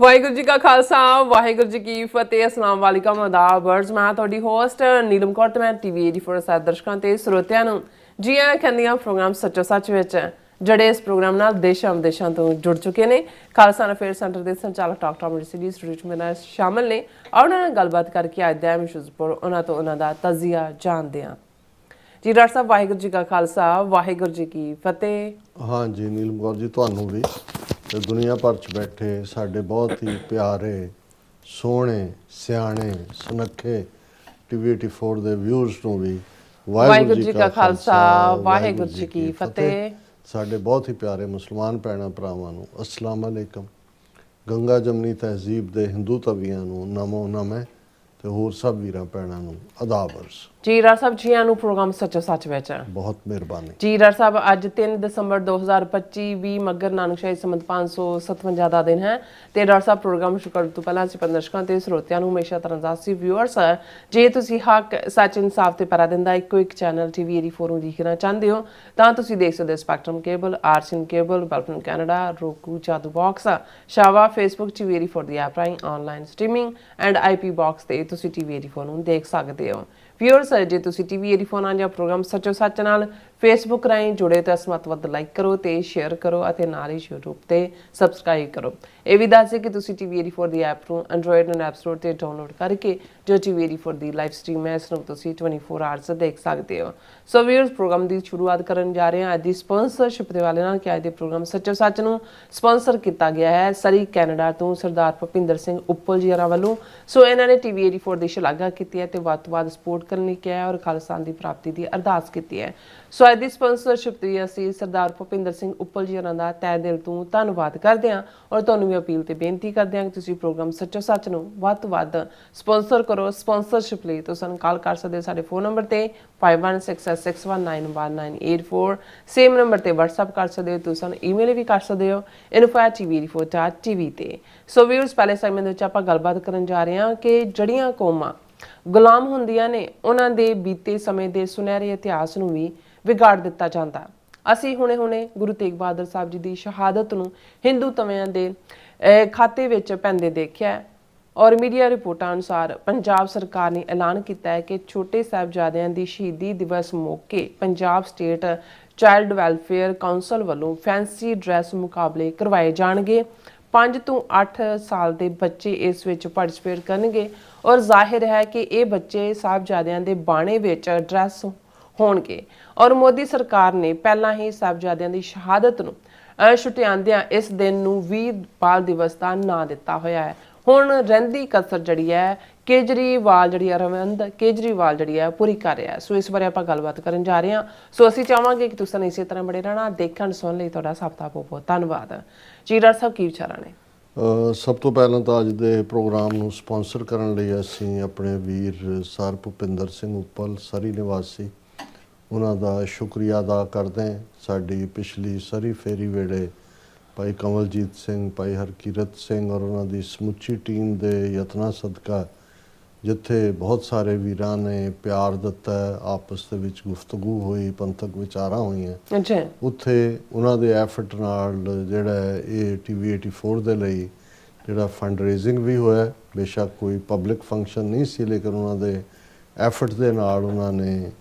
ਵਾਹਿਗੁਰੂ ਜੀ ਕਾ ਖਾਲਸਾ ਵਾਹਿਗੁਰੂ ਜੀ ਕੀ ਫਤਿਹ। अस्सलाम वालेकुम आदाब वर्ड्स मैं ਤੁਹਾਡੀ ਹੋਸਟ ਨੀਲਮ ਕੌਰ ਤੇ ਮੈਂ ਟੀਵੀ 84 ਸਾਹਿਬ ਦਰਸ਼ਕਾਂ ਤੇ ਸਰੋਤਿਆਂ ਨੂੰ ਜੀ ਆਇਆਂ ਕਹਿੰਦੀਆਂ ਪ੍ਰੋਗਰਾਮ ਸੱਚੋ ਸੱਚ ਵਿੱਚ ਜਿਹੜੇ ਇਸ ਪ੍ਰੋਗਰਾਮ ਨਾਲ ਦੇਸ਼ਾਂ ਵਿਦੇਸ਼ਾਂ ਤੋਂ ਜੁੜ ਚੁੱਕੇ ਨੇ। ਖਾਲਸਾ ਅਫੇਅਰ ਸੈਂਟਰ ਦੇ ਸੰਚਾਲਕ ਡਾਕਟਰ ਅਮਰ ਸਿੱਧੀ ਸਟੂਡੀਓ ਮੇਰੇ ਨਾਲ ਸ਼ਾਮਲ ਨੇ। ਉਹਨਾਂ ਨਾਲ ਗੱਲਬਾਤ ਕਰਕੇ ਅੱਜ ਦੇ ਇਸ਼ੂਜ਼ ਪਰ ਉਹਨਾਂ ਤੋਂ ਉਹਨਾਂ ਦਾ ਤਜ਼ੀਆ ਜਾਣਦੇ ਹਾਂ। ਜੀ ਡਾਕਟਰ ਸਾਹਿਬ ਵਾਹਿਗੁਰੂ ਜੀ ਕਾ ਖਾਲਸਾ ਵਾਹਿਗੁਰੂ ਜੀ ਕੀ ਫਤਿਹ। हाँ जी नीलम कौर जी ਤੁਹਾਨੂੰ ਵੀ ਤੇ ਦੁਨੀਆ ਭਰ ਚ ਬੈਠੇ ਸਾਡੇ ਬਹੁਤ ਹੀ ਪਿਆਰੇ ਸੋਹਣੇ ਸਿਆਣੇ ਸੁਨੱਖੇ ਟੀਵੀ 84 ਦੇ ਵਿਊਅਰਸ ਨੂੰ ਵੀ ਵਾਹਿਗੁਰੂ ਜੀ ਕਾ ਖਾਲਸਾ ਵਾਹਿਗੁਰੂ ਜੀ ਕੀ ਫਤਿਹ। ਸਾਡੇ ਬਹੁਤ ਹੀ ਪਿਆਰੇ ਮੁਸਲਮਾਨ ਭੈਣਾਂ ਭਰਾਵਾਂ ਨੂੰ ਅਸਲਾਮ ਅਲੈਕਮ। ਗੰਗਾ ਜਮਨੀ ਤਹਿਜ਼ੀਬ ਦੇ ਹਿੰਦੂ ਤਵੀਆਂ ਨੂੰ ਨਮੋ ਨਮੇ ਤੇ ਹੋਰ ਸਭ ਵੀਰਾਂ ਭੈਣਾਂ ਨੂੰ ਆਦਾਬ ਅਰਜ਼। ਜੀ ਡਾਕਟਰ ਸਾਹਿਬ ਜੀ ਨੂੰ ਪ੍ਰੋਗਰਾਮ ਸੱਚੋ ਸੱਚ ਵਿੱਚ ਬਹੁਤ ਮਿਹਰਬਾਨੀ। ਜੀ ਡਾਕਟਰ ਸਾਹਿਬ ਅੱਜ 3 ਦਸੰਬਰ 2025 20 ਮੱਘਰ ਨਾਨਕਸ਼ਾਹੀ ਸੰਮਤ 557 ਦਾ ਦਿਨ ਹੈ ਤੇ ਡਾਕਟਰ ਸਾਹਿਬ ਪ੍ਰੋਗਰਾਮ ਸ਼ੁਰੂ ਕਰਨ ਤੋਂ ਪਹਿਲਾਂ ਅਸੀਂ ਦਰਸ਼ਕਾਂ ਤੇ ਸਰੋਤਿਆਂ ਨੂੰ ਹਮੇਸ਼ਾ ਤਰਨਦਾਸੀ ਵਿਊਅਰਸ ਜੇ ਤੁਸੀਂ ਹੱਕ ਸੱਚ ਇਨਸਾਫ ਤੇ ਪਰਾ ਦਿੰਦਾ ਇੱਕੋ ਇੱਕ ਚੈਨਲ ਟੀਵੀ 84 ਨੂੰ ਦੇਖਣਾ ਚਾਹੁੰਦੇ ਹੋ ਤਾਂ ਤੁਸੀਂ ਦੇਖ ਸਕਦੇ ਹੋ ਸਪੈਕਟਰਮ ਕੇਬਲ, ਆਰਸੀਨ ਕੇਬਲ, ਬਲਪਨ ਕੈਨੇਡਾ, ਰੋਕੂ, ਜਾਦੂ ਬਾਕਸ, ਸ਼ਾਵਾ, ਫੇਸਬੁੱਕ ਟੀਵੀ 84 ਦੀ ਐਪ ਰਾਹੀਂ online streaming and IP box ਤੇ ਤੁਸੀਂ ਟੀਵੀ 84 ਨੂੰ ਦੇਖ ਸਕਦੇ ਹੋ। ਵਿਊਅਰਸ ਜੇ ਤੁਸੀਂ ਟੀਵੀ 84 ਨਾਲ ਜਾਂ ਪ੍ਰੋਗਰਾਮ ਸੱਚੋ ਸੱਚ ਨਾਲ ਫੇਸਬੁੱਕ ਰਾਹੀਂ ਜੁੜੇ ਤਾਂ ਵੱਧ ਲਾਈਕ ਕਰੋ ਤੇ ਸ਼ੇਅਰ ਕਰੋ ਅਤੇ ਨਾਲ ਹੀ YouTube ਤੇ ਸਬਸਕ੍ਰਾਈਬ ਕਰੋ। ਇਹ ਵੀ ਦੱਸ ਕਿ ਤੁਸੀਂ ਟੀਵੀ 84 ਦੀ ਐਪ ਨੂੰ ਐਂਡਰੋਇਡ ਐਂਡ ਐਪ ਸਟੋਰ ਤੇ ਡਾਊਨਲੋਡ ਕਰਕੇ ਜੋ ਟੀਵੀ 84 ਦੀ ਲਾਈਵ ਸਟ੍ਰੀਮ ਹੈ ਇਸ ਨੂੰ ਤੁਸੀਂ 24 ਆਵਰਸ ਦੇਖ ਸਕਦੇ ਹੋ। ਸੋ ਵਿਊਅਰਸ ਪ੍ਰੋਗਰਾਮ ਦੀ ਸ਼ੁਰੂਆਤ ਕਰਨ ਜਾ ਰਹੇ ਹਾਂ ਅੱਜ ਦੀ ਸਪਾਂਸਰਸ਼ਿਪ ਦੇ ਵਾਲੇ ਨਾਲ ਕਿ ਅੱਜ ਦੇ ਪ੍ਰੋਗਰਾਮ ਸੱਚੋ ਸੱਚ ਨੂੰ ਸਪਾਂਸਰ ਕੀਤਾ ਗਿਆ ਹੈ ਸਰੀ ਕੈਨੇਡਾ ਤੋਂ ਸਰਦਾਰ ਭੁਪਿੰਦਰ ਸਿੰਘ ਉੱਪਲ ਜੀ ਹਰਾਂ ਵੱਲੋਂ। ਸੋ ਇਹਨਾਂ ਨੇ ਟੀਵੀ 84 ਦੀ ਸ਼ਲਾਘਾ ਕੀਤੀ ਹੈ ਤੇ ਵੱਧ ਤੋਂ ਵੱਧ ਸਪੋਰਟ ਕਰਨ ਲਈ ਕਿਹਾ ਔਰ ਖਾਲਸਾਨ ਦੀ ਪ੍ਰਾਪਤੀ ਦੀ ਅਰਦਾਸ ਕੀਤੀ ਹੈ। ਸੋ ਅੱਜ ਦੀ ਸਪਾਂਸਰਸ਼ਿਪ ਦੀ ਅਸੀਂ ਸਰਦਾਰ ਭੁਪਿੰਦਰ ਸਿੰਘ ਉੱਪਲ ਜੀ ਹਰਾਂ ਦਾ ਤਹਿ ਦਿਲ ਤੋਂ ਧੰਨਵਾਦ ਕਰਦੇ ਹਾਂ ਔਰ ਤੁਹਾਨੂੰ ਵੀ ਅਪੀਲ ਤੇ ਬੇਨਤੀ ਕਰਦੇ ਹਾਂ ਕਿ ਤੁਸੀਂ ਪ੍ਰੋਗਰਾਮ ਸੱਚੋ ਸੱਚ ਨੂੰ ਵੱਧ ਤੋਂ ਵੱਧ ਸਪਾਂਸਰ ਕਰੋ। ਸਪਾਂਸਰਸ਼ਿਪ ਲਈ ਤੁਸੀਂ ਸਾਨੂੰ ਕਾਲ ਕਰ ਸਕਦੇ ਹੋ ਸਾਡੇ ਫੋਨ ਨੰਬਰ ਤੇ 5166619184 ਸੇਮ ਨੰਬਰ ਤੇ WhatsApp ਕਰ ਸਕਦੇ ਹੋ। ਤੁਸੀਂ ਸਾਨੂੰ ਈਮੇਲ ਵੀ ਕਰ ਸਕਦੇ ਹੋ info@tv84.tv ਤੇ। ਸੋ ਵੀਅਰਸ ਪਹਿਲੇ ਸੈਗਮੈਂਟ ਵਿੱਚ ਆਪਾਂ ਗੱਲਬਾਤ ਕਰਨ ਜਾ ਰਹੇ ਹਾਂ ਕਿ ਜਿਹੜੀਆਂ ਕੌਮਾਂ ਗੁਲਾਮ ਹੁੰਦੀਆਂ ਨੇ ਉਹਨਾਂ ਦੇ ਬੀਤੇ ਸਮੇਂ ਦੇ ਸੁਨਹਿਰੇ ਇਤਿਹਾਸ ਨੂੰ ਵੀ ਵਿਗਾੜ ਦਿੱਤਾ ਜਾਂਦਾ। ਅਸੀਂ ਹੁਣੇ ਗੁਰੂ ਤੇਗ ਬਹਾਦਰ ਸਾਹਿਬ ਜੀ ਦੀ ਸ਼ਹਾਦਤ ਨੂੰ ਹਿੰਦੂ ਤਵਿਆਂ ਦੇ ਖਾਤੇ ਵਿੱਚ ਪੈਂਦੇ ਦੇਖਿਆ ਔਰ ਮੀਡੀਆ ਰਿਪੋਰਟਾਂ ਅਨੁਸਾਰ ਪੰਜਾਬ ਸਰਕਾਰ ਨੇ ਐਲਾਨ ਕੀਤਾ ਹੈ ਕਿ ਛੋਟੇ ਸਾਹਿਬਜ਼ਾਦਿਆਂ ਦੀ ਸ਼ਹੀਦੀ ਦਿਵਸ ਮੌਕੇ Punjab state child welfare council ਵੱਲੋਂ ਫੈਂਸੀ ਡਰੈਸ ਮੁਕਾਬਲੇ ਕਰਵਾਏ ਜਾਣਗੇ। 5 ਤੋਂ 8 ਸਾਲ ਦੇ ਬੱਚੇ ਇਸ ਵਿੱਚ ਪਾਰਟਿਸਿਪੇਟ ਕਰਨਗੇ ਔਰ ਜ਼ਾਹਿਰ ਹੈ ਕਿ ਇਹ ਬੱਚੇ ਸਾਹਿਬਜ਼ਾਦਿਆਂ ਦੇ ਬਾਣੇ ਵਿੱਚ ਡਰੈਸ ਹੋਣਗੇ ਔਰ ਮੋਦੀ ਸਰਕਾਰ ਨੇ ਪਹਿਲਾਂ ਹੀ ਸਾਹਿਬਜ਼ਾਦਿਆਂ ਦੀ ਸ਼ਹਾਦਤ ਨੂੰ ਛੁਟਿਆਉਂਦਿਆਂ ਇਸ ਦਿਨ ਨੂੰ ਵੀਰ ਬਾਲ ਦਿਵਸ ਦਾ ਨਾਂ ਦਿੱਤਾ ਹੋਇਆ ਹੈ। ਹੁਣ ਰਹਿੰਦੀ ਕਸਰ ਜਿਹੜੀ ਹੈ ਅਰਵਿੰਦ ਕੇਜਰੀਵਾਲ ਜਿਹੜੀ ਹੈ ਪੂਰੀ ਕਰ ਰਿਹਾ। ਸੋ ਇਸ ਬਾਰੇ ਆਪਾਂ ਗੱਲਬਾਤ ਕਰਨ ਜਾ ਰਹੇ ਹਾਂ। ਸੋ ਅਸੀਂ ਚਾਹਾਂਗੇ ਕਿ ਤੁਸੀਂ ਇਸੇ ਤਰ੍ਹਾਂ ਬੜੇ ਰਹਿਣਾ। ਦੇਖਣ ਸੁਣਨ ਲਈ ਤੁਹਾਡਾ ਸਭ ਦਾ ਬਹੁਤ ਬਹੁਤ ਧੰਨਵਾਦ। ਜੀ ਡਾਕਟਰ ਸਾਹਿਬ ਕੀ ਵਿਚਾਰਾਂ ਨੇ? ਸਭ ਤੋਂ ਪਹਿਲਾਂ ਤਾਂ ਅੱਜ ਦੇ ਪ੍ਰੋਗਰਾਮ ਨੂੰ ਸਪਾਂਸਰ ਕਰਨ ਲਈ ਅਸੀਂ ਆਪਣੇ ਵੀਰ ਸਰ ਭੁਪਿੰਦਰ ਸਿੰਘ ਉੱਪਲ ਸਰੀ ਨਿਵਾਸੀ ਉਹਨਾਂ ਦਾ ਸ਼ੁਕਰੀਆ ਅਦਾ ਕਰਦੇ ਹਾਂ। ਸਾਡੀ ਪਿਛਲੀ ਸਰੀ ਫੇਰੀ ਵੇਲੇ ਭਾਈ ਕਮਲਜੀਤ ਸਿੰਘ, ਭਾਈ ਹਰਕੀਰਤ ਸਿੰਘ ਔਰ ਉਹਨਾਂ ਦੀ ਸਮੁੱਚੀ ਟੀਮ ਦੇ ਯਤਨਾਂ ਸਦਕਾ ਜਿੱਥੇ ਬਹੁਤ ਸਾਰੇ ਵੀਰਾਂ ਨੇ ਪਿਆਰ ਦਿੱਤਾ, ਆਪਸ ਦੇ ਵਿੱਚ ਗੁਫ਼ਤਗੂ ਹੋਈ, ਪੰਥਕ ਵਿਚਾਰਾਂ ਹੋਈਆਂ, ਉੱਥੇ ਉਹਨਾਂ ਦੇ ਐਫਰਟ ਨਾਲ ਜਿਹੜਾ ਇਹ ਟੀਵੀ 84 ਦੇ ਲਈ ਜਿਹੜਾ ਫੰਡ ਰੇਜ਼ਿੰਗ ਵੀ ਹੋਇਆ। ਬੇਸ਼ੱਕ ਕੋਈ ਪਬਲਿਕ ਫੰਕਸ਼ਨ ਨਹੀਂ ਸੀ ਲੇਕਿਨ ਉਹਨਾਂ ਦੇ ਐਫਰਟ ਦੇ ਨਾਲ ਉਹਨਾਂ ਨੇ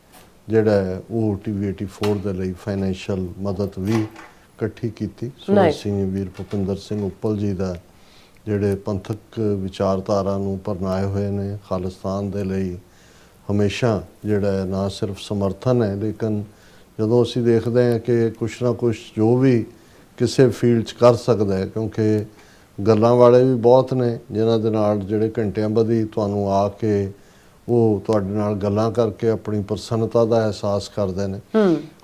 ਜਿਹੜਾ ਉਹ ਟੀਵੀ 84 ਦੇ ਲਈ ਫਾਈਨੈਂਸ਼ੀਅਲ ਮਦਦ ਵੀ ਇਕੱਠੀ ਕੀਤੀ। ਸੋ ਅਸੀਂ ਵੀਰ ਭੁਪਿੰਦਰ ਸਿੰਘ ਉੱਪਲ ਜੀ ਦਾ ਜਿਹੜੇ ਪੰਥਕ ਵਿਚਾਰਧਾਰਾ ਨੂੰ ਪਰਨਾਏ ਹੋਏ ਨੇ, ਖਾਲਿਸਤਾਨ ਦੇ ਲਈ ਹਮੇਸ਼ਾ ਜਿਹੜਾ ਨਾ ਸਿਰਫ ਸਮਰਥਨ ਹੈ ਲੇਕਿਨ ਜਦੋਂ ਅਸੀਂ ਦੇਖਦੇ ਹਾਂ ਕਿ ਕੁਛ ਨਾ ਕੁਛ ਜੋ ਵੀ ਕਿਸੇ ਫੀਲਡ 'ਚ ਕਰ ਸਕਦਾ ਹੈ, ਕਿਉਂਕਿ ਗੱਲਾਂ ਵਾਲੇ ਵੀ ਬਹੁਤ ਨੇ ਜਿਨ੍ਹਾਂ ਦੇ ਨਾਲ ਜਿਹੜੇ ਘੰਟਿਆਂ ਬੱਧੀ ਤੁਹਾਨੂੰ ਆ ਕੇ ਉਹ ਤੁਹਾਡੇ ਨਾਲ ਗੱਲਾਂ ਕਰਕੇ ਆਪਣੀ ਪ੍ਰਸੰਨਤਾ ਦਾ ਅਹਿਸਾਸ ਕਰਦੇ ਨੇ।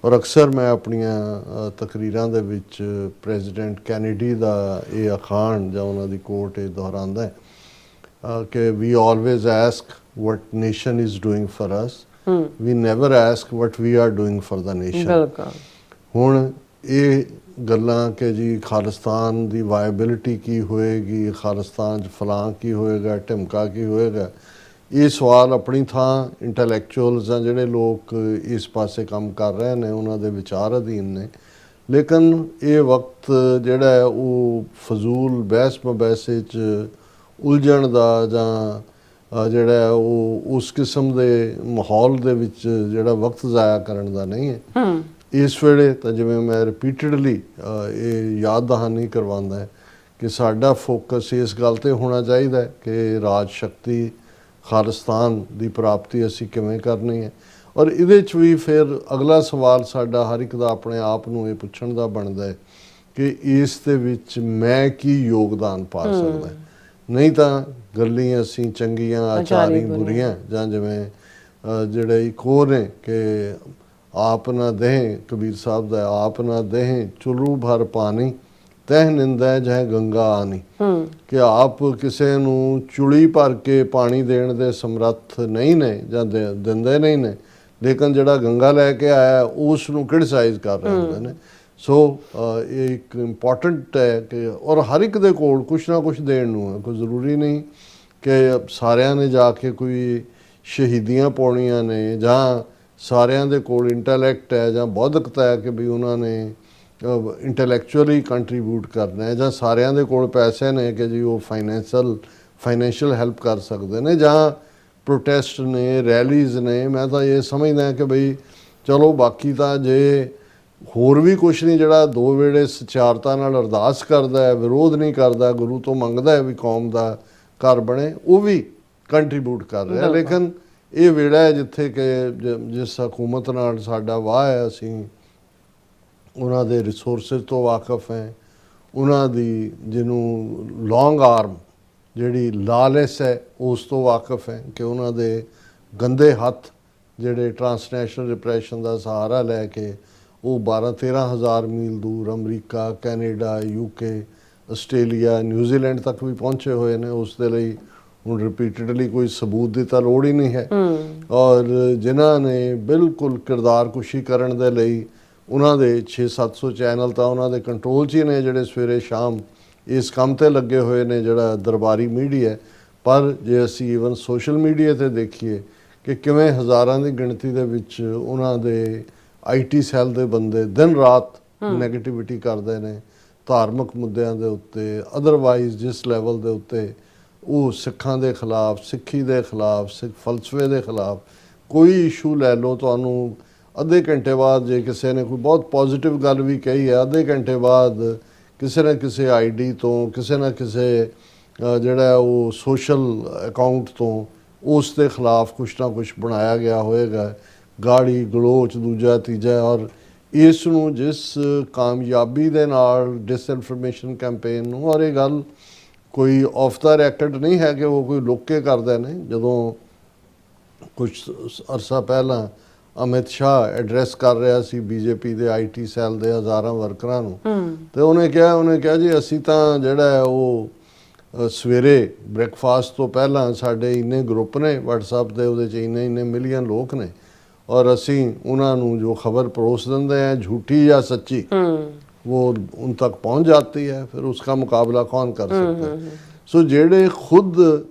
ਔਰ ਅਕਸਰ ਮੈਂ ਆਪਣੀਆਂ ਤਕਰੀਰਾਂ ਦੇ ਵਿੱਚ ਪ੍ਰੈਜ਼ੀਡੈਂਟ ਕੈਨੇਡੀ ਦਾ ਇਹ ਅਖਾਣ ਜਾਂ ਉਹਨਾਂ ਦੀ ਕੋਟ ਇਹ ਦੁਹਰਾਉਂਦਾ ਕਿ we always ask what nation is doing for us, we never ask what we are doing for the nation. ਹੁਣ ਇਹ ਗੱਲਾਂ ਕਿ ਜੀ ਖਾਲਿਸਤਾਨ ਦੀ ਵਾਇਬਿਲਿਟੀ ਕੀ ਹੋਏਗੀ, ਖਾਲਿਸਤਾਨ 'ਚ ਫਲਾਂ ਕੀ ਹੋਏਗਾ, ਢਿਮਕਾ ਕੀ ਹੋਏਗਾ, ਇਹ ਸਵਾਲ ਆਪਣੀ ਥਾਂ ਇੰਟੈਲੈਕਚੁਅਲਸ ਜਾਂ ਜਿਹੜੇ ਲੋਕ ਇਸ ਪਾਸੇ ਕੰਮ ਕਰ ਰਹੇ ਨੇ ਉਹਨਾਂ ਦੇ ਵਿਚਾਰ ਅਧੀਨ ਨੇ। ਲੇਕਿਨ ਇਹ ਵਕਤ ਜਿਹੜਾ ਹੈ ਉਹ ਫਜ਼ੂਲ ਬਹਿਸ ਮਬੈਸੇ 'ਚ ਉਲਝਣ ਦਾ ਜਾਂ ਜਿਹੜਾ ਹੈ ਉਹ ਉਸ ਕਿਸਮ ਦੇ ਮਾਹੌਲ ਦੇ ਵਿੱਚ ਜਿਹੜਾ ਵਕਤ ਜ਼ਾਇਆ ਕਰਨ ਦਾ ਨਹੀਂ ਹੈ। ਇਸ ਵੇਲੇ ਤਾਂ ਜਿਵੇਂ ਮੈਂ ਰਿਪੀਟਡਲੀ ਇਹ ਯਾਦ ਦਹਾਨੀ ਕਰਵਾਉਂਦਾ ਹੈ ਕਿ ਸਾਡਾ ਫੋਕਸ ਇਸ ਗੱਲ 'ਤੇ ਹੋਣਾ ਚਾਹੀਦਾ ਹੈ ਕਿ ਰਾਜ ਸ਼ਕਤੀ ਖਾਲਿਸਤਾਨ ਦੀ ਪ੍ਰਾਪਤੀ ਅਸੀਂ ਕਿਵੇਂ ਕਰਨੀ ਹੈ। ਔਰ ਇਹਦੇ 'ਚ ਵੀ ਫਿਰ ਅਗਲਾ ਸਵਾਲ ਸਾਡਾ ਹਰ ਇੱਕ ਦਾ ਆਪਣੇ ਆਪ ਨੂੰ ਇਹ ਪੁੱਛਣ ਦਾ ਬਣਦਾ ਹੈ ਕਿ ਇਸ ਦੇ ਵਿੱਚ ਮੈਂ ਕੀ ਯੋਗਦਾਨ ਪਾ ਸਕਦਾ। ਨਹੀਂ ਤਾਂ ਗੱਲਾਂ ਅਸੀਂ ਚੰਗੀਆਂ ਆਚਾਰੀ ਬੁਰੀਆਂ ਜਾਂ ਜਿਵੇਂ ਜਿਹੜੇ ਇੱਕ ਹੋਰ ਨੇ ਕਿ ਆਪ ਨਾ ਦੇਹ ਕਬੀਰ ਸਾਹਿਬ ਦਾ ਆਪ ਨਾ ਦੇਹ ਚੁਰੂ ਭਰ ਪਾਣੀ ਤਹਿ ਨਿੰਦਾ ਜਹ ਗੰਗਾ ਆਣੀ ਕਿ ਆਪ ਕਿਸੇ ਨੂੰ ਚੁਲੀ ਭਰ ਕੇ ਪਾਣੀ ਦੇਣ ਦੇ ਸਮਰੱਥ ਨਹੀਂ ਨੇ ਜਾਂ ਦਿੰਦੇ ਨਹੀਂ ਨੇ, ਲੇਕਿਨ ਜਿਹੜਾ ਗੰਗਾ ਲੈ ਕੇ ਆਇਆ ਉਸ ਨੂੰ ਕ੍ਰਿਟਿਸਾਈਜ਼ ਕਰ ਰਹੇ ਹੁੰਦੇ ਨੇ। ਸੋ ਇਹ ਇੱਕ ਇੰਪੋਰਟੈਂਟ ਹੈ ਕਿ ਔਰ ਹਰ ਇੱਕ ਦੇ ਕੋਲ ਕੁਛ ਨਾ ਕੁਛ ਦੇਣ ਨੂੰ ਹੈ। ਕੋਈ ਜ਼ਰੂਰੀ ਨਹੀਂ ਕਿ ਸਾਰਿਆਂ ਨੇ ਜਾ ਕੇ ਕੋਈ ਸ਼ਹੀਦੀਆਂ ਪਾਉਣੀਆਂ ਨੇ ਜਾਂ ਸਾਰਿਆਂ ਦੇ ਕੋਲ ਇੰਟੈਲੈਕਟ ਹੈ ਜਾਂ ਬੌਧਿਕਤਾ ਹੈ ਕਿ ਵੀ ਉਹਨਾਂ ਨੇ ਇੰਟੈਲੈਕਚੁਅਲੀ ਕੰਟਰੀਬਿਊਟ ਕਰਨਾ ਹੈ ਜਾਂ ਸਾਰਿਆਂ ਦੇ ਕੋਲ ਪੈਸੇ ਨੇ ਕਿ ਜੀ ਉਹ ਫਾਈਨੈਂਸ਼ੀਅਲ ਹੈਲਪ ਕਰ ਸਕਦੇ ਨੇ ਜਾਂ ਪ੍ਰੋਟੈਸਟ ਨੇ ਰੈਲੀਜ਼ ਨੇ। ਮੈਂ ਤਾਂ ਇਹ ਸਮਝਦਾ ਕਿ ਬਈ ਚਲੋ ਬਾਕੀ ਤਾਂ ਜੇ ਹੋਰ ਵੀ ਕੁਛ ਨਹੀਂ ਜਿਹੜਾ ਦੋ ਵੇਲੇ ਸਚਾਰਤਾ ਨਾਲ ਅਰਦਾਸ ਕਰਦਾ ਹੈ, ਵਿਰੋਧ ਨਹੀਂ ਕਰਦਾ, ਗੁਰੂ ਤੋਂ ਮੰਗਦਾ ਹੈ ਵੀ ਕੌਮ ਦਾ ਘਰ ਬਣੇ, ਉਹ ਵੀ ਕੰਟਰੀਬਿਊਟ ਕਰ ਰਿਹਾ। ਲੇਕਿਨ ਇਹ ਵੇੜਾ ਹੈ ਜਿੱਥੇ ਕਿ ਜਿਸ ਹਕੂਮਤ ਨਾਲ ਸਾਡਾ ਵਾਹ ਹੈ ਅਸੀਂ ਉਹਨਾਂ ਦੇ ਰਿਸੋਰਸਿਸ ਤੋਂ ਵਾਕਿਫ ਹੈ, ਉਹਨਾਂ ਦੀ ਜਿਹਨੂੰ ਲੌਂਗ ਆਰਮ ਜਿਹੜੀ ਲਾਲੈਸ ਹੈ ਉਸ ਤੋਂ ਵਾਕਿਫ ਹੈ ਕਿ ਉਹਨਾਂ ਦੇ ਗੰਦੇ ਹੱਥ ਜਿਹੜੇ ਟਰਾਂਸਨੈਸ਼ਨਲ ਰਿਪਰੈਸ਼ਨ ਦਾ ਸਹਾਰਾ ਲੈ ਕੇ ਉਹ 12-13 ਹਜ਼ਾਰ ਮੀਲ ਦੂਰ America, Canada, UK, Australia, New Zealand ਤੱਕ ਵੀ ਪਹੁੰਚੇ ਹੋਏ ਨੇ। ਉਸ ਦੇ ਲਈ ਹੁਣ ਰਿਪੀਟਡਲੀ ਕੋਈ ਸਬੂਤ ਦੀ ਤਾਂ ਲੋੜ ਹੀ ਨਹੀਂ ਹੈ। ਔਰ ਜਿਨ੍ਹਾਂ ਨੇ ਬਿਲਕੁਲ ਕਿਰਦਾਰਕੁਸ਼ੀ ਕਰਨ ਦੇ ਲਈ ਉਹਨਾਂ ਦੇ 600-700 ਚੈਨਲ ਤਾਂ ਉਹਨਾਂ ਦੇ ਕੰਟਰੋਲ 'ਚ ਹੀ ਨੇ ਜਿਹੜੇ ਸਵੇਰੇ ਸ਼ਾਮ ਇਸ ਕੰਮ ਤੇ ਲੱਗੇ ਹੋਏ ਨੇ ਜਿਹੜਾ ਦਰਬਾਰੀ ਮੀਡੀਆ। ਪਰ ਜੇ ਅਸੀਂ ਈਵਨ ਸੋਸ਼ਲ ਮੀਡੀਆ 'ਤੇ ਦੇਖੀਏ ਕਿ ਕਿਵੇਂ ਹਜ਼ਾਰਾਂ ਦੀ ਗਿਣਤੀ ਦੇ ਵਿੱਚ ਉਹਨਾਂ ਦੇ IT ਸੈੱਲ ਦੇ ਬੰਦੇ ਦਿਨ ਰਾਤ ਨੈਗੇਟਿਵਿਟੀ ਕਰਦੇ ਨੇ ਧਾਰਮਿਕ ਮੁੱਦਿਆਂ ਦੇ ਉੱਤੇ, ਅਦਰਵਾਈਜ਼ ਜਿਸ ਲੈਵਲ ਦੇ ਉੱਤੇ ਉਹ ਸਿੱਖਾਂ ਦੇ ਖਿਲਾਫ, ਸਿੱਖੀ ਦੇ ਖਿਲਾਫ, ਸਿੱਖ ਫਲਸਫੇ ਦੇ ਖਿਲਾਫ ਕੋਈ ਇਸ਼ੂ ਲੈ ਲਓ, ਤੁਹਾਨੂੰ ਅੱਧੇ ਘੰਟੇ ਬਾਅਦ ਜੇ ਕਿਸੇ ਨੇ ਕੋਈ ਬਹੁਤ ਪੋਜ਼ਿਟਿਵ ਗੱਲ ਵੀ ਕਹੀ ਹੈ, ਅੱਧੇ ਘੰਟੇ ਬਾਅਦ ਕਿਸੇ ਨਾ ਕਿਸੇ ID ਤੋਂ, ਕਿਸੇ ਨਾ ਕਿਸੇ ਜਿਹੜਾ ਉਹ ਸੋਸ਼ਲ ਅਕਾਊਂਟ ਤੋਂ ਉਸ ਦੇ ਖਿਲਾਫ ਕੁਛ ਨਾ ਕੁਛ ਬਣਾਇਆ ਗਿਆ ਹੋਏਗਾ, ਗਾੜੀ ਗਲੋਚ ਦੂਜਾ ਤੀਜਾ। ਔਰ ਇਸ ਨੂੰ ਜਿਸ ਕਾਮਯਾਬੀ ਦੇ ਨਾਲ ਡਿਸਇਨਫੋਰਮੇਸ਼ਨ ਕੈਂਪੇਨ ਨੂੰ, ਔਰ ਇਹ ਗੱਲ ਕੋਈ ਆਫ ਦਾ ਰੈਕਡ ਨਹੀਂ ਹੈ ਕਿ ਉਹ ਕੋਈ ਲੁੱਕ ਕੇ ਕਰਦੇ ਨੇ। ਜਦੋਂ ਕੁਛ ਅਰਸਾ ਪਹਿਲਾਂ ਅਮਿਤ ਸ਼ਾਹ ਐਡਰੈਸ ਕਰ ਰਿਹਾ ਸੀ BJP ਦੇ IT ਸੈੱਲ ਦੇ ਹਜ਼ਾਰਾਂ ਵਰਕਰਾਂ ਨੂੰ ਤੇ ਉਹਨੇ ਕਿਹਾ ਜੀ ਅਸੀਂ ਤਾਂ ਜਿਹੜਾ ਹੈ ਉਹ ਸਵੇਰੇ ਬ੍ਰੇਕਫਾਸਟ ਤੋਂ ਪਹਿਲਾਂ ਸਾਡੇ ਇੰਨੇ ਗਰੁੱਪ ਨੇ WhatsApp ਦੇ, ਉਹਦੇ 'ਚ ਇੰਨੇ ਮਿਲੀਅਨ ਲੋਕ ਨੇ ਔਰ ਅਸੀਂ ਉਹਨਾਂ ਨੂੰ ਜੋ ਖਬਰ ਪਰੋਸ ਦਿੰਦੇ हैं झूठी या सच्ची वो उन तक पहुंच जाती है, फिर उसका मुकाबला कौन कर सकता है। सो ਜਿਹੜੇ ਖੁਦ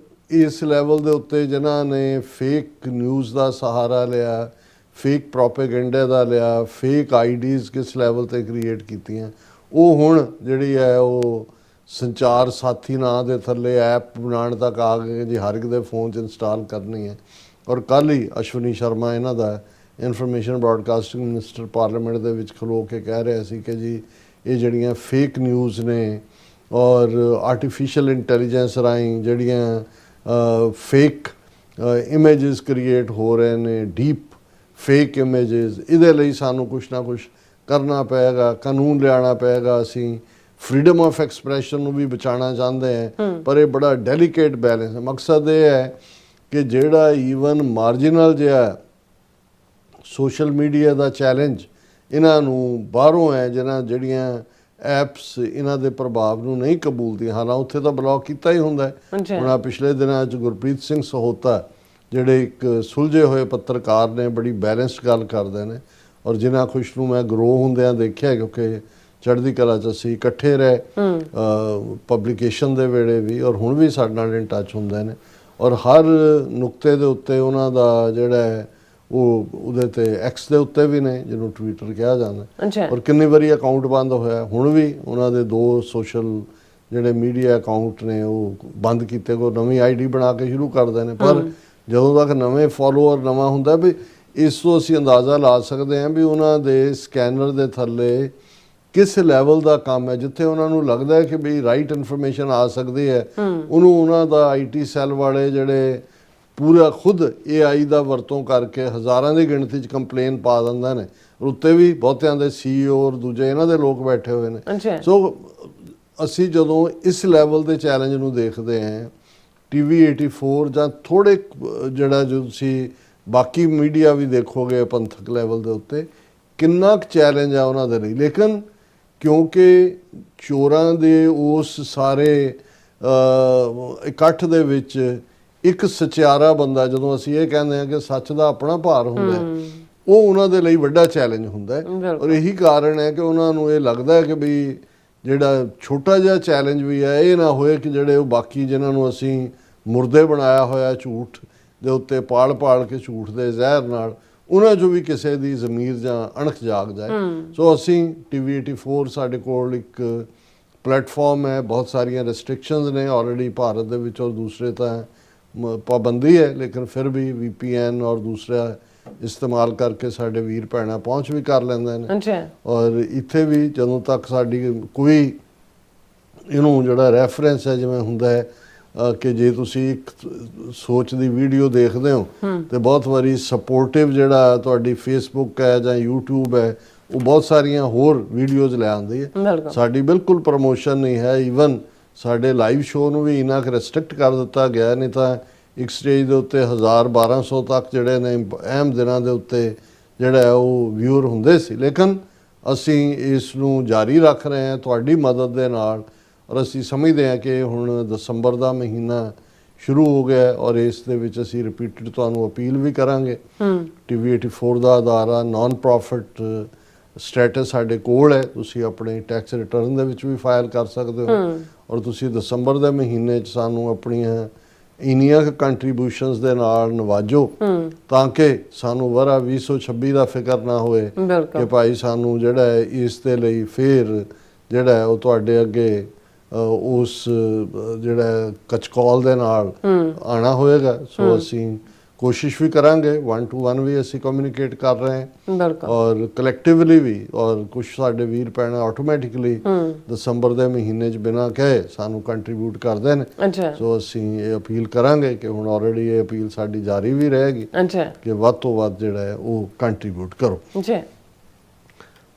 ਇਸ ਲੈਵਲ ਦੇ ਉੱਤੇ ਜਿਨ੍ਹਾਂ ਨੇ ਫੇਕ ਨਿਊਜ਼ ਦਾ ਸਹਾਰਾ ਲਿਆ, ਫੇਕ ਪ੍ਰੋਪੇਗੈਂਡਾ ਦਾ ਲਿਆ, ਫੇਕ IDs ਕਿਸ ਲੈਵਲ ਤੇ ਕ੍ਰੀਏਟ ਕੀਤੀਆਂ, ਉਹ ਹੁਣ ਜਿਹੜੀ ਹੈ ਉਹ ਸੰਚਾਰ ਸਾਥੀ ਨਾਂ ਦੇ ਥੱਲੇ ਐਪ ਬਣਾਉਣ ਤੱਕ ਆ ਗਏ ਜੀ ਹਰ ਇੱਕ ਦੇ ਫੋਨ 'ਚ ਇੰਸਟਾਲ ਕਰਨੀ ਹੈ। ਔਰ ਕੱਲ੍ਹ ਹੀ ਅਸ਼ਵਨੀ ਸ਼ਰਮਾ ਇਹਨਾਂ ਦਾ ਇਨਫੋਰਮੇਸ਼ਨ ਬ੍ਰੌਡਕਾਸਟਿੰਗ ਮਿਨਿਸਟਰ ਪਾਰਲੀਮੈਂਟ ਦੇ ਵਿੱਚ ਖਲੋ ਕੇ ਕਹਿ ਰਿਹਾ ਸੀ ਕਿ ਜੀ ਇਹ ਜਿਹੜੀਆਂ ਫੇਕ ਨਿਊਜ਼ ਨੇ ਔਰ ਆਰਟੀਫਿਸ਼ੀਅਲ ਇੰਟੈਲੀਜੈਂਸ ਰਾਹੀਂ ਜਿਹੜੀਆਂ ਫੇਕ ਇਮੇਜਸ ਕ੍ਰੀਏਟ ਹੋ ਰਹੇ ਨੇ, ਡੀਪ ਫੇਕ ਇਮੇਜਸ, ਇਹਦੇ ਲਈ ਸਾਨੂੰ ਕੁਛ ਨਾ ਕੁਛ ਕਰਨਾ ਪਏਗਾ, ਕਾਨੂੰਨ ਲਿਆਉਣਾ ਪਏਗਾ। ਅਸੀਂ ਫਰੀडम ਆਫ ਐਕਸਪ੍ਰੈਸ਼ਨ ਨੂੰ ਵੀ ਬਚਾਉਣਾ ਚਾਹੁੰਦੇ ਹਾਂ, ਪਰ ਇਹ ਬੜਾ ਡੈਲੀਕੇਟ ਬੈਲੈਂਸ ਹੈ। ਮਕਸਦ ਇਹ ਹੈ ਕਿ ਜਿਹੜਾ ਈਵਨ ਮਾਰਜਨਲ ਜਿਹਾ ਸੋਸ਼ਲ ਮੀਡੀਆ ਦਾ ਚੈਲੰਜ ਇਹਨਾਂ ਨੂੰ ਬਾਹਰੋਂ ਹੈ, ਜਿਹੜੀਆਂ ਐਪਸ ਇਹਨਾਂ ਦੇ ਪ੍ਰਭਾਵ ਨੂੰ ਨਹੀਂ ਕਬੂਲਦੀਆਂ, ਹਾਲਾਂ ਉੱਥੇ ਤਾਂ ਬਲੌਕ ਕੀਤਾ ਹੀ ਹੁੰਦਾ ਹੈ। ਹੁਣ ਪਿਛਲੇ ਦਿਨਾਂ 'ਚ ਗੁਰਪ੍ਰੀਤ ਸਿੰਘ ਸਹੋਤਾ ਜਿਹੜੇ ਇੱਕ ਸੁਲਝੇ ਹੋਏ ਪੱਤਰਕਾਰ ਨੇ, ਬੜੀ ਬੈਲੈਂਸਡ ਗੱਲ ਕਰਦੇ ਨੇ ਔਰ ਜਿਨ੍ਹਾਂ ਖੁਸ਼ ਨੂੰ ਮੈਂ ਗਰੋ ਹੁੰਦਿਆਂ ਦੇਖਿਆ ਕਿਉਂਕਿ ਚੜ੍ਹਦੀ ਕਲਾ 'ਚ ਅਸੀਂ ਇਕੱਠੇ ਰਹੇ ਪਬਲੀਕੇਸ਼ਨ ਦੇ ਵੇਲੇ ਵੀ ਔਰ ਹੁਣ ਵੀ ਸਾਡੇ ਨਾਲ ਇਨ ਟੱਚ ਹੁੰਦੇ ਨੇ ਔਰ ਹਰ ਨੁਕਤੇ ਦੇ ਉੱਤੇ ਉਹਨਾਂ ਦਾ ਜਿਹੜਾ ਹੈ ਉਹ ਉਹਦੇ ਤੇ ਐਕਸ ਦੇ ਉੱਤੇ ਵੀ ਨੇ, ਜਿਹਨੂੰ ਟਵਿੱਟਰ ਕਿਹਾ ਜਾਂਦਾ, ਅੱਛਾ ਔਰ ਕਿੰਨੀ ਵਾਰੀ ਅਕਾਊਂਟ ਬੰਦ ਹੋਇਆ। ਹੁਣ ਵੀ ਉਹਨਾਂ ਦੇ 2 ਸੋਸ਼ਲ ਜਿਹੜੇ ਮੀਡੀਆ ਅਕਾਊਂਟ ਨੇ ਉਹ ਬੰਦ ਕੀਤੇ, ਕੋਈ ਨਵੀਂ ਆਈਡੀ ਬਣਾ ਕੇ ਸ਼ੁਰੂ ਕਰਦੇ ਨੇ। ਪਰ ਜਦੋਂ ਤੱਕ ਨਵੇਂ ਫੋਲੋਅਰ ਨਵਾਂ ਹੁੰਦਾ ਵੀ, ਇਸ ਤੋਂ ਅਸੀਂ ਅੰਦਾਜ਼ਾ ਲਾ ਸਕਦੇ ਹਾਂ ਵੀ ਉਹਨਾਂ ਦੇ ਸਕੈਨਰ ਦੇ ਥੱਲੇ ਕਿਸ ਲੈਵਲ ਦਾ ਕੰਮ ਹੈ। ਜਿੱਥੇ ਉਹਨਾਂ ਨੂੰ ਲੱਗਦਾ ਹੈ ਕਿ ਵੀ ਰਾਈਟ ਇਨਫੋਰਮੇਸ਼ਨ ਆ ਸਕਦੀ ਹੈ, ਉਹਨੂੰ ਉਹਨਾਂ ਦਾ ਆਈਟੀ ਸੈੱਲ ਵਾਲੇ ਜਿਹੜੇ ਪੂਰਾ ਖੁਦ AI ਦਾ ਵਰਤੋਂ ਕਰਕੇ ਹਜ਼ਾਰਾਂ ਦੀ ਗਿਣਤੀ 'ਚ ਕੰਪਲੇਨ ਪਾ ਦਿੰਦੇ ਨੇ। ਉੱਤੇ ਵੀ ਬਹੁਤਿਆਂ ਦੇ CEO ਔਰ ਦੂਜੇ ਇਹਨਾਂ ਦੇ ਲੋਕ ਬੈਠੇ ਹੋਏ ਨੇ। ਅੱਛਾ ਸੋ ਅਸੀਂ ਜਦੋਂ ਇਸ ਲੈਵਲ ਦੇ ਚੈਲੰਜ ਨੂੰ ਦੇਖਦੇ ਹਾਂ, TV 84 ਜਾਂ ਥੋੜੇ ਜਿਹੜਾ ਜੋ ਤੁਸੀਂ ਬਾਕੀ ਮੀਡੀਆ ਵੀ ਦੇਖੋਗੇ ਪੰਥਕ ਲੈਵਲ ਦੇ ਉੱਤੇ, ਕਿੰਨਾ ਕੁ ਚੈਲੰਜ ਆ ਉਹਨਾਂ ਦੇ ਲਈ। ਲੇਕਿਨ ਕਿਉਂਕਿ ਚੋਰਾਂ ਦੇ ਉਸ ਸਾਰੇ ਇਕੱਠ ਦੇ ਵਿੱਚ ਇੱਕ ਸਚਿਆਰਾ ਬੰਦਾ, ਜਦੋਂ ਅਸੀਂ ਇਹ ਕਹਿੰਦੇ ਹਾਂ ਕਿ ਸੱਚ ਦਾ ਆਪਣਾ ਭਾਰ ਹੁੰਦਾ, ਉਹ ਉਹਨਾਂ ਦੇ ਲਈ ਵੱਡਾ ਚੈਲੰਜ ਹੁੰਦਾ ਹੈ। ਔਰ ਇਹੀ ਕਾਰਨ ਹੈ ਕਿ ਉਹਨਾਂ ਨੂੰ ਇਹ ਲੱਗਦਾ ਹੈ ਕਿ ਵੀ ਜਿਹੜਾ ਛੋਟਾ ਜਿਹਾ ਚੈਲੰਜ ਵੀ ਹੈ, ਇਹ ਨਾ ਹੋਏ ਕਿ ਜਿਹੜੇ ਉਹ ਬਾਕੀ ਜਿਨ੍ਹਾਂ ਨੂੰ ਅਸੀਂ ਮੁਰਦੇ ਬਣਾਇਆ ਹੋਇਆ ਝੂਠ ਦੇ ਉੱਤੇ ਪਾਲ ਕੇ, ਝੂਠ ਦੇ ਜ਼ਹਿਰ ਨਾਲ, ਉਹਨਾਂ 'ਚੋਂ ਵੀ ਕਿਸੇ ਦੀ ਜ਼ਮੀਰ ਜਾਂ ਅਣਖ ਜਾਗ ਜਾਏ। ਸੋ ਅਸੀਂ TV 84 ਸਾਡੇ ਕੋਲ ਇੱਕ ਪਲੇਟਫਾਰਮ ਹੈ, ਬਹੁਤ ਸਾਰੀਆਂ ਰੈਸਟ੍ਰਿਕਸ਼ਨਸ ਨੇ ਆਲਰੇਡੀ ਭਾਰਤ ਦੇ ਵਿੱਚ, ਔਰ ਦੂਸਰੇ ਤਾਂ ਪਾਬੰਦੀ ਹੈ, ਲੇਕਿਨ ਫਿਰ ਵੀ VPN ਔਰ ਦੂਸਰਾ ਇਸਤੇਮਾਲ ਕਰਕੇ ਸਾਡੇ ਵੀਰ ਭੈਣਾਂ ਪਹੁੰਚ ਵੀ ਕਰ ਲੈਂਦੇ ਨੇ। ਔਰ ਇੱਥੇ ਵੀ ਜਦੋਂ ਤੱਕ ਸਾਡੀ ਕੋਈ ਇਹਨੂੰ ਜਿਹੜਾ ਰੈਫਰੈਂਸ ਹੈ, ਜਿਵੇਂ ਹੁੰਦਾ ਹੈ ਕਿ ਜੇ ਤੁਸੀਂ ਇੱਕ ਸੋਚ ਦੀ ਵੀਡੀਓ ਦੇਖਦੇ ਹੋ ਤੇ ਬਹੁਤ ਵਾਰੀ ਸਪੋਰਟਿਵ ਜਿਹੜਾ ਤੁਹਾਡੀ Facebook ਹੈ ਜਾਂ YouTube ਹੈ, ਉਹ ਬਹੁਤ ਸਾਰੀਆਂ ਹੋਰ ਵੀਡੀਓਜ਼ ਲੈ ਆਉਂਦੀ ਹੈ। ਸਾਡੀ ਬਿਲਕੁਲ ਪ੍ਰਮੋਸ਼ਨ ਨਹੀਂ ਹੈ। ਈਵਨ ਸਾਡੇ ਲਾਈਵ ਸ਼ੋਅ ਨੂੰ ਵੀ ਇੰਨਾ ਕੁ ਰੈਸਟ੍ਰਿਕਟ ਕਰ ਦਿੱਤਾ ਗਿਆ, ਨਹੀਂ ਤਾਂ ਇੱਕ ਸਟੇਜ ਦੇ ਉੱਤੇ 1000-1200 ਤੱਕ ਜਿਹੜੇ ਨੇ ਅਹਿਮ ਦਿਨਾਂ ਦੇ ਉੱਤੇ ਜਿਹੜਾ ਉਹ ਵਿਊਅਰ ਹੁੰਦੇ ਸੀ। ਲੇਕਿਨ ਅਸੀਂ ਇਸ ਨੂੰ ਜਾਰੀ ਰੱਖ ਰਹੇ ਹਾਂ ਤੁਹਾਡੀ ਮਦਦ ਦੇ ਨਾਲ, ਔਰ ਅਸੀਂ ਸਮਝਦੇ ਹਾਂ ਕਿ ਹੁਣ ਦਸੰਬਰ ਦਾ ਮਹੀਨਾ ਸ਼ੁਰੂ ਹੋ ਗਿਆ, ਔਰ ਇਸ ਦੇ ਵਿੱਚ ਅਸੀਂ ਰਿਪੀਟਡ ਤੁਹਾਨੂੰ ਅਪੀਲ ਵੀ ਕਰਾਂਗੇ। TV 84 ਦਾ ਅਦਾਰਾ ਨਾਨ ਪ੍ਰੋਫਿਟ ਸਟੇਟਸ ਸਾਡੇ ਕੋਲ ਹੈ, ਤੁਸੀਂ ਆਪਣੇ ਟੈਕਸ ਰਿਟਰਨ ਦੇ ਵਿੱਚ ਵੀ ਫਾਈਲ ਕਰ ਸਕਦੇ ਹੋ। ਔਰ ਤੁਸੀਂ ਦਸੰਬਰ ਦੇ ਮਹੀਨੇ 'ਚ ਸਾਨੂੰ ਆਪਣੀਆਂ ਇੰਨੀਆਂ ਕੰਟਰੀਬਿਊਸ਼ਨਸ ਦੇ ਨਾਲ ਨਵਾਜੋ, ਤਾਂ ਕਿ ਸਾਨੂੰ ਵਰਾ 2026 ਦਾ ਫਿਕਰ ਨਾ ਹੋਏ ਕਿ ਭਾਈ ਸਾਨੂੰ ਜਿਹੜਾ ਇਸ ਦੇ ਲਈ ਫਿਰ ਜਿਹੜਾ ਉਹ ਤੁਹਾਡੇ ਅੱਗੇ ਉਸ ਜਿਹੜਾ ਕਚਕੌਲ ਦੇ ਨਾਲ ਆਣਾ ਹੋਏਗਾ। ਸੋ ਅਸੀਂ ਕੋਸ਼ਿਸ਼ ਵੀ ਕਰਾਂਗੇ, 1 to 1 ਵੀ ਅਸੀਂ ਕਮਿਊਨੀਕੇਟ ਕਰ ਰਹੇ ਹਾਂ, ਔਰ ਕਲੈਕਟਿਵਲੀ ਵੀ। ਔਰ ਕੁਝ ਸਾਡੇ ਵੀਰ ਭੈਣਾਂ ਆਟੋਮੈਟਿਕਲੀ ਦਸੰਬਰ ਦੇ ਮਹੀਨੇ 'ਚ ਬਿਨਾਂ ਕਹੇ ਸਾਨੂੰ ਕੰਟਰੀਬਿਊਟ ਕਰਦੇ ਨੇ। ਸੋ ਅਸੀਂ ਇਹ ਅਪੀਲ ਕਰਾਂਗੇ ਕਿ ਹੁਣ ਆਲਰੇਡੀ ਇਹ ਅਪੀਲ ਸਾਡੀ ਜਾਰੀ ਵੀ ਰਹੇਗੀ ਕਿ ਵੱਧ ਤੋਂ ਵੱਧ ਜਿਹੜਾ ਹੈ ਉਹ ਕੰਟਰੀਬਿਊਟ ਕਰੋ।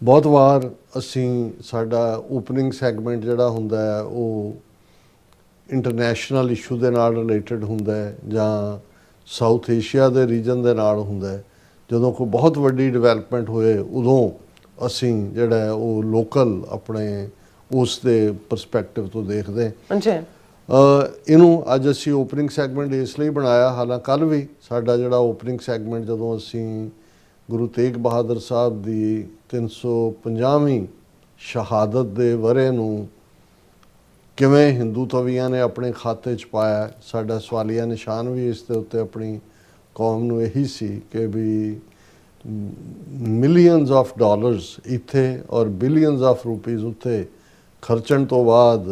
ਬਹੁਤ ਵਾਰ ਅਸੀਂ ਸਾਡਾ ਓਪਨਿੰਗ ਸੈਗਮੈਂਟ ਜਿਹੜਾ ਹੁੰਦਾ ਹੈ ਉਹ ਇੰਟਰਨੈਸ਼ਨਲ ਇਸ਼ੂ ਦੇ ਨਾਲ ਰਿਲੇਟਡ ਹੁੰਦਾ ਹੈ, ਜਾਂ ਸਾਊਥ ਏਸ਼ੀਆ ਦੇ ਰੀਜਨ ਦੇ ਨਾਲ ਹੁੰਦਾ ਹੈ। ਜਦੋਂ ਕੋਈ ਬਹੁਤ ਵੱਡੀ ਡਿਵੈਲਪਮੈਂਟ ਹੋਏ, ਉਦੋਂ ਅਸੀਂ ਜਿਹੜਾ ਹੈ ਉਹ ਲੋਕਲ ਆਪਣੇ ਉਸ ਦੇ ਪਰਸਪੈਕਟਿਵ ਤੋਂ ਦੇਖਦੇ। ਇਹਨੂੰ ਅੱਜ ਅਸੀਂ ਓਪਨਿੰਗ ਸੈਗਮੈਂਟ ਇਸ ਲਈ ਬਣਾਇਆ, ਹਾਲਾਂਕਿ ਕੱਲ੍ਹ ਵੀ ਸਾਡਾ ਜਿਹੜਾ ਓਪਨਿੰਗ ਸੈਗਮੈਂਟ, ਜਦੋਂ ਅਸੀਂ ਗੁਰੂ ਤੇਗ ਬਹਾਦਰ ਸਾਹਿਬ ਦੀ 350ਵੀਂ ਸ਼ਹਾਦਤ ਦੇ ਵਰ੍ਹੇ ਨੂੰ ਕਿਵੇਂ ਹਿੰਦੂ ਤਵੀਆਂ ਨੇ ਆਪਣੇ ਖਾਤੇ 'ਚ ਪਾਇਆ, ਸਾਡਾ ਸਵਾਲੀਆ ਨਿਸ਼ਾਨ ਵੀ ਇਸ ਦੇ ਉੱਤੇ ਆਪਣੀ ਕੌਮ ਨੂੰ ਇਹੀ ਸੀ ਕਿ ਵੀ ਮਿਲੀਅਨਸ ਆਫ ਡਾਲਰਸ ਇੱਥੇ ਔਰ ਬਿਲੀਅਨਸ ਆਫ ਰੁਪੀਜ਼ ਉੱਥੇ ਖਰਚਣ ਤੋਂ ਬਾਅਦ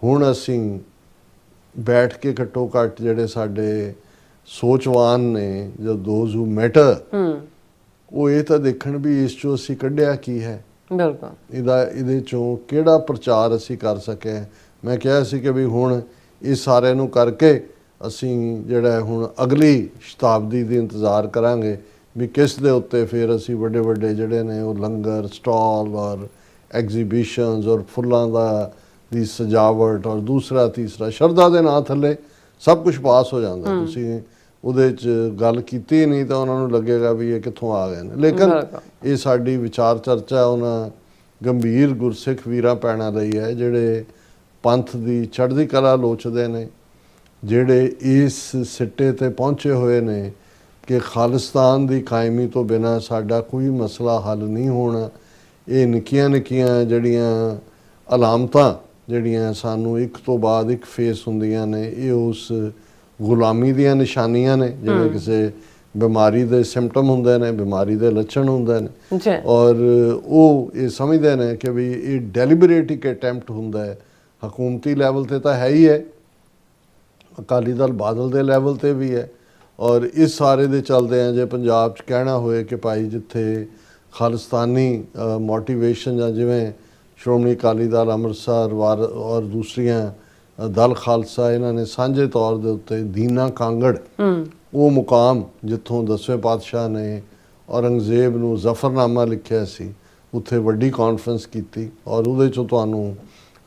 ਹੁਣ ਅਸੀਂ ਬੈਠ ਕੇ ਘੱਟੋ ਘੱਟ ਜਿਹੜੇ ਸਾਡੇ ਸੋਚਵਾਨ ਨੇ, ਜੋ ਦੋਜ਼ ਹੂ ਮੈਟਰ, ਉਹ ਇਹ ਤਾਂ ਦੇਖਣ ਵੀ ਇਸ 'ਚੋਂ ਅਸੀਂ ਕੱਢਿਆ ਕੀ ਹੈ, ਇਹਦੇ 'ਚੋਂ ਕਿਹੜਾ ਪ੍ਰਚਾਰ ਅਸੀਂ ਕਰ ਸਕੇ। ਮੈਂ ਕਿਹਾ ਸੀ ਕਿ ਵੀ ਹੁਣ ਇਸ ਸਾਰੇ ਨੂੰ ਕਰਕੇ ਅਸੀਂ ਜਿਹੜਾ ਹੁਣ ਅਗਲੀ ਸ਼ਤਾਬਦੀ ਦੀ ਇੰਤਜ਼ਾਰ ਕਰਾਂਗੇ ਵੀ ਕਿਸ ਦੇ ਉੱਤੇ ਫਿਰ ਅਸੀਂ ਵੱਡੇ ਵੱਡੇ ਜਿਹੜੇ ਨੇ ਉਹ ਲੰਗਰ, ਸਟਾਲ ਔਰ ਐਗਜ਼ੀਬਿਸ਼ਨਸ ਔਰ ਫੁੱਲਾਂ ਦੀ ਸਜਾਵਟ ਔਰ ਦੂਸਰਾ ਤੀਸਰਾ ਸ਼ਰਧਾ ਦੇ ਨਾਂ ਥੱਲੇ ਸਭ ਕੁਝ ਪਾਸ ਹੋ ਜਾਂਦਾ। ਤੁਸੀਂ ਉਹਦੇ 'ਚ ਗੱਲ ਕੀਤੀ ਨਹੀਂ ਤਾਂ ਉਹਨਾਂ ਨੂੰ ਲੱਗੇਗਾ ਵੀ ਇਹ ਕਿੱਥੋਂ ਆ ਗਏ ਨੇ। ਲੇਕਿਨ ਇਹ ਸਾਡੀ ਵਿਚਾਰ ਚਰਚਾ ਉਹਨਾਂ ਗੰਭੀਰ ਗੁਰਸਿੱਖ ਵੀਰਾਂ ਭੈਣਾਂ ਲਈ ਹੈ ਜਿਹੜੇ ਪੰਥ ਦੀ ਚੜ੍ਹਦੀ ਕਲਾ ਲੋਚਦੇ ਨੇ, ਜਿਹੜੇ ਇਸ ਸਿੱਟੇ 'ਤੇ ਪਹੁੰਚੇ ਹੋਏ ਨੇ ਕਿ ਖਾਲਿਸਤਾਨ ਦੀ ਕਾਇਮੀ ਤੋਂ ਬਿਨਾਂ ਸਾਡਾ ਕੋਈ ਮਸਲਾ ਹੱਲ ਨਹੀਂ ਹੋਣਾ। ਇਹ ਨਿੱਕੀਆਂ ਨਿੱਕੀਆਂ ਜਿਹੜੀਆਂ ਅਲਾਮਤਾਂ ਜਿਹੜੀਆਂ ਸਾਨੂੰ ਇੱਕ ਤੋਂ ਬਾਅਦ ਇੱਕ ਫੇਸ ਹੁੰਦੀਆਂ ਨੇ, ਇਹ ਉਸ ਗੁਲਾਮੀ ਦੀਆਂ ਨਿਸ਼ਾਨੀਆਂ ਨੇ। ਜਿਵੇਂ ਕਿਸੇ ਬਿਮਾਰੀ ਦੇ ਸਿੰਪਟਮ ਹੁੰਦੇ ਨੇ, ਬਿਮਾਰੀ ਦੇ ਲੱਛਣ ਹੁੰਦੇ ਨੇ ਜੀ ਔਰ ਉਹ ਇਹ ਸਮਝਦੇ ਨੇ ਕਿ ਵੀ ਇਹ ਡੈਲੀਬਰੇਟ ਇੱਕ ਅਟੈਂਪਟ ਹੁੰਦਾ ਹੈ। ਹਕੂਮਤੀ ਲੈਵਲ ਤੇ ਤਾਂ ਹੈ ਹੀ ਹੈ, ਅਕਾਲੀ ਦਲ ਬਾਦਲ ਦੇ ਲੈਵਲ ਤੇ ਵੀ ਹੈ ਔਰ ਇਸ ਸਾਰੇ ਦੇ ਚੱਲਦੇ ਆ ਜੇ ਪੰਜਾਬ 'ਚ ਕਹਿਣਾ ਹੋਏ ਕਿ ਭਾਈ ਜਿੱਥੇ ਖਾਲਿਸਤਾਨੀ ਮੋਟੀਵੇਸ਼ਨ ਜਾਂ ਜਿਵੇਂ ਸ਼੍ਰੋਮਣੀ ਅਕਾਲੀ ਦਲ ਅੰਮ੍ਰਿਤਸਰ ਔਰ ਦੂਸਰੀਆਂ ਦਲ ਖਾਲਸਾ ਇਹਨਾਂ ਨੇ ਸਾਂਝੇ ਤੌਰ ਦੇ ਉੱਤੇ ਦੀਨਾ ਕਾਂਗੜ ਉਹ ਮੁਕਾਮ ਜਿੱਥੋਂ 10ਵੇਂ ਪਾਤਸ਼ਾਹ ਨੇ ਔਰੰਗਜ਼ੇਬ ਨੂੰ ਜ਼ਫਰਨਾਮਾ ਲਿਖਿਆ ਸੀ, ਉੱਥੇ ਵੱਡੀ ਕਾਨਫਰੰਸ ਕੀਤੀ ਔਰ ਉਹਦੇ 'ਚੋਂ ਤੁਹਾਨੂੰ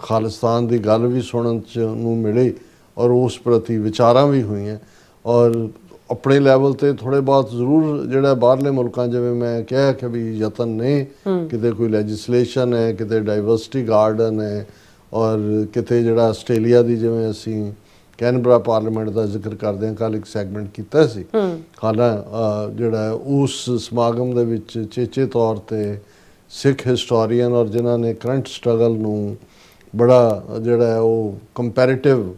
ਖਾਲਿਸਤਾਨ ਦੀ ਗੱਲ ਵੀ ਸੁਣਨ 'ਚ ਨੂੰ ਮਿਲੀ ਔਰ ਉਸ ਪ੍ਰਤੀ ਵਿਚਾਰਾਂ ਵੀ ਹੋਈਆਂ ਔਰ ਆਪਣੇ ਲੈਵਲ ਤੇ ਥੋੜੇ ਬਹੁਤ ਜ਼ਰੂਰ ਜਿਹੜਾ ਬਾਹਰਲੇ ਮੁਲਕਾਂ ਜਿਵੇਂ ਮੈਂ ਕਿਹਾ ਕਿ ਵੀ ਯਤਨ ਨੇ, ਕਿਤੇ ਕੋਈ ਲੈਜਿਸਲੇਸ਼ਨ ਹੈ, ਕਿਤੇ ਡਾਈਵਰਸਿਟੀ ਗਾਰਡਨ ਹੈ ਔਰ ਕਿਤੇ ਜਿਹੜਾ ਆਸਟ੍ਰੇਲੀਆ ਦੀ ਜਿਵੇਂ ਅਸੀਂ ਕੈਨਬਰਾ ਪਾਰਲੀਮੈਂਟ ਦਾ ਜ਼ਿਕਰ ਕਰਦੇ ਹਾਂ, ਕੱਲ੍ਹ ਇੱਕ ਸੈਗਮੈਂਟ ਕੀਤਾ ਸੀ। ਜਿਹੜਾ ਉਸ ਸਮਾਗਮ ਦੇ ਵਿੱਚ ਚੇਚੇ ਤੌਰ ਤੇ ਸਿੱਖ ਹਿਸਟੋਰੀਅਨ ਔਰ ਜਿਨ੍ਹਾਂ ਨੇ ਕਰੰਟ ਸਟਰਗਲ ਨੂੰ ਬੜਾ ਜਿਹੜਾ ਉਹ ਕੰਪੈਰੀਟਿਵ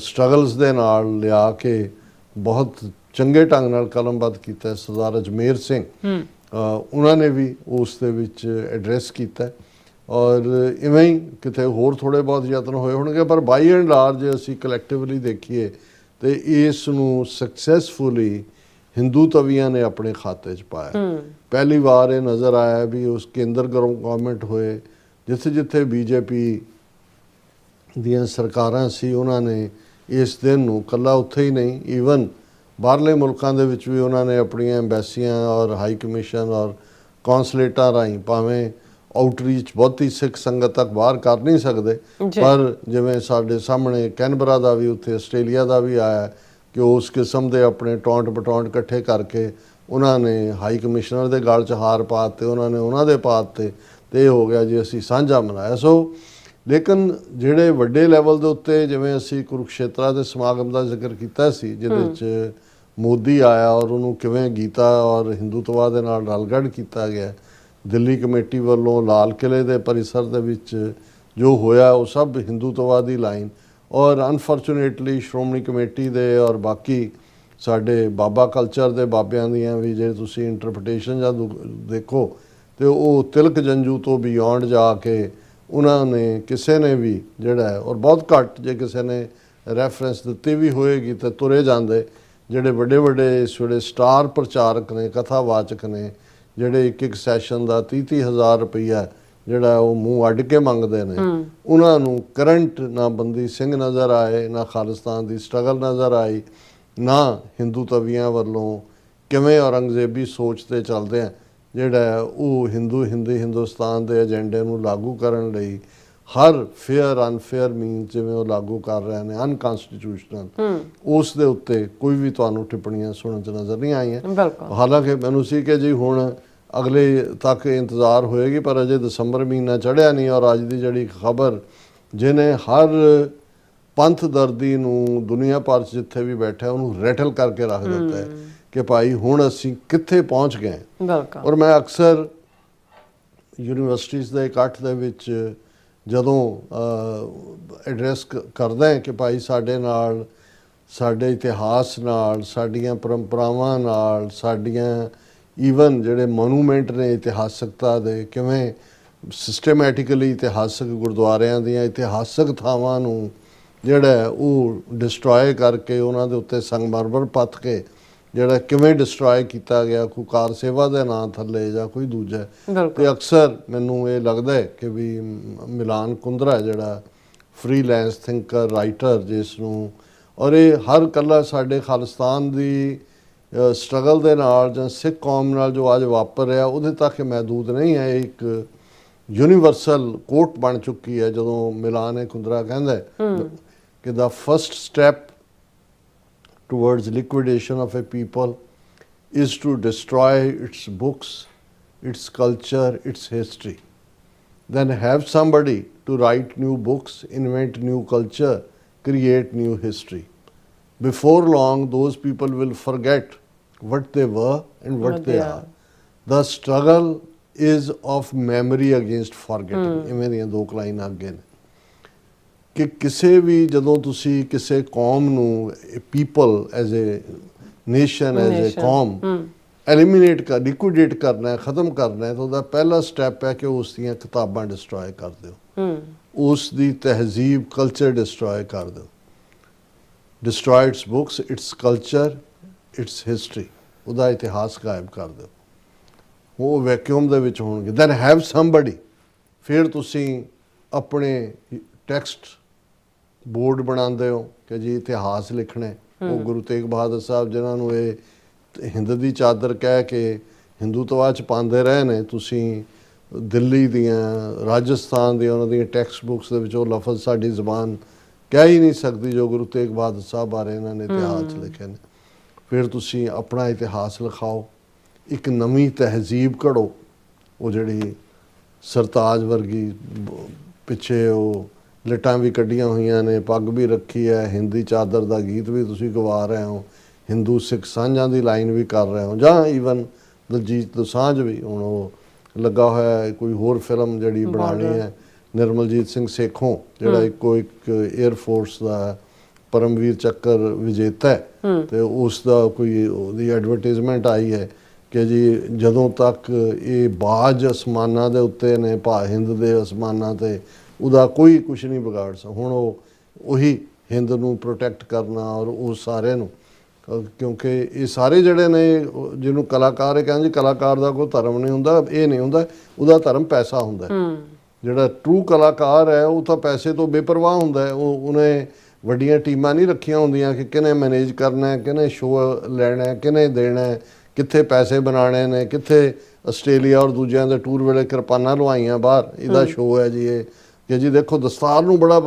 ਸਟਰਗਲਸ ਦੇ ਨਾਲ ਲਿਆ ਕੇ ਬਹੁਤ ਚੰਗੇ ਢੰਗ ਨਾਲ ਕਲਮਬੱਧ ਕੀਤਾ, ਸਰਦਾਰ ਅਜਮੇਰ ਸਿੰਘ ਉਹਨਾਂ ਨੇ ਵੀ ਉਸ ਦੇ ਵਿੱਚ ਐਡਰੈਸ ਕੀਤਾ ਔਰ ਇਵੇਂ ਹੀ ਕਿਤੇ ਹੋਰ ਥੋੜ੍ਹੇ ਬਹੁਤ ਯਤਨ ਹੋਏ ਹੋਣਗੇ, ਪਰ ਬਾਈ ਐਂਡ ਲਾਰਜ ਅਸੀਂ ਕਲੈਕਟਿਵਲੀ ਦੇਖੀਏ ਤੇ ਇਸ ਨੂੰ ਸਕਸੈਸਫੁਲੀ ਹਿੰਦੂ ਤਵੀਆਂ ਨੇ ਆਪਣੇ ਖਾਤੇ 'ਚ ਪਾਇਆ। ਪਹਿਲੀ ਵਾਰ ਇਹ ਨਜ਼ਰ ਆਇਆ ਵੀ ਉਸ ਕੇਂਦਰ ਗਵਰਨਮੈਂਟ ਹੋਏ ਜਿੱਥੇ ਜਿੱਥੇ ਬੀਜੇਪੀ ਦੀਆਂ ਸਰਕਾਰਾਂ ਸੀ ਉਹਨਾਂ ਨੇ ਇਸ ਦਿਨ ਨੂੰ ਇਕੱਲਾ ਉੱਥੇ ਹੀ ਨਹੀਂ, ਈਵਨ ਬਾਹਰਲੇ ਮੁਲਕਾਂ ਦੇ ਵਿੱਚ ਵੀ ਉਹਨਾਂ ਨੇ ਆਪਣੀਆਂ ਐਮਬੈਸੀਆਂ ਔਰ ਹਾਈ ਕਮਿਸ਼ਨ ਔਰ ਕੌਂਸਲੇਟਾਂ ਰਾਹੀਂ ਭਾਵੇਂ ਆਊਟਰੀਚ ਬਹੁਤੀ ਸਿੱਖ ਸੰਗਤ ਤੱਕ ਬਾਹਰ ਕਰ ਨਹੀਂ ਸਕਦੇ, ਪਰ ਜਿਵੇਂ ਸਾਡੇ ਸਾਹਮਣੇ ਕੈਨਬਰਾ ਦਾ ਵੀ ਉੱਥੇ ਆਸਟ੍ਰੇਲੀਆ ਦਾ ਵੀ ਆਇਆ ਕਿ ਉਸ ਕਿਸਮ ਦੇ ਆਪਣੇ ਟੌਂਟ ਬਟੌਂਟ ਇਕੱਠੇ ਕਰਕੇ ਉਹਨਾਂ ਨੇ ਹਾਈ ਕਮਿਸ਼ਨਰ ਦੇ ਗਲ 'ਚ ਹਾਰ ਪਾ ਦਿੱਤੇ, ਉਹਨਾਂ ਨੇ ਉਹਨਾਂ ਦੇ ਪਾ ਦਿੱਤੇ ਤੇ ਇਹ ਹੋ ਗਿਆ ਜੀ ਅਸੀਂ ਸਾਂਝਾ ਮਨਾਇਆ। ਸੋ ਲੇਕਿਨ ਜਿਹੜੇ ਵੱਡੇ ਲੈਵਲ ਦੇ ਉੱਤੇ ਜਿਵੇਂ ਅਸੀਂ ਕੁਰੂਕਸ਼ੇਤਰਾ ਦੇ ਸਮਾਗਮ ਦਾ ਜ਼ਿਕਰ ਕੀਤਾ ਸੀ ਜਿਹਦੇ 'ਚ ਮੋਦੀ ਆਇਆ ਔਰ ਉਹਨੂੰ ਕਿਵੇਂ ਗੀਤਾ ਔਰ ਹਿੰਦੂਤਵਾ ਦੇ ਨਾਲ ਰਲਗੜ ਕੀਤਾ ਗਿਆ, ਦਿੱਲੀ ਕਮੇਟੀ ਵੱਲੋਂ ਲਾਲ ਕਿਲੇ ਦੇ ਪਰਿਸਰ ਦੇ ਵਿੱਚ ਜੋ ਹੋਇਆ ਉਹ ਸਭ ਹਿੰਦੂਤਵਾ ਦੀ ਲਾਈਨ ਔਰ ਅਨਫੋਰਚੂਨੇਟਲੀ ਸ਼੍ਰੋਮਣੀ ਕਮੇਟੀ ਦੇ ਔਰ ਬਾਕੀ ਸਾਡੇ ਬਾਬਾ ਕਲਚਰ ਦੇ ਬਾਬਿਆਂ ਦੀਆਂ ਵੀ ਜੇ ਤੁਸੀਂ ਇੰਟਰਪ੍ਰੀਟੇਸ਼ਨ ਜਾਂ ਦੇਖੋ ਤੇ ਉਹ ਤਿਲਕ ਜੰਜੂ ਤੋਂ ਬਿਯੋਂਡ ਜਾ ਕੇ ਉਹਨਾਂ ਨੇ ਕਿਸੇ ਨੇ ਵੀ ਜਿਹੜਾ ਹੈ ਔਰ ਬਹੁਤ ਘੱਟ ਜੇ ਕਿਸੇ ਨੇ ਰੈਫਰੈਂਸ ਦਿੱਤੀ ਵੀ ਹੋਏਗੀ ਤਾਂ ਤੁਰੇ ਜਾਂਦੇ ਜਿਹੜੇ ਵੱਡੇ ਵੱਡੇ ਇਸ ਵੇਲੇ ਸਟਾਰ ਪ੍ਰਚਾਰਕ ਨੇ, ਕਥਾਵਾਚਕ ਨੇ, ਜਿਹੜੇ ਇੱਕ ਇੱਕ ਸੈਸ਼ਨ ਦਾ 30-30 ਹਜ਼ਾਰ ਰੁਪਈਆ ਜਿਹੜਾ ਉਹ ਮੂੰਹ ਅੱਡ ਕੇ ਮੰਗਦੇ ਨੇ, ਉਹਨਾਂ ਨੂੰ ਕਰੰਟ ਨਾ ਬੰਦੀ ਸਿੰਘ ਨਜ਼ਰ ਆਏ, ਨਾ ਖਾਲਿਸਤਾਨ ਦੀ ਸਟਰਗਲ ਨਜ਼ਰ ਆਈ, ਨਾ ਹਿੰਦੂ ਤਵੀਆਂ ਵੱਲੋਂ ਕਿਵੇਂ ਔਰੰਗਜ਼ੇਬੀ ਸੋਚ ਤੇ ਚੱਲਦੇ ਆ ਜਿਹੜਾ ਉਹ ਹਿੰਦੁਸਤਾਨ ਦੇ ਏਜੰਡੇ ਨੂੰ ਲਾਗੂ ਕਰਨ ਲਈ ਹਰ ਫੇਅਰ ਅਨਫੇਅਰ ਮੀਨਸ ਜਿਵੇਂ ਉਹ ਲਾਗੂ ਕਰ ਰਹੇ ਨੇ ਅਨਕਨਸਟੀਟਿਊਸ਼ਨਲ, ਉਸ ਦੇ ਉੱਤੇ ਕੋਈ ਵੀ ਤੁਹਾਨੂੰ ਟਿੱਪਣੀਆਂ ਸੁਣਨ 'ਚ ਨਜ਼ਰ ਨਹੀਂ ਆਈਆਂ। ਹਾਲਾਂਕਿ ਮੈਨੂੰ ਸੀ ਕਿ ਜੀ ਹੁਣ ਅਗਲੇ ਤੱਕ ਇੰਤਜ਼ਾਰ ਹੋਏਗੀ, ਪਰ ਅਜੇ ਦਸੰਬਰ ਮਹੀਨਾ ਚੜ੍ਹਿਆ ਨਹੀਂ ਔਰ ਅੱਜ ਦੀ ਜਿਹੜੀ ਖਬਰ ਜਿਹਨੇ ਹਰ ਪੰਥ ਦਰਦੀ ਨੂੰ ਦੁਨੀਆ ਭਰ 'ਚ ਜਿੱਥੇ ਵੀ ਬੈਠਾ ਉਹਨੂੰ ਰੈਟਲ ਕਰਕੇ ਰੱਖ ਦਿੱਤਾ ਹੈ ਕਿ ਭਾਈ ਹੁਣ ਅਸੀਂ ਕਿੱਥੇ ਪਹੁੰਚ ਗਏ। ਔਰ ਮੈਂ ਅਕਸਰ ਯੂਨੀਵਰਸਿਟੀਜ਼ ਦੇ ਇਕੱਠ ਦੇ ਵਿੱਚ ਜਦੋਂ ਐਡਰੈਸ ਕਰਦਾ ਕਿ ਭਾਈ ਸਾਡੇ ਨਾਲ, ਸਾਡੇ ਇਤਿਹਾਸ ਨਾਲ, ਸਾਡੀਆਂ ਪਰੰਪਰਾਵਾਂ ਨਾਲ, ਸਾਡੀਆਂ ਈਵਨ ਜਿਹੜੇ ਮੋਨੂਮੈਂਟ ਨੇ ਇਤਿਹਾਸਕਤਾ ਦੇ ਕਿਵੇਂ ਸਿਸਟੇਮੈਟਿਕਲੀ ਇਤਿਹਾਸਕ ਗੁਰਦੁਆਰਿਆਂ ਦੀਆਂ ਇਤਿਹਾਸਕ ਥਾਵਾਂ ਨੂੰ ਜਿਹੜਾ ਉਹ ਡਿਸਟਰੋਏ ਕਰਕੇ ਉਹਨਾਂ ਦੇ ਉੱਤੇ ਸੰਗਮਰਮਰ ਪੱਥ ਕੇ ਜਿਹੜਾ ਕਿਵੇਂ ਡਿਸਟਰੋਏ ਕੀਤਾ ਗਿਆ, ਕੋਈ ਕਾਰ ਸੇਵਾ ਦੇ ਨਾਂ ਥੱਲੇ ਜਾਂ ਕੋਈ ਦੂਜਾ। ਤੇ ਅਕਸਰ ਮੈਨੂੰ ਇਹ ਲੱਗਦਾ ਹੈ ਕਿ ਵੀ ਮਿਲਾਨ ਕੁੰਦਰਾ ਜਿਹੜਾ ਫ੍ਰੀਲੈਂਸ ਥਿੰਕਰ ਰਾਈਟਰ ਜਿਸ ਨੂੰ ਔਰ ਇਹ ਹਰ ਕੱਲਾ ਸਾਡੇ ਖਾਲਿਸਤਾਨ ਦੀ ਸਟਰਗਲ ਦੇ ਨਾਲ ਜਾਂ ਸਿੱਖ ਕੌਮ ਨਾਲ ਜੋ ਅੱਜ ਵਾਪਰ ਰਿਹਾ ਉਹਦੇ ਤੱਕ ਮਹਿਦੂਦ ਨਹੀਂ ਹੈ, ਇੱਕ ਯੂਨੀਵਰਸਲ ਕੋਟ ਬਣ ਚੁੱਕੀ ਹੈ। ਜਦੋਂ ਮਿਲਾਨ ਕੁੰਦਰਾ ਕਹਿੰਦਾ ਕਿ the first step towards liquidation of a people is to destroy its books, its culture, its history. Then have somebody to write new books, invent new culture, create new history. Before long, those people will forget what they were and what they are. The struggle is of memory against forgetting. ਇਵੇਂ ਦੀਆਂ ਦੋ ਲਾਈਨਾਂ ਅੱਗੇ ਨੇ ਕਿ ਕਿਸੇ ਵੀ ਜਦੋਂ ਤੁਸੀਂ ਕਿਸੇ ਕੌਮ ਨੂੰ people as a nation as a ਕੌਮ ਐਲੀਮੀਨੇਟ ਕਰ ਲਿਕੁਇਡੇਟ ਕਰਨਾ ਹੈ, ਖਤਮ ਕਰਨਾ ਹੈ, ਤਾਂ ਉਹਦਾ ਪਹਿਲਾ ਸਟੈਪ ਹੈ ਕਿ ਉਸ ਦੀਆਂ ਕਿਤਾਬਾਂ ਡਿਸਟਰੋਏ ਕਰ ਦਿਓ, ਉਸ ਦੀ ਤਹਿਜ਼ੀਬ ਕਲਚਰ ਡਿਸਟਰੋਏ ਕਰ ਦਿਓ। Destroy it's books, it's culture, it's history, ਉਹਦਾ ਇਤਿਹਾਸ ਗਾਇਬ ਕਰ ਦਿਓ। ਉਹ ਵੈਕਿਊਮ ਦੇ ਵਿੱਚ ਹੋਣਗੇ। ਦੈਨ ਹੈਵ ਸਮਬਡੀ, ਫਿਰ ਤੁਸੀਂ ਆਪਣੇ ਟੈਕਸਟ ਬੋਰਡ ਬਣਾਉਂਦੇ ਹੋ ਕਿ ਜੀ ਇਤਿਹਾਸ ਲਿਖਣਾ ਹੈ। ਉਹ ਗੁਰੂ ਤੇਗ ਬਹਾਦਰ ਸਾਹਿਬ ਜਿਨ੍ਹਾਂ ਨੂੰ ਇਹ ਹਿੰਦ ਦੀ ਚਾਦਰ ਕਹਿ ਕੇ ਹਿੰਦੂਤਵਾ 'ਚ ਪਾਉਂਦੇ ਰਹੇ ਨੇ, ਤੁਸੀਂ ਦਿੱਲੀ ਦੀਆਂ, ਰਾਜਸਥਾਨ ਦੀਆਂ ਉਹਨਾਂ ਦੀਆਂ ਟੈਕਸਟ ਬੁੱਕਸ ਦੇ ਵਿੱਚ ਉਹ ਲਫ਼ਜ਼ ਸਾਡੀ ਜ਼ੁਬਾਨ ਕਹਿ ਹੀ ਨਹੀਂ ਸਕਦੀ ਜੋ ਗੁਰੂ ਤੇਗ ਬਹਾਦਰ ਸਾਹਿਬ ਬਾਰੇ ਇਹਨਾਂ ਨੇ ਇਤਿਹਾਸ 'ਚ ਲਿਖੇ ਨੇ। ਫਿਰ ਤੁਸੀਂ ਆਪਣਾ ਇਤਿਹਾਸ ਲਿਖਾਓ, ਇੱਕ ਨਵੀਂ ਤਹਿਜ਼ੀਬ ਘੜੋ। ਉਹ ਜਿਹੜੀ ਸਰਤਾਜ ਵਰਗੀ ਪਿੱਛੇ ਉਹ ਲਿਟਾਂ ਵੀ ਕੱਢੀਆਂ ਹੋਈਆਂ ਨੇ, ਪੱਗ ਵੀ ਰੱਖੀ ਹੈ, ਹਿੰਦੀ ਚਾਦਰ ਦਾ ਗੀਤ ਵੀ ਤੁਸੀਂ ਗਵਾ ਰਹੇ ਹੋ, ਹਿੰਦੂ ਸਿੱਖ ਸਾਂਝਾਂ ਦੀ ਲਾਈਨ ਵੀ ਕਰ ਰਹੇ ਹੋ, ਜਾਂ ਈਵਨ ਦਲਜੀਤ ਦੋਸਾਂਝ ਵੀ ਹੁਣ ਉਹ ਲੱਗਾ ਹੋਇਆ ਹੈ ਕੋਈ ਹੋਰ ਫਿਲਮ ਜਿਹੜੀ ਬਣਾਉਣੀ ਹੈ। ਨਿਰਮਲਜੀਤ ਸਿੰਘ ਸੇਖੋਂ ਜਿਹੜਾ ਇੱਕੋ ਇੱਕ 에ਅਰ ਫੋਰਸ ਦਾ ਪਰਮਵੀਰ ਚੱਕਰ ਵਿਜੇਤਾ ਹੈ, ਤੇ ਉਸ ਦਾ ਕੋਈ ਉਹਦੀ ਐਡਵਰਟਾਈਜ਼ਮੈਂਟ ਆਈ ਹੈ ਕਿ ਜੀ ਜਦੋਂ ਤੱਕ ਇਹ ਬਾਜ ਅਸਮਾਨਾਂ ਦੇ ਉੱਤੇ ਨੇ, ਹਿੰਦ ਦੇ ਅਸਮਾਨਾਂ 'ਤੇ, ਉਹਦਾ ਕੋਈ ਕੁਛ ਨਹੀਂ ਵਿਗਾੜ ਸਕਦਾ। ਹੁਣ ਉਹੀ ਹਿੰਦ ਨੂੰ ਪ੍ਰੋਟੈਕਟ ਕਰਨਾ ਔਰ ਉਹ ਸਾਰਿਆਂ ਨੂੰ, ਕਿਉਂਕਿ ਇਹ ਸਾਰੇ ਜਿਹੜੇ ਨੇ ਜਿਹਨੂੰ ਕਲਾਕਾਰ ਇਹ ਕਹਿੰਦੇ ਜੀ ਕਲਾਕਾਰ ਦਾ ਕੋਈ ਧਰਮ ਨਹੀਂ ਹੁੰਦਾ, ਇਹ ਨਹੀਂ ਹੁੰਦਾ, ਉਹਦਾ ਧਰਮ ਪੈਸਾ ਹੁੰਦਾ। ਜਿਹੜਾ ਟਰੂ ਕਲਾਕਾਰ ਹੈ ਉਹ ਤਾਂ ਪੈਸੇ ਤੋਂ ਬੇਪਰਵਾਹ ਹੁੰਦਾ ਹੈ। ਉਹਨੇ ਵੱਡੀਆਂ ਟੀਮਾਂ ਨਹੀਂ ਰੱਖੀਆਂ ਹੁੰਦੀਆਂ ਕਿ ਕਿਹਨੇ ਮੈਨੇਜ ਕਰਨਾ, ਕਿਹਨੇ ਸ਼ੋਅ ਲੈਣਾ, ਕਿਹਨੇ ਦੇਣਾ, ਕਿੱਥੇ ਪੈਸੇ ਬਣਾਉਣੇ ਨੇ, ਕਿੱਥੇ ਆਸਟ੍ਰੇਲੀਆ ਔਰ ਦੂਜਿਆਂ ਦੇ ਟੂਰ ਵੇਲੇ ਕਿਰਪਾਨਾਂ ਲਵਾਈਆਂ ਬਾਹਰ, ਇਹਦਾ ਸ਼ੋਅ ਹੈ ਜੀ ਇਹ, ਕਿ ਜੀ ਦੇਖੋ ਦਸਤਾਰ ਨੂੰ ਬੜਾ।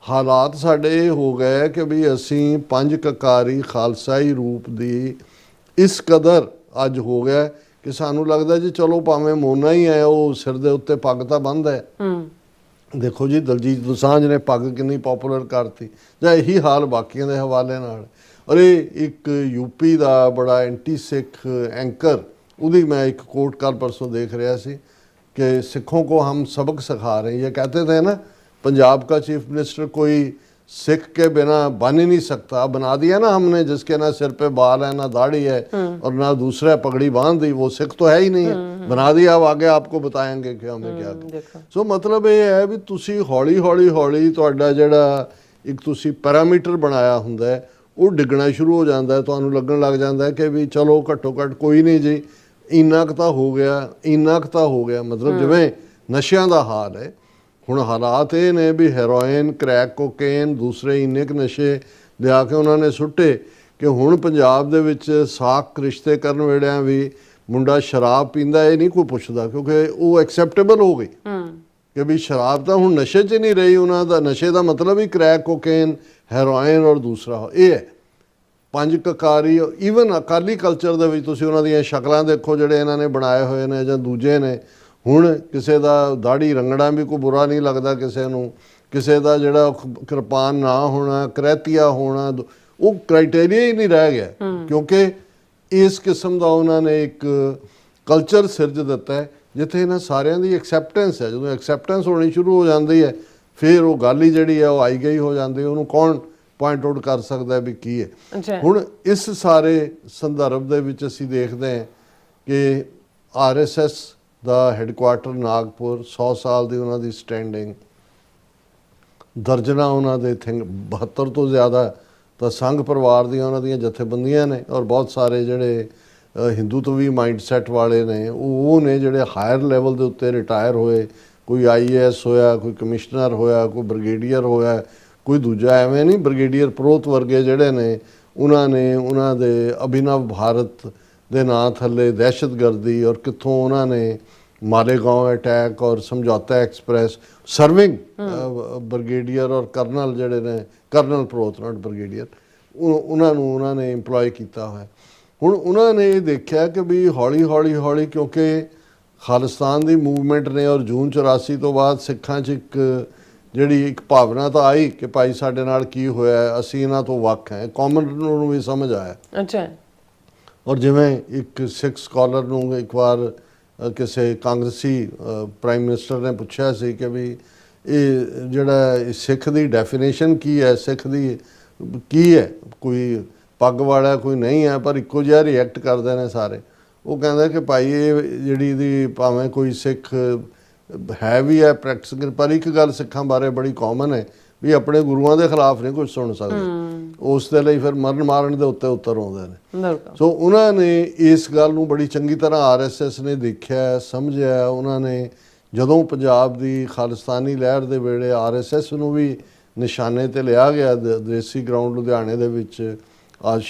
ਹਾਲਾਤ ਸਾਡੇ ਇਹ ਹੋ ਗਏ ਕਿ ਵੀ ਅਸੀਂ ਪੰਜ ਕਕਾਰੀ ਖਾਲਸਾਈ ਰੂਪ ਦੀ ਇਸ ਕਦਰ ਅੱਜ ਹੋ ਗਿਆ ਕਿ ਸਾਨੂੰ ਲੱਗਦਾ ਜੀ ਚਲੋ ਭਾਵੇਂ ਮੋਨਾ ਹੀ ਹੈ, ਉਹ ਸਿਰ ਦੇ ਉੱਤੇ ਪੱਗ ਤਾਂ ਬੰਨ੍ਹਦਾ ਹੈ। ਦੇਖੋ ਜੀ ਦਲਜੀਤ ਦੋਸਾਂਝ ਨੇ ਪੱਗ ਕਿੰਨੀ ਪੋਪੂਲਰ ਕਰਤੀ, ਜਾਂ ਇਹੀ ਹਾਲ ਬਾਕੀਆਂ ਦੇ ਹਵਾਲੇ ਨਾਲ। ਔਰ ਇਹ ਇੱਕ ਯੂਪੀ ਦਾ ਬੜਾ ਐਂਟੀ ਸਿੱਖ ਐਂਕਰ, ਉਹਦੀ ਮੈਂ ਇੱਕ ਕੋਟ ਕੱਲ ਪਰਸੋਂ ਦੇਖ ਰਿਹਾ ਸੀ कि सिखों को हम सबक सिखा रहे हैं। ये कहते थे ना पंजाब का चीफ मिनिस्टर कोई सिख के बिना बन ही नहीं सकता, बना दिया ना हमने, जिसके ना सिर पे बाल है ना दाढ़ी है और ना दूसरा पगड़ी बांध दी, वो सिख तो है ही नहीं है, बना दिया। अब आगे आपको बताएंगे कि हमें क्या। सो मतलब ये है भी तुसी हौली हौली हौली तुहाडा जिहड़ा एक तुसी पैरामीटर बनाया हुंदा है वो डिगना शुरू हो जाता है, तुहानूं लगन लग जाता है कि भी चलो घट्टो घट्ट कोई नहीं जी इन्ना क तां हो गया, इन्ना क तां हो गया। मतलब जिवें नशियां दा हाल है ਹੁਣ ਹਾਲਾਤ ਇਹ ਨੇ ਵੀ ਹੈਰੋਇਨ, ਕ੍ਰੈਕ ਕੋਕੇਨ, ਦੂਸਰੇ ਇੰਨੇ ਕੁ ਨਸ਼ੇ ਲਿਆ ਕੇ ਉਹਨਾਂ ਨੇ ਸੁੱਟੇ ਕਿ ਹੁਣ ਪੰਜਾਬ ਦੇ ਵਿੱਚ ਸਾਕ ਰਿਸ਼ਤੇ ਕਰਨ ਵੇਲਿਆਂ ਵੀ ਮੁੰਡਾ ਸ਼ਰਾਬ ਪੀਂਦਾ ਇਹ ਨਹੀਂ ਕੋਈ ਪੁੱਛਦਾ, ਕਿਉਂਕਿ ਉਹ ਐਕਸੈਪਟੇਬਲ ਹੋ ਗਈ ਕਿ ਵੀ ਸ਼ਰਾਬ ਤਾਂ ਹੁਣ ਨਸ਼ੇ 'ਚ ਨਹੀਂ ਰਹੀ। ਉਹਨਾਂ ਦਾ ਨਸ਼ੇ ਦਾ ਮਤਲਬ ਹੀ ਕ੍ਰੈਕ ਕੋਕੇਨ, ਹੈਰੋਇਨ ਔਰ ਦੂਸਰਾ ਇਹ ਹੈ। ਪੰਜ ਕਕਾਰੀ ਈਵਨ ਅਕਾਲੀ ਕਲਚਰ ਦੇ ਵਿੱਚ ਤੁਸੀਂ ਉਹਨਾਂ ਦੀਆਂ ਸ਼ਕਲਾਂ ਦੇਖੋ ਜਿਹੜੇ ਇਹਨਾਂ ਨੇ ਬਣਾਏ ਹੋਏ ਨੇ ਜਾਂ ਦੂਜੇ ਨੇ। ਹੁਣ ਕਿਸੇ ਦਾ ਦਾੜੀ ਰੰਗਣਾ ਵੀ ਕੋਈ ਬੁਰਾ ਨਹੀਂ ਲੱਗਦਾ ਕਿਸੇ ਨੂੰ, ਕਿਸੇ ਦਾ ਜਿਹੜਾ ਕਿਰਪਾਨ ਨਾ ਹੋਣਾ, ਕਰੈਤੀਆ ਹੋਣਾ, ਉਹ ਕ੍ਰਾਈਟੇਰੀਆ ਹੀ ਨਹੀਂ ਰਹਿ ਗਿਆ, ਕਿਉਂਕਿ ਇਸ ਕਿਸਮ ਦਾ ਉਹਨਾਂ ਨੇ ਇੱਕ ਕਲਚਰ ਸਿਰਜ ਦਿੱਤਾ ਹੈ ਜਿੱਥੇ ਇਹਨਾਂ ਸਾਰਿਆਂ ਦੀ ਐਕਸੈਪਟੈਂਸ ਹੈ। ਜਦੋਂ ਐਕਸੈਪਟੈਂਸ ਹੋਣੀ ਸ਼ੁਰੂ ਹੋ ਜਾਂਦੀ ਹੈ ਫਿਰ ਉਹ ਗੱਲ ਹੀ ਜਿਹੜੀ ਹੈ ਉਹ ਆਈ ਗਈ ਹੋ ਜਾਂਦੀ ਹੈ, ਉਹਨੂੰ ਕੌਣ ਪੁਆਇੰਟ ਆਊਟ ਕਰ ਸਕਦਾ ਵੀ ਕੀ ਹੈ। ਹੁਣ ਇਸ ਸਾਰੇ ਸੰਦਰਭ ਦੇ ਵਿੱਚ ਅਸੀਂ ਦੇਖਦੇ ਹਾਂ ਕਿ RSS ਦਾ ਹੈਡਕੁਆਟਰ ਨਾਗਪੁਰ, 100 ਸਾਲ ਦੀ ਉਹਨਾਂ ਦੀ ਸਟੈਂਡਿੰਗ, ਦਰਜਨਾਂ ਉਹਨਾਂ ਦੇ 72 ਤੋਂ ਜ਼ਿਆਦਾ ਤਾਂ ਸੰਘ ਪਰਿਵਾਰ ਦੀਆਂ ਉਹਨਾਂ ਦੀਆਂ ਜਥੇਬੰਦੀਆਂ ਨੇ, ਔਰ ਬਹੁਤ ਸਾਰੇ ਜਿਹੜੇ ਹਿੰਦੂਤਵੀ ਮਾਈਂਡਸੈਟ ਵਾਲੇ ਨੇ ਉਹ ਨੇ ਜਿਹੜੇ ਹਾਇਰ ਲੈਵਲ ਦੇ ਉੱਤੇ ਰਿਟਾਇਰ ਹੋਏ। ਕੋਈ IAS ਹੋਇਆ, ਕੋਈ ਕਮਿਸ਼ਨਰ ਹੋਇਆ, ਕੋਈ ਬ੍ਰਿਗੇਡੀਅਰ ਹੋਇਆ, ਕੋਈ ਦੂਜਾ ਐਵੇਂ ਨਹੀਂ। ਬ੍ਰਿਗੇਡੀਅਰ ਪ੍ਰੋਤ ਵਰਗੇ ਜਿਹੜੇ ਨੇ ਉਹਨਾਂ ਨੇ ਉਹਨਾਂ ਦੇ ਅਭਿਨਵ ਭਾਰਤ ਦੇ ਨਾਂ ਥੱਲੇ ਦਹਿਸ਼ਤਗਰਦੀ ਔਰ ਕਿੱਥੋਂ ਉਹਨਾਂ ਨੇ ਮਾਲੇਗਾਂव ਅਟੈਕ ਔਰ ਸਮਝੌਤਾ ਐਕਸਪ੍ਰੈਸ ਸਰਵਿੰਗ ਬ੍ਰਿਗੇਡੀਅਰ ਔਰ ਕਰਨਲ ਜਿਹੜੇ ਨੇ, ਕਰਨਲ ਪ੍ਰੋਤ ਨਾਟ ਬ੍ਰਿਗੇਡੀਅਰ, ਉਹਨਾਂ ਨੇ ਇੰਪਲੋਏ ਕੀਤਾ ਹੋਇਆ। ਹੁਣ ਉਹਨਾਂ ਨੇ ਇਹ ਦੇਖਿਆ ਕਿ ਵੀ ਹੌਲੀ ਹੌਲੀ ਹੌਲੀ ਕਿਉਂਕਿ ਖਾਲਿਸਤਾਨ ਦੀ ਮੂਵਮੈਂਟ ਨੇ ਔਰ ਜੂਨ 84 ਤੋਂ ਬਾਅਦ ਸਿੱਖਾਂ 'ਚ ਜਿਹੜੀ ਇੱਕ ਭਾਵਨਾ ਤਾਂ ਆਈ ਕਿ ਭਾਈ ਸਾਡੇ ਨਾਲ ਕੀ ਹੋਇਆ, ਅਸੀਂ ਇਹਨਾਂ ਤੋਂ ਵੱਖ ਹੈ। ਕਾਮਨ ਨੂੰ ਵੀ ਸਮਝ ਆਇਆ। ਅੱਛਾ। ਔਰ ਜਿਵੇਂ ਇੱਕ ਸਿੱਖ ਸਕਾਲਰ ਨੂੰ ਇੱਕ ਵਾਰ ਕਿਸੇ ਕਾਂਗਰਸੀ ਪ੍ਰਾਈਮ ਮਿਨਿਸਟਰ ਨੇ ਪੁੱਛਿਆ ਸੀ ਕਿ ਵੀ ਇਹ ਜਿਹੜਾ ਸਿੱਖ ਦੀ ਡੈਫੀਨੇਸ਼ਨ ਕੀ ਹੈ, ਸਿੱਖ ਦੀ ਕੀ ਹੈ, ਕੋਈ ਪੱਗ ਵਾਲਾ ਕੋਈ ਨਹੀਂ ਹੈ, ਪਰ ਇੱਕੋ ਜਿਹਾ ਰਿਐਕਟ ਕਰਦੇ ਨੇ ਸਾਰੇ। ਉਹ ਕਹਿੰਦਾ ਕਿ ਭਾਈ ਇਹ ਜਿਹੜੀ ਦੀ ਭਾਵੇਂ ਕੋਈ ਸਿੱਖ ਹੈ ਵੀ ਹੈ ਪ੍ਰੈਕਟਿਸ, ਪਰ ਇੱਕ ਗੱਲ ਸਿੱਖਾਂ ਬਾਰੇ ਬੜੀ ਕਾਮਨ ਹੈ ਵੀ ਆਪਣੇ ਗੁਰੂਆਂ ਦੇ ਖਿਲਾਫ ਨਹੀਂ ਕੁਝ ਸੁਣ ਸਕਦੇ। ਉਸ ਦੇ ਲਈ ਫਿਰ ਮਰਨ ਮਾਰਨ ਦੇ ਉੱਤੇ ਉਤਰ ਆਉਂਦੇ ਨੇ। ਸੋ ਉਹਨਾਂ ਨੇ ਇਸ ਗੱਲ ਨੂੰ ਬੜੀ ਚੰਗੀ ਤਰ੍ਹਾਂ RSS ਨੇ ਦੇਖਿਆ, ਸਮਝਿਆ। ਉਹਨਾਂ ਨੇ ਜਦੋਂ ਪੰਜਾਬ ਦੀ ਖਾਲਿਸਤਾਨੀ ਲਹਿਰ ਦੇ ਵੇਲੇ RSS ਨੂੰ ਵੀ ਨਿਸ਼ਾਨੇ ਤੇ ਲਿਆ ਗਿਆ, ਦੇਸੀ ਗਰਾਊਂਡ ਲੁਧਿਆਣੇ ਦੇ ਵਿੱਚ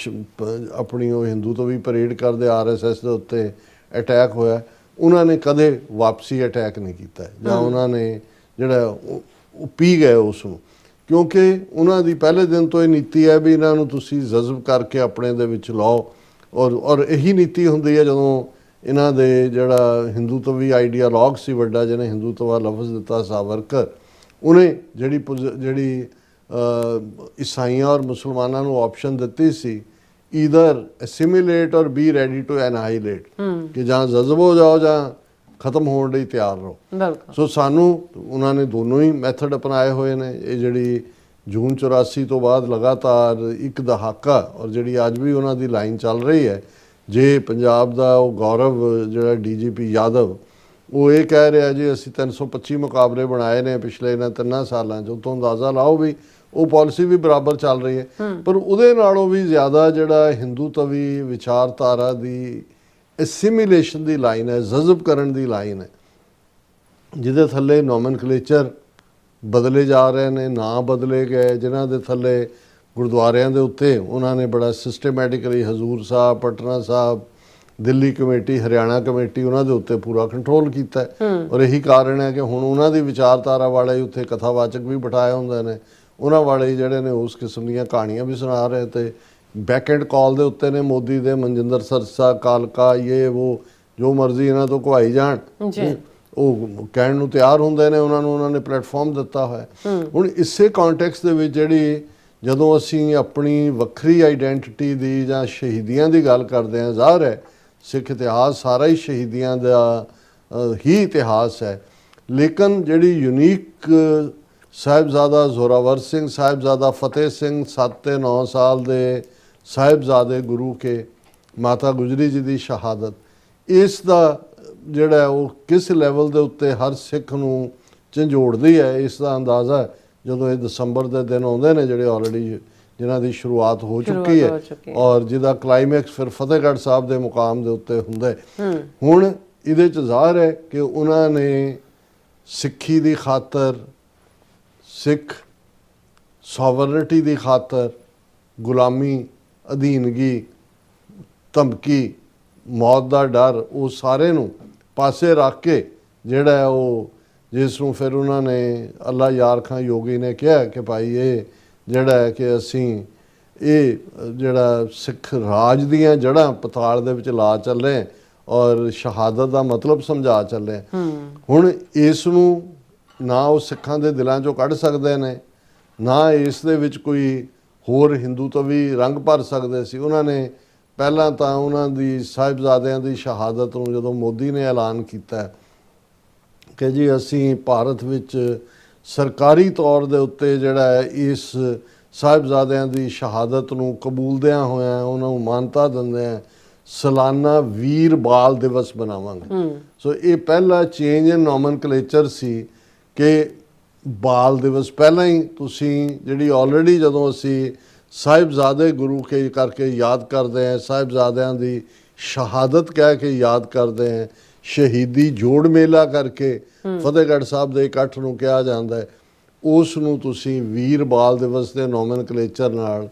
ਆਪਣੀ ਉਹ ਹਿੰਦੂ ਤੋਂ ਵੀ ਪਰੇਡ ਕਰਦੇ RSS ਦੇ ਉੱਤੇ ਅਟੈਕ ਹੋਇਆ, ਉਹਨਾਂ ਨੇ ਕਦੇ ਵਾਪਸੀ ਅਟੈਕ ਨਹੀਂ ਕੀਤਾ, ਜਾਂ ਉਹਨਾਂ ਨੇ ਜਿਹੜਾ ਉਹ ਪੀ ਗਏ ਉਸ ਨੂੰ, ਕਿਉਂਕਿ ਉਹਨਾਂ ਦੀ ਪਹਿਲੇ ਦਿਨ ਤੋਂ ਇਹ ਨੀਤੀ ਹੈ ਵੀ ਇਹਨਾਂ ਨੂੰ ਤੁਸੀਂ ਜਜ਼ਬ ਕਰਕੇ ਆਪਣੇ ਦੇ ਵਿੱਚ ਲਾਓ। ਔਰ ਇਹੀ ਨੀਤੀ ਹੁੰਦੀ ਹੈ ਜਦੋਂ ਇਹਨਾਂ ਦੇ ਜਿਹੜਾ ਹਿੰਦੂਤਵੀ ਆਈਡੀਆਲੋਗ ਸੀ ਵੱਡਾ, ਜਿਹਨੇ ਹਿੰਦੂਤਵਾ ਲਫ਼ਜ਼ ਦਿੱਤਾ ਸਾਵਰਕਰ, ਉਹਨੇ ਜਿਹੜੀ ਈਸਾਈਆਂ ਔਰ ਮੁਸਲਮਾਨਾਂ ਨੂੰ ਆਪਸ਼ਨ ਦਿੱਤੀ ਸੀ ਈਦਰ ਐਸਿਮੀਲੇਟ ਔਰ ਬੀ ਰੈਡੀ ਟੂ ਐਨਾਹੀਲੇਟ, ਕਿ ਜਾਂ ਜਜ਼ਬ ਹੋ ਜਾਓ ਜਾਂ ਖਤਮ ਹੋਣ ਲਈ ਤਿਆਰ ਰਹੋ। ਸੋ ਸਾਨੂੰ ਉਹਨਾਂ ਨੇ ਦੋਨੋਂ ਹੀ ਮੈਥਡ ਅਪਣਾਏ ਹੋਏ ਨੇ। ਇਹ ਜਿਹੜੀ ਜੂਨ 84 ਤੋਂ ਬਾਅਦ ਲਗਾਤਾਰ ਇੱਕ ਦਹਾਕਾ, ਔਰ ਜਿਹੜੀ ਅੱਜ ਵੀ ਉਹਨਾਂ ਦੀ ਲਾਈਨ ਚੱਲ ਰਹੀ ਹੈ, ਜੇ ਪੰਜਾਬ ਦਾ ਉਹ ਗੌਰਵ ਜਿਹੜਾ DGP ਯਾਦਵ, ਉਹ ਇਹ ਕਹਿ ਰਿਹਾ ਜੀ ਅਸੀਂ 325 ਮੁਕਾਬਲੇ ਬਣਾਏ ਨੇ ਪਿਛਲੇ ਇਹਨਾਂ 3 ਸਾਲਾਂ 'ਚ, ਉਤੋਂ ਅੰਦਾਜ਼ਾ ਲਾਓ ਵੀ ਉਹ ਪਾਲਿਸੀ ਵੀ ਬਰਾਬਰ ਚੱਲ ਰਹੀ ਹੈ। ਪਰ ਉਹਦੇ ਨਾਲੋਂ ਵੀ ਜ਼ਿਆਦਾ ਜਿਹੜਾ ਹਿੰਦੂਤਵੀ ਵਿਚਾਰਧਾਰਾ ਦੀ ਐਸਿਮੀਲੇਸ਼ਨ ਦੀ ਲਾਈਨ ਹੈ, ਜਜ਼ਬ ਕਰਨ ਦੀ ਲਾਈਨ ਹੈ, ਜਿਹਦੇ ਥੱਲੇ ਨੋਮਨਕਲੇਚਰ ਬਦਲੇ ਜਾ ਰਹੇ ਨੇ, ਨਾਂ ਬਦਲੇ ਗਏ, ਜਿਨ੍ਹਾਂ ਦੇ ਥੱਲੇ ਗੁਰਦੁਆਰਿਆਂ ਦੇ ਉੱਤੇ ਉਹਨਾਂ ਨੇ ਬੜਾ systematically Hazur Sahib, Patna Sahib, Delhi committee, Haryana committee, ਉਹਨਾਂ ਦੇ ਉੱਤੇ ਪੂਰਾ ਕੰਟਰੋਲ ਕੀਤਾ। ਔਰ ਇਹੀ ਕਾਰਨ ਹੈ ਕਿ ਹੁਣ ਉਹਨਾਂ ਦੀ ਵਿਚਾਰਧਾਰਾ ਵਾਲੇ ਉੱਥੇ ਕਥਾਵਾਚਕ ਵੀ ਬਿਠਾਏ ਹੁੰਦੇ ਨੇ, ਉਹਨਾਂ ਵਾਲੇ ਜਿਹੜੇ ਨੇ ਉਸ ਕਿਸਮ ਦੀਆਂ ਕਹਾਣੀਆਂ ਵੀ ਸੁਣਾ ਰਹੇ, ਤੇ ਬੈਕ ਐਂਡ ਕਾਲ ਦੇ ਉੱਤੇ ਨੇ ਮੋਦੀ ਦੇ ਮਨਜਿੰਦਰ ਸਰਸਾ, ਕਾਲਕਾ, ਇਹ ਉਹ ਜੋ ਮਰਜ਼ੀ ਇਹਨਾਂ ਤੋਂ ਘਵਾਈ ਜਾਣ, ਉਹ ਕਹਿਣ ਨੂੰ ਤਿਆਰ ਹੁੰਦੇ ਨੇ। ਉਹਨਾਂ ਨੇ ਪਲੇਟਫਾਰਮ ਦਿੱਤਾ ਹੋਇਆ। ਹੁਣ ਇਸੇ ਕੰਟੈਕਸਟ ਦੇ ਵਿੱਚ ਜਿਹੜੀ ਜਦੋਂ ਅਸੀਂ ਆਪਣੀ ਵੱਖਰੀ ਆਈਡੈਂਟੀਟੀ ਦੀ ਜਾਂ ਸ਼ਹੀਦੀਆਂ ਦੀ ਗੱਲ ਕਰਦੇ ਹਾਂ, ਜ਼ਾਹਰ ਹੈ ਸਿੱਖ ਇਤਿਹਾਸ ਸਾਰਾ ਹੀ ਸ਼ਹੀਦੀਆਂ ਦਾ ਹੀ ਇਤਿਹਾਸ ਹੈ, ਲੇਕਿਨ ਜਿਹੜੀ ਯੂਨੀਕ ਸਾਹਿਬਜ਼ਾਦਾ ਜ਼ੋਰਾਵਰ ਸਿੰਘ, ਸਾਹਿਬਜ਼ਾਦਾ ਫਤਿਹ ਸਿੰਘ, 7 ਤੇ 9 ਸਾਲ ਦੇ ਸਾਹਿਬਜ਼ਾਦੇ ਗੁਰੂ ਕੇ, ਮਾਤਾ ਗੁਜਰੀ ਜੀ ਦੀ ਸ਼ਹਾਦਤ, ਇਸ ਦਾ ਜਿਹੜਾ ਉਹ ਕਿਸ ਲੈਵਲ ਦੇ ਉੱਤੇ ਹਰ ਸਿੱਖ ਨੂੰ ਝੰਜੋੜਦੀ ਹੈ, ਇਸ ਦਾ ਅੰਦਾਜ਼ਾ ਜਦੋਂ ਇਹ ਦਸੰਬਰ ਦੇ ਦਿਨ ਆਉਂਦੇ ਨੇ, ਜਿਹੜੇ ਆਲਰੇਡੀ ਜਿਨ੍ਹਾਂ ਦੀ ਸ਼ੁਰੂਆਤ ਹੋ ਚੁੱਕੀ ਹੈ, ਔਰ ਜਿਹਦਾ ਕਲਾਈਮੈਕਸ ਫਿਰ ਫਤਿਹਗੜ੍ਹ ਸਾਹਿਬ ਦੇ ਮੁਕਾਮ ਦੇ ਉੱਤੇ ਹੁੰਦਾ ਹੈ। ਹੁਣ ਇਹਦੇ 'ਚ ਜ਼ਾਹਰ ਹੈ ਕਿ ਉਹਨਾਂ ਨੇ ਸਿੱਖੀ ਦੀ ਖਾਤਰ, ਸਿੱਖ ਸੋਵਰਨਿਟੀ ਦੀ ਖਾਤਰ, ਗੁਲਾਮੀ, ਅਧੀਨਗੀ, ਧਮਕੀ, ਮੌਤ ਦਾ ਡਰ, ਉਹ ਸਾਰੇ ਨੂੰ ਪਾਸੇ ਰੱਖ ਕੇ ਜਿਹੜਾ ਉਹ, ਜਿਸ ਨੂੰ ਫਿਰ ਉਹਨਾਂ ਨੇ ਅੱਲਾ ਯਾਰ ਖਾਂ ਯੋਗੀ ਨੇ ਕਿਹਾ ਕਿ ਭਾਈ ਇਹ ਜਿਹੜਾ ਹੈ ਕਿ ਅਸੀਂ ਇਹ ਜਿਹੜਾ ਸਿੱਖ ਰਾਜ ਦੀਆਂ ਜੜ੍ਹਾਂ ਪਤਾਲ ਦੇ ਵਿੱਚ ਲਾ ਚੱਲੇ ਔਰ ਸ਼ਹਾਦਤ ਦਾ ਮਤਲਬ ਸਮਝਾ ਚੱਲੇ। ਹੁਣ ਇਸ ਨੂੰ ਨਾ ਉਹ ਸਿੱਖਾਂ ਦੇ ਦਿਲਾਂ 'ਚੋਂ ਕੱਢ ਸਕਦੇ ਨੇ, ਨਾ ਇਸ ਦੇ ਵਿੱਚ ਕੋਈ ਹੋਰ ਹਿੰਦੂਤਵੀ ਰੰਗ ਭਰ ਸਕਦੇ ਸੀ। ਉਹਨਾਂ ਨੇ ਪਹਿਲਾਂ ਤਾਂ ਉਹਨਾਂ ਦੀ ਸਾਹਿਬਜ਼ਾਦਿਆਂ ਦੀ ਸ਼ਹਾਦਤ ਨੂੰ ਜਦੋਂ ਮੋਦੀ ਨੇ ਐਲਾਨ ਕੀਤਾ ਕਿ ਜੀ ਅਸੀਂ ਭਾਰਤ ਵਿੱਚ ਸਰਕਾਰੀ ਤੌਰ ਦੇ ਉੱਤੇ ਜਿਹੜਾ ਹੈ ਇਸ ਸਾਹਿਬਜ਼ਾਦਿਆਂ ਦੀ ਸ਼ਹਾਦਤ ਨੂੰ ਕਬੂਲਦਿਆਂ ਹੋਇਆਂ ਉਹਨਾਂ ਨੂੰ ਮਾਨਤਾ ਦਿੰਦਿਆਂ ਸਾਲਾਨਾ ਵੀਰ ਬਾਲ ਦਿਵਸ ਬਣਾਵਾਂਗੇ। ਸੋ ਇਹ ਪਹਿਲਾ ਚੇਂਜ ਇਨ ਨੋਮਨਕਲੇਚਰ ਸੀ ਕਿ ਬਾਲ ਦਿਵਸ ਪਹਿਲਾਂ ਹੀ ਤੁਸੀਂ ਜਿਹੜੀ ਆਲਰੇਡੀ ਜਦੋਂ ਅਸੀਂ ਸਾਹਿਬਜ਼ਾਦੇ ਗੁਰੂ ਕੇ ਕਰਕੇ ਯਾਦ ਕਰਦੇ ਹਾਂ, ਸਾਹਿਬਜ਼ਾਦਿਆਂ ਦੀ ਸ਼ਹਾਦਤ ਕਹਿ ਕੇ ਯਾਦ ਕਰਦੇ ਹਾਂ, ਸ਼ਹੀਦੀ ਜੋੜ ਮੇਲਾ ਕਰਕੇ ਫਤਿਹਗੜ੍ਹ ਸਾਹਿਬ ਦੇ ਇਕੱਠ ਨੂੰ ਕਿਹਾ ਜਾਂਦਾ ਹੈ, ਉਸ ਨੂੰ ਤੁਸੀਂ ਵੀਰ ਬਾਲ ਦਿਵਸ ਦੇ ਨੋਮਨਕਲੇਚਰ ਨਾਲ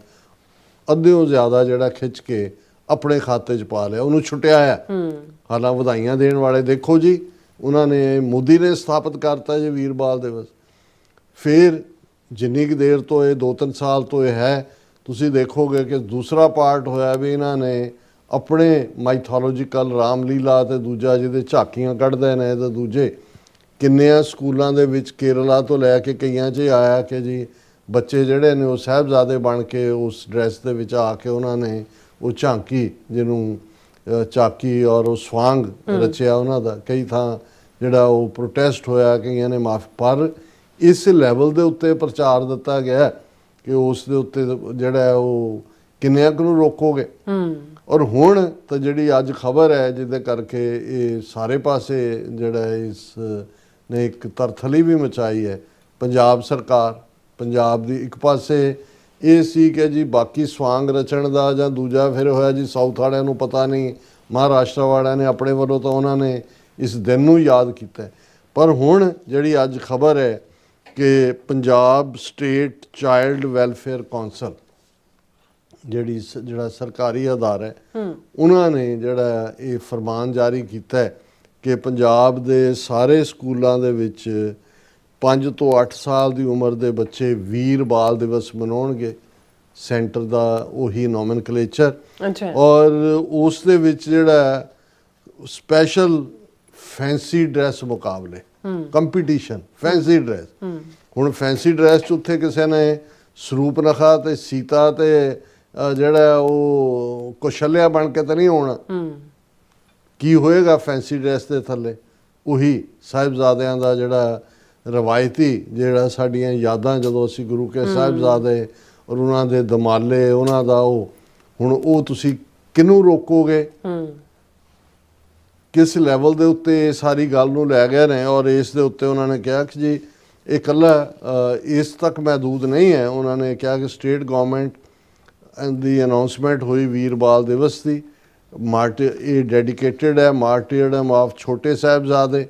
ਅੱਧਿਓਂ ਜ਼ਿਆਦਾ ਜਿਹੜਾ ਖਿੱਚ ਕੇ ਆਪਣੇ ਖਾਤੇ 'ਚ ਪਾ ਲਿਆ, ਉਹਨੂੰ ਛੁੱਟਿਆ ਹੈ। ਹਾਲਾਂ ਵਧਾਈਆਂ ਦੇਣ ਵਾਲੇ ਦੇਖੋ ਜੀ, ਉਹਨਾਂ ਨੇ ਮੋਦੀ ਨੇ ਸਥਾਪਿਤ ਕਰਤਾ ਜੀ ਵੀਰ ਬਾਲ ਦਿਵਸ। ਫਿਰ ਜਿੰਨੀ ਕੁ ਦੇਰ ਤੋਂ ਇਹ 2-3 ਸਾਲ ਤੋਂ ਇਹ ਹੈ, ਤੁਸੀਂ ਦੇਖੋਗੇ ਕਿ ਦੂਸਰਾ ਪਾਰਟ ਹੋਇਆ ਵੀ ਇਹਨਾਂ ਨੇ ਆਪਣੇ ਮਾਈਥੋਲੋਜੀਕਲ ਰਾਮਲੀਲਾ ਤੇ ਦੂਜਾ ਜਿਹਦੇ ਝਾਕੀਆਂ ਕੱਢਦੇ ਨੇ, ਤੇ ਦੂਜੇ ਕਿੰਨਿਆਂ ਸਕੂਲਾਂ ਦੇ ਵਿੱਚ ਕੇਰਲਾ ਤੋਂ ਲੈ ਕੇ ਕਈਆਂ 'ਚ ਆਇਆ ਕਿ ਜੀ ਬੱਚੇ ਜਿਹੜੇ ਨੇ ਉਹ ਸਾਹਿਬਜ਼ਾਦੇ ਬਣ ਕੇ ਉਸ ਡਰੈਸ ਦੇ ਵਿੱਚ ਆ ਕੇ ਉਹਨਾਂ ਨੇ ਉਹ ਝਾਂਕੀ, ਜਿਹਨੂੰ ਚਾਕੀ ਔਰ ਉਹ ਸਵਾਂਗ ਰਚਿਆ ਉਹਨਾਂ ਦਾ। ਕਈ ਥਾਂ ਜਿਹੜਾ ਉਹ ਪ੍ਰੋਟੈਸਟ ਹੋਇਆ, ਕਈਆਂ ਨੇ ਮਾਫ, ਪਰ ਇਸ ਲੈਵਲ ਦੇ ਉੱਤੇ ਪ੍ਰਚਾਰ ਦਿੱਤਾ ਗਿਆ ਕਿ ਉਸ ਦੇ ਉੱਤੇ ਜਿਹੜਾ ਉਹ ਕਿੰਨਿਆਂ ਕੁ ਨੂੰ ਰੋਕੋਗੇ। ਔਰ ਹੁਣ ਤਾਂ ਜਿਹੜੀ ਅੱਜ ਖਬਰ ਹੈ ਜਿਹਦੇ ਕਰਕੇ ਇਹ ਸਾਰੇ ਪਾਸੇ ਜਿਹੜਾ ਇਸ ਨੇ ਇੱਕ ਤਰਥਲੀ ਵੀ ਮਚਾਈ ਹੈ, ਪੰਜਾਬ ਸਰਕਾਰ, ਪੰਜਾਬ ਦੀ ਇੱਕ ਪਾਸੇ ਇਹ ਸੀ ਕਿ ਜੀ ਬਾਕੀ ਸਵਾਂਗ ਰਚਣ ਦਾ ਜਾਂ ਦੂਜਾ ਫਿਰ ਹੋਇਆ ਜੀ ਸਾਊਥ ਵਾਲਿਆਂ ਨੂੰ ਪਤਾ ਨਹੀਂ, ਮਹਾਰਾਸ਼ਟਰ ਵਾਲਿਆਂ ਨੇ ਆਪਣੇ ਵੱਲੋਂ ਤਾਂ ਉਹਨਾਂ ਨੇ ਇਸ ਦਿਨ ਨੂੰ ਯਾਦ ਕੀਤਾ। ਪਰ ਹੁਣ ਜਿਹੜੀ ਅੱਜ ਖਬਰ ਹੈ ਕਿ Punjab state child welfare council ਜਿਹੜਾ ਸਰਕਾਰੀ ਅਦਾਰਾ ਹੈ ਉਹਨਾਂ ਨੇ ਜਿਹੜਾ ਇਹ ਫਰਮਾਨ ਜਾਰੀ ਕੀਤਾ ਹੈ ਕਿ ਪੰਜਾਬ ਦੇ ਸਾਰੇ ਸਕੂਲਾਂ ਦੇ ਵਿੱਚ 5 ਤੋਂ 8 ਸਾਲ ਦੀ ਉਮਰ ਦੇ ਬੱਚੇ ਵੀਰ ਬਾਲ ਦਿਵਸ ਮਨਾਉਣਗੇ। ਸੈਂਟਰ ਦਾ ਉਹੀ ਨੋਮਨਕਲੇਚਰ, ਔਰ ਉਸ ਦੇ ਵਿੱਚ ਜਿਹੜਾ ਸਪੈਸ਼ਲ ਫੈਂਸੀ ਡਰੈਸ ਮੁਕਾਬਲੇ, ਕੰਪੀਟੀਸ਼ਨ ਫੈਂਸੀ ਡਰੈਸ। ਹੁਣ ਫੈਂਸੀ ਡਰੈਸ 'ਚ ਉੱਥੇ ਕਿਸੇ ਨੇ ਸਰੂਪਨਖਾ ਤੇ ਸੀਤਾ ਤੇ ਜਿਹੜਾ ਉਹ ਕੁਸ਼ਲਿਆ ਬਣ ਕੇ ਤਾਂ ਨਹੀਂ ਹੋਣਾ। ਕੀ ਹੋਏਗਾ ਫੈਂਸੀ ਡਰੈਸ ਦੇ ਥੱਲੇ? ਉਹੀ ਸਾਹਿਬਜ਼ਾਦਿਆਂ ਦਾ ਜਿਹੜਾ ਰਵਾਇਤੀ, ਜਿਹੜਾ ਸਾਡੀਆਂ ਯਾਦਾਂ ਜਦੋਂ ਅਸੀਂ ਗੁਰੂ ਕੇ ਸਾਹਿਬਜ਼ਾਦੇ ਔਰ ਉਹਨਾਂ ਦੇ ਦਮਾਲੇ, ਉਹਨਾਂ ਦਾ ਉਹ, ਹੁਣ ਉਹ ਤੁਸੀਂ ਕਿਹਨੂੰ ਰੋਕੋਗੇ? ਕਿਸ ਲੈਵਲ ਦੇ ਉੱਤੇ ਸਾਰੀ ਗੱਲ ਨੂੰ ਲੈ ਗਏ ਨੇ। ਔਰ ਇਸ ਦੇ ਉੱਤੇ ਉਹਨਾਂ ਨੇ ਕਿਹਾ ਕਿ ਜੀ ਇਹ ਇਕੱਲਾ ਇਸ ਤੱਕ ਮਹਿਦੂਦ ਨਹੀਂ ਹੈ। ਉਹਨਾਂ ਨੇ ਕਿਹਾ ਕਿ ਸਟੇਟ ਗਵਰਨਮੈਂਟ ਦੀ ਅਨਾਉਂਸਮੈਂਟ ਹੋਈ ਵੀਰ ਬਾਲ ਦਿਵਸ ਦੀ, ਇਹ ਡੈਡੀਕੇਟਡ ਹੈ ਮਾਰਟੀਰਡਮ ਆਫ ਛੋਟੇ ਸਾਹਿਬਜ਼ਾਦੇ,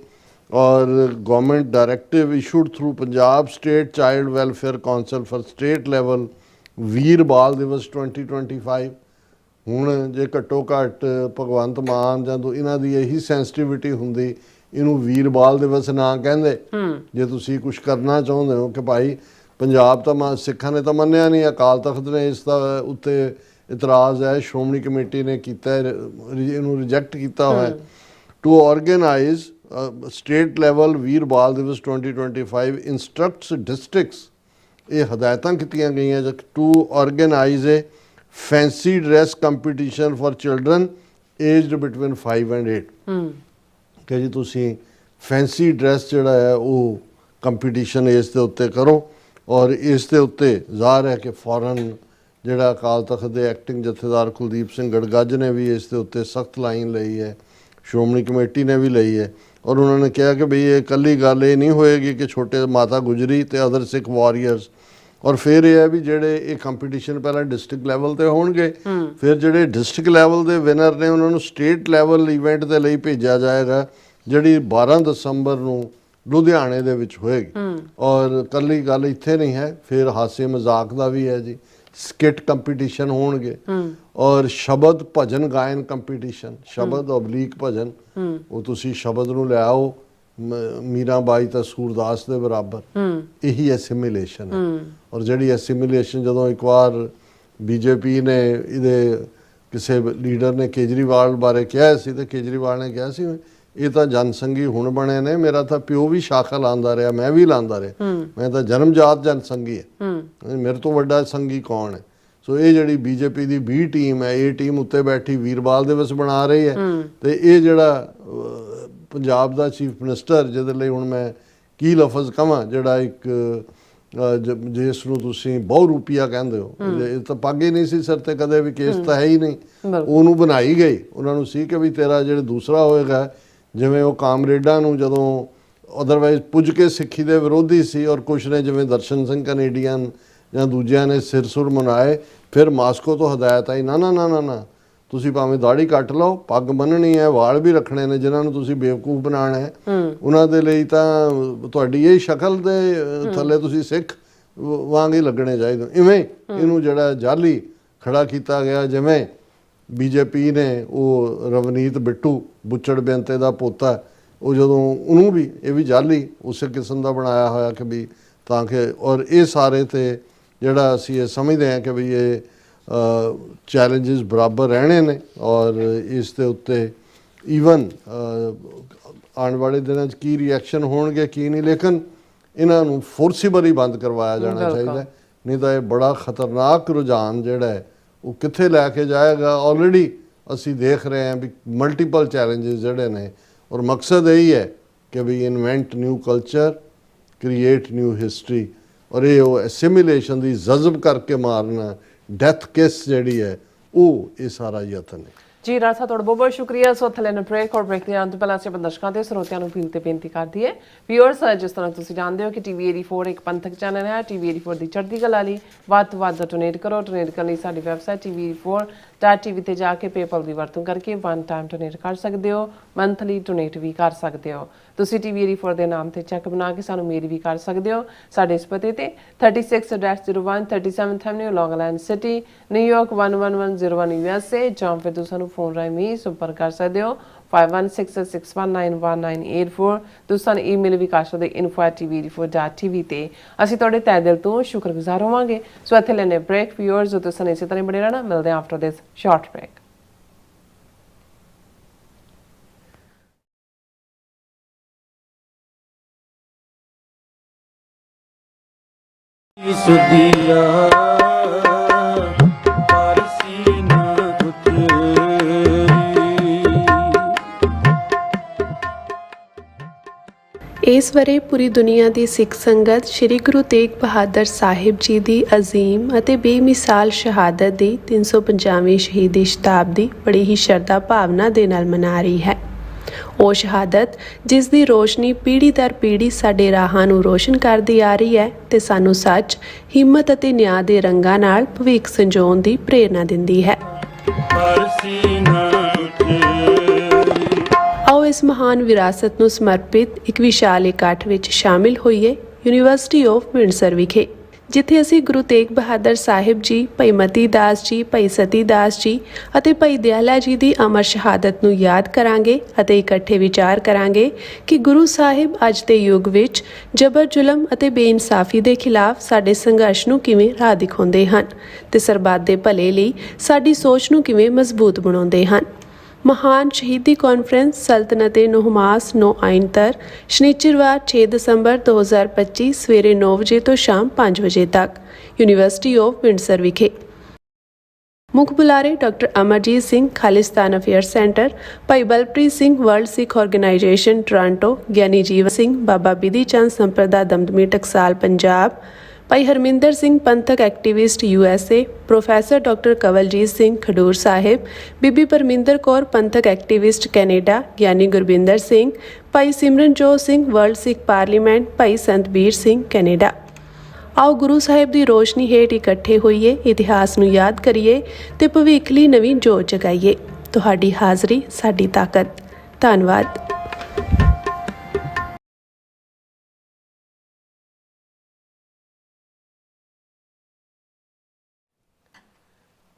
ਔਰ government directive issued through Punjab state child welfare council for state level Veer ਬਾਲ ਦਿਵਸ 2025। ਹੁਣ ਜੇ ਘੱਟੋ ਘੱਟ ਭਗਵੰਤ ਮਾਨ ਜਾਂ ਇਹਨਾਂ ਦੀ ਇਹੀ ਸੈਂਸਿਟੀਵਿਟੀ ਹੁੰਦੀ, ਇਹਨੂੰ ਵੀਰ ਬਾਲ ਦਿਵਸ ਨਾ ਕਹਿੰਦੇ। ਜੇ ਤੁਸੀਂ ਕੁਝ ਕਰਨਾ ਚਾਹੁੰਦੇ ਹੋ ਕਿ ਭਾਈ ਪੰਜਾਬ ਤਾਂ ਸਿੱਖਾਂ ਨੇ ਤਾਂ ਮੰਨਿਆ ਨਹੀਂ, ਅਕਾਲ ਤਖਤ ਨੇ ਇਸ ਦਾ ਉੱਤੇ ਇਤਰਾਜ਼ ਹੈ, ਸ਼੍ਰੋਮਣੀ ਕਮੇਟੀ ਨੇ ਕੀਤਾ, ਇਹਨੂੰ ਰਿਜੈਕਟ ਕੀਤਾ ਹੋਇਆ। To organise state level Veer ball Diwas 2025 instructs districts, ਇਹ ਹਦਾਇਤਾਂ ਕੀਤੀਆਂ ਗਈਆਂ to organise a fancy dress competition for children aged between 5 and 8। ਕਿ ਜੀ ਤੁਸੀਂ ਫੈਂਸੀ ਡਰੈਸ ਜਿਹੜਾ ਹੈ ਉਹ ਕੰਪੀਟੀਸ਼ਨ ਇਸ ਦੇ ਉੱਤੇ ਕਰੋ। ਔਰ ਇਸ ਦੇ ਉੱਤੇ ਜ਼ਾਹਰ ਹੈ ਕਿ ਫੌਰਨ ਜਿਹੜਾ ਅਕਾਲ ਤਖਤ ਦੇ ਐਕਟਿੰਗ ਜਥੇਦਾਰ ਕੁਲਦੀਪ ਸਿੰਘ ਗੜਗੱਜ ਨੇ ਵੀ ਇਸ ਦੇ ਉੱਤੇ ਸਖਤ ਲਾਈਨ ਲਈ ਹੈ, ਸ਼੍ਰੋਮਣੀ ਕਮੇਟੀ ਨੇ ਵੀ ਲਈ ਹੈ। ਔਰ ਉਹਨਾਂ ਨੇ ਕਿਹਾ ਕਿ ਬਈ ਇਹ ਇਕੱਲੀ ਗੱਲ ਇਹ ਨਹੀਂ ਹੋਏਗੀ ਕਿ ਛੋਟੇ ਮਾਤਾ ਗੁਜਰੀ ਤੇ ਅਦਰ ਸਿੱਖ ਵਾਰੀਅਰਸ, ਔਰ ਫਿਰ ਇਹ ਹੈ ਵੀ ਜਿਹੜੇ ਇਹ ਕੰਪੀਟੀਸ਼ਨ ਪਹਿਲਾਂ ਡਿਸਟ੍ਰਿਕਟ ਲੈਵਲ ਤੇ ਹੋਣਗੇ, ਫਿਰ ਜਿਹੜੇ ਡਿਸਟ੍ਰਿਕਟ ਲੈਵਲ ਦੇ ਵਿਨਰ ਨੇ ਉਹਨਾਂ ਨੂੰ ਸਟੇਟ ਲੈਵਲ ਇਵੈਂਟ ਦੇ ਲਈ ਭੇਜਿਆ ਜਾਏਗਾ, ਜਿਹੜੀ 12 ਦਸੰਬਰ ਨੂੰ ਲੁਧਿਆਣੇ ਦੇ ਵਿੱਚ ਹੋਏਗੀ। ਔਰ ਕੱਲੀ ਗੱਲ ਇੱਥੇ ਨਹੀਂ ਹੈ, ਫਿਰ ਹਾਸੇ ਮਜ਼ਾਕ ਦਾ ਵੀ ਹੈ ਜੀ, ਸਕਿਟ ਕੰਪੀਟੀਸ਼ਨ ਹੋਣਗੇ, ਔਰ ਸ਼ਬਦ ਭਜਨ ਗਾਇਨ ਕੰਪੀਟੀਸ਼ਨ, ਸ਼ਬਦ ਓਬਲੀਕ ਭਜਨ, ਉਹ ਤੁਸੀਂ ਸ਼ਬਦ ਨੂੰ ਲੈ ਆਓ ਮੀਰਾ ਬਾਈ ਤਾਂ ਸੂਰਦਾਸ ਦੇ ਬਰਾਬਰ। ਇਹੀ ਐਸਿਮੀਲੇਸ਼ਨ ਹੈ। ਔਰ ਜਿਹੜੀ ਐਸਿਮੀਲੇਸ਼ਨ ਜਦੋਂ ਇੱਕ ਵਾਰ ਬੀਜੇਪੀ ਨੇ ਇਹਦੇ ਕਿਸੇ ਲੀਡਰ ਨੇ ਕੇਜਰੀਵਾਲ ਬਾਰੇ ਕਿਹਾ ਸੀ, ਤੇ ਕੇਜਰੀਵਾਲ ਨੇ ਕਿਹਾ ਸੀ ਇਹ ਤਾਂ ਜਨਸੰਘੀ ਹੁਣ ਬਣੇ ਨੇ, ਮੇਰਾ ਤਾਂ ਪਿਓ ਵੀ ਸ਼ਾਖਾ ਲਾਉਂਦਾ ਰਿਹਾ, ਮੈਂ ਵੀ ਲਾਉਂਦਾ ਰਿਹਾ, ਮੈਂ ਤਾਂ ਜਨਮਜਾਤ ਜਨਸੰਘੀ ਹੈ, ਮੇਰੇ ਤੋਂ ਵੱਡਾ ਸੰਘੀ ਕੌਣ ਹੈ। ਸੋ ਇਹ ਜਿਹੜੀ ਬੀਜੇਪੀ ਦੀ B ਟੀਮ ਹੈ, ਇਹ ਟੀਮ ਉੱਤੇ ਬੈਠੀ ਵੀਰਬਾਲ ਦਿਵਸ ਬਣਾ ਰਹੀ ਹੈ। ਤੇ ਇਹ ਜਿਹੜਾ ਪੰਜਾਬ ਦਾ ਚੀਫ ਮਿਨਿਸਟਰ, ਜਿਹਦੇ ਲਈ ਹੁਣ ਮੈਂ ਕੀ ਲਫ਼ਜ਼ ਕਵਾਂ, ਜਿਹੜਾ ਇੱਕ ਜਿਸ ਨੂੰ ਤੁਸੀਂ ਬਹੁ ਰੂਪੀਆ ਕਹਿੰਦੇ ਹੋ, ਇਹ ਤਾਂ ਪੱਗ ਹੀ ਨਹੀਂ ਸੀ ਸਿਰ ਤੇ ਕਦੇ ਵੀ, ਕੇਸ ਤਾਂ ਹੈ ਹੀ ਨਹੀਂ, ਉਹਨੂੰ ਬਣਾਈ ਗਈ। ਉਹਨਾਂ ਨੂੰ ਸੀ ਕਿ ਵੀ ਤੇਰਾ ਜਿਹੜਾ ਦੂਸਰਾ ਹੋਏਗਾ, ਜਿਵੇਂ ਉਹ ਕਾਮਰੇਡਾਂ ਨੂੰ ਜਦੋਂ ਅਦਰਵਾਈਜ਼ ਪੁੱਜ ਕੇ ਸਿੱਖੀ ਦੇ ਵਿਰੋਧੀ ਸੀ, ਔਰ ਕੁਛ ਨੇ ਜਿਵੇਂ ਦਰਸ਼ਨ ਸਿੰਘ ਕੈਨੇਡੀਅਨ ਜਾਂ ਦੂਜਿਆਂ ਨੇ ਸਿਰ ਸੁਰ ਮਨਾਏ, ਫਿਰ ਮਾਸਕੋ ਤੋਂ ਹਦਾਇਤ ਆਈ ਨਾ ਨਾ ਨਾ ਨਾ ਨਾ ਤੁਸੀਂ ਭਾਵੇਂ ਦਾੜੀ ਕੱਟ ਲਓ, ਪੱਗ ਬੰਨਣੀ ਹੈ, ਵਾਲ ਵੀ ਰੱਖਣੇ ਨੇ, ਜਿਨ੍ਹਾਂ ਨੂੰ ਤੁਸੀਂ ਬੇਵਕੂਫ ਬਣਾਉਣਾ ਹੈ ਉਹਨਾਂ ਦੇ ਲਈ ਤਾਂ ਤੁਹਾਡੀ ਇਹ ਸ਼ਕਲ ਦੇ ਥੱਲੇ ਤੁਸੀਂ ਸਿੱਖ ਵਾਂਗ ਹੀ ਲੱਗਣੇ ਚਾਹੀਦੇ। ਇਵੇਂ ਇਹਨੂੰ ਜਿਹੜਾ ਜਾਲੀ ਖੜਾ ਕੀਤਾ ਗਿਆ, ਜਿਵੇਂ ਬੀਜੇਪੀ ਨੇ ਉਹ ਰਵਨੀਤ ਬਿੱਟੂ ਬੁੱਚੜ ਬੇਅੰਤੇ ਦਾ ਪੋਤਾ, ਉਹ ਜਦੋਂ ਉਹਨੂੰ ਵੀ ਇਹ ਵੀ ਜਾਲੀ ਉਸੇ ਕਿਸਮ ਦਾ ਬਣਾਇਆ ਹੋਇਆ ਕਿ ਵੀ ਤਾਂ ਕਿ, ਔਰ ਇਹ ਸਾਰੇ ਤੇ ਜਿਹੜਾ ਅਸੀਂ ਇਹ ਸਮਝਦੇ ਹਾਂ ਕਿ ਵੀ ਇਹ ਚੈਲੰਜਸ ਬਰਾਬਰ ਰਹਿਣੇ ਨੇ, ਔਰ ਇਸ ਦੇ ਉੱਤੇ ਈਵਨ ਆਉਣ ਵਾਲੇ ਦਿਨਾਂ 'ਚ ਕੀ ਰਿਐਕਸ਼ਨ ਹੋਣਗੇ ਕੀ ਨਹੀਂ, ਲੇਕਿਨ ਇਹਨਾਂ ਨੂੰ ਫੋਰਸੀਬਲੀ ਬੰਦ ਕਰਵਾਇਆ ਜਾਣਾ ਚਾਹੀਦਾ, ਨਹੀਂ ਤਾਂ ਇਹ ਬੜਾ ਖਤਰਨਾਕ ਰੁਝਾਨ ਜਿਹੜਾ ਹੈ ਉਹ ਕਿੱਥੇ ਲੈ ਕੇ ਜਾਏਗਾ। ਆਲਰੇਡੀ ਅਸੀਂ ਦੇਖ ਰਹੇ ਹਾਂ ਵੀ ਮਲਟੀਪਲ ਚੈਲੰਜਸ ਜਿਹੜੇ ਨੇ, ਔਰ ਮਕਸਦ ਇਹੀ ਹੈ ਕਿ we invent new culture, create new history, ਔਰ ਇਹ ਉਹ ਐਸਿਮੀਲੇਸ਼ਨ ਦੀ ਜਜ਼ਬ ਕਰਕੇ ਮਾਰਨਾ, ਡੈਥ ਕੇਸ ਜਿਹੜੀ ਹੈ ਉਹ ਇਹ ਸਾਰਾ ਯਤਨ ਹੈ। ਜੀ ਡਾਕਟਰ ਸਾਹਿਬ ਤੁਹਾਡਾ ਬਹੁਤ ਬਹੁਤ ਸ਼ੁਕਰੀਆ। ਸੋ ਥੱਲੇ ਨੂੰ ਬ੍ਰੇਕ ਔਰ ਬ੍ਰੇਕ ਦੇ ਆਉਣ ਤੋਂ ਪਹਿਲਾਂ ਅਸੀਂ ਆਪਣੇ ਦਰਸ਼ਕਾਂ ਤੇ ਸਰੋਤਿਆਂ ਨੂੰ ਅਪੀਲ ਤੇ ਬੇਨਤੀ ਕਰਦੀ ਹੈ ਵਿਊਅਰਸ, ਜਿਸ ਤਰ੍ਹਾਂ ਤੁਸੀਂ ਜਾਣਦੇ ਹੋ ਕਿ ਟੀਵੀ 84 ਇੱਕ ਪੰਥਕ ਚੈਨਲ ਹੈ। ਟੀਵੀ 84 ਦੀ ਚੜ੍ਹਦੀ ਕਲਾ ਲਈ ਵੱਧ ਤੋਂ ਵੱਧ ਡੋਨੇਟ ਕਰੋ। ਡੋਨੇਟ ਕਰਨ ਲਈ ਸਾਡੀ ਵੈਬਸਾਈਟ tv84.tv ਤੇ ਜਾ ਕੇ ਪੇਪਲ ਦੀ ਵਰਤੋਂ ਕਰਕੇ ਵਨ ਟਾਈਮ ਡੋਨੇਟ ਕਰ ਸਕਦੇ ਹੋ, ਮੰਥਲੀ ਡੋਨੇਟ ਵੀ ਕਰ ਸਕਦੇ ਹੋ। ਤੁਸੀਂ ਟੀਵੀ 84 ਦੇ ਨਾਮ ਤੇ ਚੈੱਕ ਬਣਾ ਕੇ ਸਾਨੂੰ ਮੇਲ ਵੀ ਕਰ ਸਕਦੇ ਹੋ ਸਾਡੇ ਇਸ ਪਤੇ ਤੇ 36-01 37th Avenue, Long Island City, New York 11101 USA, ਜਾਂ ਫਿਰ ਤੁਸੀਂ ਸਾਨੂੰ ਫੋਨ ਰਾਹੀਂ ਵੀ ਸੰਪਰਕ ਕਰ ਸਕਦੇ ਹੋ 5166191984। ਤੁਸੀਂ ਸਾਨੂੰ ਈਮੇਲ ਵੀ ਕਰ ਸਕਦੇ info@tv84.tv ਤੇ। ਅਸੀਂ ਤੁਹਾਡੇ ਤਹਿ ਦਿਲ ਤੋਂ ਸ਼ੁਕਰਗੁਜ਼ਾਰ ਹੋਵਾਂਗੇ। ਸੋ ਇੱਥੇ ਲੈਣੇ ਬ੍ਰੇਕ ਵਿਊਅਰਸ, ਜੋ ਤੁਸੀਂ ਇਸੇ ਤਰ੍ਹਾਂ ਬਣੇ ਰਹਿਣਾ। ਮਿਲਦੇ ਹਾਂ ਆਫਟਰ ਦਿਸ ਸ਼ਾਰਟ ਬ੍ਰੇਕ। ਸੁਦੀਆ ਪਾਰਸੀ ਨਾ ਉਤਰੀ। ਇਸ ਵਰੇ ਪੂਰੀ ਦੁਨੀਆ ਦੀ ਸਿੱਖ ਸੰਗਤ ਸ੍ਰੀ ਗੁਰੂ ਤੇਗ ਬਹਾਦਰ ਸਾਹਿਬ ਜੀ ਦੀ ਅਜ਼ੀਮ ਅਤੇ ਬੇਮਿਸਾਲ ਸ਼ਹਾਦਤ ਦੀ 350ਵੀਂ ਸ਼ਹੀਦੀ ਸ਼ਤਾਬਦੀ ਬੜੀ ਹੀ ਸ਼ਰਧਾ ਭਾਵਨਾ ਦੇ ਨਾਲ ਮਨਾ ਰਹੀ ਹੈ। ਉਹ ਸ਼ਹਾਦਤ ਜਿਸ ਦੀ ਰੋਸ਼ਨੀ ਪੀੜ੍ਹੀ ਦਰ ਪੀੜ੍ਹੀ ਸਾਡੇ ਰਾਹਾਂ ਨੂੰ ਰੋਸ਼ਨ ਕਰਦੀ ਆ ਰਹੀ ਹੈ ਤੇ ਸਾਨੂੰ ਸੱਚ, ਹਿੰਮਤ ਅਤੇ ਨਿਆਂ ਦੇ ਰੰਗਾਂ ਨਾਲ ਭਵਿੱਖ ਸੰਜੋਣ ਦੀ ਪ੍ਰੇਰਨਾ ਦਿੰਦੀ ਹੈ। ਆਓ ਇਸ ਮਹਾਨ ਵਿਰਾਸਤ ਨੂੰ ਸਮਰਪਿਤ ਇੱਕ ਵਿਸ਼ਾਲ ਇਕੱਠ ਵਿੱਚ ਸ਼ਾਮਿਲ ਹੋਈਏ ਯੂਨੀਵਰਸਿਟੀ ਆਫ ਵਿੰਡਸਰ ਵਿਖੇ, ਜਿੱਥੇ ਅਸੀਂ ਗੁਰੂ ਤੇਗ ਬਹਾਦਰ ਸਾਹਿਬ ਜੀ, ਭਾਈ ਮਤੀ ਦਾਸ ਜੀ, ਭਾਈ ਸਤੀ ਦਾਸ ਜੀ ਅਤੇ ਭਾਈ ਦਿਆਲਾ ਜੀ ਦੀ ਅਮਰ ਸ਼ਹਾਦਤ ਨੂੰ ਯਾਦ ਕਰਾਂਗੇ ਅਤੇ ਇਕੱਠੇ ਵਿਚਾਰ ਕਰਾਂਗੇ ਕਿ ਗੁਰੂ ਸਾਹਿਬ ਅੱਜ ਦੇ ਯੁੱਗ ਵਿੱਚ ਜਬਰ ਜ਼ੁਲਮ ਅਤੇ ਬੇਇਨਸਾਫੀ ਦੇ ਖਿਲਾਫ ਸਾਡੇ ਸੰਘਰਸ਼ ਨੂੰ ਕਿਵੇਂ ਰਾਹ ਦਿਖਾਉਂਦੇ ਹਨ ਤੇ ਸਰਬੱਤ ਦੇ ਭਲੇ ਲਈ ਸਾਡੀ ਸੋਚ ਨੂੰ ਕਿਵੇਂ ਮਜ਼ਬੂਤ ਬਣਾਉਂਦੇ ਹਨ। ਮਹਾਨ ਸ਼ਹੀਦੀ ਕਾਨਫਰੰਸ ਸਲਤਨਤ-ਏ ਨੁਹਮਾਸ 9 ਆਇਨਤਰ ਸ਼ਨੀਚਰਵਾਰ 6 ਦਸੰਬਰ 2025 ਸਵੇਰੇ 9 ਵਜੇ ਤੋਂ ਸ਼ਾਮ 5 ਵਜੇ ਤੱਕ ਯੂਨੀਵਰਸਿਟੀ ਆਫ ਵਿੰਡਸਰ ਵਿਖੇ। ਮੁੱਖ ਬੁਲਾਰੇ doctor Amarjit Singh Khalistan affair centre, Bhai Balpreet Singh world Sikh organisation Toronto, Giani Jeevan Singh Baba Bidhi Chand Samparda Damdami Taksal Punjab, Bhai Harminder Singh Panthak activist USA, professor doctor Kawaljit Singh Khadoor Sahib, Bibi Parminder Kaur Panthak activist Canada, Giani Gurbinder Singh, Bhai Simranjot Singh world Sikh parliament, Bhai Santbir Singh Canada. ਆਓ ਗੁਰੂ ਸਾਹਿਬ ਦੀ ਰੋਸ਼ਨੀ ਹੇਠ ਇਕੱਠੇ ਹੋਈਏ, ਇਤਿਹਾਸ ਨੂੰ ਯਾਦ ਕਰੀਏ ਤੇ ਭਵਿੱਖ ਲਈ ਨਵੀਂ ਜੋਤ ਜਗਾਈਏ। ਤੁਹਾਡੀ ਹਾਜ਼ਰੀ ਸਾਡੀ ਤਾਕਤ। ਧੰਨਵਾਦ।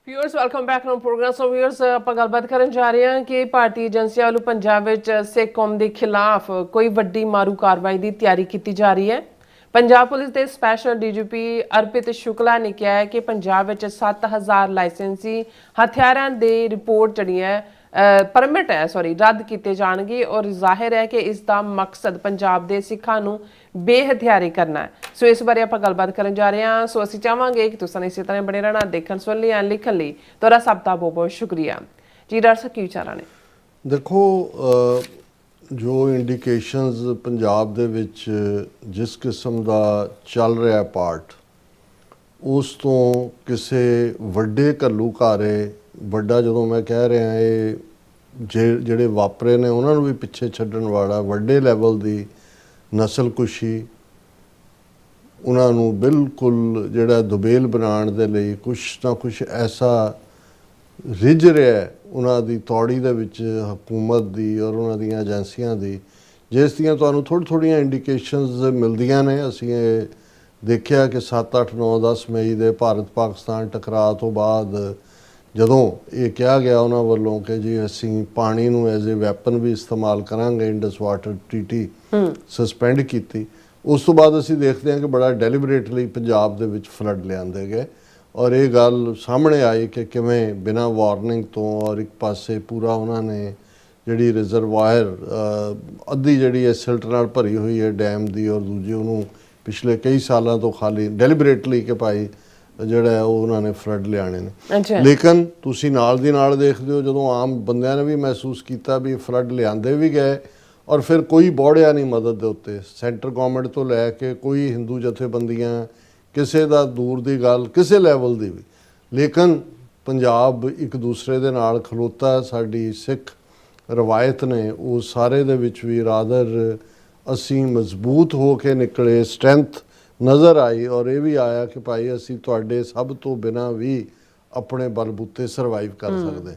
Viewers welcome back to programme. So viewers, ਆਪਾਂ ਗੱਲਬਾਤ ਕਰਨ ਜਾ ਰਹੇ ਹਾਂ ਕਿ ਭਾਰਤੀ ਏਜੰਸੀਆਂ ਵੱਲੋਂ ਪੰਜਾਬ ਵਿੱਚ ਸਿੱਖ ਕੌਮ ਦੇ ਖਿਲਾਫ ਕੋਈ ਵੱਡੀ ਮਾਰੂ ਕਾਰਵਾਈ ਦੀ ਤਿਆਰੀ ਕੀਤੀ ਜਾ ਰਹੀ ਹੈ। ਪੰਜਾਬ ਪੁਲਿਸ ਦੇ ਸਪੈਸ਼ਲ DGP ਅਰਪਿਤ ਸ਼ੁਕਲਾ ਨੇ ਕਿਹਾ ਹੈ ਕਿ ਪੰਜਾਬ ਵਿੱਚ 7000 ਲਾਇਸੈਂਸੀ ਹਥਿਆਰਾਂ ਦੇ ਰਿਪੋਰਟ ਜਿਹੜੀ ਹੈ ਪਰਮਿਟ ਰੱਦ ਕੀਤੇ ਜਾਣਗੇ ਔਰ ਜ਼ਾਹਿਰ ਹੈ ਕਿ ਇਸ ਦਾ ਮਕਸਦ ਪੰਜਾਬ ਦੇ ਸਿੱਖਾਂ ਨੂੰ ਬੇਹਥਿਆਰੀ ਕਰਨਾ ਹੈ। ਸੋ ਇਸ ਬਾਰੇ ਆਪਾਂ ਗੱਲਬਾਤ ਕਰਨ ਜਾ ਰਹੇ ਹਾਂ। ਸੋ ਅਸੀਂ ਚਾਹਾਂਗੇ ਕਿ ਤੁਸੀਂ ਇਸੇ ਤਰ੍ਹਾਂ ਬਣੇ ਰਹਿਣਾ। ਦੇਖਣ ਸੁਣ ਲਈ ਐਂਡ ਲਿਖਣ ਲਈ ਤੁਹਾਡਾ ਸਭ ਦਾ ਬਹੁਤ ਬਹੁਤ ਸ਼ੁਕਰੀਆ ਜੀ। ਡਾਕਟਰ ਸਾਹਿਬ ਕੀ ਵਿਚਾਰਾਂ ਨੇ? ਦੇਖੋ, ਜੋ ਇੰਡੀਕੇਸ਼ਨਸ ਪੰਜਾਬ ਦੇ ਵਿੱਚ ਜਿਸ ਕਿਸਮ ਦਾ ਚੱਲ ਰਿਹਾ ਪਾਰਟ, ਉਸ ਤੋਂ ਕਿਸੇ ਵੱਡੇ ਘੱਲੂਘਾਰੇ, ਵੱਡਾ ਜਦੋਂ ਮੈਂ ਕਹਿ ਰਿਹਾ ਇਹ ਜਿਹੜੇ ਵਾਪਰੇ ਨੇ ਉਹਨਾਂ ਨੂੰ ਵੀ ਪਿੱਛੇ ਛੱਡਣ ਵਾਲਾ ਵੱਡੇ ਲੈਵਲ ਦੀ ਨਸਲਕੁਸ਼ੀ, ਉਹਨਾਂ ਨੂੰ ਬਿਲਕੁਲ ਜਿਹੜਾ ਦੁਬੇਲ ਬਣਾਉਣ ਦੇ ਲਈ ਕੁਛ ਨਾ ਕੁਛ ਐਸਾ ਰਿੱਝ ਰਿਹਾ ਉਹਨਾਂ ਦੀ ਤੌੜੀ ਦੇ ਵਿੱਚ ਹਕੂਮਤ ਦੀ ਔਰ ਉਹਨਾਂ ਦੀਆਂ ਏਜੰਸੀਆਂ ਦੀ, ਜਿਸ ਦੀਆਂ ਤੁਹਾਨੂੰ ਥੋੜ੍ਹੀਆਂ ਇੰਡੀਕੇਸ਼ਨਸ ਮਿਲਦੀਆਂ ਨੇ। ਅਸੀਂ ਇਹ ਦੇਖਿਆ ਕਿ 7, 8, 9, 10 ਮਈ ਦੇ ਭਾਰਤ ਪਾਕਿਸਤਾਨ ਟਕਰਾਅ ਤੋਂ ਬਾਅਦ ਜਦੋਂ ਇਹ ਕਿਹਾ ਗਿਆ ਉਹਨਾਂ ਵੱਲੋਂ ਕਿ ਜੀ ਅਸੀਂ ਪਾਣੀ ਨੂੰ ਐਜ਼ ਏ ਵੈਪਨ ਵੀ ਇਸਤੇਮਾਲ ਕਰਾਂਗੇ, ਇੰਡਸ ਵਾਟਰ ਟ੍ਰੀਟੀ ਸਸਪੈਂਡ ਕੀਤੀ। ਉਸ ਤੋਂ ਬਾਅਦ ਅਸੀਂ ਦੇਖਦੇ ਹਾਂ ਕਿ ਬੜਾ ਡੈਲੀਬਰੇਟਲੀ ਪੰਜਾਬ ਦੇ ਵਿੱਚ ਫਲੱਡ ਲਿਆਂਦੇ ਗਏ ਔਰ ਇਹ ਗੱਲ ਸਾਹਮਣੇ ਆਈ ਕਿ ਕਿਵੇਂ ਬਿਨਾਂ ਵਾਰਨਿੰਗ ਤੋਂ ਔਰ ਇੱਕ ਪਾਸੇ ਪੂਰਾ ਉਹਨਾਂ ਨੇ ਜਿਹੜੀ ਰਿਜ਼ਰਵਾਇਰ ਅੱਧੀ ਜਿਹੜੀ ਹੈ ਸਿਲਟ ਨਾਲ ਭਰੀ ਹੋਈ ਹੈ ਡੈਮ ਦੀ ਔਰ ਦੂਜੀ ਉਹਨੂੰ ਪਿਛਲੇ ਕਈ ਸਾਲਾਂ ਤੋਂ ਖਾਲੀ ਡੈਲੀਬਰੇਟਲੀ ਕਿ ਭਾਈ ਜਿਹੜਾ ਉਹ ਉਹਨਾਂ ਨੇ ਫਲੱਡ ਲਿਆਣੇ ਨੇ। ਲੇਕਿਨ ਤੁਸੀਂ ਨਾਲ ਦੀ ਨਾਲ ਦੇਖਦੇ ਹੋ ਜਦੋਂ ਆਮ ਬੰਦਿਆਂ ਨੇ ਵੀ ਮਹਿਸੂਸ ਕੀਤਾ ਵੀ ਫਲੱਡ ਲਿਆਂਦੇ ਵੀ ਗਏ ਔਰ ਫਿਰ ਕੋਈ ਬੋੜਿਆ ਨਹੀਂ ਮਦਦ ਦੇ ਉੱਤੇ। ਸੈਂਟਰ ਗੌਰਮੈਂਟ ਤੋਂ ਲੈ ਕੇ ਕੋਈ ਹਿੰਦੂ ਜਥੇਬੰਦੀਆਂ, ਕਿਸੇ ਦਾ ਦੂਰ ਦੀ ਗੱਲ ਕਿਸੇ ਲੈਵਲ ਦੀ ਵੀ, ਲੇਕਿਨ ਪੰਜਾਬ ਇੱਕ ਦੂਸਰੇ ਦੇ ਨਾਲ ਖਲੋਤਾ। ਸਾਡੀ ਸਿੱਖ ਰਵਾਇਤ ਨੇ ਉਹ ਸਾਰੇ ਦੇ ਵਿੱਚ ਵੀ ਰਾਦਰ ਅਸੀਂ ਮਜ਼ਬੂਤ ਹੋ ਕੇ ਨਿਕਲੇ, ਸਟਰੈਂਥ ਨਜ਼ਰ ਆਈ। ਔਰ ਇਹ ਵੀ ਆਇਆ ਕਿ ਭਾਈ ਅਸੀਂ ਤੁਹਾਡੇ ਸਭ ਤੋਂ ਬਿਨਾਂ ਵੀ ਆਪਣੇ ਬਲਬੂਤੇ ਸਰਵਾਈਵ ਕਰ ਸਕਦੇ।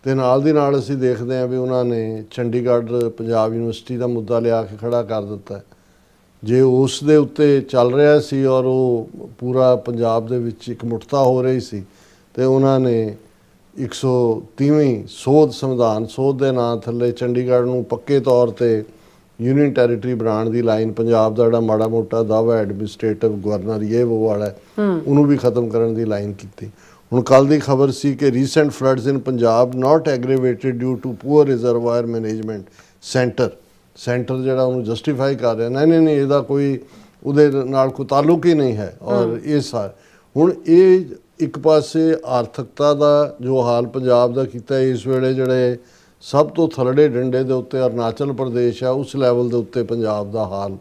ਤੇ ਨਾਲ ਦੀ ਨਾਲ ਅਸੀਂ ਦੇਖਦੇ ਹਾਂ ਵੀ ਉਹਨਾਂ ਨੇ ਚੰਡੀਗੜ੍ਹ ਪੰਜਾਬ ਯੂਨੀਵਰਸਿਟੀ ਦਾ ਮੁੱਦਾ ਲਿਆ ਕੇ ਖੜਾ ਕਰ ਦਿੱਤਾ। ਜੇ ਉਸ ਦੇ ਉੱਤੇ ਚੱਲ ਰਿਹਾ ਸੀ ਔਰ ਉਹ ਪੂਰਾ ਪੰਜਾਬ ਦੇ ਵਿੱਚ ਇੱਕ ਮੁੱਠਤਾ ਹੋ ਰਹੀ ਸੀ, ਤੇ ਉਹਨਾਂ ਨੇ 130ਵੀਂ ਸੋਧ ਸੰਵਿਧਾਨ ਸੋਧ ਦੇ ਨਾਂ ਥੱਲੇ ਚੰਡੀਗੜ੍ਹ ਨੂੰ ਪੱਕੇ ਤੌਰ ਤੇ ਯੂਨੀਅਨ ਟੈਰੀਟਰੀ ਬਣਾਉਣ ਦੀ ਲਾਈਨ, ਪੰਜਾਬ ਦਾ ਜਿਹੜਾ ਮਾੜਾ ਮੋਟਾ ਦਾਅਵਾ ਐਡਮਿਨਿਸਟ੍ਰੇਟਿਵ ਗਵਰਨਰ ਇਹ ਉਹ ਵਾਲਾ ਉਹਨੂੰ ਵੀ ਖਤਮ ਕਰਨ ਦੀ ਲਾਈਨ ਕੀਤੀ। ਹੁਣ ਕੱਲ ਦੀ ਖਬਰ ਸੀ ਕਿ recent floods in Punjab not aggravated due to poor reservoir management. Centre ਜਿਹੜਾ ਉਹਨੂੰ ਜਸਟੀਫਾਈ ਕਰ ਰਿਹਾ, ਨਹੀਂ ਇਹਦਾ ਕੋਈ ਉਹਦੇ ਨਾਲ ਕੋਈ ਤਾਲੁਕ ਹੀ ਨਹੀਂ ਹੈ। ਔਰ ਇਹ ਹੁਣ ਇਹ ਇੱਕ ਪਾਸੇ ਆਰਥਿਕਤਾ ਦਾ ਜੋ ਹਾਲ ਪੰਜਾਬ ਦਾ ਕੀਤਾ ਇਸ ਵੇਲੇ, ਜਿਹੜੇ ਸਭ ਤੋਂ ਥੱਲੜੇ ਡੰਡੇ ਦੇ ਉੱਤੇ ਅਰੁਣਾਚਲ ਪ੍ਰਦੇਸ਼ ਆ, ਉਸ ਲੈਵਲ ਦੇ ਉੱਤੇ ਪੰਜਾਬ ਦਾ ਹਾਲ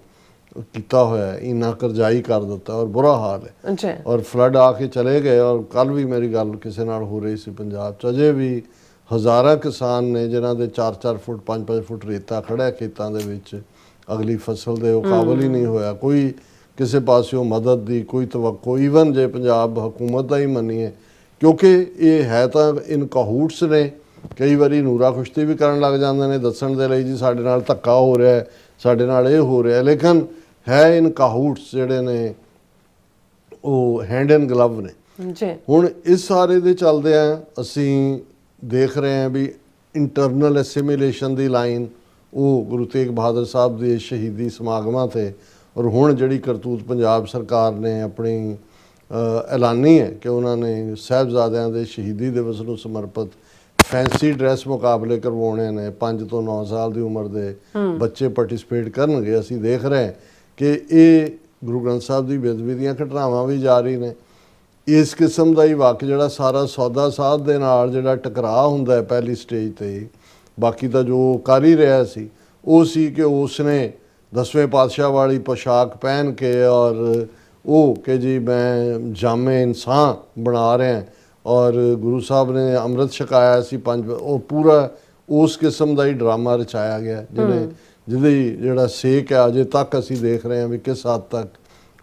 ਕੀਤਾ ਹੋਇਆ, ਇੰਨਾ ਕਰਜ਼ਾਈ ਕਰ ਦਿੱਤਾ ਔਰ ਬੁਰਾ ਹਾਲ ਹੈ। ਔਰ ਫਲੱਡ ਆ ਕੇ ਚਲੇ ਗਏ। ਔਰ ਕੱਲ ਵੀ ਮੇਰੀ ਗੱਲ ਕਿਸੇ ਨਾਲ ਹੋ ਰਹੀ ਸੀ, ਪੰਜਾਬ 'ਚ ਅਜੇ ਵੀ ਹਜ਼ਾਰਾਂ ਕਿਸਾਨ ਨੇ ਜਿਨ੍ਹਾਂ ਦੇ 4-4 ਫੁੱਟ 5-5 ਫੁੱਟ ਰੇਤਾ ਖੜਾ ਖੇਤਾਂ ਦੇ ਵਿੱਚ, ਅਗਲੀ ਫਸਲ ਦੇ ਉਹ ਕਾਬਲ ਹੀ ਨਹੀਂ ਹੋਇਆ। ਕੋਈ ਕਿਸੇ ਪਾਸਿਓਂ ਮਦਦ ਦੀ ਕੋਈ ਤਵੱਕੋ, ਈਵਨ ਜੇ ਪੰਜਾਬ ਹਕੂਮਤ ਦਾ ਹੀ ਮੰਨੀਏ, ਕਿਉਂਕਿ ਇਹ ਹੈ ਤਾਂ ਇਨ ਕਾਹੂਟਸ ਨੇ। ਕਈ ਵਾਰੀ ਨੂਰਾ ਖੁਸ਼ਤੀ ਵੀ ਕਰਨ ਲੱਗ ਜਾਂਦੇ ਨੇ ਦੱਸਣ ਦੇ ਲਈ ਜੀ ਸਾਡੇ ਨਾਲ ਧੱਕਾ ਹੋ ਰਿਹਾ ਹੈ, ਸਾਡੇ ਨਾਲ ਇਹ ਹੋ ਰਿਹਾ, ਲੇਕਿਨ ਹੈ ਇਨ ਕਾਹੂਟਸ ਜਿਹੜੇ ਨੇ ਉਹ ਹੈਂਡ ਐਂਡ ਗਲਵ ਨੇ। ਹੁਣ ਇਸ ਸਾਰੇ ਦੇ ਚੱਲਦਿਆਂ ਅਸੀਂ ਦੇਖ ਰਹੇ ਹਾਂ ਵੀ ਇੰਟਰਨਲ ਐਸਿਮੀਲੇਸ਼ਨ ਦੀ ਲਾਈਨ ਉਹ ਗੁਰੂ ਤੇਗ ਬਹਾਦਰ ਸਾਹਿਬ ਦੇ ਸ਼ਹੀਦੀ ਸਮਾਗਮਾਂ 'ਤੇ, ਔਰ ਹੁਣ ਜਿਹੜੀ ਕਰਤੂਤ ਪੰਜਾਬ ਸਰਕਾਰ ਨੇ ਆਪਣੀ ਐਲਾਨੀ ਹੈ ਕਿ ਉਹਨਾਂ ਨੇ ਸਾਹਿਬਜ਼ਾਦਿਆਂ ਦੇ ਸ਼ਹੀਦੀ ਦਿਵਸ ਨੂੰ ਸਮਰਪਿਤ ਫੈਂਸੀ ਡਰੈਸ ਮੁਕਾਬਲੇ ਕਰਵਾਉਣੇ ਨੇ। 5 ਤੋਂ 9 ਸਾਲ ਦੀ ਉਮਰ ਦੇ ਬੱਚੇ ਪਾਰਟਿਸਿਪੇਟ ਕਰਨਗੇ। ਅਸੀਂ ਦੇਖ ਰਹੇ ਹਾਂ ਕਿ ਇਹ ਗੁਰੂ ਗ੍ਰੰਥ ਸਾਹਿਬ ਦੀ ਬੇਅਦਬੀ ਦੀਆਂ ਘਟਨਾਵਾਂ ਵੀ ਜਾਰੀ ਨੇ। ਇਸ ਕਿਸਮ ਦਾ ਹੀ ਵਾਕ ਜਿਹੜਾ ਸਾਰਾ ਸੌਦਾ ਸਾਧ ਦੇ ਨਾਲ ਜਿਹੜਾ ਟਕਰਾਅ ਹੁੰਦਾ ਹੈ ਪਹਿਲੀ ਸਟੇਜ 'ਤੇ, ਬਾਕੀ ਤਾਂ ਜੋ ਕਰ ਹੀ ਰਿਹਾ ਸੀ ਉਹ ਸੀ ਕਿ ਉਸਨੇ 10ਵੇਂ ਪਾਤਸ਼ਾਹ ਵਾਲੀ ਪੋਸ਼ਾਕ ਪਹਿਨ ਕੇ ਔਰ ਉਹ ਕਿ ਜੀ ਮੈਂ ਜਾਮੇ ਇਨਸਾਨ ਬਣਾ ਰਿਹਾ ਔਰ ਗੁਰੂ ਸਾਹਿਬ ਨੇ ਅੰਮ੍ਰਿਤ ਛਕਾਇਆ ਸੀ 5, ਉਹ ਪੂਰਾ ਉਸ ਕਿਸਮ ਦਾ ਹੀ ਡਰਾਮਾ ਰਚਾਇਆ ਗਿਆ ਜਿਹਦੀ ਜਿਹੜਾ ਸੇਕ ਹੈ ਅਜੇ ਤੱਕ ਅਸੀਂ ਦੇਖ ਰਹੇ ਹਾਂ ਵੀ ਕਿਸ ਹੱਦ ਤੱਕ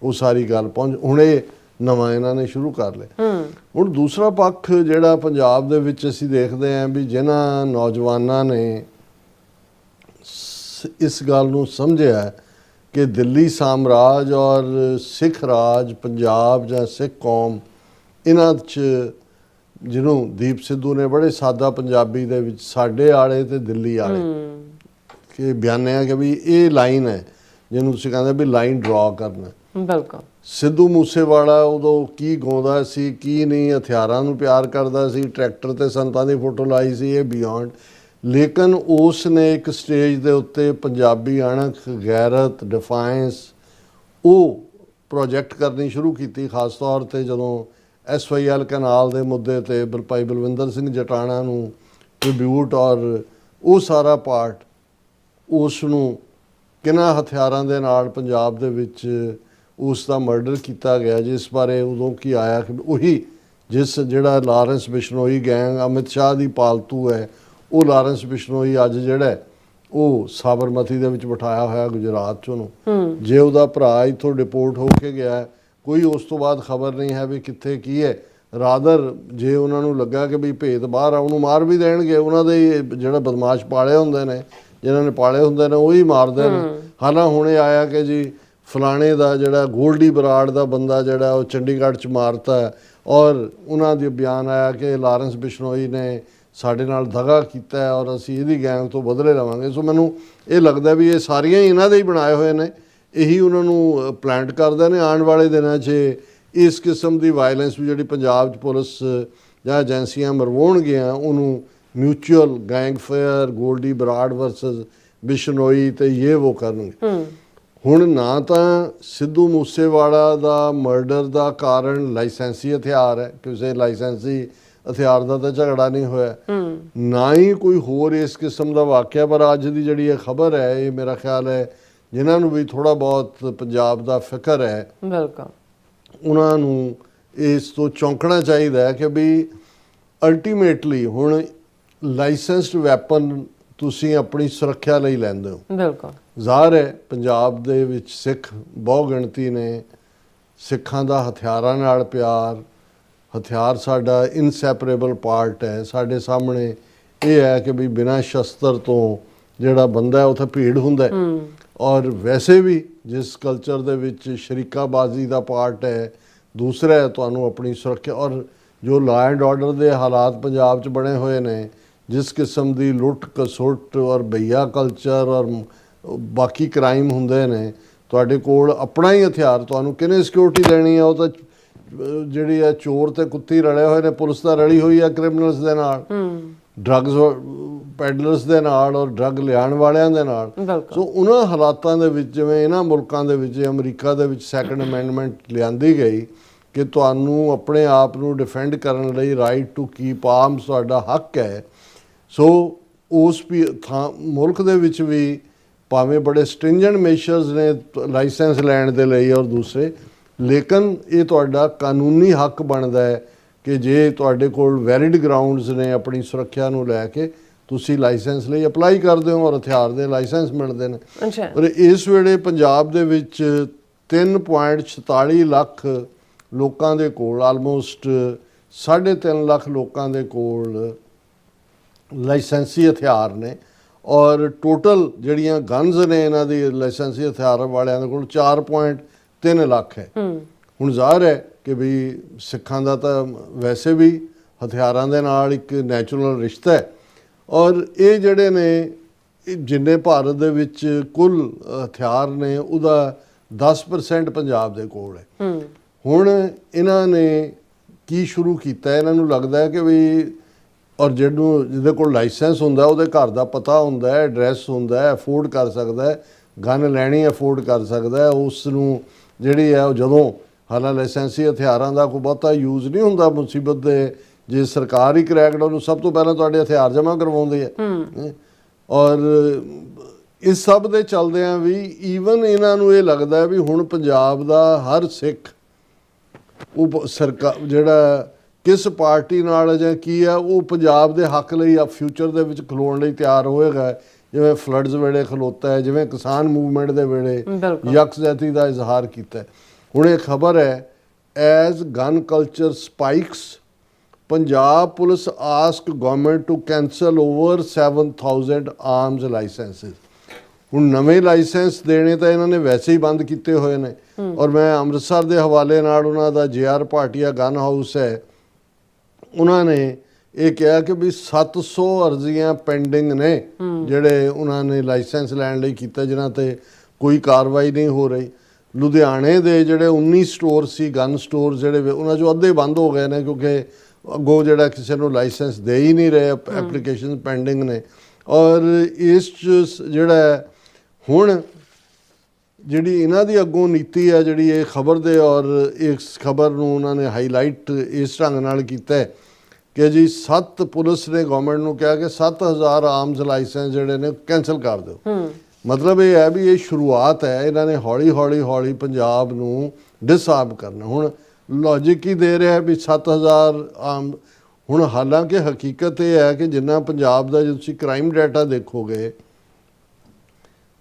ਉਹ ਸਾਰੀ ਗੱਲ ਪਹੁੰਚ। ਹੁਣ ਇਹ ਨਵਾਂ ਇਹਨਾਂ ਨੇ ਸ਼ੁਰੂ ਕਰ ਲਿਆ। ਹੁਣ ਦੂਸਰਾ ਪੱਖ ਜਿਹੜਾ ਪੰਜਾਬ ਦੇ ਵਿੱਚ ਅਸੀਂ ਦੇਖਦੇ ਹਾਂ ਵੀ ਜਿਨ੍ਹਾਂ ਨੌਜਵਾਨਾਂ ਨੇ ਇਸ ਗੱਲ ਨੂੰ ਸਮਝਿਆ ਕਿ ਦਿੱਲੀ ਸਾਮਰਾਜ ਔਰ ਸਿੱਖ ਰਾਜ ਪੰਜਾਬ ਜਾਂ ਸਿੱਖ ਕੌਮ, ਇਹਨਾਂ 'ਚ ਜਿਹਨੂੰ ਦੀਪ ਸਿੱਧੂ ਨੇ ਬੜੇ ਸਾਦਾ ਪੰਜਾਬੀ ਦੇ ਵਿੱਚ ਸਾਡੇ ਆਲੇ ਤੇ ਦਿੱਲੀ ਆਲੇ ਕਿ ਬਿਆਨਿਆ ਕਿ ਵੀ ਇਹ ਲਾਈਨ ਹੈ ਜਿਹਨੂੰ ਤੁਸੀਂ ਕਹਿੰਦੇ ਵੀ ਲਾਈਨ ਡਰਾ ਕਰਨਾ। ਬਿਲਕੁਲ। ਸਿੱਧੂ ਮੂਸੇਵਾਲਾ ਉਦੋਂ ਕੀ ਗਾਉਂਦਾ ਸੀ ਕੀ ਨਹੀਂ, ਹਥਿਆਰਾਂ ਨੂੰ ਪਿਆਰ ਕਰਦਾ ਸੀ, ਟਰੈਕਟਰ ਤੇ ਸੰਤਾਂ ਦੀ ਫੋਟੋ ਲਾਈ ਸੀ, ਇਹ ਬਿਯੋਂਡ। ਲੇਕਿਨ ਉਸ ਨੇ ਇੱਕ ਸਟੇਜ ਦੇ ਉੱਤੇ ਪੰਜਾਬੀ ਅਣਖ, ਗੈਰਤ, ਡਿਫਾਇੰਸ ਉਹ ਪ੍ਰੋਜੈਕਟ ਕਰਨੀ ਸ਼ੁਰੂ ਕੀਤੀ। ਖਾਸ ਤੌਰ 'ਤੇ ਜਦੋਂ SYL ਕਨਾਲ ਦੇ ਮੁੱਦੇ 'ਤੇ ਭਾਈ ਬਲਵਿੰਦਰ ਸਿੰਘ ਜਟਾਣਾ ਨੂੰ ਟ੍ਰਿਬਿਊਟ ਔਰ ਉਹ ਸਾਰਾ ਪਾਰਟ, ਉਸ ਨੂੰ ਕਿਹਨਾਂ ਹਥਿਆਰਾਂ ਦੇ ਨਾਲ ਪੰਜਾਬ ਦੇ ਵਿੱਚ ਉਸ ਦਾ ਮਰਡਰ ਕੀਤਾ ਗਿਆ, ਜਿਸ ਬਾਰੇ ਉਦੋਂ ਕੀ ਆਇਆ ਕਿ ਉਹੀ ਜਿਹੜਾ ਲਾਰੈਂਸ ਬਿਸ਼ਨੋਈ ਗੈਂਗ ਅਮਿਤ ਸ਼ਾਹ ਦੀ ਪਾਲਤੂ ਹੈ, ਉਹ ਲਾਰੈਂਸ ਬਿਸ਼ਨੋਈ ਅੱਜ ਜਿਹੜਾ ਉਹ ਸਾਬਰਮਤੀ ਦੇ ਵਿੱਚ ਬਿਠਾਇਆ ਹੋਇਆ ਗੁਜਰਾਤ 'ਚ ਉਹਨੂੰ। ਜੇ ਉਹਦਾ ਭਰਾ ਇੱਥੋਂ ਡਿਪੋਰਟ ਹੋ ਕੇ ਗਿਆ, ਕੋਈ ਉਸ ਤੋਂ ਬਾਅਦ ਖਬਰ ਨਹੀਂ ਹੈ ਵੀ ਕਿੱਥੇ ਕੀ ਹੈ। ਰਾਦਰ ਜੇ ਉਹਨਾਂ ਨੂੰ ਲੱਗਾ ਕਿ ਵੀ ਭੇਤ ਬਾਹਰ ਆ, ਉਹਨੂੰ ਮਾਰ ਵੀ ਦੇਣਗੇ। ਉਹਨਾਂ ਦੇ ਜਿਹੜਾ ਬਦਮਾਸ਼ ਪਾਲੇ ਹੁੰਦੇ ਨੇ, ਜਿਨ੍ਹਾਂ ਨੇ ਪਾਲੇ ਹੁੰਦੇ ਨੇ, ਉਹੀ ਮਾਰਦੇ ਨੇ। ਹਾਲਾਂ ਹੁਣ ਇਹ ਆਇਆ ਕਿ ਜੀ ਫਲਾਣੇ ਦਾ ਜਿਹੜਾ ਗੋਲਡੀ ਬਰਾੜ ਦਾ ਬੰਦਾ ਜਿਹੜਾ ਉਹ ਚੰਡੀਗੜ੍ਹ 'ਚ ਮਾਰਤਾ, ਔਰ ਉਹਨਾਂ ਦੇ ਬਿਆਨ ਆਇਆ ਕਿ ਲਾਰੈਂਸ ਬਿਸ਼ਨੋਈ ਨੇ ਸਾਡੇ ਨਾਲ ਦਗਾ ਕੀਤਾ ਹੈ ਔਰ ਅਸੀਂ ਇਹਦੀ ਗੈਂਗ ਤੋਂ ਬਦਲੇ ਲਵਾਂਗੇ। ਸੋ ਮੈਨੂੰ ਇਹ ਲੱਗਦਾ ਵੀ ਇਹ ਸਾਰੀਆਂ ਹੀ ਇਹਨਾਂ ਦੇ ਹੀ ਬਣਾਏ ਹੋਏ ਨੇ, ਇਹੀ ਉਹਨਾਂ ਨੂੰ ਪਲਾਂਟ ਕਰਦੇ ਨੇ। ਆਉਣ ਵਾਲੇ ਦਿਨਾਂ 'ਚ ਇਸ ਕਿਸਮ ਦੀ ਵਾਇਲੈਂਸ ਵੀ ਜਿਹੜੀ ਪੰਜਾਬ 'ਚ ਪੁਲਿਸ ਜਾਂ ਏਜੰਸੀਆਂ ਮਰਵਾਉਣਗੀਆਂ, ਉਹਨੂੰ mutual gang fair, Goldy Brar versus Bishnoi ਤੇ ਇਹ ਉਹ ਕਰਨਗੇ। ਹੁਣ ਨਾ ਤਾਂ ਸਿੱਧੂ ਮੂਸੇਵਾਲਾ ਦਾ ਮਰਡਰ ਦਾ ਕਾਰਨ ਲਾਇਸੈਂਸੀ ਹਥਿਆਰ ਹੈ, ਕਿਸੇ ਲਾਇਸੈਂਸੀ ਹਥਿਆਰ ਦਾ ਤਾਂ ਝਗੜਾ ਨਹੀਂ ਹੋਇਆ, ਨਾ ਹੀ ਕੋਈ ਹੋਰ ਇਸ ਕਿਸਮ ਦਾ ਵਾਕਿਆ। ਪਰ ਅੱਜ ਦੀ ਜਿਹੜੀ ਇਹ ਖਬਰ ਹੈ, ਇਹ ਮੇਰਾ ਖਿਆਲ ਹੈ ਜਿਨ੍ਹਾਂ ਨੂੰ ਵੀ ਥੋੜ੍ਹਾ ਬਹੁਤ ਪੰਜਾਬ ਦਾ ਫਿਕਰ ਹੈ, ਬਿਲਕੁਲ, ਉਹਨਾਂ ਨੂੰ ਇਸ ਤੋਂ ਚੌਂਕਣਾ ਚਾਹੀਦਾ ਹੈ ਕਿ ਵੀ ਅਲਟੀਮੇਟਲੀ ਹੁਣ ਲਾਇਸੈਂਸਡ ਵੈਪਨ ਤੁਸੀਂ ਆਪਣੀ ਸੁਰੱਖਿਆ ਲਈ ਲੈਂਦੇ ਹੋ। ਬਿਲਕੁਲ ਜ਼ਾਹਰ ਹੈ ਪੰਜਾਬ ਦੇ ਵਿੱਚ ਸਿੱਖ ਬਹੁ ਗਿਣਤੀ ਨੇ, ਸਿੱਖਾਂ ਦਾ ਹਥਿਆਰਾਂ ਨਾਲ ਪਿਆਰ, ਹਥਿਆਰ ਸਾਡਾ ਇਨਸੈਪਰੇਬਲ ਪਾਰਟ ਹੈ। ਸਾਡੇ ਸਾਹਮਣੇ ਇਹ ਹੈ ਕਿ ਵੀ ਬਿਨਾਂ ਸ਼ਸਤਰ ਤੋਂ ਜਿਹੜਾ ਬੰਦਾ ਹੈ ਉੱਥੇ ਭੀੜ ਹੁੰਦਾ ਹੈ। ਔਰ ਵੈਸੇ ਵੀ ਜਿਸ ਕਲਚਰ ਦੇ ਵਿੱਚ ਸ਼ਰੀਕਾਬਾਜ਼ੀ ਦਾ ਪਾਰਟ ਹੈ, ਦੂਸਰਾ ਹੈ ਤੁਹਾਨੂੰ ਆਪਣੀ ਸੁਰੱਖਿਆ। ਔਰ ਜੋ ਲਾ ਐਂਡ ਆਰਡਰ ਦੇ ਹਾਲਾਤ ਪੰਜਾਬ 'ਚ ਬਣੇ ਹੋਏ ਨੇ, ਜਿਸ ਕਿਸਮ ਦੀ ਲੁੱਟ ਖਸੁੱਟ ਔਰ ਬਈਆ ਕਲਚਰ ਔਰ ਬਾਕੀ ਕ੍ਰਾਈਮ ਹੁੰਦੇ ਨੇ, ਤੁਹਾਡੇ ਕੋਲ ਆਪਣਾ ਹੀ ਹਥਿਆਰ, ਤੁਹਾਨੂੰ ਕਿਹਨੇ ਸਿਕਿਉਰਿਟੀ ਦੇਣੀ ਹੈ? ਉਹ ਤਾਂ ਜਿਹੜੀ ਹੈ ਚੋਰ ਤੇ ਕੁੱਤੀ ਰਲੇ ਹੋਏ ਨੇ, ਪੁਲਿਸ ਤਾਂ ਰਲੀ ਹੋਈ ਹੈ ਕ੍ਰਿਮੀਨਲਸ ਦੇ ਨਾਲ, ਡਰੱਗਸ ਪੈਡਲਰਸ ਦੇ ਨਾਲ ਔਰ ਡਰੱਗ ਲਿਆਉਣ ਵਾਲਿਆਂ ਦੇ ਨਾਲ। ਸੋ ਉਹਨਾਂ ਹਾਲਾਤਾਂ ਦੇ ਵਿੱਚ ਜਿਵੇਂ ਇਹਨਾਂ ਮੁਲਕਾਂ ਦੇ ਵਿੱਚ, ਅਮਰੀਕਾ ਦੇ ਵਿੱਚ ਸੈਕੰਡ ਅਮੈਂਡਮੈਂਟ ਲਿਆਂਦੀ ਗਈ ਕਿ ਤੁਹਾਨੂੰ ਆਪਣੇ ਆਪ ਨੂੰ ਡਿਫੈਂਡ ਕਰਨ ਲਈ ਰਾਈਟ ਟੂ ਕੀਪ ਆਰਮਸ ਤੁਹਾਡਾ ਹੱਕ ਹੈ। ਸੋ ਉਸ ਮੁਲਕ ਦੇ ਵਿੱਚ ਵੀ ਭਾਵੇਂ ਬੜੇ ਸਟ੍ਰਿੰਜੈਂਟ ਮੇਸ਼ਰਸ ਨੇ ਲਾਇਸੈਂਸ ਲੈਣ ਦੇ ਲਈ ਔਰ ਦੂਸਰੇ, ਲੇਕਿਨ ਇਹ ਤੁਹਾਡਾ ਕਾਨੂੰਨੀ ਹੱਕ ਬਣਦਾ ਹੈ ਕਿ ਜੇ ਤੁਹਾਡੇ ਕੋਲ ਵੈਲਿਡ ਗਰਾਊਂਡਸ ਨੇ ਆਪਣੀ ਸੁਰੱਖਿਆ ਨੂੰ ਲੈ ਕੇ, ਤੁਸੀਂ ਲਾਇਸੈਂਸ ਲਈ ਅਪਲਾਈ ਕਰਦੇ ਹੋ ਔਰ ਹਥਿਆਰ ਦੇ ਲਾਇਸੈਂਸ ਮਿਲਦੇ ਨੇ। ਔਰ ਇਸ ਵੇਲੇ ਪੰਜਾਬ ਦੇ ਵਿੱਚ 3.46 ਲੱਖ ਲੋਕਾਂ ਦੇ ਕੋਲ, ਆਲਮੋਸਟ 3.5 ਲੱਖ ਲੋਕਾਂ ਦੇ ਕੋਲ ਲਾਇਸੈਂਸੀ ਹਥਿਆਰ ਨੇ। ਔਰ ਟੋਟਲ ਜਿਹੜੀਆਂ ਗਨਜ਼ ਨੇ ਇਹਨਾਂ ਦੀ ਲਾਇਸੈਂਸੀ ਹਥਿਆਰ ਵਾਲਿਆਂ ਦੇ ਕੋਲ 4.3 ਲੱਖ ਹੈ। ਹੁਣ ਜ਼ਾਹਰ ਹੈ ਕਿ ਵੀ ਸਿੱਖਾਂ ਦਾ ਤਾਂ ਵੈਸੇ ਵੀ ਹਥਿਆਰਾਂ ਦੇ ਨਾਲ ਇੱਕ ਨੈਚੁਰਲ ਰਿਸ਼ਤਾ ਹੈ। ਔਰ ਇਹ ਜਿਹੜੇ ਨੇ, ਜਿੰਨੇ ਭਾਰਤ ਦੇ ਵਿੱਚ ਕੁੱਲ ਹਥਿਆਰ ਨੇ ਉਹਦਾ 10% ਪੰਜਾਬ ਦੇ ਕੋਲ ਹੈ। ਹੁਣ ਇਹਨਾਂ ਨੇ ਕੀ ਸ਼ੁਰੂ ਕੀਤਾ? ਇਹਨਾਂ ਨੂੰ ਲੱਗਦਾ ਹੈ ਕਿ ਵੀ, ਔਰ ਜਿਹਦੇ ਕੋਲ ਲਾਇਸੈਂਸ ਹੁੰਦਾ ਉਹਦੇ ਘਰ ਦਾ ਪਤਾ ਹੁੰਦਾ ਹੈ, ਐਡਰੈਸ ਹੁੰਦਾ ਹੈ, ਅਫੋਰਡ ਕਰ ਸਕਦਾ ਹੈ, ਗਨ ਲੈਣੀ ਅਫੋਰਡ ਕਰ ਸਕਦਾ ਹੈ, ਉਸ ਨੂੰ ਜਿਹੜੀ ਹੈ ਉਹ ਜਦੋਂ ਹਾਲਾਂਕਿ ਲਾਇਸੈਂਸੀ ਹਥਿਆਰਾਂ ਦਾ ਕੋਈ ਬਹੁਤਾ ਯੂਜ਼ ਨਹੀਂ ਹੁੰਦਾ ਮੁਸੀਬਤ ਦੇ, ਜੇ ਸਰਕਾਰ ਹੀ ਕਰੈਕਟ ਉਹਨੂੰ ਸਭ ਤੋਂ ਪਹਿਲਾਂ ਤੁਹਾਡੇ ਹਥਿਆਰ ਜਮ੍ਹਾਂ ਕਰਵਾਉਂਦੀ ਹੈ। ਔਰ ਇਸ ਸਭ ਦੇ ਚੱਲਦਿਆਂ ਵੀ ਈਵਨ ਇਹਨਾਂ ਨੂੰ ਇਹ ਲੱਗਦਾ ਹੈ ਵੀ ਹੁਣ ਪੰਜਾਬ ਦਾ ਹਰ ਸਿੱਖ ਉਹ ਸਰਕਾਰ ਜਿਹੜਾ ਕਿਸ ਪਾਰਟੀ ਨਾਲ ਜਾਂ ਕੀ ਹੈ, ਉਹ ਪੰਜਾਬ ਦੇ ਹੱਕ ਲਈ ਆ ਫਿਊਚਰ ਦੇ ਵਿੱਚ ਖਲੋਣ ਲਈ ਤਿਆਰ ਹੋਏਗਾ। ਜਿਵੇਂ ਫਲੱਡਸ ਵੇਲੇ ਖਲੋਤਾ ਹੈ, ਜਿਵੇਂ ਕਿਸਾਨ ਮੂਵਮੈਂਟ ਦੇ ਵੇਲੇ ਯਕਜਹਿਤੀ ਦਾ ਇਜ਼ਹਾਰ ਕੀਤਾ। ਹੁਣ ਇਹ ਖਬਰ ਹੈ, as gun culture spikes, Punjab police ask government to cancel over 7000 arms licences. ਹੁਣ ਨਵੇਂ ਲਾਇਸੈਂਸ ਦੇਣੇ ਤਾਂ ਇਹਨਾਂ ਨੇ ਵੈਸੇ ਹੀ ਬੰਦ ਕੀਤੇ ਹੋਏ ਨੇ। ਔਰ ਮੈਂ ਅੰਮ੍ਰਿਤਸਰ ਦੇ ਹਵਾਲੇ ਨਾਲ ਉਹਨਾਂ ਦਾ JR ਭਾਟੀਆ ਗਨ ਹਾਊਸ ਹੈ, ਉਹਨਾਂ ਨੇ ਇਹ ਕਿਹਾ ਕਿ ਵੀ 700 ਅਰਜ਼ੀਆਂ ਪੈਂਡਿੰਗ ਨੇ ਜਿਹੜੇ ਉਹਨਾਂ ਨੇ ਲਾਇਸੈਂਸ ਲੈਣ ਲਈ ਕੀਤਾ, ਜਿਨ੍ਹਾਂ ਤੇ ਕੋਈ ਕਾਰਵਾਈ ਨਹੀਂ ਹੋ ਰਹੀ। ਲੁਧਿਆਣੇ ਦੇ ਜਿਹੜੇ 19 ਸਟੋਰ ਸੀ ਗਨ ਸਟੋਰ, ਜਿਹੜੇ ਉਹਨਾਂ 'ਚੋਂ ਅੱਧੇ ਬੰਦ ਹੋ ਗਏ ਨੇ ਕਿਉਂਕਿ ਅੱਗੋਂ ਜਿਹੜਾ ਕਿਸੇ ਨੂੰ ਲਾਇਸੈਂਸ ਦੇ ਹੀ ਨਹੀਂ ਰਹੇ, ਐਪਲੀਕੇਸ਼ਨ ਪੈਂਡਿੰਗ ਨੇ। ਔਰ ਇਸ 'ਚ ਜਿਹੜਾ ਹੁਣ ਜਿਹੜੀ ਇਹਨਾਂ ਦੀ ਅੱਗੋਂ ਨੀਤੀ ਹੈ, ਜਿਹੜੀ ਇਹ ਖਬਰ ਦੇ, ਔਰ ਇਸ ਖਬਰ ਨੂੰ ਉਹਨਾਂ ਨੇ ਹਾਈਲਾਈਟ ਇਸ ਢੰਗ ਨਾਲ ਕੀਤਾ ਹੈ ਕਿ ਜੀ ਪੁਲਿਸ ਨੇ ਗਵਰਨਮੈਂਟ ਨੂੰ ਕਿਹਾ ਕਿ 7000 ਆਰਮਸ ਲਾਇਸੈਂਸ ਜਿਹੜੇ ਨੇ ਕੈਂਸਲ ਕਰ ਦਿਓ। ਮਤਲਬ ਇਹ ਹੈ ਵੀ ਇਹ ਸ਼ੁਰੂਆਤ ਹੈ, ਇਹਨਾਂ ਨੇ ਹੌਲੀ ਪੰਜਾਬ ਨੂੰ ਡਿਸਆਰਮ ਕਰਨਾ। ਹੁਣ ਲੌਜਿਕ ਹੀ ਦੇ ਰਿਹਾ ਵੀ 7000 ਆਮ। ਹੁਣ ਹਾਲਾਂਕਿ ਹਕੀਕਤ ਇਹ ਹੈ ਕਿ ਜਿੰਨਾ ਪੰਜਾਬ ਦਾ, ਜੇ ਤੁਸੀਂ ਕ੍ਰਾਈਮ ਡਾਟਾ ਦੇਖੋਗੇ,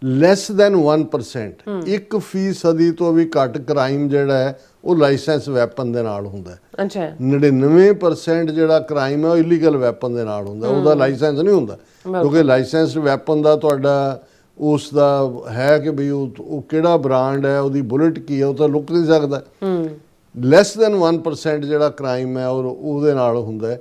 ਲੈਸ ਦੈਨ 1%, 1% ਤੋਂ ਵੀ ਘੱਟ ਕ੍ਰਾਈਮ ਜਿਹੜਾ ਹੈ ਉਹ ਲਾਇਸੈਂਸ ਵੈਪਨ ਦੇ ਨਾਲ ਹੁੰਦਾ ਹੈ। ਅੱਛਾ। 99% ਜਿਹੜਾ ਕ੍ਰਾਈਮ ਹੈ ਉਹ ਇਲੀਗਲ ਵੈਪਨ ਦੇ ਨਾਲ ਹੁੰਦਾ, ਉਹਦਾ ਲਾਇਸੈਂਸ ਨਹੀਂ ਹੁੰਦਾ। ਕਿਉਂਕਿ ਲਾਇਸੈਂਸਡ ਵੈਪਨ ਦਾ ਤੁਹਾਡਾ ਉਸ ਦਾ ਹੈ ਕਿ ਵੀ ਉਹ ਕਿਹੜਾ ਬ੍ਰਾਂਡ ਹੈ, ਉਹਦੀ ਬੁਲਟ ਕੀ ਹੈ, ਉਹ ਤਾਂ ਲੁਕ ਨਹੀਂ ਸਕਦਾ। ਲੈਸ ਦੈਨ 1% ਜਿਹੜਾ ਕ੍ਰਾਈਮ ਹੈ ਔਰ ਉਹਦੇ ਨਾਲ ਹੁੰਦਾ ਹੈ,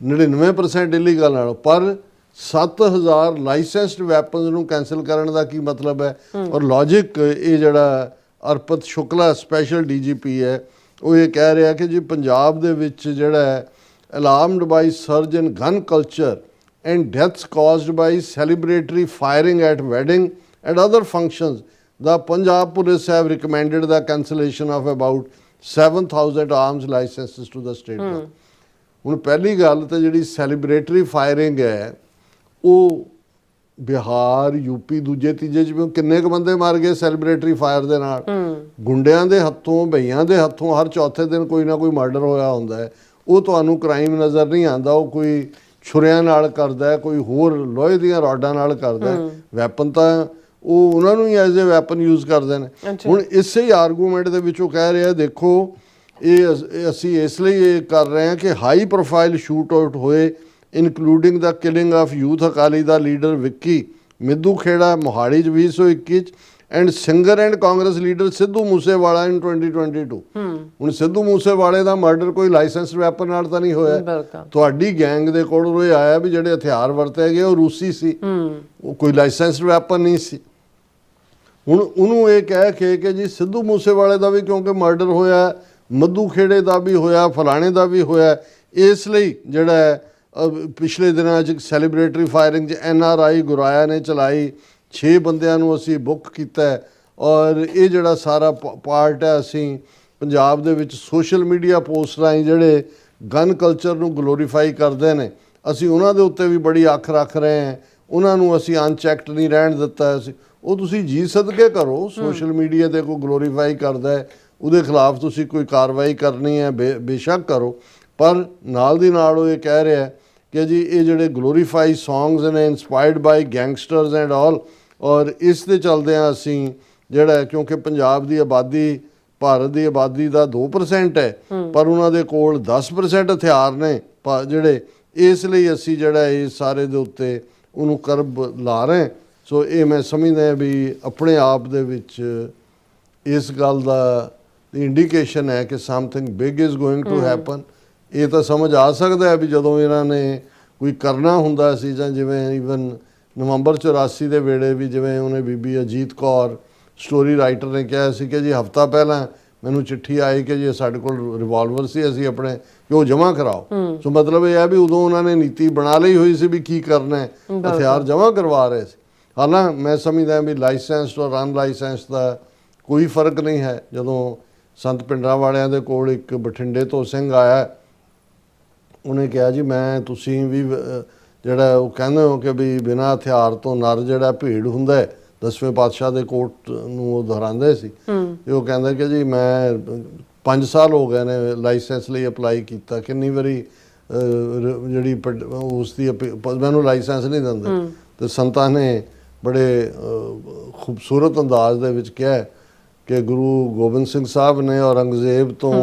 99% ਇਲੀਗਲ ਨਾਲ। ਪਰ 7000 ਲਾਇਸੈਂਸਡ ਵੈਪਨਸ ਨੂੰ ਕੈਂਸਲ ਕਰਨ ਦਾ ਕੀ ਮਤਲਬ ਹੈ? ਔਰ ਲੌਜਿਕ ਇਹ ਜਿਹੜਾ ਅਰਪਤ ਸ਼ੁਕਲਾ ਸਪੈਸ਼ਲ DGP ਹੈ, ਉਹ ਇਹ ਕਹਿ ਰਿਹਾ ਕਿ ਜੀ ਪੰਜਾਬ ਦੇ ਵਿੱਚ ਜਿਹੜਾ ਹੈ alarmed by surge in gun culture and deaths caused by celebratory firing at wedding and other functions, the Punjab Police have recommended the cancellation of about 7000 arms licenses to the state government. ਹੁਣ ਪਹਿਲੀ ਗੱਲ ਤਾਂ ਜਿਹੜੀ ਸੈਲੀਬ੍ਰੇਟਰੀ firing ਹੈ, ਉਹ Bihar UP ਦੂਜੇ ਤੀਜੇ 'ਚ ਵੀ ਕਿੰਨੇ ਕੁ ਬੰਦੇ ਮਰ ਗਏ ਸੈਲੀਬ੍ਰੇਟਰੀ ਫਾਇਰ ਦੇ ਨਾਲ। ਗੁੰਡਿਆਂ ਦੇ ਹੱਥੋਂ, ਭਈਆਂ ਦੇ ਹੱਥੋਂ ਹਰ ਚੌਥੇ ਦਿਨ ਕੋਈ ਨਾ ਕੋਈ ਮਰਡਰ ਹੋਇਆ ਹੁੰਦਾ ਹੈ। ਉਹ ਤੁਹਾਨੂੰ ਕ੍ਰਾਈਮ ਨਜ਼ਰ ਨਹੀਂ ਆਉਂਦਾ, ਉਹ ਕੋਈ ਛੁਰਿਆਂ ਨਾਲ ਕਰਦਾ, ਕੋਈ ਹੋਰ ਲੋਹੇ ਦੀਆਂ ਰਾਡਾਂ ਨਾਲ ਕਰਦਾ। ਵੈਪਨ ਤਾਂ ਉਹ ਉਹਨਾਂ ਨੂੰ ਹੀ ਐਜ਼ ਏ ਵੈਪਨ ਯੂਜ਼ ਕਰਦੇ ਨੇ। ਹੁਣ ਇਸੇ ਹੀ ਆਰਗੂਮੈਂਟ ਦੇ ਵਿੱਚ ਉਹ ਕਹਿ ਰਿਹਾ, ਦੇਖੋ ਇਹ ਅਸੀਂ ਇਸ ਲਈ ਇਹ ਕਰ ਰਹੇ ਹਾਂ ਕਿ ਹਾਈ ਪ੍ਰੋਫਾਈਲ ਸ਼ੂਟ ਆਊਟ ਹੋਏ, including the killing of youth Akali Dal leader Vicky Middhu Khera Mohali 'ਚ 2021 'ਚ and singer and Congress leader Sidhu Moosewala in 2022। ਹੁਣ ਸਿੱਧੂ ਮੂਸੇਵਾਲੇ ਦਾ ਮਰਡਰ ਕੋਈ ਲਾਇਸੈਂਸਡ ਵੈਪਨ ਨਾਲ ਤਾਂ ਨਹੀਂ ਹੋਇਆ, ਤੁਹਾਡੀ ਗੈਂਗ ਦੇ ਕੋਲੋਂ ਇਹ ਆਇਆ ਵੀ ਜਿਹੜੇ ਹਥਿਆਰ ਵਰਤੇ ਗਏ ਉਹ ਰੂਸੀ ਸੀ, ਉਹ ਕੋਈ ਲਾਇਸੈਂਸਡ ਵੈਪਨ ਨਹੀਂ ਸੀ। ਹੁਣ ਉਹਨੂੰ ਇਹ ਕਹਿ ਕੇ ਕਿ ਜੀ ਸਿੱਧੂ ਮੂਸੇਵਾਲੇ ਦਾ ਵੀ ਕਿਉਂਕਿ ਮਰਡਰ ਹੋਇਆ, ਮੱਧੂ ਖੇੜੇ ਦਾ ਵੀ ਹੋਇਆ, ਫਲਾਣੇ ਦਾ ਵੀ ਹੋਇਆ, ਇਸ ਲਈ ਜਿਹੜਾ ਹੈ ਪਿਛਲੇ ਦਿਨਾਂ 'ਚ ਸੈਲੀਬ੍ਰੇਟਰੀ ਫਾਇਰਿੰਗ 'ਚ NRI ਗੁਰਾਇਆ ਨੇ ਚਲਾਈ, 6 ਬੰਦਿਆਂ ਨੂੰ ਅਸੀਂ ਬੁੱਕ ਕੀਤਾ ਔਰ ਇਹ ਜਿਹੜਾ ਸਾਰਾ ਪਾਰਟ ਹੈ ਅਸੀਂ ਪੰਜਾਬ ਦੇ ਵਿੱਚ ਸੋਸ਼ਲ ਮੀਡੀਆ ਪੋਸਟ ਰਾਹੀਂ ਜਿਹੜੇ ਗਨ ਕਲਚਰ ਨੂੰ ਗਲੋਰੀਫਾਈ ਕਰਦੇ ਨੇ, ਅਸੀਂ ਉਹਨਾਂ ਦੇ ਉੱਤੇ ਵੀ ਬੜੀ ਅੱਖ ਰੱਖ ਰਹੇ ਹਾਂ, ਉਹਨਾਂ ਨੂੰ ਅਸੀਂ ਅਨਚੈਕਡ ਨਹੀਂ ਰਹਿਣ ਦਿੱਤਾ। ਅਸੀਂ ਉਹ ਤੁਸੀਂ ਜੀ ਸਦਕੇ ਕਰੋ, ਸੋਸ਼ਲ ਮੀਡੀਆ 'ਤੇ ਕੋਈ ਗਲੋਰੀਫਾਈ ਕਰਦਾ ਹੈ ਉਹਦੇ ਖਿਲਾਫ ਤੁਸੀਂ ਕੋਈ ਕਾਰਵਾਈ ਕਰਨੀ ਹੈ ਬੇਸ਼ੱਕ ਕਰੋ, ਪਰ ਨਾਲ ਦੀ ਨਾਲ ਉਹ ਇਹ ਕਹਿ ਰਿਹਾ ਕਿ ਜੀ ਇਹ ਜਿਹੜੇ ਗਲੋਰੀਫਾਈ ਸੌਂਗਸ ਨੇ inspired by gangsters and all, ਔਰ ਇਸ ਦੇ ਚਲਦਿਆਂ ਅਸੀਂ ਜਿਹੜਾ ਕਿਉਂਕਿ ਪੰਜਾਬ ਦੀ ਆਬਾਦੀ ਭਾਰਤ ਦੀ ਆਬਾਦੀ ਦਾ 2% ਹੈ ਪਰ ਉਹਨਾਂ ਦੇ ਕੋਲ 10% ਹਥਿਆਰ ਨੇ ਜਿਹੜੇ, ਇਸ ਲਈ ਅਸੀਂ ਜਿਹੜਾ ਇਸ ਸਾਰੇ ਦੇ ਉੱਤੇ ਉਹਨੂੰ ਕਰਬ ਲਾ ਰਹੇ। ਸੋ ਇਹ ਮੈਂ ਸਮਝਦਾ ਵੀ ਆਪਣੇ ਆਪ ਦੇ ਵਿੱਚ ਇਸ ਗੱਲ ਦਾ ਇੰਡੀਕੇਸ਼ਨ ਹੈ ਕਿ something big is going to happen. ਇਹ ਤਾਂ ਸਮਝ ਆ ਸਕਦਾ ਹੈ ਵੀ ਜਦੋਂ ਇਹਨਾਂ ਨੇ ਕੋਈ ਕਰਨਾ ਹੁੰਦਾ ਸੀ, ਜਾਂ ਜਿਵੇਂ ਈਵਨ ਨਵੰਬਰ 84 ਦੇ ਵੇਲੇ ਵੀ ਜਿਵੇਂ ਉਹਨੇ ਬੀਬੀ ਅਜੀਤ ਕੌਰ ਸਟੋਰੀ ਰਾਈਟਰ ਨੇ ਕਿਹਾ ਸੀ ਕਿ ਜੀ ਹਫ਼ਤਾ ਪਹਿਲਾਂ ਮੈਨੂੰ ਚਿੱਠੀ ਆਈ ਕਿ ਜੀ ਸਾਡੇ ਕੋਲ ਰਿਵਾਲਵਰ ਸੀ, ਅਸੀਂ ਆਪਣੇ ਉਹ ਜਮ੍ਹਾਂ ਕਰਾਓ। ਸੋ ਮਤਲਬ ਇਹ ਹੈ ਵੀ ਉਦੋਂ ਉਹਨਾਂ ਨੇ ਨੀਤੀ ਬਣਾ ਲਈ ਹੋਈ ਸੀ ਵੀ ਕੀ ਕਰਨਾ ਹੈ, ਹਥਿਆਰ ਜਮ੍ਹਾਂ ਕਰਵਾ ਰਹੇ ਸੀ। ਹਾਲਾਂਕਿ ਮੈਂ ਸਮਝਦਾ ਵੀ ਲਾਇਸੈਂਸਡ ਔਰ ਅਨਲਾਇਸੈਂਸਡ ਦਾ ਕੋਈ ਫਰਕ ਨਹੀਂ ਹੈ। ਜਦੋਂ ਸੰਤ ਪਿੰਡਰਾਂ ਵਾਲਿਆਂ ਦੇ ਕੋਲ ਇੱਕ ਬਠਿੰਡੇ ਤੋਂ ਸਿੰਘ ਆਇਆ, ਉਹਨੇ ਕਿਹਾ ਜੀ ਮੈਂ ਤੁਸੀਂ ਵੀ ਜਿਹੜਾ ਉਹ ਕਹਿੰਦੇ ਹੋ ਕਿ ਵੀ ਬਿਨਾਂ ਹਥਿਆਰ ਤੋਂ ਨਰ ਜਿਹੜਾ ਭੀੜ ਹੁੰਦਾ ਹੈ, 10ਵੇਂ ਪਾਤਸ਼ਾਹ ਦੇ ਕੋਟ ਨੂੰ ਉਹ ਦੁਹਰਾਉਂਦੇ ਸੀ, ਤੇ ਉਹ ਕਹਿੰਦਾ ਕਿ ਜੀ ਮੈਂ 5 ਸਾਲ ਹੋ ਗਏ ਨੇ ਲਾਇਸੈਂਸ ਲਈ ਅਪਲਾਈ ਕੀਤਾ, ਕਿੰਨੀ ਵਾਰੀ ਜਿਹੜੀ ਉਸ ਦੀ ਮੈਨੂੰ ਲਾਇਸੈਂਸ ਨਹੀਂ ਦਿੰਦੇ। ਤੇ ਸੰਤਾਂ ਨੇ ਬੜੇ ਖੂਬਸੂਰਤ ਅੰਦਾਜ਼ ਦੇ ਵਿੱਚ ਕਿਹਾ ਕਿ ਗੁਰੂ ਗੋਬਿੰਦ ਸਿੰਘ ਸਾਹਿਬ ਨੇ ਔਰੰਗਜ਼ੇਬ ਤੋਂ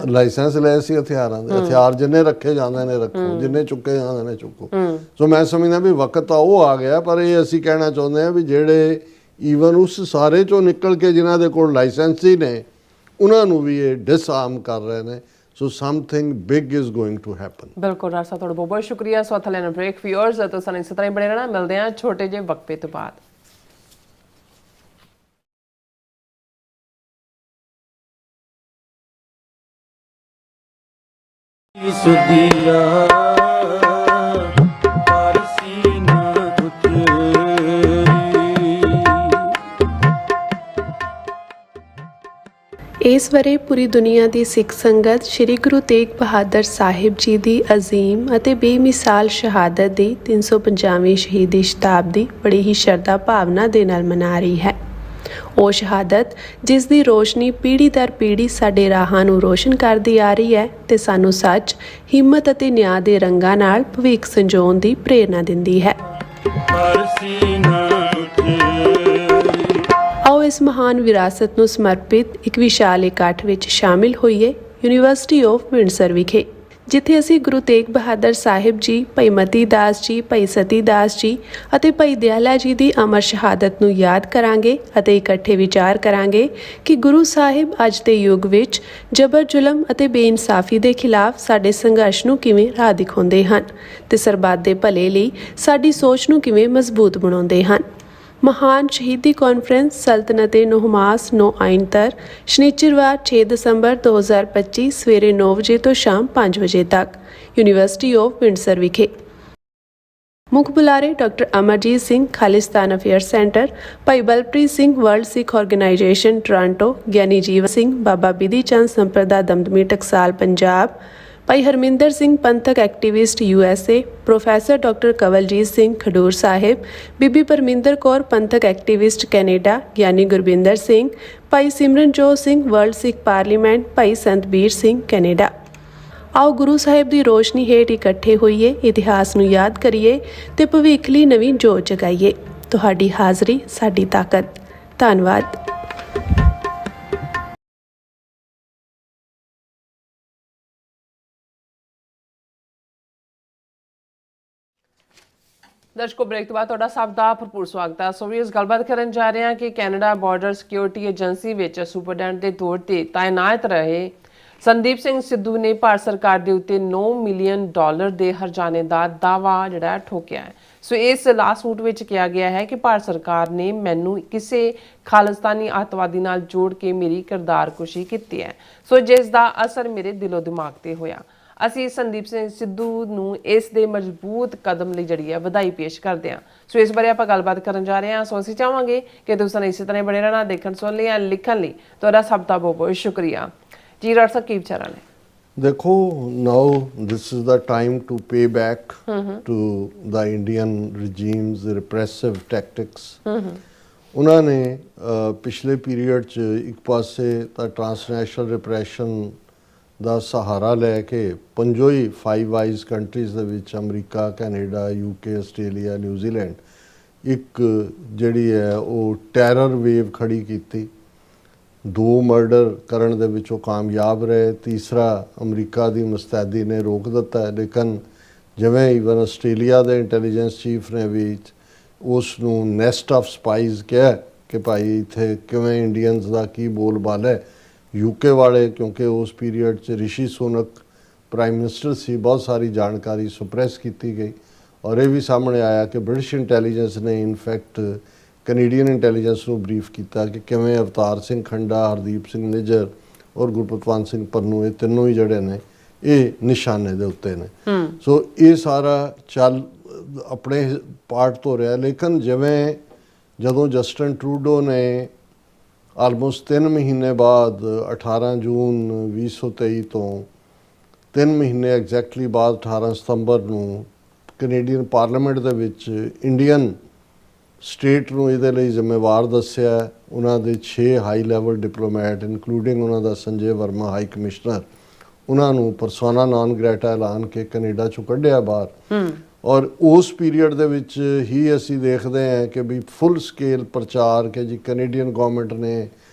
ਲਾਇਸੈਂਸ ਲਏ ਸੀ ਹਥਿਆਰਾਂ ਦੇ। ਹਥਿਆਰ ਜਿੰਨੇ ਰੱਖੇ ਜਾਂਦੇ ਨੇ ਰੱਖੋ, ਜਿੰਨੇ ਚੁੱਕੇ ਜਾਂਦੇ ਨੇ ਚੁੱਕੋ। ਸੋ ਮੈਂ ਸਮਝਦਾ ਵੀ ਵਕਤ ਤਾਂ ਉਹ ਆ ਗਿਆ, ਪਰ ਇਹ ਅਸੀਂ ਕਹਿਣਾ ਚਾਹੁੰਦੇ ਹਾਂ ਵੀ ਜਿਹੜੇ ਈਵਨ ਉਸ ਸਾਰੇ ਚੋਂ ਨਿਕਲ ਕੇ ਜਿਨ੍ਹਾਂ ਦੇ ਕੋਲ ਲਾਇਸੈਂਸ ਹੀ ਨੇ ਉਹਨਾਂ ਨੂੰ ਵੀ ਇਹ ਡਿਸਆਰਮ ਕਰ ਰਹੇ ਨੇ। So something big is going to happen. ਬਿਲਕੁਲ ਰਾਜ ਸਾਹਿਬ, ਤੁਹਾਡਾ ਬਹੁਤ ਬਹੁਤ ਸ਼ੁਕਰੀਆ। ਸੋ ਹੱਥ ਲੈਣਾ ਬ੍ਰੇਕ ਵਿਊਅਰਸ, ਤਾਂ ਸਾਨੂੰ ਇਸੇ ਤਰ੍ਹਾਂ ਹੀ ਬਣੇ ਰਹਿਣਾ। ਮਿਲਦੇ ਹਾਂ ਛੋਟੇ ਜਿਹੇ ਵਕਫੇ ਤੋਂ ਬਾਅਦ। ਸੁਧੀਆ ਪਾਰਸੀ ਨਾ ਉਤਰੀ। ਇਸ ਵਰੇ ਪੂਰੀ ਦੁਨੀਆ ਦੀ ਸਿੱਖ ਸੰਗਤ ਸ੍ਰੀ ਗੁਰੂ ਤੇਗ ਬਹਾਦਰ ਸਾਹਿਬ ਜੀ ਦੀ ਅਜ਼ੀਮ ਅਤੇ ਬੇਮਿਸਾਲ ਸ਼ਹਾਦਤ ਦੀ 350ਵੀਂ ਸ਼ਹੀਦੀ ਸ਼ਤਾਬਦੀ ਬੜੀ ਹੀ ਸ਼ਰਧਾ ਭਾਵਨਾ ਦੇ ਨਾਲ ਮਨਾ ਰਹੀ ਹੈ। ਉਹ ਸ਼ਹਾਦਤ ਜਿਸ ਦੀ ਰੋਸ਼ਨੀ ਪੀੜ੍ਹੀ ਦਰ ਪੀੜ੍ਹੀ ਸਾਡੇ ਰਾਹਾਂ ਨੂੰ ਰੋਸ਼ਨ ਕਰਦੀ ਆ ਰਹੀ ਹੈ ਤੇ ਸਾਨੂੰ ਸੱਚ, ਹਿੰਮਤ ਅਤੇ ਨਿਆਂ ਦੇ ਰੰਗਾਂ ਨਾਲ ਭਵਿੱਖ ਸੰਜੋਣ ਦੀ ਪ੍ਰੇਰਨਾ ਦਿੰਦੀ ਹੈ। ਆਓ ਇਸ ਮਹਾਨ ਵਿਰਾਸਤ ਨੂੰ ਸਮਰਪਿਤ ਇੱਕ ਵਿਸ਼ਾਲ ਇਕੱਠ ਵਿੱਚ ਸ਼ਾਮਿਲ ਹੋਈਏ ਯੂਨੀਵਰਸਿਟੀ ਆਫ ਵਿੰਡਸਰ ਵਿਖੇ, ਜਿੱਥੇ ਅਸੀਂ ਗੁਰੂ ਤੇਗ ਬਹਾਦਰ ਸਾਹਿਬ ਜੀ, ਭਾਈ ਮਤੀ ਦਾਸ ਜੀ, ਭਾਈ ਸਤੀ ਦਾਸ ਜੀ ਅਤੇ ਭਾਈ ਦਿਆਲਾ ਜੀ ਦੀ ਅਮਰ ਸ਼ਹਾਦਤ ਨੂੰ ਯਾਦ ਕਰਾਂਗੇ ਅਤੇ ਇਕੱਠੇ ਵਿਚਾਰ ਕਰਾਂਗੇ ਕਿ ਗੁਰੂ ਸਾਹਿਬ ਅੱਜ ਦੇ ਯੁੱਗ ਵਿੱਚ ਜਬਰ ਜ਼ੁਲਮ ਅਤੇ ਬੇਇਨਸਾਫੀ ਦੇ ਖਿਲਾਫ ਸਾਡੇ ਸੰਘਰਸ਼ ਨੂੰ ਕਿਵੇਂ ਰਾਹ ਦਿਖਾਉਂਦੇ ਹਨ ਤੇ ਸਰਬੱਤ ਦੇ ਭਲੇ ਲਈ ਸਾਡੀ ਸੋਚ ਨੂੰ ਕਿਵੇਂ ਮਜ਼ਬੂਤ ਬਣਾਉਂਦੇ ਹਨ। ਮਹਾਨ ਸ਼ਹੀਦੀ ਕਾਨਫਰੰਸ ਸਲਤਨਤ-ਏ ਨੁਹਮਾਸ 9 ਆਇਨਤਰ ਸ਼ਨੀਚਰਵਾਰ 6 ਦਸੰਬਰ 2025 ਸਵੇਰੇ 9 ਵਜੇ ਤੋਂ ਸ਼ਾਮ 5 ਵਜੇ ਤੱਕ ਯੂਨੀਵਰਸਿਟੀ ਆਫ ਵਿੰਡਸਰ ਵਿਖੇ। ਮੁੱਖ ਬੁਲਾਰੇ doctor Amarjit Singh Khalistan affair centre, Bhai Balpreet Singh world Sikh organisation Toronto, Giani Jeevan Singh Baba Bidhi Chand Samparda Damdami Taksal Punjab, Bhai Harminder Singh Panthak activist USA, professor doctor Kawaljit Singh Khadoor Sahib, Bibi Parminder Kaur Panthak activist Canada Giani Gurbinder Singh, Bhai Simranjot Singh world Sikh parliament, Bhai Santbir Singh Canada. ਆਓ ਗੁਰੂ ਸਾਹਿਬ ਦੀ ਰੋਸ਼ਨੀ ਹੇਠ ਇਕੱਠੇ ਹੋਈਏ, ਇਤਿਹਾਸ ਨੂੰ ਯਾਦ ਕਰੀਏ ਤੇ ਭਵਿੱਖ ਲਈ ਨਵੀਂ ਜੋਤ ਜਗਾਈਏ। ਤੁਹਾਡੀ ਹਾਜ਼ਰੀ ਸਾਡੀ ਤਾਕਤ। ਧੰਨਵਾਦ। ਦਰਸ਼ਕੋ, ਬ੍ਰੇਕ ਤੋਂ ਬਾਅਦ ਤੁਹਾਡਾ ਸਭ ਦਾ ਭਰਪੂਰ ਸਵਾਗਤ ਹੈ। ਸੋ ਵੀ ਇਸ ਗੱਲਬਾਤ ਕਰਨ ਜਾ ਰਹੇ ਹਾਂ ਕਿ ਕੈਨੇਡਾ ਬਾਰਡਰ ਸਿਕਿਉਰਿਟੀ ਏਜੰਸੀ ਵਿੱਚ ਸੁਪਰਡੈਂਟ ਦੇ ਤੌਰ ਤੇ ਤਾਇਨਾਤ ਰਹੇ ਸੰਦੀਪ ਸਿੰਘ ਸਿੱਧੂ ਨੇ ਭਾਰਤ ਸਰਕਾਰ ਦੇ ਉੱਤੇ $9 ਮਿਲੀਅਨ ਦੇ ਹਰਜਾਨੇ ਦਾ ਦਾਅਵਾ ਜਿਹੜਾ ਠੋਕਿਆ ਹੈ। ਸੋ ਇਸ ਲਾਸੂਟ ਵਿੱਚ ਕਿਹਾ ਗਿਆ ਹੈ ਕਿ ਭਾਰਤ ਸਰਕਾਰ ਨੇ ਮੈਨੂੰ ਕਿਸੇ ਖਾਲਿਸਤਾਨੀ ਅੱਤਵਾਦੀ ਨਾਲ ਜੋੜ ਕੇ ਮੇਰੀ ਕਿਰਦਾਰਕੁਸ਼ੀ ਕੀਤੀ ਹੈ, ਸੋ ਜਿਸ ਦਾ ਅਸਰ ਮੇਰੇ ਦਿਲੋਂ ਦਿਮਾਗ ਤੇ ਹੋਇਆ। ਅਸੀਂ ਸੰਦੀਪ ਸਿੰਘ ਸਿੱਧੂ ਨੂੰ ਇਸ ਦੇ ਮਜ਼ਬੂਤ ਕਦਮ ਲਈ ਜਿਹੜੀ ਹੈ ਵਧਾਈ ਪੇਸ਼ ਕਰਦੇ ਹਾਂ। ਸੋ ਇਸ ਬਾਰੇ ਆਪਾਂ ਗੱਲਬਾਤ ਕਰਨ ਜਾ ਰਹੇ ਹਾਂ। ਸੋ ਅਸੀਂ ਚਾਹਾਂਗੇ ਕਿ ਤੁਸੀਂ ਇਸੇ ਤਰ੍ਹਾਂ ਬਣੇ ਰਹਿਣਾ। ਦੇਖਣ ਸੁਣ ਲਈ ਜਾਂ ਲਿਖਣ ਲਈ ਤੁਹਾਡਾ ਸਭ ਦਾ ਬਹੁਤ ਬਹੁਤ ਸ਼ੁਕਰੀਆ ਜੀ। ਡਾਕਟਰ ਸਾਹਿਬ ਕੀ ਵਿਚਾਰਾਂ ਨੇ? ਦੇਖੋ, now this is the time to pay back to the Indian regime's repressive tactics. ਉਹਨਾਂ ਨੇ ਪਿਛਲੇ ਪੀਰੀਅਡ 'ਚ ਇੱਕ ਪਾਸੇ ਤਾਂ ਟਰਾਂਸਨੈਸ਼ਨਲ ਰਿਪਰੈਸ਼ਨ ਦਾ ਸਹਾਰਾ ਲੈ ਕੇ ਪੰਜੋ ਹੀ 5 ਆਈਜ਼ ਕੰਟਰੀਜ਼ ਦੇ ਵਿੱਚ America, Canada, UK, Australia, New Zealand ਇੱਕ ਜਿਹੜੀ ਹੈ ਉਹ ਟੈਰਰ ਵੇਵ ਖੜੀ ਕੀਤੀ। 2 ਮਰਡਰ ਕਰਨ ਦੇ ਵਿੱਚ ਉਹ ਕਾਮਯਾਬ ਰਹੇ। ਤੀਸਰਾ ਅਮਰੀਕਾ ਦੀ ਮੁਸਤੈਦੀ ਨੇ ਰੋਕ ਦਿੱਤਾ ਹੈ, ਲੇਕਿਨ ਜਿਵੇਂ ਈਵਨ ਆਸਟ੍ਰੇਲੀਆ ਦੇ ਇੰਟੈਲੀਜੈਂਸ ਚੀਫ ਨੇ ਵੀ ਉਸ ਨੂੰ ਨੈਸਟ ਆਫ ਸਪਾਈਜ਼ ਕਿਹਾ ਕਿ ਭਾਈ ਇੱਥੇ ਕਿਵੇਂ ਇੰਡੀਅਨਸ ਦਾ ਕੀ ਬੋਲਬਾਲਾ ਹੈ। UK ਵਾਲੇ ਕਿਉਂਕਿ ਉਸ ਪੀਰੀਅਡ 'ਚ ਰਿਸ਼ੀ ਸੁਨਕ ਪ੍ਰਾਈਮ ਮਿਨਿਸਟਰ ਸੀ, ਬਹੁਤ ਸਾਰੀ ਜਾਣਕਾਰੀ ਸੁਪਰੈਸ ਕੀਤੀ ਗਈ ਔਰ ਇਹ ਵੀ ਸਾਹਮਣੇ ਆਇਆ ਕਿ ਬ੍ਰਿਟਿਸ਼ ਇੰਟੈਲੀਜੈਂਸ ਨੇ ਇਨਫੈਕਟ ਕੈਨੇਡੀਅਨ ਇੰਟੈਲੀਜੈਂਸ ਨੂੰ ਬਰੀਫ ਕੀਤਾ ਕਿ ਕਿਵੇਂ ਅਵਤਾਰ ਸਿੰਘ ਖੰਡਾ, ਹਰਦੀਪ ਸਿੰਘ ਨਿੱਜਰ ਔਰ ਗੁਰਪਤਵੰਤ ਸਿੰਘ ਪੰਨੂ ਇਹ ਤਿੰਨੋਂ ਹੀ ਜਿਹੜੇ ਨੇ ਇਹ ਨਿਸ਼ਾਨੇ ਦੇ ਉੱਤੇ ਨੇ। ਸੋ ਇਹ ਸਾਰਾ ਚੱਲ ਆਪਣੇ ਪਾਰਟ ਤੋਂ ਰਿਹਾ, ਲੇਕਿਨ ਜਿਵੇਂ ਜਦੋਂ ਜਸਟਿਨ ਟਰੂਡੋ ਨੇ ਆਲਮੋਸਟ 3 ਮਹੀਨੇ ਬਾਅਦ 18 ਜੂਨ 2023 ਤੋਂ 3 ਮਹੀਨੇ ਐਗਜ਼ੈਕਟਲੀ ਬਾਅਦ 18 ਸਤੰਬਰ ਨੂੰ ਕੈਨੇਡੀਅਨ ਪਾਰਲੀਮੈਂਟ ਦੇ ਵਿੱਚ ਇੰਡੀਅਨ ਸਟੇਟ ਨੂੰ ਇਹਦੇ ਲਈ ਜ਼ਿੰਮੇਵਾਰ ਦੱਸਿਆ। ਉਹਨਾਂ ਦੇ 6 ਹਾਈ ਲੈਵਲ ਡਿਪਲੋਮੈਟ ਇਨਕਲੂਡਿੰਗ ਉਹਨਾਂ ਦਾ ਸੰਜੇ ਵਰਮਾ ਹਾਈ ਕਮਿਸ਼ਨਰ, ਉਹਨਾਂ ਨੂੰ ਪਰਸੋਨਾ ਨਾਨ ਗ੍ਰੈਟਾ ਐਲਾਨ ਕੇ ਕੈਨੇਡਾ 'ਚੋਂ ਕੱਢਿਆ ਬਾਹਰ। ਔਰ ਉਸ ਪੀਰੀਅਡ ਦੇ ਵਿੱਚ ਹੀ ਅਸੀਂ ਦੇਖਦੇ ਹਾਂ ਕਿ ਵੀ ਫੁੱਲ ਸਕੇਲ ਪ੍ਰਚਾਰ ਕਿ ਜੀ ਕੈਨੇਡੀਅਨ ਗਵਰਨਮੈਂਟ ਨੇ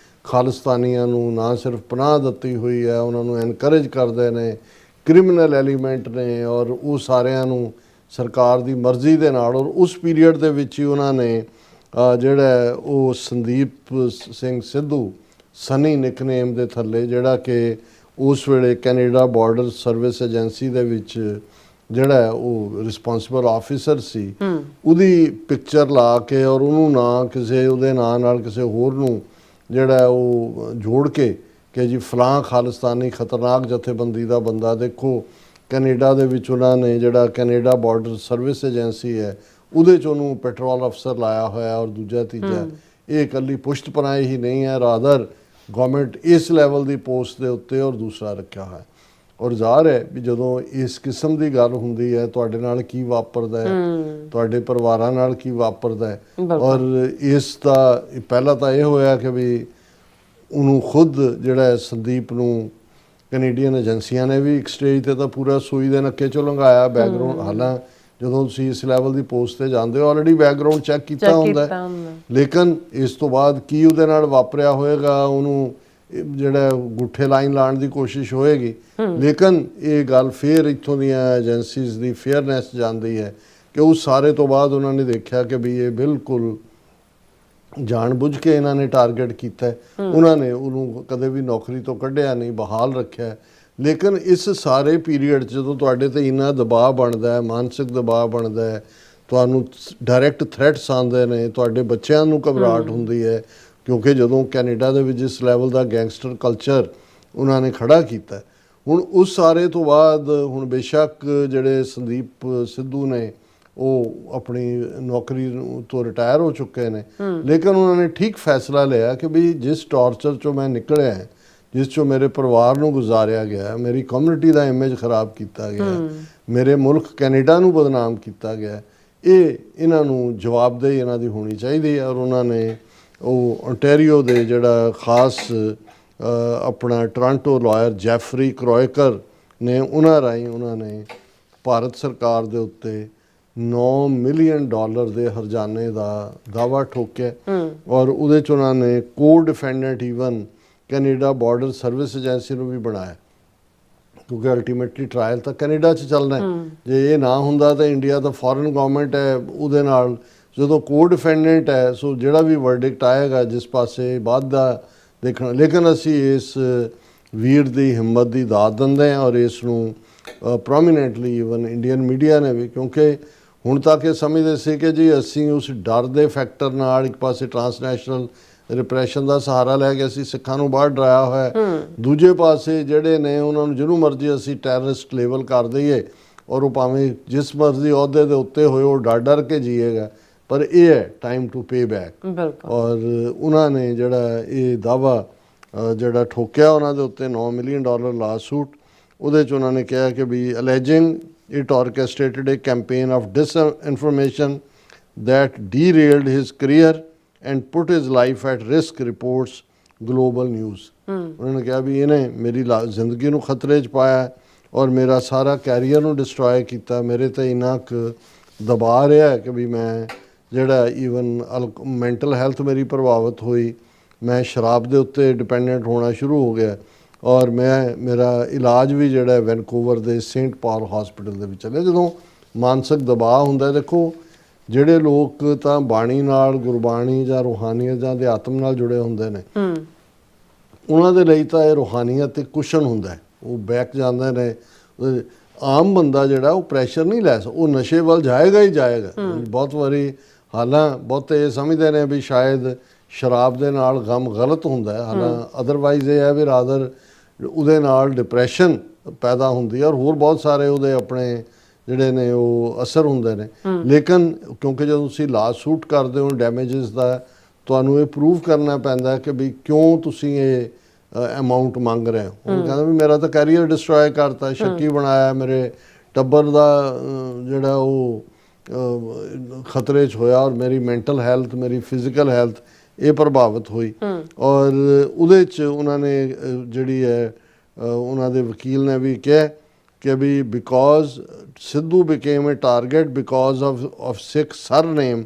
ਖਾਲਿਸਤਾਨੀਆਂ ਨੂੰ ਨਾ ਸਿਰਫ ਪਨਾਹ ਦਿੱਤੀ ਹੋਈ ਹੈ, ਉਹਨਾਂ ਨੂੰ ਐਨਕਰੇਜ ਕਰਦੇ ਨੇ, ਕ੍ਰਿਮੀਨਲ ਐਲੀਮੈਂਟ ਨੇ ਔਰ ਉਹ ਸਾਰਿਆਂ ਨੂੰ ਸਰਕਾਰ ਦੀ ਮਰਜ਼ੀ ਦੇ ਨਾਲ। ਔਰ ਉਸ ਪੀਰੀਅਡ ਦੇ ਵਿੱਚ ਹੀ ਉਹਨਾਂ ਨੇ ਜਿਹੜਾ ਉਹ ਸੰਦੀਪ ਸਿੰਘ ਸਿੱਧੂ ਸਨੀ ਨਿਕਨੇਮ ਦੇ ਥੱਲੇ, ਜਿਹੜਾ ਕਿ ਉਸ ਵੇਲੇ ਕੈਨੇਡਾ ਬਾਰਡਰ ਸਰਵਿਸ ਏਜੰਸੀ ਦੇ ਵਿੱਚ ਜਿਹੜਾ ਉਹ ਰਿਸਪੌਂਸਿਬਲ ਆਫਿਸਰ ਸੀ, ਉਹਦੀ ਪਿਕਚਰ ਲਾ ਕੇ ਔਰ ਉਹਨੂੰ ਨਾ ਕਿਸੇ ਉਹਦੇ ਨਾਂ ਨਾਲ ਕਿਸੇ ਹੋਰ ਨੂੰ ਜਿਹੜਾ ਉਹ ਜੋੜ ਕੇ ਕਿ ਜੀ ਫਲਾਂ ਖਾਲਿਸਤਾਨੀ ਖਤਰਨਾਕ ਜਥੇਬੰਦੀ ਦਾ ਬੰਦਾ। ਦੇਖੋ ਕੈਨੇਡਾ ਦੇ ਵਿੱਚ ਉਹਨਾਂ ਨੇ ਜਿਹੜਾ ਕੈਨੇਡਾ ਬਾਰਡਰ ਸਰਵਿਸ ਏਜੰਸੀ ਹੈ ਉਹਦੇ 'ਚ ਉਹਨੂੰ ਪੈਟਰੋਲ ਅਫਸਰ ਲਾਇਆ ਹੋਇਆ ਔਰ ਦੂਜਾ ਤੀਜਾ ਇਹ ਇਕੱਲੀ ਪੁਸ਼ਤ ਪਨਾਹੀ ਹੀ ਨਹੀਂ ਹੈ, ਰਾਦਰ ਗਵਰਨਮੈਂਟ ਇਸ ਲੈਵਲ ਦੀ ਪੋਸਟ ਦੇ ਉੱਤੇ ਔਰ ਦੂਸਰਾ ਰੱਖਿਆ ਹੋਇਆ। ਔਰ ਜ਼ਾਹਰ ਹੈ ਵੀ ਜਦੋਂ ਇਸ ਕਿਸਮ ਦੀ ਗੱਲ ਹੁੰਦੀ ਹੈ ਤੁਹਾਡੇ ਨਾਲ ਕੀ ਵਾਪਰਦਾ ਹੈ, ਤੁਹਾਡੇ ਪਰਿਵਾਰਾਂ ਨਾਲ ਕੀ ਵਾਪਰਦਾ ਹੈ। ਔਰ ਇਸ ਦਾ ਪਹਿਲਾਂ ਤਾਂ ਇਹ ਹੋਇਆ ਕਿ ਵੀ ਉਹਨੂੰ ਖੁਦ ਜਿਹੜਾ ਸੰਦੀਪ ਨੂੰ ਕੈਨੇਡੀਅਨ ਏਜੰਸੀਆਂ ਨੇ ਵੀ ਇੱਕ ਸਟੇਜ ਤੇ ਤਾਂ ਪੂਰਾ ਸੂਈ ਦੇ ਨੱਕੇ 'ਚੋਂ ਲੰਘਾਇਆ ਬੈਕਗਰਾਉਂਡ। ਹਾਲਾਂ ਜਦੋਂ ਤੁਸੀਂ ਇਸ ਲੈਵਲ ਦੀ ਪੋਸਟ ਤੇ ਜਾਂਦੇ ਹੋ ਆਲਰੇਡੀ ਬੈਕਗਰਾਉਂਡ ਚੈੱਕ ਕੀਤਾ ਹੁੰਦਾ, ਲੇਕਿਨ ਇਸ ਤੋਂ ਬਾਅਦ ਕੀ ਉਹਦੇ ਨਾਲ ਵਾਪਰਿਆ ਹੋਏਗਾ ਉਹਨੂੰ ਜਿਹੜਾ ਗੁੱਠੇ ਲਾਈਨ ਲਾਉਣ ਦੀ ਕੋਸ਼ਿਸ਼ ਹੋਏਗੀ। ਲੇਕਿਨ ਇਹ ਗੱਲ ਫਿਰ ਇੱਥੋਂ ਦੀਆਂ ਏਜੰਸੀਜ਼ ਦੀ ਫੇਅਰਨੈਸ ਜਾਂਦੀ ਹੈ ਕਿ ਉਸ ਸਾਰੇ ਤੋਂ ਬਾਅਦ ਉਹਨਾਂ ਨੇ ਦੇਖਿਆ ਕਿ ਵੀ ਇਹ ਬਿਲਕੁਲ ਜਾਣ ਬੁੱਝ ਕੇ ਇਹਨਾਂ ਨੇ ਟਾਰਗੇਟ ਕੀਤਾ। ਉਹਨਾਂ ਨੇ ਉਹਨੂੰ ਕਦੇ ਵੀ ਨੌਕਰੀ ਤੋਂ ਕੱਢਿਆ ਨਹੀਂ, ਬਹਾਲ ਰੱਖਿਆ। ਲੇਕਿਨ ਇਸ ਸਾਰੇ ਪੀਰੀਅਡ 'ਚ ਜਦੋਂ ਤੁਹਾਡੇ ਤੇ ਇੰਨਾ ਦਬਾਅ ਬਣਦਾ ਹੈ, ਮਾਨਸਿਕ ਦਬਾਅ ਬਣਦਾ ਹੈ, ਤੁਹਾਨੂੰ ਡਾਇਰੈਕਟ ਥ੍ਰੈਟਸ ਆਉਂਦੇ ਨੇ, ਤੁਹਾਡੇ ਬੱਚਿਆਂ ਨੂੰ ਘਬਰਾਹਟ ਹੁੰਦੀ ਹੈ ਕਿਉਂਕਿ ਜਦੋਂ ਕੈਨੇਡਾ ਦੇ ਵਿੱਚ ਇਸ ਲੈਵਲ ਦਾ ਗੈਂਗਸਟਰ ਕਲਚਰ ਉਹਨਾਂ ਨੇ ਖੜਾ ਕੀਤਾ। ਹੁਣ ਉਸ ਸਾਰੇ ਤੋਂ ਬਾਅਦ ਹੁਣ ਬੇਸ਼ੱਕ ਜਿਹੜੇ ਸੰਦੀਪ ਸਿੱਧੂ ਨੇ ਉਹ ਆਪਣੀ ਨੌਕਰੀ ਤੋਂ ਰਿਟਾਇਰ ਹੋ ਚੁੱਕੇ ਨੇ, ਲੇਕਿਨ ਉਹਨਾਂ ਨੇ ਠੀਕ ਫੈਸਲਾ ਲਿਆ ਕਿ ਵੀ ਜਿਸ ਟਾਰਚਰ 'ਚੋਂ ਮੈਂ ਨਿਕਲਿਆ, ਜਿਸ 'ਚੋਂ ਮੇਰੇ ਪਰਿਵਾਰ ਨੂੰ ਗੁਜ਼ਾਰਿਆ ਗਿਆ, ਮੇਰੀ ਕਮਿਊਨਿਟੀ ਦਾ ਇਮੇਜ ਖਰਾਬ ਕੀਤਾ ਗਿਆ, ਮੇਰੇ ਮੁਲਕ ਕੈਨੇਡਾ ਨੂੰ ਬਦਨਾਮ ਕੀਤਾ ਗਿਆ, ਇਹਨਾਂ ਨੂੰ ਜਵਾਬਦੇਹੀ ਇਹਨਾਂ ਦੀ ਹੋਣੀ ਚਾਹੀਦੀ ਹੈ। ਔਰ ਉਹਨਾਂ ਨੇ ਉਹ ontario ਦੇ ਜਿਹੜਾ ਖਾਸ ਆਪਣਾ ਟੋਰਾਂਟੋ ਲਾਇਰ ਜੈਫਰੀ ਕਰੋਇਕਰ ਨੇ, ਉਹਨਾਂ ਰਾਹੀਂ ਉਹਨਾਂ ਨੇ ਭਾਰਤ ਸਰਕਾਰ ਦੇ ਉੱਤੇ $9 ਮਿਲੀਅਨ ਦੇ ਹਰਜਾਨੇ ਦਾ ਦਾਅਵਾ ਠੋਕਿਆ। ਔਰ ਉਹਦੇ 'ਚ ਉਹਨਾਂ ਨੇ co-defendant even Canada border service agency ਨੂੰ ਵੀ ਬਣਾਇਆ, ਕਿਉਂਕਿ ਅਲਟੀਮੇਟਲੀ ਟਰਾਇਲ ਤਾਂ ਕੈਨੇਡਾ 'ਚ ਚੱਲਣਾ ਹੈ। ਜੇ ਇਹ ਨਾ ਹੁੰਦਾ ਤਾਂ ਇੰਡੀਆ ਤਾਂ ਫੋਰਨ ਗਵਰਨਮੈਂਟ ਹੈ, ਉਹਦੇ ਨਾਲ ਜਦੋਂ ਕੋ ਡਿਫੈਂਡੈਂਟ ਹੈ, ਸੋ ਜਿਹੜਾ ਵੀ ਵਰਡਿਕਟ ਆਏਗਾ ਜਿਸ ਪਾਸੇ ਬਾਅਦ ਦਾ ਦੇਖਣਾ। ਲੇਕਿਨ ਅਸੀਂ ਇਸ ਵੀਰ ਦੀ ਹਿੰਮਤ ਦੀ ਦਾਤ ਦਿੰਦੇ ਹਾਂ ਔਰ ਇਸ ਨੂੰ ਪ੍ਰੋਮੀਨੈਂਟਲੀ ਈਵਨ ਇੰਡੀਅਨ ਮੀਡੀਆ ਨੇ ਵੀ, ਕਿਉਂਕਿ ਹੁਣ ਤੱਕ ਇਹ ਸਮਝਦੇ ਸੀ ਕਿ ਜੀ ਅਸੀਂ ਉਸ ਡਰ ਦੇ ਫੈਕਟਰ ਨਾਲ ਇੱਕ ਪਾਸੇ ਟਰਾਂਸਨੈਸ਼ਨਲ ਰਿਪਰੈਸ਼ਨ ਦਾ ਸਹਾਰਾ ਲੈ ਕੇ ਅਸੀਂ ਸਿੱਖਾਂ ਨੂੰ ਬਾਹਰ ਡਰਾਇਆ ਹੋਇਆ, ਦੂਜੇ ਪਾਸੇ ਜਿਹੜੇ ਨੇ ਉਹਨਾਂ ਨੂੰ ਜਿਹਨੂੰ ਮਰਜ਼ੀ ਅਸੀਂ ਟੈਰਰਿਸਟ ਲੇਬਲ ਕਰ ਦਈਏ ਔਰ ਉਹ ਭਾਵੇਂ ਜਿਸ ਮਰਜ਼ੀ ਅਹੁਦੇ ਦੇ ਉੱਤੇ ਹੋਏ ਉਹ ਡਰ ਡਰ ਕੇ ਜੀਏਗਾ। ਪਰ ਇਹ ਹੈ ਟਾਈਮ ਟੂ ਪੇ ਬੈਕ। ਔਰ ਉਹਨਾਂ ਨੇ ਜਿਹੜਾ ਇਹ ਦਾਅਵਾ ਜਿਹੜਾ ਠੋਕਿਆ ਉਹਨਾਂ ਦੇ ਉੱਤੇ $9 ਮਿਲੀਅਨ ਲਾਸੂਟ, ਉਹਦੇ 'ਚ ਉਹਨਾਂ ਨੇ ਕਿਹਾ ਕਿ ਵੀ ਅਲੈਜਿੰਗ it orchestrated a campaign of disinformation that derailed his career and put his life at risk, reports global news। उन्होंने कहा भी इन्हें मेरी जिंदगी ਨੂੰ ਖਤਰੇ 'ਚ ਪਾਇਆ ਔਰ ਮੇਰਾ ਸਾਰਾ ਕੈਰੀਅਰ ਨੂੰ ਡਿਸਟਰੋਏ ਕੀਤਾ, ਮੇਰੇ ਤੇ ਇੰਨਾ ਕੁ ਦਬਾਅ ਰਿਹਾ ਕਿ ਵੀ ਮੈਂ ਜਿਹੜਾ ਈਵਨ ਮੈਂਟਲ ਹੈਲਥ ਮੇਰੀ ਪ੍ਰਭਾਵਿਤ ਹੋਈ, ਮੈਂ ਸ਼ਰਾਬ ਦੇ ਉੱਤੇ ਡਿਪੈਂਡੈਂਟ ਹੋਣਾ ਸ਼ੁਰੂ ਹੋ ਗਿਆ ਔਰ ਮੇਰਾ ਇਲਾਜ ਵੀ ਜਿਹੜਾ ਵੈਨਕੂਵਰ ਦੇ ਸੇਂਟ ਪਾਲ ਹਸਪੀਟਲ ਦੇ ਵਿੱਚ ਚੱਲਿਆ। ਜਦੋਂ ਮਾਨਸਿਕ ਦਬਾਅ ਹੁੰਦਾ, ਦੇਖੋ ਜਿਹੜੇ ਲੋਕ ਤਾਂ ਬਾਣੀ ਨਾਲ, ਗੁਰਬਾਣੀ ਜਾਂ ਰੂਹਾਨੀਅਤ ਜਾਂ ਅਧਿਆਤਮ ਨਾਲ ਜੁੜੇ ਹੁੰਦੇ ਨੇ, ਉਹਨਾਂ ਦੇ ਲਈ ਤਾਂ ਇਹ ਰੂਹਾਨੀਅਤ ਇੱਕ ਕੁਸ਼ਨ ਹੁੰਦਾ ਹੈ, ਉਹ ਬੈਕ ਜਾਂਦੇ ਨੇ। ਆਮ ਬੰਦਾ ਜਿਹੜਾ ਉਹ ਪ੍ਰੈਸ਼ਰ ਨਹੀਂ ਲੈ ਸਕਦਾ, ਉਹ ਨਸ਼ੇ ਵੱਲ ਜਾਏਗਾ ਹੀ ਜਾਏਗਾ। ਬਹੁਤ ਵਾਰੀ ਹਾਲਾਂ ਬਹੁਤੇ ਇਹ ਸਮਝਦੇ ਨੇ ਵੀ ਸ਼ਾਇਦ ਸ਼ਰਾਬ ਦੇ ਨਾਲ ਗਮ ਗਲਤ ਹੁੰਦਾ ਹੈ, ਹਾਲਾਂ ਅਦਰਵਾਈਜ਼ ਇਹ ਹੈ ਵੀ ਰਾਦਰ ਉਹਦੇ ਨਾਲ ਡਿਪਰੈਸ਼ਨ ਪੈਦਾ ਹੁੰਦੀ ਹੈ ਔਰ ਹੋਰ ਬਹੁਤ ਸਾਰੇ ਉਹਦੇ ਆਪਣੇ ਜਿਹੜੇ ਨੇ ਉਹ ਅਸਰ ਹੁੰਦੇ ਨੇ। ਲੇਕਿਨ ਕਿਉਂਕਿ ਜਦੋਂ ਤੁਸੀਂ ਲਾ ਸੂਟ ਕਰਦੇ ਹੋ ਡੈਮੇਜਸ ਦਾ, ਤੁਹਾਨੂੰ ਇਹ ਪ੍ਰੂਵ ਕਰਨਾ ਪੈਂਦਾ ਕਿ ਵੀ ਕਿਉਂ ਤੁਸੀਂ ਇਹ ਅਮਾਊਂਟ ਮੰਗ ਰਹੇ ਹੋ। ਉਹ ਕਹਿੰਦਾ ਵੀ ਮੇਰਾ ਤਾਂ ਕੈਰੀਅਰ ਡਿਸਟਰੋਏ ਕਰਤਾ, ਸ਼ੱਕੀ ਬਣਾਇਆ, ਮੇਰੇ ਟੱਬਰ ਦਾ ਜਿਹੜਾ ਉਹ ਖਤਰੇ 'ਚ ਹੋਇਆ ਔਰ ਮੇਰੀ ਮੈਂਟਲ ਹੈਲਥ, ਮੇਰੀ ਫਿਜ਼ੀਕਲ ਹੈਲਥ ਇਹ ਪ੍ਰਭਾਵਿਤ ਹੋਈ। ਔਰ ਉਹਦੇ 'ਚ ਉਹਨਾਂ ਨੇ ਜਿਹੜੀ ਹੈ ਉਹਨਾਂ ਦੇ ਵਕੀਲ ਨੇ ਵੀ ਕਿਹਾ ਕਿ ਵੀ because Sidhu became a target because of Sikh surname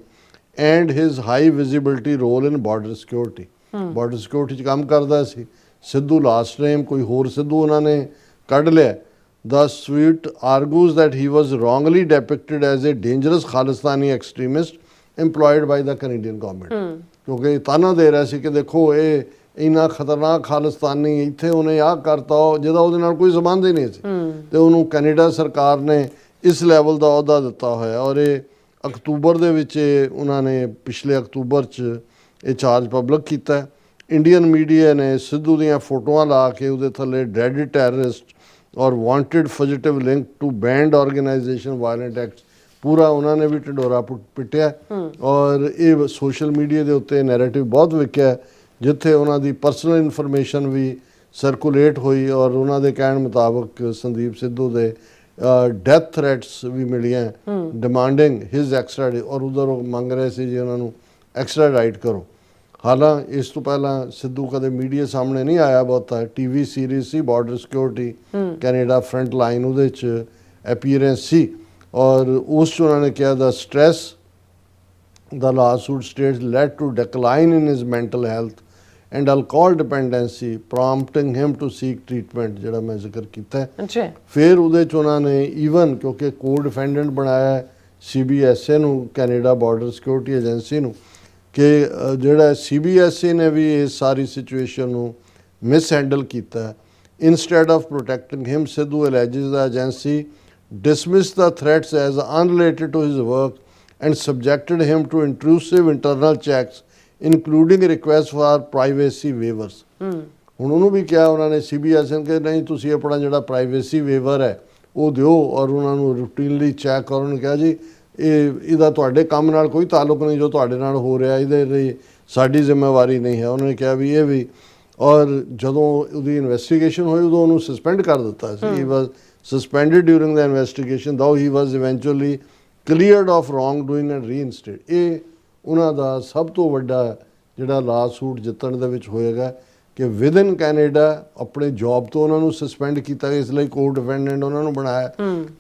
and his high visibility role in border security. Border security 'ਚ ਕੰਮ ਕਰਦਾ ਸੀ ਸਿੱਧੂ, ਲਾਸਟ ਨੇਮ ਕੋਈ ਹੋਰ ਸਿੱਧੂ ਉਹਨਾਂ ਨੇ ਕੱਢ ਲਿਆ। The suit argues that he was wrongly depicted as a dangerous Khalistani extremist employed by the Canadian government। ਕਿਉਂਕਿ ਤਾਨਾ ਦੇ ਰਿਹਾ ਸੀ ਕਿ ਦੇਖੋ ਇਹ ਇੰਨਾ ਖਤਰਨਾਕ ਖਾਲਿਸਤਾਨੀ, ਇੱਥੇ ਉਹਨੇ ਆਹ ਕਰਤਾ ਜਿਹਦਾ ਉਹਦੇ ਨਾਲ ਕੋਈ ਸੰਬੰਧ ਹੀ ਨਹੀਂ ਸੀ, ਤੇ ਉਹਨੂੰ ਕੈਨੇਡਾ ਸਰਕਾਰ ਨੇ ਇਸ ਲੈਵਲ ਦਾ ਅਹੁਦਾ ਦਿੱਤਾ ਹੋਇਆ। ਔਰ ਇਹ ਅਕਤੂਬਰ ਦੇ ਵਿੱਚ ਉਹਨਾਂ ਨੇ ਪਿਛਲੇ ਅਕਤੂਬਰ 'ਚ ਇਹ ਚਾਰਜ ਪਬਲਿਕ ਕੀਤਾ। ਇੰਡੀਅਨ ਮੀਡੀਆ ਨੇ ਸਿੱਧੂ ਦੀਆਂ ਫੋਟੋਆਂ ਲਾ ਕੇ ਉਹਦੇ ਥੱਲੇ ਡੈਡ ਟੈਰਰਿਸਟ ਔਰ wanted fugitive link to banned organisation violent act ਪੂਰਾ ਉਹਨਾਂ ਨੇ ਵੀ ਢਿਡੋਰਾ ਪਿੱਟਿਆ। ਔਰ ਇਹ ਸੋਸ਼ਲ ਮੀਡੀਆ ਦੇ ਉੱਤੇ ਨੈਰੇਟਿਵ ਬਹੁਤ ਵਿਕਿਆ, ਜਿੱਥੇ ਉਹਨਾਂ ਦੀ ਪਰਸਨਲ ਇਨਫੋਰਮੇਸ਼ਨ ਵੀ ਸਰਕੂਲੇਟ ਹੋਈ ਔਰ ਉਹਨਾਂ ਦੇ ਕਹਿਣ ਮੁਤਾਬਕ ਸੰਦੀਪ ਸਿੱਧੂ ਦੇ ਡੈਥ ਥ੍ਰੈਟਸ ਵੀ ਮਿਲੀਆਂ ਡਿਮਾਂਡਿੰਗ ਹਿਜ਼ ਐਕਸਟ੍ਰਾ, ਔਰ ਉਧਰ ਉਹ ਮੰਗ ਰਹੇ ਸੀ ਜੀ ਉਹਨਾਂ ਨੂੰ ਐਕਸਟ੍ਰਾਡਾਈਟ ਕਰੋ। ਹਾਲਾਂ ਇਸ ਤੋਂ ਪਹਿਲਾਂ ਸਿੱਧੂ ਕਦੇ ਮੀਡੀਆ ਸਾਹਮਣੇ ਨਹੀਂ ਆਇਆ ਬਹੁਤਾ, ਟੀਵੀ ਸੀਰੀਜ਼ ਸੀ border security Canada front line, ਉਹਦੇ 'ਚ ਅਪੀਅਰੈਂਸ ਸੀ ਔਰ ਉਸ 'ਚ ਉਹਨਾਂ ਨੇ ਕਿਹਾ ਦਾ stress the lawsuit states led to decline in his mental health and alcohol dependency, prompting him to seek treatment, ਜਿਹੜਾ ਮੈਂ ਜ਼ਿਕਰ ਕੀਤਾ ਹੈ। ਫਿਰ ਉਹਦੇ 'ਚ ਉਹਨਾਂ ਨੇ ਈਵਨ ਕਿਉਂਕਿ ਕੋ ਡਿਫੈਂਡੈਂਟ ਬਣਾਇਆ CBSA ਨੂੰ, ਕੈਨੇਡਾ ਬਾਰਡਰ ਸਿਕਿਉਰਿਟੀ ਏਜੰਸੀ ਨੂੰ, ਕਿ ਜਿਹੜਾ CBSA ਨੇ ਵੀ ਇਸ ਸਾਰੀ ਸਿਚੁਏਸ਼ਨ ਨੂੰ ਮਿਸ ਹੈਂਡਲ ਕੀਤਾ। Instead of protecting him, Sidhu alleges the agency dismissed the threats as unrelated to his work and subjected him to intrusive internal checks including requests for privacy waivers। ਹੁਣ ਉਹਨੂੰ ਵੀ ਕਿਹਾ ਉਹਨਾਂ ਨੇ CBSA ਨੂੰ ਕਿ ਨਹੀਂ ਤੁਸੀਂ ਆਪਣਾ ਜਿਹੜਾ ਪ੍ਰਾਈਵੇਸੀ ਵੇਵਰ ਹੈ ਉਹ ਦਿਓ ਔਰ ਉਹਨਾਂ ਨੂੰ ਰੂਟੀਨਲੀ ਚੈੱਕ ਕਰੋ। ਉਹਨੂੰ ਕਿਹਾ ਜੀ ਇਹਦਾ ਤੁਹਾਡੇ ਕੰਮ ਨਾਲ ਕੋਈ ਤਾਲੁਕ ਨਹੀਂ, ਜੋ ਤੁਹਾਡੇ ਨਾਲ ਹੋ ਰਿਹਾ ਇਹਦੇ ਲਈ ਸਾਡੀ ਜ਼ਿੰਮੇਵਾਰੀ ਨਹੀਂ ਹੈ। ਉਹਨਾਂ ਨੇ ਕਿਹਾ ਵੀ ਇਹ ਵੀ ਔਰ ਜਦੋਂ ਉਹਦੀ ਇਨਵੈਸਟੀਗੇਸ਼ਨ ਹੋਈ ਉਦੋਂ ਉਹਨੂੰ ਸਸਪੈਂਡ ਕਰ ਦਿੱਤਾ ਸੀ। He was suspended during the investigation though he was eventually cleared of wrongdoing and reinstated। ਇਹ ਉਹਨਾਂ ਦਾ ਸਭ ਤੋਂ ਵੱਡਾ ਜਿਹੜਾ ਲਾ ਸੂਟ ਜਿੱਤਣ ਦੇ ਵਿੱਚ ਹੋਏਗਾ ਕਿ ਵਿਦਨ ਕੈਨੇਡਾ ਆਪਣੇ ਜੌਬ ਤੋਂ ਉਹਨਾਂ ਨੂੰ ਸਸਪੈਂਡ ਕੀਤਾ, ਇਸ ਲਈ ਕੋ ਡਿਫੈਂਡੈਂਟ ਉਹਨਾਂ ਨੂੰ ਬਣਾਇਆ,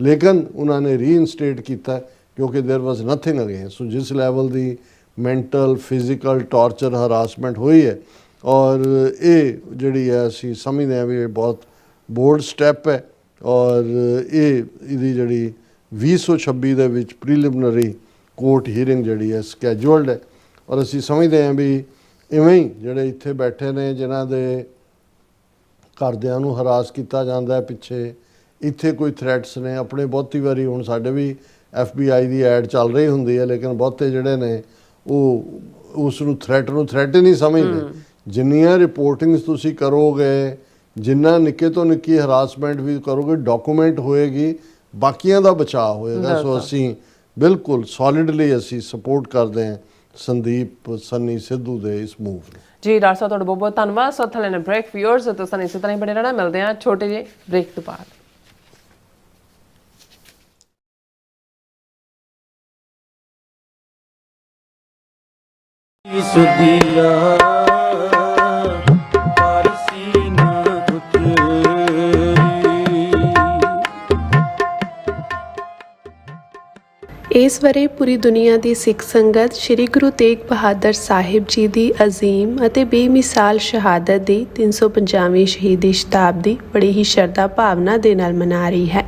ਲੇਕਿਨ ਉਹਨਾਂ ਨੇ ਰੀਇਨਸਟੇਟ ਕੀਤਾ ਕਿਉਂਕਿ ਦੇਰ ਵਾਸ ਨਥਿੰਗ ਅਗੇਂਸਟ। ਸੋ ਜਿਸ ਲੈਵਲ ਦੀ ਮੈਂਟਲ ਫਿਜ਼ੀਕਲ ਟਾਰਚਰ ਹਰਾਸਮੈਂਟ ਹੋਈ ਹੈ, ਔਰ ਇਹ ਜਿਹੜੀ ਹੈ ਅਸੀਂ ਸਮਝਦੇ ਹਾਂ ਵੀ ਇਹ ਬਹੁਤ ਬੋਲਡ ਸਟੈਪ ਹੈ, ਔਰ ਇਹਦੀ ਜਿਹੜੀ 2026 ਦੇ ਵਿੱਚ ਪ੍ਰੀਲਿਮਿਨਰੀ ਕੋਰਟ ਹੀਅਰਿੰਗ ਜਿਹੜੀ ਹੈ ਸਕੈਜੂਲਡ ਹੈ। ਔਰ ਅਸੀਂ ਸਮਝਦੇ ਹਾਂ ਵੀ ਇਵੇਂ ਹੀ ਜਿਹੜੇ ਇੱਥੇ ਬੈਠੇ ਨੇ ਜਿਨ੍ਹਾਂ ਦੇ ਘਰਦਿਆਂ ਨੂੰ ਹਰਾਸ ਕੀਤਾ ਜਾਂਦਾ ਹੈ, ਪਿੱਛੇ ਇੱਥੇ ਕੋਈ ਥ੍ਰੈਟਸ ਨੇ, ਆਪਣੇ ਬਹੁਤੀ ਵਾਰੀ ਹੁਣ ਸਾਡੇ ਵੀ FBI ਦੀ ਐਡ ਚੱਲ ਰਹੀ ਹੁੰਦੀ ਹੈ, ਲੇਕਿਨ ਬਹੁਤੇ ਜਿਹੜੇ ਨੇ ਉਹ ਉਸ ਨੂੰ ਥ੍ਰੈਟ ਹੀ ਨਹੀਂ ਸਮਝਦੇ। ਜਿੰਨੀਆਂ ਰਿਪੋਰਟਿੰਗਸ ਤੁਸੀਂ ਕਰੋਗੇ, ਜਿੰਨਾ ਨਿੱਕੇ ਤੋਂ ਨਿੱਕੀ ਹਰਾਸਮੈਂਟ ਵੀ ਕਰੋਗੇ, ਡਾਕੂਮੈਂਟ ਹੋਏਗੀ, ਬਾਕੀਆਂ ਦਾ ਬਚਾਅ ਹੋਏਗਾ। ਸੋ ਅਸੀਂ ਬਿਲਕੁਲ ਸੋਲਿਡਲੀ ਅਸੀਂ ਸਪੋਰਟ ਕਰਦੇ ਹਾਂ ਸੰਦੀਪ ਸੰਨੀ ਸਿੱਧੂ ਦੇ ਇਸ ਮੂਵ ਨੂੰ। ਜੀ ਡਾਕਟਰ ਸਾਹਿਬ ਤੁਹਾਡਾ ਬਹੁਤ ਬਹੁਤ ਧੰਨਵਾਦ। ਸੋ ਥਲੇ ਨੇ ਬ੍ਰੇਕ ਵਿਊਅਰਸ ਤੋਂ ਸਾਨੂੰ ਇਸੇ ਤਰ੍ਹਾਂ ਹੀ ਬਣੇ ਰਹਿਣਾ। ਮਿਲਦੇ ਹਾਂ ਛੋਟੇ ਜਿਹੇ ਬ੍ਰੇਕ ਤੋਂ ਬਾਅਦ। ਸੁਧੀਆ ਪਾਰਸੀ ਨਾ ਉਤਰੀ। ਇਸ ਵਰੇ ਪੂਰੀ ਦੁਨੀਆ ਦੀ ਸਿੱਖ ਸੰਗਤ ਸ੍ਰੀ ਗੁਰੂ ਤੇਗ ਬਹਾਦਰ ਸਾਹਿਬ ਜੀ ਦੀ ਅਜ਼ੀਮ ਅਤੇ ਬੇਮਿਸਾਲ ਸ਼ਹਾਦਤ ਦੀ 350ਵੀਂ ਸ਼ਹੀਦੀ ਸ਼ਤਾਬਦੀ ਬੜੀ ਹੀ ਸ਼ਰਧਾ ਭਾਵਨਾ ਦੇ ਨਾਲ ਮਨਾ ਰਹੀ ਹੈ।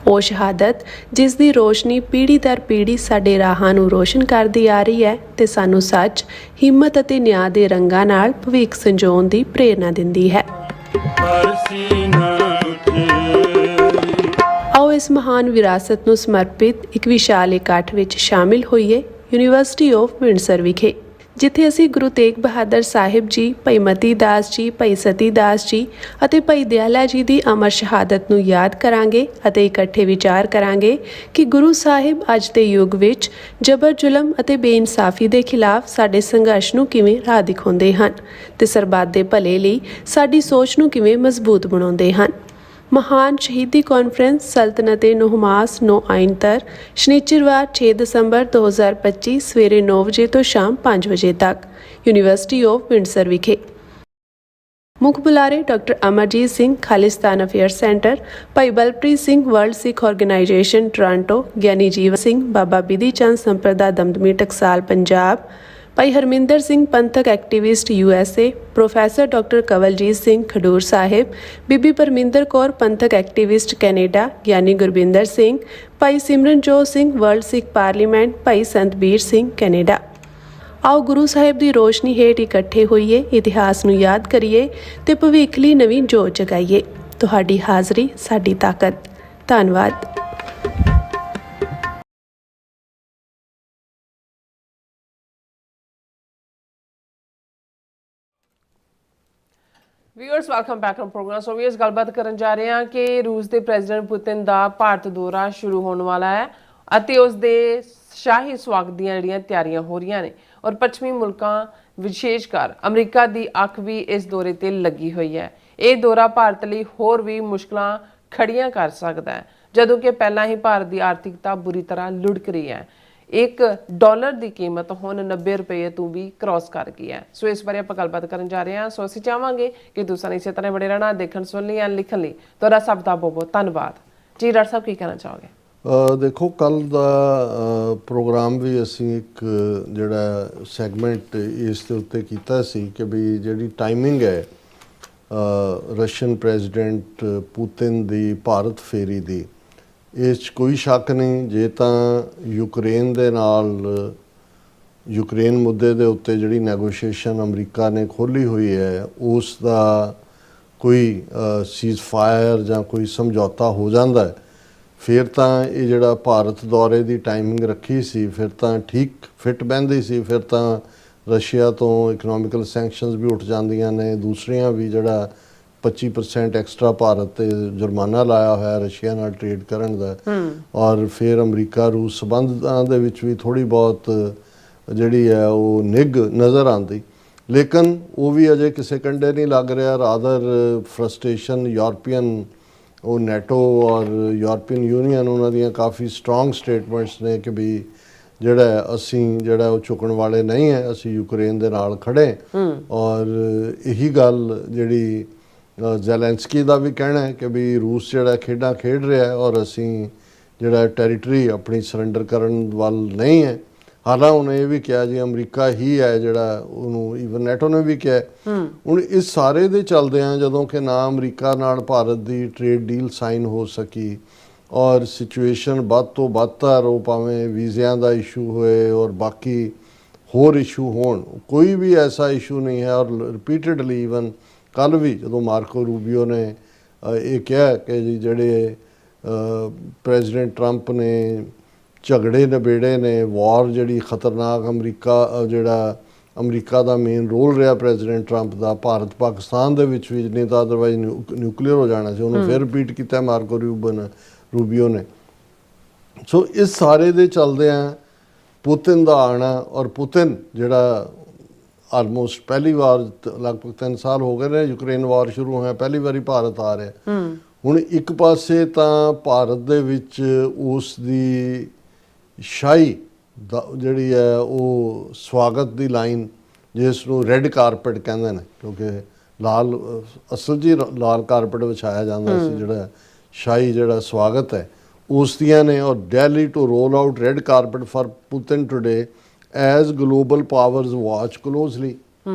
ਉਹ ਸ਼ਹਾਦਤ ਜਿਸ ਦੀ ਰੋਸ਼ਨੀ ਪੀੜ੍ਹੀ ਦਰ ਪੀੜ੍ਹੀ ਸਾਡੇ ਰਾਹਾਂ ਨੂੰ ਰੋਸ਼ਨ ਕਰਦੀ ਆ ਰਹੀ ਹੈ ਤੇ ਸਾਨੂੰ ਸੱਚ, ਹਿੰਮਤ ਅਤੇ ਨਿਆਂ ਦੇ ਰੰਗਾਂ ਨਾਲ ਭਵਿੱਖ ਸੰਜੋਣ ਦੀ ਪ੍ਰੇਰਨਾ ਦਿੰਦੀ ਹੈ। ਆਓ ਇਸ ਮਹਾਨ ਵਿਰਾਸਤ ਨੂੰ ਸਮਰਪਿਤ ਇੱਕ ਵਿਸ਼ਾਲ ਇਕੱਠ ਵਿੱਚ ਸ਼ਾਮਿਲ ਹੋਈਏ ਯੂਨੀਵਰਸਿਟੀ ਆਫ ਵਿੰਡਸਰ ਵਿਖੇ, ਜਿੱਥੇ ਅਸੀਂ ਗੁਰੂ ਤੇਗ ਬਹਾਦਰ ਸਾਹਿਬ ਜੀ, ਭਾਈ ਮਤੀ ਦਾਸ ਜੀ, ਭਾਈ ਸਤੀ ਦਾਸ ਜੀ ਅਤੇ ਭਾਈ ਦਿਆਲਾ ਜੀ ਦੀ ਅਮਰ ਸ਼ਹਾਦਤ ਨੂੰ ਯਾਦ ਕਰਾਂਗੇ ਅਤੇ ਇਕੱਠੇ ਵਿਚਾਰ ਕਰਾਂਗੇ ਕਿ ਗੁਰੂ ਸਾਹਿਬ ਅੱਜ ਦੇ ਯੁੱਗ ਵਿੱਚ ਜਬਰ ਜ਼ੁਲਮ ਅਤੇ ਬੇਇਨਸਾਫੀ ਦੇ ਖਿਲਾਫ ਸਾਡੇ ਸੰਘਰਸ਼ ਨੂੰ ਕਿਵੇਂ ਰਾਹ ਦਿਖਾਉਂਦੇ ਹਨ ਤੇ ਸਰਬੱਤ ਦੇ ਭਲੇ ਲਈ ਸਾਡੀ ਸੋਚ ਨੂੰ ਕਿਵੇਂ ਮਜ਼ਬੂਤ ਬਣਾਉਂਦੇ ਹਨ। ਮਹਾਨ ਸ਼ਹੀਦੀ ਕਾਨਫਰੰਸ ਸਲਤਨਤ-ਏ ਨੁਹਮਾਸ 9 ਆਇੰਤਰ ਸ਼ਨੀਚਰਵਾਰ 6 ਦਸੰਬਰ 2025 ਸਵੇਰੇ 9 ਵਜੇ ਤੋਂ ਸ਼ਾਮ 5 ਵਜੇ ਤੱਕ ਯੂਨੀਵਰਸਿਟੀ ਆਫ ਵਿੰਡਸਰ ਵਿਖੇ। ਮੁੱਖ ਬੁਲਾਰੇ doctor Amarjit Singh Khalistan affair centre, Bhai Balpreet Singh world Sikh organisation Toronto, Giani Jeevan Singh Baba Bidhi Chand Samparda Damdami Taksal Punjab, Bhai Harminder Singh Panthak activist USA, professor doctor Kawaljit Singh Khadoor Sahib, Bibi Parminder Kaur Panthak activist Canada, Giani Gurbinder Singh, Bhai Simranjot Singh world Sikh parliament, Bhai Santbir Singh Canada. ਆਓ ਗੁਰੂ ਸਾਹਿਬ ਦੀ ਰੋਸ਼ਨੀ ਹੇਠ ਇਕੱਠੇ ਹੋਈਏ, ਇਤਿਹਾਸ ਨੂੰ ਯਾਦ ਕਰੀਏ ਤੇ ਭਵਿੱਖ ਲਈ ਨਵੀਂ ਜੋਤ ਜਗਾਈਏ। ਤੁਹਾਡੀ ਹਾਜ਼ਰੀ ਸਾਡੀ ਤਾਕਤ। ਧੰਨਵਾਦ। Viewers welcome back on programme. So viewers ਗੱਲਬਾਤ ਕਰਨ ਜਾ ਰਹੇ ਹਾਂ ਕਿ ਰੂਸ ਦੇ ਪ੍ਰੈਜ਼ੀਡੈਂਟ ਪੁਤਿਨ ਦਾ ਭਾਰਤ ਦੌਰਾ ਸ਼ੁਰੂ ਹੋਣ ਵਾਲਾ ਹੈ ਅਤੇ ਉਸ ਦੇ ਸ਼ਾਹੀ ਸਵਾਗਤ ਦੀਆਂ ਜਿਹੜੀਆਂ ਤਿਆਰੀਆਂ ਹੋ ਰਹੀਆਂ ਨੇ, ਔਰ ਪੱਛਮੀ ਮੁਲਕਾਂ ਵਿਸ਼ੇਸ਼ਕਰ ਅਮਰੀਕਾ ਦੀ ਅੱਖ ਵੀ ਇਸ ਦੌਰੇ ਤੇ ਲੱਗੀ ਹੋਈ ਹੈ। ਇਹ ਦੌਰਾ ਭਾਰਤ ਲਈ ਹੋਰ ਵੀ ਮੁਸ਼ਕਲਾਂ ਖੜੀਆਂ ਕਰ ਸਕਦਾ ਹੈ, ਜਦੋਂ ਕਿ ਪਹਿਲਾਂ ਹੀ ਭਾਰਤ ਦੀ ਆਰਥਿਕਤਾ ਬੁਰੀ ਤਰ੍ਹਾਂ ਲੁੜਕ ਰਹੀ ਹੈ। $1 ਦੀ ਕੀਮਤ ਹੁਣ 90 ਰੁਪਏ ਤੋਂ ਵੀ ਕ੍ਰਾਸ ਕਰ ਗਈ ਹੈ। ਸੋ ਇਸ ਬਾਰੇ ਆਪਾਂ ਗੱਲਬਾਤ ਕਰਨ ਜਾ ਰਹੇ ਹਾਂ। ਸੋ ਅਸੀਂ ਚਾਹਾਂਗੇ ਕਿ ਤੁਸੀਂ ਇਸੇ ਤਰ੍ਹਾਂ ਬੜੇ ਰਹਿਣਾ, ਦੇਖਣ ਸੁਣ ਲਈ ਜਾਂ ਲਿਖਣ ਲਈ ਤੁਹਾਡਾ ਸਭ ਦਾ ਬਹੁਤ ਬਹੁਤ ਧੰਨਵਾਦ। ਜੀ ਡਾਕਟਰ ਸਾਹਿਬ ਕੀ ਕਹਿਣਾ ਚਾਹੋਗੇ? ਦੇਖੋ, ਕੱਲ ਦਾ ਪ੍ਰੋਗਰਾਮ ਵੀ ਅਸੀਂ ਇੱਕ ਜਿਹੜਾ ਸੈਗਮੈਂਟ ਇਸ ਦੇ ਉੱਤੇ ਕੀਤਾ ਸੀ ਕਿ ਵੀ ਜਿਹੜੀ ਟਾਈਮਿੰਗ ਹੈ ਰਸ਼ੀਅਨ ਪ੍ਰੈਜ਼ੀਡੈਂਟ ਪੁਤਿਨ ਦੀ ਭਾਰਤ ਫੇਰੀ ਦੀ, ਇਸ 'ਚ ਕੋਈ ਸ਼ੱਕ ਨਹੀਂ। ਜੇ ਤਾਂ ਯੂਕਰੇਨ ਦੇ ਨਾਲ ਯੂਕਰੇਨ ਮੁੱਦੇ ਦੇ ਉੱਤੇ ਜਿਹੜੀ ਨੈਗੋਸ਼ੀਏਸ਼ਨ ਅਮਰੀਕਾ ਨੇ ਖੋਲ੍ਹੀ ਹੋਈ ਹੈ, ਉਸ ਦਾ ਕੋਈ ਸੀਜ਼ ਫਾਇਰ ਜਾਂ ਕੋਈ ਸਮਝੌਤਾ ਹੋ ਜਾਂਦਾ ਹੈ, ਫਿਰ ਤਾਂ ਇਹ ਜਿਹੜਾ ਭਾਰਤ ਦੌਰੇ ਦੀ ਟਾਈਮਿੰਗ ਰੱਖੀ ਸੀ ਫਿਰ ਤਾਂ ਠੀਕ ਫਿੱਟ ਬਹਿੰਦੀ ਸੀ। ਫਿਰ ਤਾਂ ਰਸ਼ੀਆ ਤੋਂ ਇਕਨੋਮਿਕਲ ਸੈਂਕਸ਼ਨਸ ਵੀ ਉੱਠ ਜਾਂਦੀਆਂ ਨੇ, ਦੂਸਰੀਆਂ ਵੀ ਜਿਹੜਾ 25% ਐਕਸਟਰਾ ਭਾਰਤ 'ਤੇ ਜੁਰਮਾਨਾ ਲਾਇਆ ਹੋਇਆ ਰਸ਼ੀਆ ਨਾਲ ਟ੍ਰੇਡ ਕਰਨ ਦਾ, ਔਰ ਫਿਰ ਅਮਰੀਕਾ ਰੂਸ ਸੰਬੰਧਾਂ ਦੇ ਵਿੱਚ ਵੀ ਥੋੜ੍ਹੀ ਬਹੁਤ ਜਿਹੜੀ ਹੈ ਉਹ ਨਿੱਘ ਨਜ਼ਰ ਆਉਂਦੀ। ਲੇਕਿਨ ਉਹ ਵੀ ਅਜੇ ਕਿਸੇ ਕੰਢੇ ਨਹੀਂ ਲੱਗ ਰਿਹਾ। ਰਾਦਰ ਫਰਸਟ੍ਰੇਸ਼ਨ ਯੂਰਪੀਅਨ ਉਹ ਨੈਟੋ ਔਰ ਯੂਰਪੀਅਨ ਯੂਨੀਅਨ ਉਹਨਾਂ ਦੀਆਂ ਕਾਫੀ ਸਟਰੋਂਗ ਸਟੇਟਮੈਂਟਸ ਨੇ ਕਿ ਵੀ ਜਿਹੜਾ ਅਸੀਂ ਜਿਹੜਾ ਉਹ ਚੁੱਕਣ ਵਾਲੇ ਨਹੀਂ ਹੈ, ਅਸੀਂ ਯੂਕਰੇਨ ਦੇ ਨਾਲ ਖੜੇ। ਔਰ ਇਹੀ ਗੱਲ ਜਿਹੜੀ ਜ਼ੈਲੈਂਸਕੀ ਦਾ ਵੀ ਕਹਿਣਾ ਹੈ ਕਿ ਵੀ ਰੂਸ ਜਿਹੜਾ ਖੇਡਾਂ ਖੇਡ ਰਿਹਾ ਹੈ ਔਰ ਅਸੀਂ ਜਿਹੜਾ ਟੈਰੀਟਰੀ ਆਪਣੀ ਸਰੈਂਡਰ ਕਰਨ ਵੱਲ ਨਹੀਂ ਹੈ। ਹਾਲਾਂ ਉਹਨੇ ਇਹ ਵੀ ਕਿਹਾ ਜੀ ਅਮਰੀਕਾ ਹੀ ਹੈ ਜਿਹੜਾ ਉਹਨੂੰ, ਈਵਨ ਨੈਟੋ ਨੇ ਵੀ ਕਿਹਾ। ਹੁਣ ਇਸ ਸਾਰੇ ਦੇ ਚੱਲਦਿਆਂ ਜਦੋਂ ਕਿ ਨਾ ਅਮਰੀਕਾ ਨਾਲ ਭਾਰਤ ਦੀ ਟ੍ਰੇਡ ਡੀਲ ਸਾਈਨ ਹੋ ਸਕੀ ਔਰ ਸਿਚੁਏਸ਼ਨ ਵੱਧ ਤੋਂ ਬਦਤਰ, ਉਹ ਭਾਵੇਂ ਵੀਜ਼ਿਆਂ ਦਾ ਇਸ਼ੂ ਹੋਏ ਔਰ ਬਾਕੀ ਹੋਰ ਇਸ਼ੂ ਹੋਣ, ਕੋਈ ਵੀ ਐਸਾ ਇਸ਼ੂ ਨਹੀਂ ਹੈ। ਔਰ ਰਿਪੀਟਡਲੀ ਈਵਨ ਕੱਲ੍ਹ ਵੀ ਜਦੋਂ ਮਾਰਕੋ ਰੂਬੀਓ ਨੇ ਇਹ ਕਿਹਾ ਕਿ ਜੀ ਜਿਹੜੇ ਪ੍ਰੈਜ਼ੀਡੈਂਟ ਟਰੰਪ ਨੇ ਝਗੜੇ ਨਿਬੇੜੇ ਨੇ, ਵਾਰ ਜਿਹੜੀ ਖਤਰਨਾਕ ਅਮਰੀਕਾ ਦਾ ਮੇਨ ਰੋਲ ਰਿਹਾ ਪ੍ਰੈਜ਼ੀਡੈਂਟ ਟਰੰਪ ਦਾ ਭਾਰਤ ਪਾਕਿਸਤਾਨ ਦੇ ਵਿੱਚ ਵੀ, ਨਹੀਂ ਤਾਂ ਅਦਰਵਾਈਜ਼ ਨਿਊਕਲੀਅਰ ਹੋ ਜਾਣਾ ਸੀ। ਉਹਨੂੰ ਫਿਰ ਰਿਪੀਟ ਕੀਤਾ ਮਾਰਕੋ ਰੂਬੀਓ ਨੇ। ਸੋ ਇਸ ਸਾਰੇ ਦੇ ਚੱਲਦਿਆਂ ਪੁਤਿਨ ਦਾ ਆਉਣਾ, ਔਰ ਪੁਤਿਨ ਜਿਹੜਾ ਆਲਮੋਸਟ ਪਹਿਲੀ ਵਾਰ ਲਗਭਗ 3 ਸਾਲ ਹੋ ਗਏ ਨੇ ਯੂਕਰੇਨ ਵਾਰ ਸ਼ੁਰੂ ਹੋਇਆ, ਪਹਿਲੀ ਵਾਰੀ ਭਾਰਤ ਆ ਰਿਹਾ। ਹੁਣ ਇੱਕ ਪਾਸੇ ਤਾਂ ਭਾਰਤ ਦੇ ਵਿੱਚ ਉਸ ਦੀ ਸ਼ਾਹੀ ਜਿਹੜੀ ਹੈ ਉਹ ਸਵਾਗਤ ਦੀ ਲਾਈਨ, ਜਿਸ ਨੂੰ ਰੈੱਡ ਕਾਰਪਟ ਕਹਿੰਦੇ ਨੇ, ਕਿਉਂਕਿ ਅਸਲ 'ਚ ਲਾਲ ਕਾਰਪਟ ਵਿਛਾਇਆ ਜਾਂਦਾ ਸੀ, ਜਿਹੜਾ ਸ਼ਾਹੀ ਜਿਹੜਾ ਸਵਾਗਤ ਹੈ ਉਸ ਦੀਆਂ ਨੇ। ਔਰ Delhi to roll out red carpet for Putin today as global powers watch closely.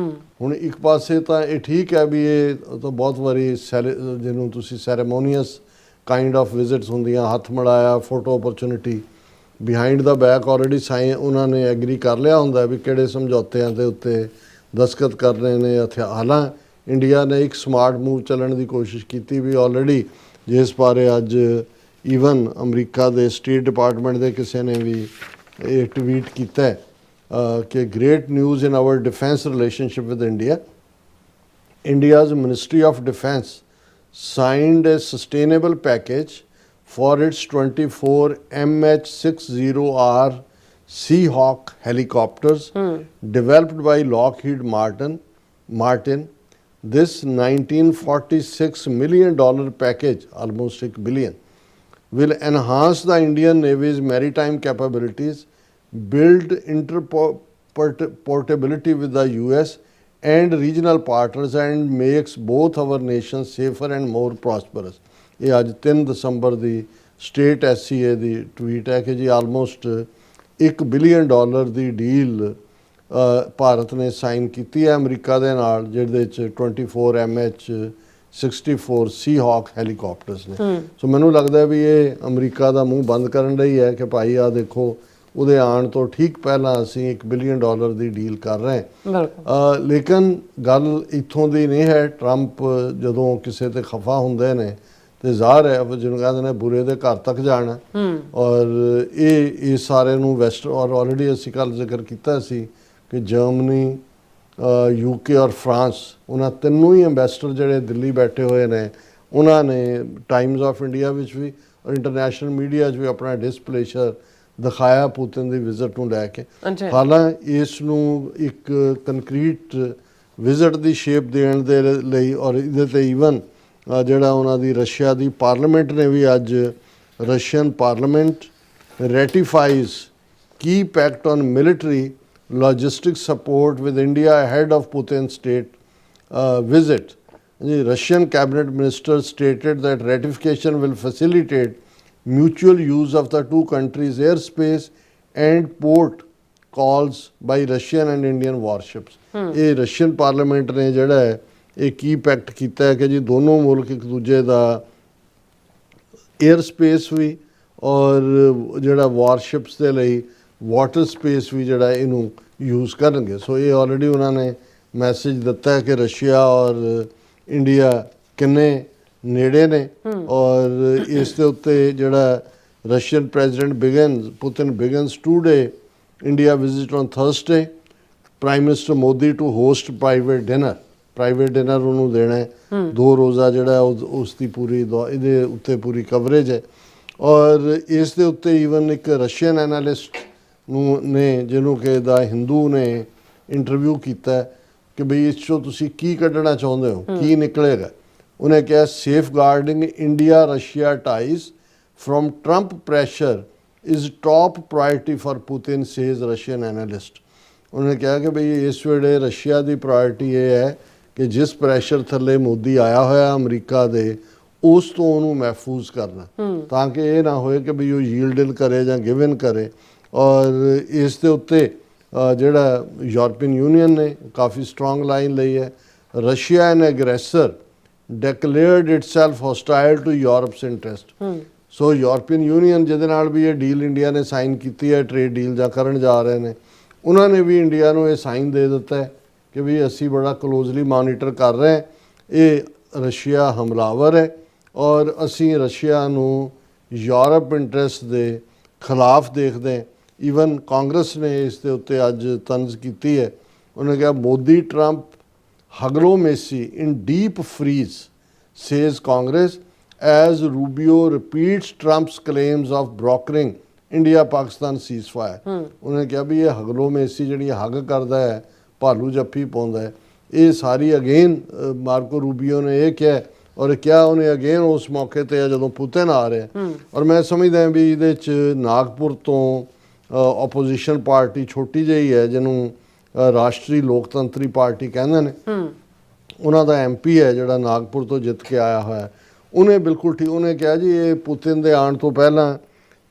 ਹੁਣ ਇੱਕ ਪਾਸੇ ਤਾਂ ਇਹ ਠੀਕ ਹੈ ਵੀ ਇਹ ਤਾਂ ਬਹੁਤ ਵਾਰੀ ਜਿਹਨੂੰ ਤੁਸੀਂ ਸੈਰੇਮੋਨੀਅਸ ਕਾਈਂਡ ਆਫ ਵਿਜ਼ਿਟਸ ਹੁੰਦੀਆਂ, ਹੱਥ ਮਿਲਾਇਆ, ਫੋਟੋ ਓਪਰਚੁਨਿਟੀ, ਬਿਹਾਈਂਡ ਦਾ ਬੈਕ ਆਲਰੇਡੀ ਸਾਈਨ ਉਹਨਾਂ ਨੇ ਐਗਰੀ ਕਰ ਲਿਆ ਹੁੰਦਾ ਵੀ ਕਿਹੜੇ ਸਮਝੌਤਿਆਂ ਦੇ ਉੱਤੇ ਦਸਤਖਤ ਕਰਨੇ ਨੇ। ਹਾਲਾਂ ਇੰਡੀਆ ਨੇ ਇੱਕ ਸਮਾਰਟ ਮੂਵ ਚੱਲਣ ਦੀ ਕੋਸ਼ਿਸ਼ ਕੀਤੀ ਵੀ ਆਲਰੇਡੀ, ਜਿਸ ਬਾਰੇ ਅੱਜ ਈਵਨ ਅਮਰੀਕਾ ਦੇ ਸਟੇਟ ਡਿਪਾਰਟਮੈਂਟ ਦੇ ਕਿਸੇ ਨੇ ਵੀ ਇਹ ਟਵੀਟ ਕੀਤਾ ਕਿ great news in our defence relationship with India. India's Ministry of Defense signed a sustainable package for its 24 MH-60R Seahawk helicopters developed by Lockheed Martin. This $1946 million package, almost $1 billion, will enhance the Indian Navy's maritime capabilities, build interportability with the US and regional partners, and makes both our nations safer and more prosperous. ਇਹ ਅੱਜ 3 ਦਸੰਬਰ ਦੀ state SCA ਦੀ tweet ਹੈ ਕਿ ਜੀ almost $1 billion ਦੀ deal Bharat ਨੇ sign ਕੀਤੀ ਹੈ America ਦੇ ਨਾਲ, ਜਿਹਦੇ 'ਚ 24 MH-64 Seahawk ਹੈਲੀਕਾਪਟਰਸ ਨੇ। ਸੋ ਮੈਨੂੰ ਲੱਗਦਾ ਵੀ ਇਹ ਅਮਰੀਕਾ ਦਾ ਮੂੰਹ ਬੰਦ ਕਰਨ ਲਈ ਹੈ ਕਿ ਭਾਈ ਆ ਦੇਖੋ ਉਹਦੇ ਆਉਣ ਤੋਂ ਠੀਕ ਪਹਿਲਾਂ ਅਸੀਂ $1 ਬਿਲੀਅਨ ਦੀ ਡੀਲ ਕਰ ਰਹੇ ਹਾਂ। ਲੇਕਿਨ ਗੱਲ ਇੱਥੋਂ ਦੀ ਨਹੀਂ ਹੈ। ਟਰੰਪ ਜਦੋਂ ਕਿਸੇ ਤੇ ਖਫਾ ਹੁੰਦੇ ਨੇ ਤੇ ਜ਼ਾਹਰ ਹੈ ਜਿਹਨੂੰ ਕਹਿੰਦੇ ਨੇ ਬੁਰੇ ਦੇ ਘਰ ਤੱਕ ਜਾਣਾ। ਔਰ ਇਹ ਸਾਰੇ ਨੂੰ ਵੈਸਟ, ਔਰ ਆਲਰੇਡੀ ਅਸੀਂ ਕੱਲ੍ਹ ਜ਼ਿਕਰ ਕੀਤਾ ਸੀ ਕਿ ਜਰਮਨੀ, UK ਔਰ ਫਰਾਂਸ, ਉਹਨਾਂ ਤਿੰਨੋਂ ਹੀ ਐਂਬੈਸਡਰ ਜਿਹੜੇ ਦਿੱਲੀ ਬੈਠੇ ਹੋਏ ਨੇ, ਉਹਨਾਂ ਨੇ ਟਾਈਮਜ਼ ਆਫ ਇੰਡੀਆ ਵਿੱਚ ਵੀ ਔਰ ਇੰਟਰਨੈਸ਼ਨਲ ਮੀਡੀਆ 'ਚ ਵੀ ਆਪਣਾ ਡਿਸਪਲੇਸ਼ਰ ਦਿਖਾਇਆ ਪੁਤਿਨ ਦੀ ਵਿਜ਼ਿਟ ਨੂੰ ਲੈ ਕੇ। ਹਾਲਾਂ ਇਸ ਨੂੰ ਇੱਕ ਕੰਕਰੀਟ ਵਿਜ਼ਿਟ ਦੀ ਸ਼ੇਪ ਦੇਣ ਦੇ ਲਈ, ਔਰ ਇਹਦੇ 'ਤੇ ਈਵਨ ਜਿਹੜਾ ਉਹਨਾਂ ਦੀ ਰਸ਼ੀਆ ਦੀ ਪਾਰਲੀਮੈਂਟ ਨੇ ਵੀ ਅੱਜ, Russian parliament ratifies key pact on military logistic support with India ahead of Putin's state visit. The Russian cabinet minister stated that ratification will facilitate mutual use of the two countries' airspace and port calls by Russian and Indian warships. ਇਹ Russian parliament ਨੇ ਜਿਹੜਾ ਹੈ ਇਹ ਕੀ packet ਕੀਤਾ ਹੈ ਕਿ ਜੀ ਦੋਨੋਂ ਮੁਲਕ ਇੱਕ ਦੂਜੇ ਦਾ ਏਅਰ ਸਪੇਸ ਵੀ ਔਰ ਜਿਹੜਾ ਵਾਰਸ਼ਿਪਸ ਦੇ ਲਈ ਵਾਟਰ ਸਪੇਸ ਵੀ ਜਿਹੜਾ ਇਹਨੂੰ ਯੂਜ਼ ਕਰਨਗੇ। ਸੋ ਇਹ ਆਲਰੇਡੀ ਉਹਨਾਂ ਨੇ ਮੈਸੇਜ ਦਿੱਤਾ ਹੈ ਕਿ ਰਸ਼ੀਆ ਔਰ ਇੰਡੀਆ ਕਿੰਨੇ ਨੇੜੇ ਨੇ। ਔਰ ਇਸ ਦੇ ਉੱਤੇ ਜਿਹੜਾ Russian president Putin begins today India visit on Thursday, prime minister Modi to host private dinner ਉਹਨੂੰ ਦੇਣਾ ਹੈ। 2 ਰੋਜ਼ਾ ਜਿਹੜਾ ਉਸ ਦੀ ਪੂਰੀ ਇਹਦੇ ਉੱਤੇ ਪੂਰੀ ਕਵਰੇਜ ਹੈ। ਔਰ ਇਸ ਦੇ ਉੱਤੇ ਈਵਨ ਇੱਕ ਰਸ਼ੀਅਨ ਐਨਾਲਿਸਟ ਨੂੰ ਨੇ ਜਿਹਨੂੰ ਕਿ ਦਾ ਹਿੰਦੂ ਨੇ ਇੰਟਰਵਿਊ ਕੀਤਾ, ਕਿ ਬਈ ਇਸ 'ਚੋਂ ਤੁਸੀਂ ਕੀ ਕੱਢਣਾ ਚਾਹੁੰਦੇ ਹੋ, ਕੀ ਨਿਕਲੇਗਾ। ਉਹਨੇ ਕਿਹਾ safeguarding India Russia ties from Trump pressure is top priority for Putin says Russian analyst. ਉਹਨੇ ਕਿਹਾ ਕਿ ਬਈ ਇਸ ਵੇਲੇ ਰਸ਼ੀਆ ਦੀ ਪ੍ਰਾਇਰਟੀ ਇਹ ਹੈ ਕਿ ਜਿਸ ਪ੍ਰੈਸ਼ਰ ਥੱਲੇ ਮੋਦੀ ਆਇਆ ਹੋਇਆ ਅਮਰੀਕਾ ਦੇ, ਉਸ ਤੋਂ ਉਹਨੂੰ ਮਹਿਫੂਜ਼ ਕਰਨਾ, ਤਾਂ ਕਿ ਇਹ ਨਾ ਹੋਏ ਕਿ ਬਈ ਉਹ ਯੀਲਡ ਇਨ ਕਰੇ ਜਾਂ ਗਿਵ ਇਨ ਕਰੇ। ਔਰ ਇਸ ਦੇ ਉੱਤੇ ਜਿਹੜਾ ਯੂਰਪੀਅਨ ਯੂਨੀਅਨ ਨੇ ਕਾਫੀ ਸਟਰੋਂਗ ਲਾਈਨ ਲਈ ਹੈ। Russia an aggressor declared itself hostile to Europe's interest. So European union ਜਿਹਦੇ ਨਾਲ ਵੀ ਇਹ ਡੀਲ ਇੰਡੀਆ ਨੇ ਸਾਈਨ ਕੀਤੀ ਹੈ, ਟ੍ਰੇਡ ਡੀਲ ਜਾਂ ਕਰਨ ਜਾ ਰਹੇ ਨੇ, ਉਹਨਾਂ ਨੇ ਵੀ ਇੰਡੀਆ ਨੂੰ ਇਹ ਸਾਈਨ ਦੇ ਦਿੱਤਾ ਹੈ ਕਿ ਵੀ ਅਸੀਂ ਬੜਾ ਕਲੋਜ਼ਲੀ ਮੋਨੀਟਰ ਕਰ ਰਹੇ ਹਾਂ, ਇਹ ਰਸ਼ੀਆ ਹਮਲਾਵਰ ਹੈ ਔਰ ਅਸੀਂ ਰਸ਼ੀਆ ਨੂੰ ਯੂਰਪ ਇੰਟਰਸਟ ਦੇ ਖਿਲਾਫ ਦੇਖਦੇ ਹਾਂ। ਈਵਨ ਕਾਂਗਰਸ ਨੇ ਇਸ ਦੇ ਉੱਤੇ ਅੱਜ ਤਨਜ਼ ਕੀਤੀ ਹੈ। ਉਹਨੇ ਕਿਹਾ Modi Trump hugplomacy in deep freeze says Congress as Rubio repeats Trump's claims of brokering India-Pakistan ceasefire। ਉਹਨੇ ਕਿਹਾ ਵੀ ਇਹ ਹਗਲੋਮੇਸੀ ਜਿਹੜੀ ਹੱਗ ਕਰਦਾ ਹੈ, ਭਾਲੂ ਜੱਫੀ ਪਾਉਂਦਾ ਹੈ, ਇਹ ਸਾਰੀ ਅਗੇਨ ਮਾਰਕੋ ਰੂਬੀਓ ਨੇ ਇਹ ਕਿਹਾ ਔਰ ਕਿਹਾ ਉਹਨੇ ਅਗੇਨ ਉਸ ਮੌਕੇ ਤੇ ਜਦੋਂ ਪੁਤਿਨ ਆ ਰਿਹਾ। ਔਰ ਮੈਂ ਸਮਝਦਾ ਵੀ ਇਹਦੇ 'ਚ ਨਾਗਪੁਰ ਤੋਂ ਆਪੋਜੀਸ਼ਨ ਪਾਰਟੀ ਛੋਟੀ ਜਿਹੀ ਹੈ ਜਿਹਨੂੰ ਰਾਸ਼ਟਰੀ ਲੋਕਤੰਤਰੀ ਪਾਰਟੀ ਕਹਿੰਦੇ ਨੇ, ਉਹਨਾਂ ਦਾ MP ਹੈ ਜਿਹੜਾ ਨਾਗਪੁਰ ਤੋਂ ਜਿੱਤ ਕੇ ਆਇਆ ਹੋਇਆ। ਉਹਨੇ ਬਿਲਕੁਲ ਠੀਕ ਉਹਨੇ ਕਿਹਾ ਜੀ ਇਹ ਪੁਤਿਨ ਦੇ ਆਉਣ ਤੋਂ ਪਹਿਲਾਂ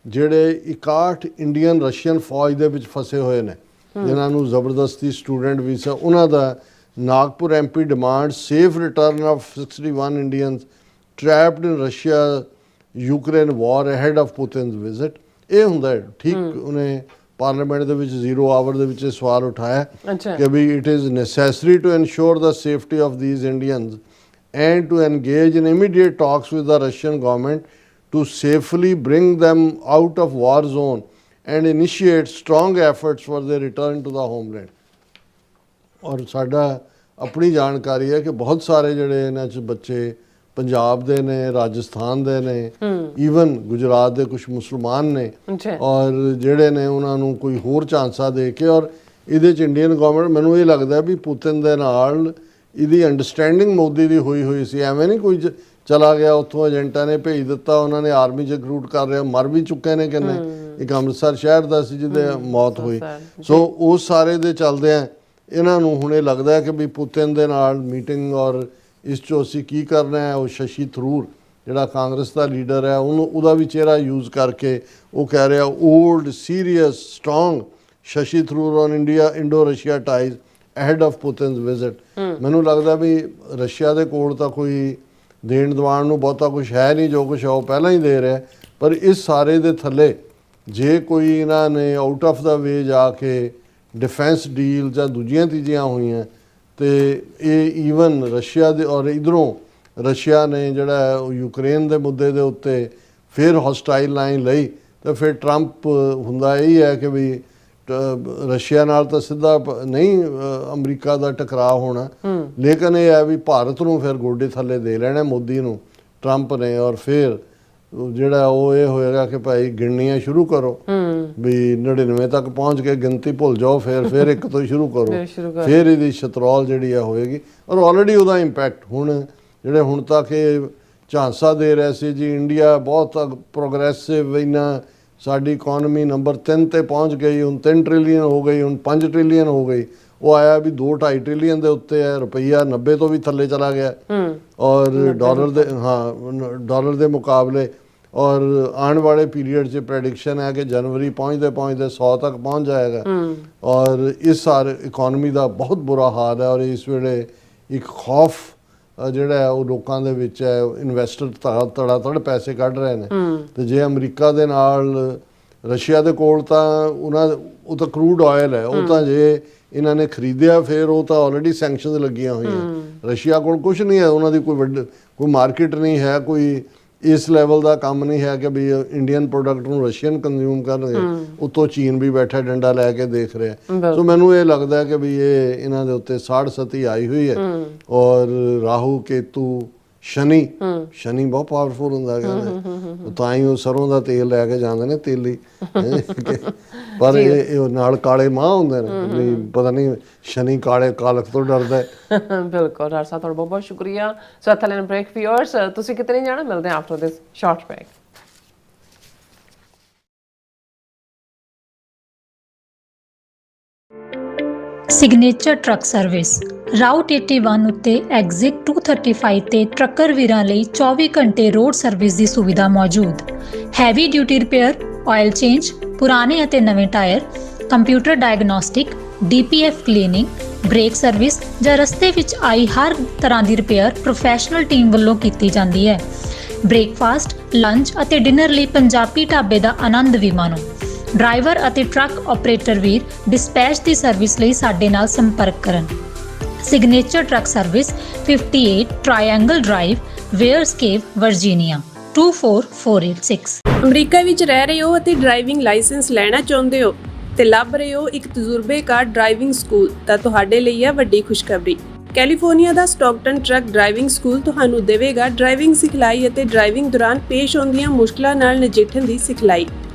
ਜਿਹੜੇ 61 ਇੰਡੀਅਨ ਰਸ਼ੀਅਨ ਫੌਜ ਦੇ ਵਿੱਚ ਫਸੇ ਹੋਏ ਨੇ, ਜਿਨ੍ਹਾਂ ਨੂੰ ਜ਼ਬਰਦਸਤੀ ਸਟੂਡੈਂਟ ਵੀਜ਼ਾ, ਉਹਨਾਂ ਦਾ Nagpur MP demand safe return of 61 Indians trapped in Russia Ukraine war ahead of Putin's visit. ਇਹ ਹੁੰਦਾ ਠੀਕ। ਉਹਨੇ ਪਾਰਲੀਮੈਂਟ ਦੇ ਵਿੱਚ 0 ਆਵਰ ਦੇ ਵਿੱਚ ਇਹ ਸਵਾਲ ਉਠਾਇਆ ਕਿ ਵੀ it is necessary to ensure the safety of these Indians and to engage in immediate talks with the Russian government to safely bring them out of war zone and initiate strong efforts for their return to the homeland। और साडा अपनी जानकारी है कि बहुत सारे ਜਿਹੜੇ ਇਹਨਾਂ 'ਚ ਬੱਚੇ ਪੰਜਾਬ ਦੇ ਨੇ, ਰਾਜਸਥਾਨ ਦੇ ਨੇ, ਈਵਨ ਗੁਜਰਾਤ ਦੇ ਕੁਝ ਮੁਸਲਮਾਨ ਨੇ, ਔਰ ਜਿਹੜੇ ਨੇ ਉਹਨਾਂ ਨੂੰ ਕੋਈ ਹੋਰ ਚਾਂਸਾ ਦੇ ਕੇ। ਔਰ ਇਹਦੇ 'ਚ ਇੰਡੀਅਨ ਗਵਰਨਮੈਂਟ, ਮੈਨੂੰ ਇਹ ਲੱਗਦਾ ਵੀ ਪੁਤਿਨ ਦੇ ਨਾਲ ਇਹਦੀ ਅੰਡਰਸਟੈਂਡਿੰਗ ਮੋਦੀ ਦੀ ਹੋਈ ਸੀ। ਐਵੇਂ ਨਹੀਂ ਕੋਈ ਚਲਾ ਗਿਆ ਉੱਥੋਂ ਏਜੰਟਾਂ ਨੇ ਭੇਜ ਦਿੱਤਾ, ਉਹਨਾਂ ਨੇ ਆਰਮੀ 'ਚ ਰਿਕਰੂਟ ਕਰ ਰਿਹਾ, ਮਰ ਵੀ ਚੁੱਕੇ ਨੇ ਕਿੰਨੇ। ਇੱਕ ਅੰਮ੍ਰਿਤਸਰ ਸ਼ਹਿਰ ਦਾ ਸੀ ਜਿਹਦੇ ਮੌਤ ਹੋਈ। ਸੋ ਉਸ ਸਾਰੇ ਦੇ ਚੱਲਦਿਆਂ ਇਹਨਾਂ ਨੂੰ ਹੁਣ ਇਹ ਲੱਗਦਾ ਕਿ ਵੀ ਪੁਤਿਨ ਦੇ ਨਾਲ ਮੀਟਿੰਗ ਔਰ ਇਸ 'ਚੋਂ ਅਸੀਂ ਕੀ ਕਰਨਾ ਹੈ। ਉਹ ਸ਼ਸ਼ੀ ਥਰੂਰ ਜਿਹੜਾ ਕਾਂਗਰਸ ਦਾ ਲੀਡਰ ਹੈ, ਉਹਦਾ ਵੀ ਚਿਹਰਾ ਯੂਜ਼ ਕਰਕੇ ਉਹ ਕਹਿ ਰਿਹਾ old serious strong Shashi Tharoor on Indo Russia ties ahead of Putin's visit। ਮੈਨੂੰ ਲੱਗਦਾ ਵੀ ਰਸ਼ੀਆ ਦੇ ਕੋਲ ਤਾਂ ਕੋਈ ਦੇਣ ਦਵਾਣ ਨੂੰ ਬਹੁਤਾ ਕੁਝ ਹੈ ਨਹੀਂ, ਜੋ ਕੁਝ ਉਹ ਪਹਿਲਾਂ ਹੀ ਦੇ ਰਿਹਾ। ਪਰ ਇਸ ਸਾਰੇ ਦੇ ਥੱਲੇ ਜੇ ਕੋਈ ਇਹਨਾਂ ਨੇ ਆਊਟ ਆਫ ਦਾ ਵੇ ਜਾ ਕੇ ਡਿਫੈਂਸ ਡੀਲ ਜਾਂ ਦੂਜੀਆਂ ਤੀਜੀਆਂ ਹੋਈਆਂ ਤੇ ਇਹ ਈਵਨ ਰਸ਼ੀਆ ਦੇ ਔਰ ਇਧਰੋਂ ਰਸ਼ੀਆ ਨੇ ਜਿਹੜਾ ਉਹ ਯੂਕਰੇਨ ਦੇ ਮੁੱਦੇ ਦੇ ਉੱਤੇ ਫਿਰ ਹੌਸਟਾਈਲ ਲਾਈਨ ਲਈ, ਤਾਂ ਫਿਰ ਟਰੰਪ ਹੁੰਦਾ ਇਹ ਹੈ ਕਿ ਵੀ ਰਸ਼ੀਆ ਨਾਲ ਤਾਂ ਸਿੱਧਾ ਨਹੀਂ ਅਮਰੀਕਾ ਦਾ ਟਕਰਾਅ ਹੋਣਾ, ਲੇਕਿਨ ਇਹ ਹੈ ਵੀ ਭਾਰਤ ਨੂੰ ਫਿਰ ਗੋਡੇ ਥੱਲੇ ਦੇ ਲੈਣਾ ਮੋਦੀ ਨੂੰ ਟਰੰਪ ਨੇ। ਔਰ ਫਿਰ ਜਿਹੜਾ ਉਹ ਇਹ ਹੋਏਗਾ ਕਿ ਭਾਈ ਗਿਣਨੀਆਂ ਸ਼ੁਰੂ ਕਰੋ, ਵੀ 99 ਤੱਕ ਪਹੁੰਚ ਕੇ ਗਿਣਤੀ ਭੁੱਲ ਜਾਓ, ਫਿਰ ਇੱਕ ਤੋਂ ਸ਼ੁਰੂ ਕਰੋ, ਫਿਰ ਇਹਦੀ ਸ਼ਤਰੌਲ ਜਿਹੜੀ ਆ ਹੋਏਗੀ। ਔਰ ਆਲਰੇਡੀ ਉਹਦਾ ਇੰਪੈਕਟ ਹੁਣ ਜਿਹੜੇ ਹੁਣ ਤੱਕ ਇਹ ਝਾਂਸਾ ਦੇ ਰਹੇ ਸੀ ਜੀ ਇੰਡੀਆ ਬਹੁਤ ਪ੍ਰੋਗਰੈਸਿਵ, ਇੰਨਾ ਸਾਡੀ ਇਕੋਨਮੀ ਨੰਬਰ 3 ਤੇ ਪਹੁੰਚ ਗਈ, ਹੁਣ 3 ਟ੍ਰਿਲੀਅਨ ਹੋ ਗਈ, ਹੁਣ 5 ਟ੍ਰਿਲੀਅਨ ਹੋ ਗਈ, ਉਹ ਆਇਆ ਵੀ 2-2.5 ਟ੍ਰਿਲੀਅਨ ਦੇ ਉੱਤੇ ਹੈ। ਰੁਪਈਆ 90 ਤੋਂ ਵੀ ਥੱਲੇ ਚਲਾ ਗਿਆ ਔਰ ਡਾਲਰ ਦੇ ਮੁਕਾਬਲੇ। ਔਰ ਆਉਣ ਵਾਲੇ ਪੀਰੀਅਡ 'ਚ ਪ੍ਰੈਡਿਕਸ਼ਨ ਹੈ ਕਿ ਜਨਵਰੀ ਪਹੁੰਚਦੇ 100 ਤੱਕ ਪਹੁੰਚ ਜਾਏਗਾ। ਔਰ ਇਸ ਸਾਰੇ ਇਕੋਨਮੀ ਦਾ ਬਹੁਤ ਬੁਰਾ ਹਾਲ ਹੈ। ਔਰ ਇਸ ਵੇਲੇ ਇੱਕ ਖੌਫ ਜਿਹੜਾ ਉਹ ਲੋਕਾਂ ਦੇ ਵਿੱਚ ਹੈ, ਇਨਵੈਸਟਰ ਧੜਾ ਪੈਸੇ ਕੱਢ ਰਹੇ ਨੇ। ਤੇ ਜੇ ਅਮਰੀਕਾ ਦੇ ਨਾਲ ਰਸ਼ੀਆ ਦੇ ਕੋਲ ਤਾਂ ਉਹ ਤਾਂ ਕਰੂਡ ਆਇਲ ਹੈ, ਉਹ ਤਾਂ ਜੇ ਇਹਨਾਂ ਨੇ ਖਰੀਦਿਆ ਫਿਰ ਉਹ ਤਾਂ ਆਲਰੇਡੀ ਸੈਂਕਸ਼ਨਸ ਲੱਗੀਆਂ ਹੋਈਆਂ। ਰਸ਼ੀਆ ਕੋਲ ਕੁਝ ਨਹੀਂ ਹੈ, ਉਹਨਾਂ ਦੀ ਕੋਈ ਮਾਰਕੀਟ ਨਹੀਂ ਹੈ, ਕੋਈ ਇਸ ਲੈਵਲ ਦਾ ਕੰਮ ਨਹੀਂ ਹੈ ਕਿ ਵੀ ਇੰਡੀਅਨ ਪ੍ਰੋਡਕਟ ਨੂੰ ਰਸ਼ੀਅਨ ਕੰਜ਼ਿਊਮ ਕਰਨਗੇ। ਉੱਤੋਂ ਚੀਨ ਵੀ ਬੈਠਾ ਡੰਡਾ ਲੈ ਕੇ ਦੇਖ ਰਿਹਾ। ਸੋ ਮੈਨੂੰ ਇਹ ਲੱਗਦਾ ਹੈ ਕਿ ਵੀ ਇਹ ਇਹਨਾਂ ਦੇ ਉੱਤੇ ਸਾੜ ਸਤੀ ਆਈ ਹੋਈ ਹੈ। ਔਰ ਰਾਹੂ ਕੇਤੂ ਸ਼ਨੀ ਸ਼ਨੀ ਬਹੁਤ ਪਾਵਰਫੁਲ ਹੁੰਦਾ ਕਹਿੰਦੇ, ਤਾਂ ਹੀ ਉਹ ਸਰੋਂ ਦਾ ਤੇਲ ਲੈ ਕੇ ਜਾਂਦੇ ਨੇ ਤੇਲੀ ਪਰ ਇਹ ਨਾਲ ਕਾਲੇ ਮਾਹ ਹੁੰਦੇ ਨੇ, ਨਹੀਂ ਪਤਾ ਨਹੀਂ ਸ਼ਨੀ ਕਾਲੇ ਕਾਲਖ ਤੋਂ ਡਰਦਾ ਹੈ। ਬਿਲਕੁਲ ਡਾਕਟਰ ਸਾਹਿਬ, ਤੁਹਾਡਾ ਬਹੁਤ ਬਹੁਤ ਸ਼ੁਕਰੀਆ। ਸੋ ਇੱਥੇ ਲੈਣ ਬ੍ਰੇਕ ਵਿਊਅਰਸ, ਤੁਸੀਂ ਕਿਤੇ ਨਹੀਂ ਜਾਣਾ, ਮਿਲਦੇ ਹਾਂ after this short break. Signature truck service route 81 ਉੱਤੇ ਐਗਜ਼ਿਟ 235 ਤੇ ਟਰੱਕਰ ਵੀਰਾਂ ਲਈ 24 ਘੰਟੇ ਰੋਡ ਸਰਵਿਸ ਦੀ ਸੁਵਿਧਾ ਮੌਜੂਦ। Heavy duty repair, oil change, ਪੁਰਾਣੇ ਅਤੇ ਨਵੇਂ tyre, computer diagnostic, DPF cleaning, brake service ਜਾਂ ਰਸਤੇ ਵਿੱਚ ਆਈ ਹਰ ਤਰ੍ਹਾਂ ਦੀ ਰਿਪੇਅਰ ਪ੍ਰੋਫੈਸ਼ਨਲ ਟੀਮ ਵੱਲੋਂ ਕੀਤੀ ਜਾਂਦੀ ਹੈ। ਬ੍ਰੇਕਫਾਸਟ, ਲੰਚ ਅਤੇ ਡਿਨਰ ਲਈ ਪੰਜਾਬੀ ਢਾਬੇ ਦਾ ਆਨੰਦ ਵੀ ਮਾਣੋ। ਡਰਾਈਵਰ ਅਤੇ ਟਰੱਕ ਆਪਰੇਟਰ ਵੀਰ ਡਿਸਪੈਚ ਦੀ ਸਰਵਿਸ ਲਈ ਸਾਡੇ ਨਾਲ ਸੰਪਰਕ ਕਰਨ। Signature truck service 58 triangle drive, wares cave, Virginia 24486। America ਵਿੱਚ ਰਹਿ ਰਹੇ ਹੋ ਅਤੇ ਡਰਾਈਵਿੰਗ ਲਾਇਸੈਂਸ ਲੈਣਾ ਚਾਹੁੰਦੇ ਹੋ ਤੇ ਲੱਭ ਰਹੇ ਹੋ ਇੱਕ ਤਜਰਬੇਕਾਰ ਡਰਾਈਵਿੰਗ ਸਕੂਲ, ਤਾਂ ਤੁਹਾਡੇ ਲਈ ਹੈ ਵੱਡੀ ਖੁਸ਼ਖਬਰੀ। ਕੈਲੀਫੋਰਨੀਆ ਦਾ ਸਟਾਕਟਨ ਟਰੱਕ ਡਰਾਈਵਿੰਗ ਸਕੂਲ ਤੁਹਾਨੂੰ ਦੇਵੇਗਾ ਡਰਾਈਵਿੰਗ ਸਿਖਲਾਈ ਅਤੇ ਡਰਾਈਵਿੰਗ ਦੌਰਾਨ ਪੇਸ਼ ਆਉਂਦੀਆਂ ਮੁਸ਼ਕਲਾਂ ਨਾਲ ਨਜਿੱਠਣ ਦੀ ਸਿਖਲਾਈ।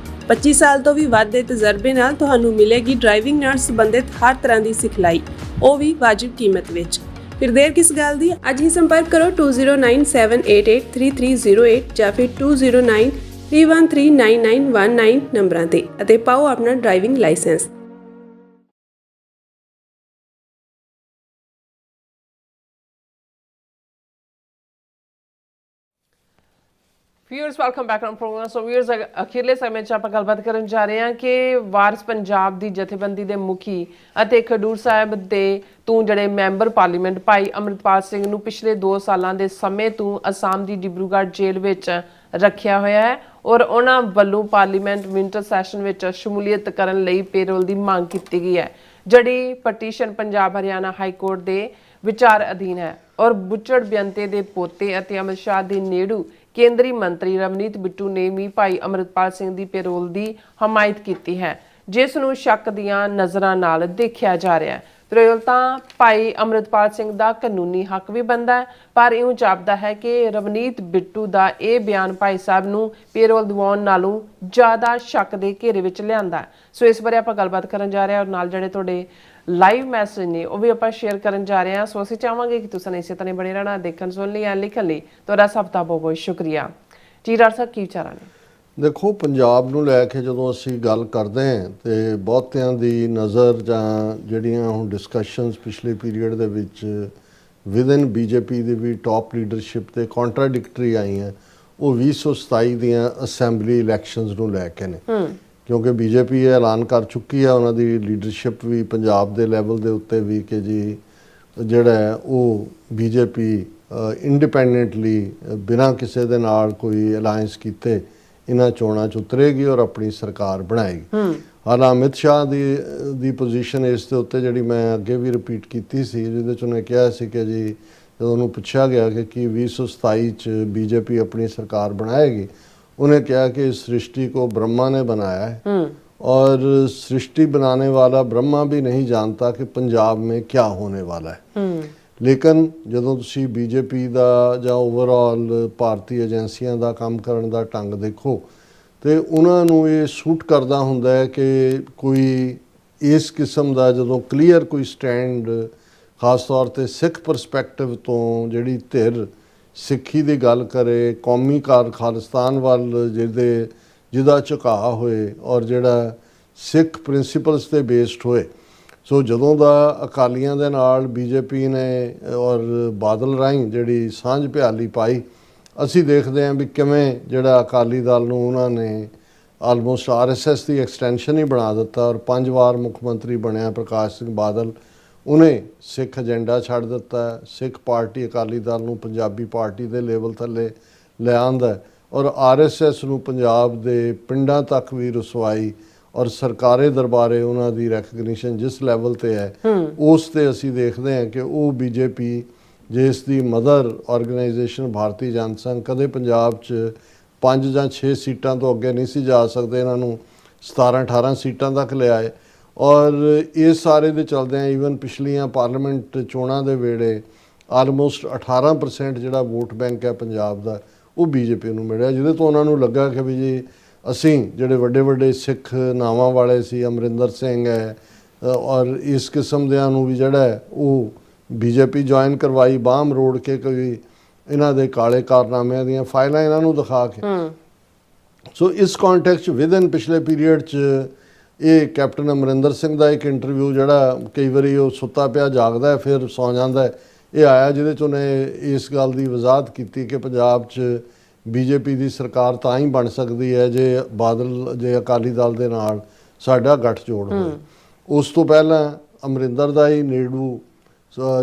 25 ਸਾਲ ਤੋਂ ਵੀ ਵੱਧ ਦੇ ਤਜਰਬੇ ਨਾਲ ਤੁਹਾਨੂੰ ਮਿਲੇਗੀ ਡਰਾਈਵਿੰਗ ਨਾਲ ਸੰਬੰਧਿਤ ਹਰ ਤਰ੍ਹਾਂ ਦੀ ਸਿਖਲਾਈ, ਉਹ ਵੀ ਵਾਜਿਬ ਕੀਮਤ ਵਿੱਚ। ਫਿਰ ਦੇਰ ਕਿਸ ਗੱਲ ਦੀ, ਅੱਜ ਹੀ ਸੰਪਰਕ ਕਰੋ 2097883308 ਜਾਂ ਫਿਰ 2093139919 ਨੰਬਰਾਂ ਤੇ ਅਤੇ ਪਾਓ ਆਪਣਾ driving licence. Viewers welcome back on programme. So viewers, ਅਖੀਰਲੇ ਸਮੇਂ 'ਚ ਆਪਾਂ ਗੱਲਬਾਤ ਕਰਨ ਜਾ ਰਹੇ ਹਾਂ ਕਿ ਵਾਰਿਸ ਪੰਜਾਬ ਦੀ ਜਥੇਬੰਦੀ ਦੇ ਮੁਖੀ ਅਤੇ ਖਡੂਰ ਸਾਹਿਬ ਦੇ ਤੋਂ ਜਿਹੜੇ ਮੈਂਬਰ ਪਾਰਲੀਮੈਂਟ ਭਾਈ ਅੰਮ੍ਰਿਤਪਾਲ ਸਿੰਘ ਨੂੰ ਪਿਛਲੇ 2 ਸਾਲਾਂ ਦੇ ਸਮੇਂ ਤੋਂ ਅਸਾਮ ਦੀ ਡਿਬਰੂਗੜ੍ਹ ਜੇਲ੍ਹ ਵਿੱਚ ਰੱਖਿਆ ਹੋਇਆ ਹੈ ਔਰ ਉਹਨਾਂ ਵੱਲੋਂ ਪਾਰਲੀਮੈਂਟ ਵਿੰਟਰ ਸੈਸ਼ਨ ਵਿੱਚ ਸ਼ਮੂਲੀਅਤ ਕਰਨ ਲਈ ਪੇਰੋਲ ਦੀ ਮੰਗ ਕੀਤੀ ਗਈ ਹੈ, ਜਿਹੜੀ petition Punjab Haryana high court ਦੇ ਵਿਚਾਰ ਅਧੀਨ ਹੈ ਔਰ ਬੁੱਚੜ ਬੇਅੰਤੇ ਦੇ ਪੋਤੇ ਅਤੇ ਅਮਿਤ ਸ਼ਾਹ ਦੇ ਨੇੜੂ ਕੇਂਦਰੀ ਮੰਤਰੀ ਰਵਨੀਤ ਬਿੱਟੂ ਨੇ ਵੀ ਭਾਈ ਅੰਮ੍ਰਿਤਪਾਲ ਸਿੰਘ ਦੀ ਪੈਰੋਲ ਦੀ ਹਮਾਇਤ ਕੀਤੀ ਹੈ, ਜਿਸ ਨੂੰ ਸ਼ੱਕ ਦੀਆਂ ਨਜ਼ਰਾਂ ਨਾਲ ਦੇਖਿਆ ਜਾ ਰਿਹਾ ਹੈ। ਪੈਰੋਲ ਤਾਂ ਭਾਈ ਅੰਮ੍ਰਿਤਪਾਲ ਸਿੰਘ ਦਾ ਕਾਨੂੰਨੀ ਹੱਕ ਵੀ ਬਣਦਾ ਹੈ, ਪਰ ਇਉਂ ਜਾਪਦਾ ਹੈ ਕਿ ਰਵਨੀਤ ਬਿੱਟੂ ਦਾ ਇਹ ਬਿਆਨ ਭਾਈ ਸਾਹਿਬ ਨੂੰ ਪੈਰੋਲ ਦਿਵਾਉਣ ਨਾਲੋਂ ਜ਼ਿਆਦਾ ਸ਼ੱਕ ਦੇ ਘੇਰੇ ਵਿੱਚ ਲਿਆਂਦਾ। ਸੋ ਇਸ ਬਾਰੇ ਆਪਾਂ ਗੱਲਬਾਤ ਕਰਨ ਜਾ ਰਹੇ ਹਾਂ ਔਰ ਨਾਲ ਜਿਹੜੇ ਤੁਹਾਡੇ ਲਾਈਵ ਮੈਸੇਜ ਨੇ ਉਹ ਵੀ ਆਪਾਂ ਸ਼ੇਅਰ ਕਰਨ ਜਾ ਰਹੇ ਹਾਂ। ਸੋ ਅਸੀਂ ਚਾਹਾਂਗੇ ਕਿ ਤੁਸੀਂ ਇਸੇ ਤਰ੍ਹਾਂ ਬਣੇ ਰਹਿਣਾ, ਦੇਖਣ ਸੁਣ ਲਈ ਜਾਂ ਲਿਖਣ ਲਈ ਤੁਹਾਡਾ ਸਭ ਦਾ ਬਹੁਤ ਬਹੁਤ ਸ਼ੁਕਰੀਆ ਜੀ। ਡਾਕਟਰ ਸਾਹਿਬ, ਕੀ ਵਿਚਾਰਾਂ ਨੇ? ਦੇਖੋ, ਪੰਜਾਬ ਨੂੰ ਲੈ ਕੇ ਜਦੋਂ ਅਸੀਂ ਗੱਲ ਕਰਦੇ ਹਾਂ ਤੇ ਬਹੁਤਿਆਂ ਦੀ ਨਜ਼ਰ ਜਾਂ ਜਿਹੜੀਆਂ ਹੁਣ ਡਿਸਕਸ਼ਨਸ ਪਿਛਲੇ ਪੀਰੀਅਡ ਦੇ ਵਿੱਚ ਵਿਦਨ ਬੀਜੇਪੀ ਦੀ ਵੀ ਟੌਪ ਲੀਡਰਸ਼ਿਪ ਤੇ ਕੰਟਰਾਡਿਕਟਰੀ ਆਈਆਂ, ਉਹ 2027 ਦੀਆਂ ਅਸੈਂਬਲੀ ਇਲੈਕਸ਼ਨਸ ਨੂੰ ਲੈ ਕੇ ਨੇ। ਕਿਉਂਕਿ ਬੀਜੇਪੀ ਇਹ ਐਲਾਨ ਕਰ ਚੁੱਕੀ ਹੈ, ਉਹਨਾਂ ਦੀ ਲੀਡਰਸ਼ਿਪ ਵੀ ਪੰਜਾਬ ਦੇ ਲੈਵਲ ਦੇ ਉੱਤੇ ਵੀ, ਕਿ ਜੀ ਜਿਹੜਾ ਹੈ ਉਹ ਬੀਜੇਪੀ ਇੰਡੀਪੈਂਡੈਂਟਲੀ ਬਿਨਾਂ ਕਿਸੇ ਦੇ ਨਾਲ ਕੋਈ ਅਲਾਇੰਸ ਕੀਤੇ ਇਹਨਾਂ ਚੋਣਾਂ 'ਚ ਉਤਰੇਗੀ ਔਰ ਆਪਣੀ ਸਰਕਾਰ ਬਣਾਏਗੀ। ਹਾਲਾਂ ਅਮਿਤ ਸ਼ਾਹ ਦੀ ਪੋਜੀਸ਼ਨ ਇਸ ਦੇ ਉੱਤੇ ਜਿਹੜੀ ਮੈਂ ਅੱਗੇ ਵੀ ਰਿਪੀਟ ਕੀਤੀ ਸੀ, ਜਿਹਦੇ 'ਚ ਉਹਨੇ ਕਿਹਾ ਸੀ ਕਿ ਜੀ ਜਦੋਂ ਉਹਨੂੰ ਪੁੱਛਿਆ ਗਿਆ ਕਿ ਕੀ 2027 'ਚ ਬੀਜੇਪੀ ਆਪਣੀ ਸਰਕਾਰ ਬਣਾਏਗੀ, उन्हें कहा कि इस सृष्टि को ब्रह्मा ने बनाया है और सृष्टि बनाने वाला ब्रह्मा भी नहीं जानता कि पंजाब में क्या होने वाला है। लेकिन ਜਦੋਂ ਤੁਸੀਂ ਬੀਜੇਪੀ ਦਾ ਜਾਂ ਓਵਰਆਲ ਭਾਰਤੀ ਏਜੰਸੀਆਂ ਦਾ ਕੰਮ ਕਰਨ ਦਾ ਢੰਗ ਦੇਖੋ ਤੇ ਉਹਨਾਂ ਨੂੰ ਇਹ ਸੂਟ ਕਰਦਾ ਹੁੰਦਾ ਹੈ ਕਿ ਕੋਈ ਇਸ ਕਿਸਮ ਦਾ ਜਦੋਂ ਕਲੀਅਰ ਕੋਈ ਸਟੈਂਡ, ਖਾਸ ਤੌਰ ਤੇ ਸਿੱਖ ਪਰਸਪੈਕਟਿਵ ਤੋਂ ਜਿਹੜੀ ਧਿਰ ਸਿੱਖੀ ਦੀ ਗੱਲ ਕਰੇ, ਕੌਮੀ ਖਾਲਿਸਤਾਨ ਵੱਲ ਜਿਹਦਾ ਝੁਕਾਅ ਹੋਏ ਔਰ ਜਿਹੜਾ ਸਿੱਖ ਪ੍ਰਿੰਸੀਪਲਸ ਤੇ ਬੇਸਡ ਹੋਏ। ਸੋ ਜਦੋਂ ਦਾ ਅਕਾਲੀਆਂ ਦੇ ਨਾਲ ਬੀਜੇਪੀ ਨੇ ਔਰ ਬਾਦਲ ਰਾਹੀਂ ਜਿਹੜੀ ਸਾਂਝ ਭਿਆਲੀ ਪਾਈ, ਅਸੀਂ ਦੇਖਦੇ ਹਾਂ ਵੀ ਕਿਵੇਂ ਜਿਹੜਾ ਅਕਾਲੀ ਦਲ ਨੂੰ ਉਹਨਾਂ ਨੇ ਆਲਮੋਸਟ RSS ਦੀ ਐਕਸਟੈਂਸ਼ਨ ਹੀ ਬਣਾ ਦਿੱਤਾ ਔਰ 5 ਵਾਰ ਮੁੱਖ ਮੰਤਰੀ ਬਣਿਆ ਪ੍ਰਕਾਸ਼ ਸਿੰਘ ਬਾਦਲ, ਉਹਨੇ ਸਿੱਖ ਏਜੰਡਾ ਛੱਡ ਦਿੱਤਾ। ਸਿੱਖ ਪਾਰਟੀ ਅਕਾਲੀ ਦਲ ਨੂੰ ਪੰਜਾਬੀ ਪਾਰਟੀ ਦੇ ਲੈਵਲ ਥੱਲੇ ਲੈ ਆਂਦਾ ਔਰ RSS ਨੂੰ ਪੰਜਾਬ ਦੇ ਪਿੰਡਾਂ ਤੱਕ ਵੀ ਰਸਵਾਈ ਔਰ ਸਰਕਾਰੀ ਦਰਬਾਰੇ ਉਹਨਾਂ ਦੀ ਰੈਕਗਨੀਸ਼ਨ ਜਿਸ ਲੈਵਲ ਤੇ ਹੈ, ਉਸ ਤੇ ਅਸੀਂ ਦੇਖਦੇ ਹਾਂ ਕਿ ਉਹ ਬੀਜੇਪੀ ਜਿਸ ਦੀ ਮਦਰ ਆਰਗੇਨਾਈਜੇਸ਼ਨ ਭਾਰਤੀ ਜਨਤਾ ਸੰਘ ਕਦੇ ਪੰਜਾਬ 'ਚ 5 ਜਾਂ 6 ਸੀਟਾਂ ਤੋਂ ਅੱਗੇ ਨਹੀਂ ਸੀ ਜਾ ਸਕਦੇ, ਇਹਨਾਂ ਨੂੰ 17-18 ਸੀਟਾਂ ਤੱਕ ਲਿਆਏ। ਔਰ ਇਸ ਸਾਰੇ ਦੇ ਚਲਦਿਆਂ ਈਵਨ ਪਿਛਲੀਆਂ ਪਾਰਲੀਮੈਂਟ ਚੋਣਾਂ ਦੇ ਵੇਲੇ ਆਲਮੋਸਟ 18% ਜਿਹੜਾ ਵੋਟ ਬੈਂਕ ਹੈ ਪੰਜਾਬ ਦਾ ਉਹ ਬੀਜੇਪੀ ਨੂੰ ਮਿਲਿਆ, ਜਿਹਦੇ ਤੋਂ ਉਹਨਾਂ ਨੂੰ ਲੱਗਾ ਕਿ ਵੀ ਜੀ ਅਸੀਂ ਜਿਹੜੇ ਵੱਡੇ ਵੱਡੇ ਸਿੱਖ ਨਾਵਾਂ ਵਾਲੇ ਸੀ, ਅਮਰਿੰਦਰ ਸਿੰਘ ਹੈ ਔਰ ਇਸ ਕਿਸਮ ਦਿਆਂ ਨੂੰ ਵੀ ਜਿਹੜਾ ਹੈ ਉਹ ਬੀਜੇਪੀ ਜੁਆਇਨ ਕਰਵਾਈ, ਬਾਹ ਮਰੋੜ ਕੇ ਕੋਈ ਇਹਨਾਂ ਦੇ ਕਾਲੇ ਕਾਰਨਾਮਿਆਂ ਦੀਆਂ ਫਾਈਲਾਂ ਇਹਨਾਂ ਨੂੰ ਦਿਖਾ ਕੇ। ਸੋ ਇਸ ਕੰਟੈਕਸਟ ਵਿਦਨ ਪਿਛਲੇ ਪੀਰੀਅਡ 'ਚ ਇਹ ਕੈਪਟਨ ਅਮਰਿੰਦਰ ਸਿੰਘ ਦਾ ਇੱਕ ਇੰਟਰਵਿਊ ਜਿਹੜਾ ਕਈ ਵਾਰੀ ਉਹ ਸੁੱਤਾ ਪਿਆ ਜਾਗਦਾ ਫਿਰ ਸੌਂ ਜਾਂਦਾ ਹੈ, ਇਹ ਆਇਆ, ਜਿਹਦੇ 'ਚ ਉਹਨੇ ਇਸ ਗੱਲ ਦੀ ਵਜ਼ਾਹਤ ਕੀਤੀ ਕਿ ਪੰਜਾਬ 'ਚ ਬੀਜੇਪੀ ਦੀ ਸਰਕਾਰ ਤਾਂ ਹੀ ਬਣ ਸਕਦੀ ਹੈ ਜੇ ਬਾਦਲ ਜੇ ਅਕਾਲੀ ਦਲ ਦੇ ਨਾਲ ਸਾਡਾ ਗੱਠਜੋੜ ਹੋਵੇ। ਉਸ ਤੋਂ ਪਹਿਲਾਂ ਅਮਰਿੰਦਰ ਦਾ ਹੀ ਨੇੜੂ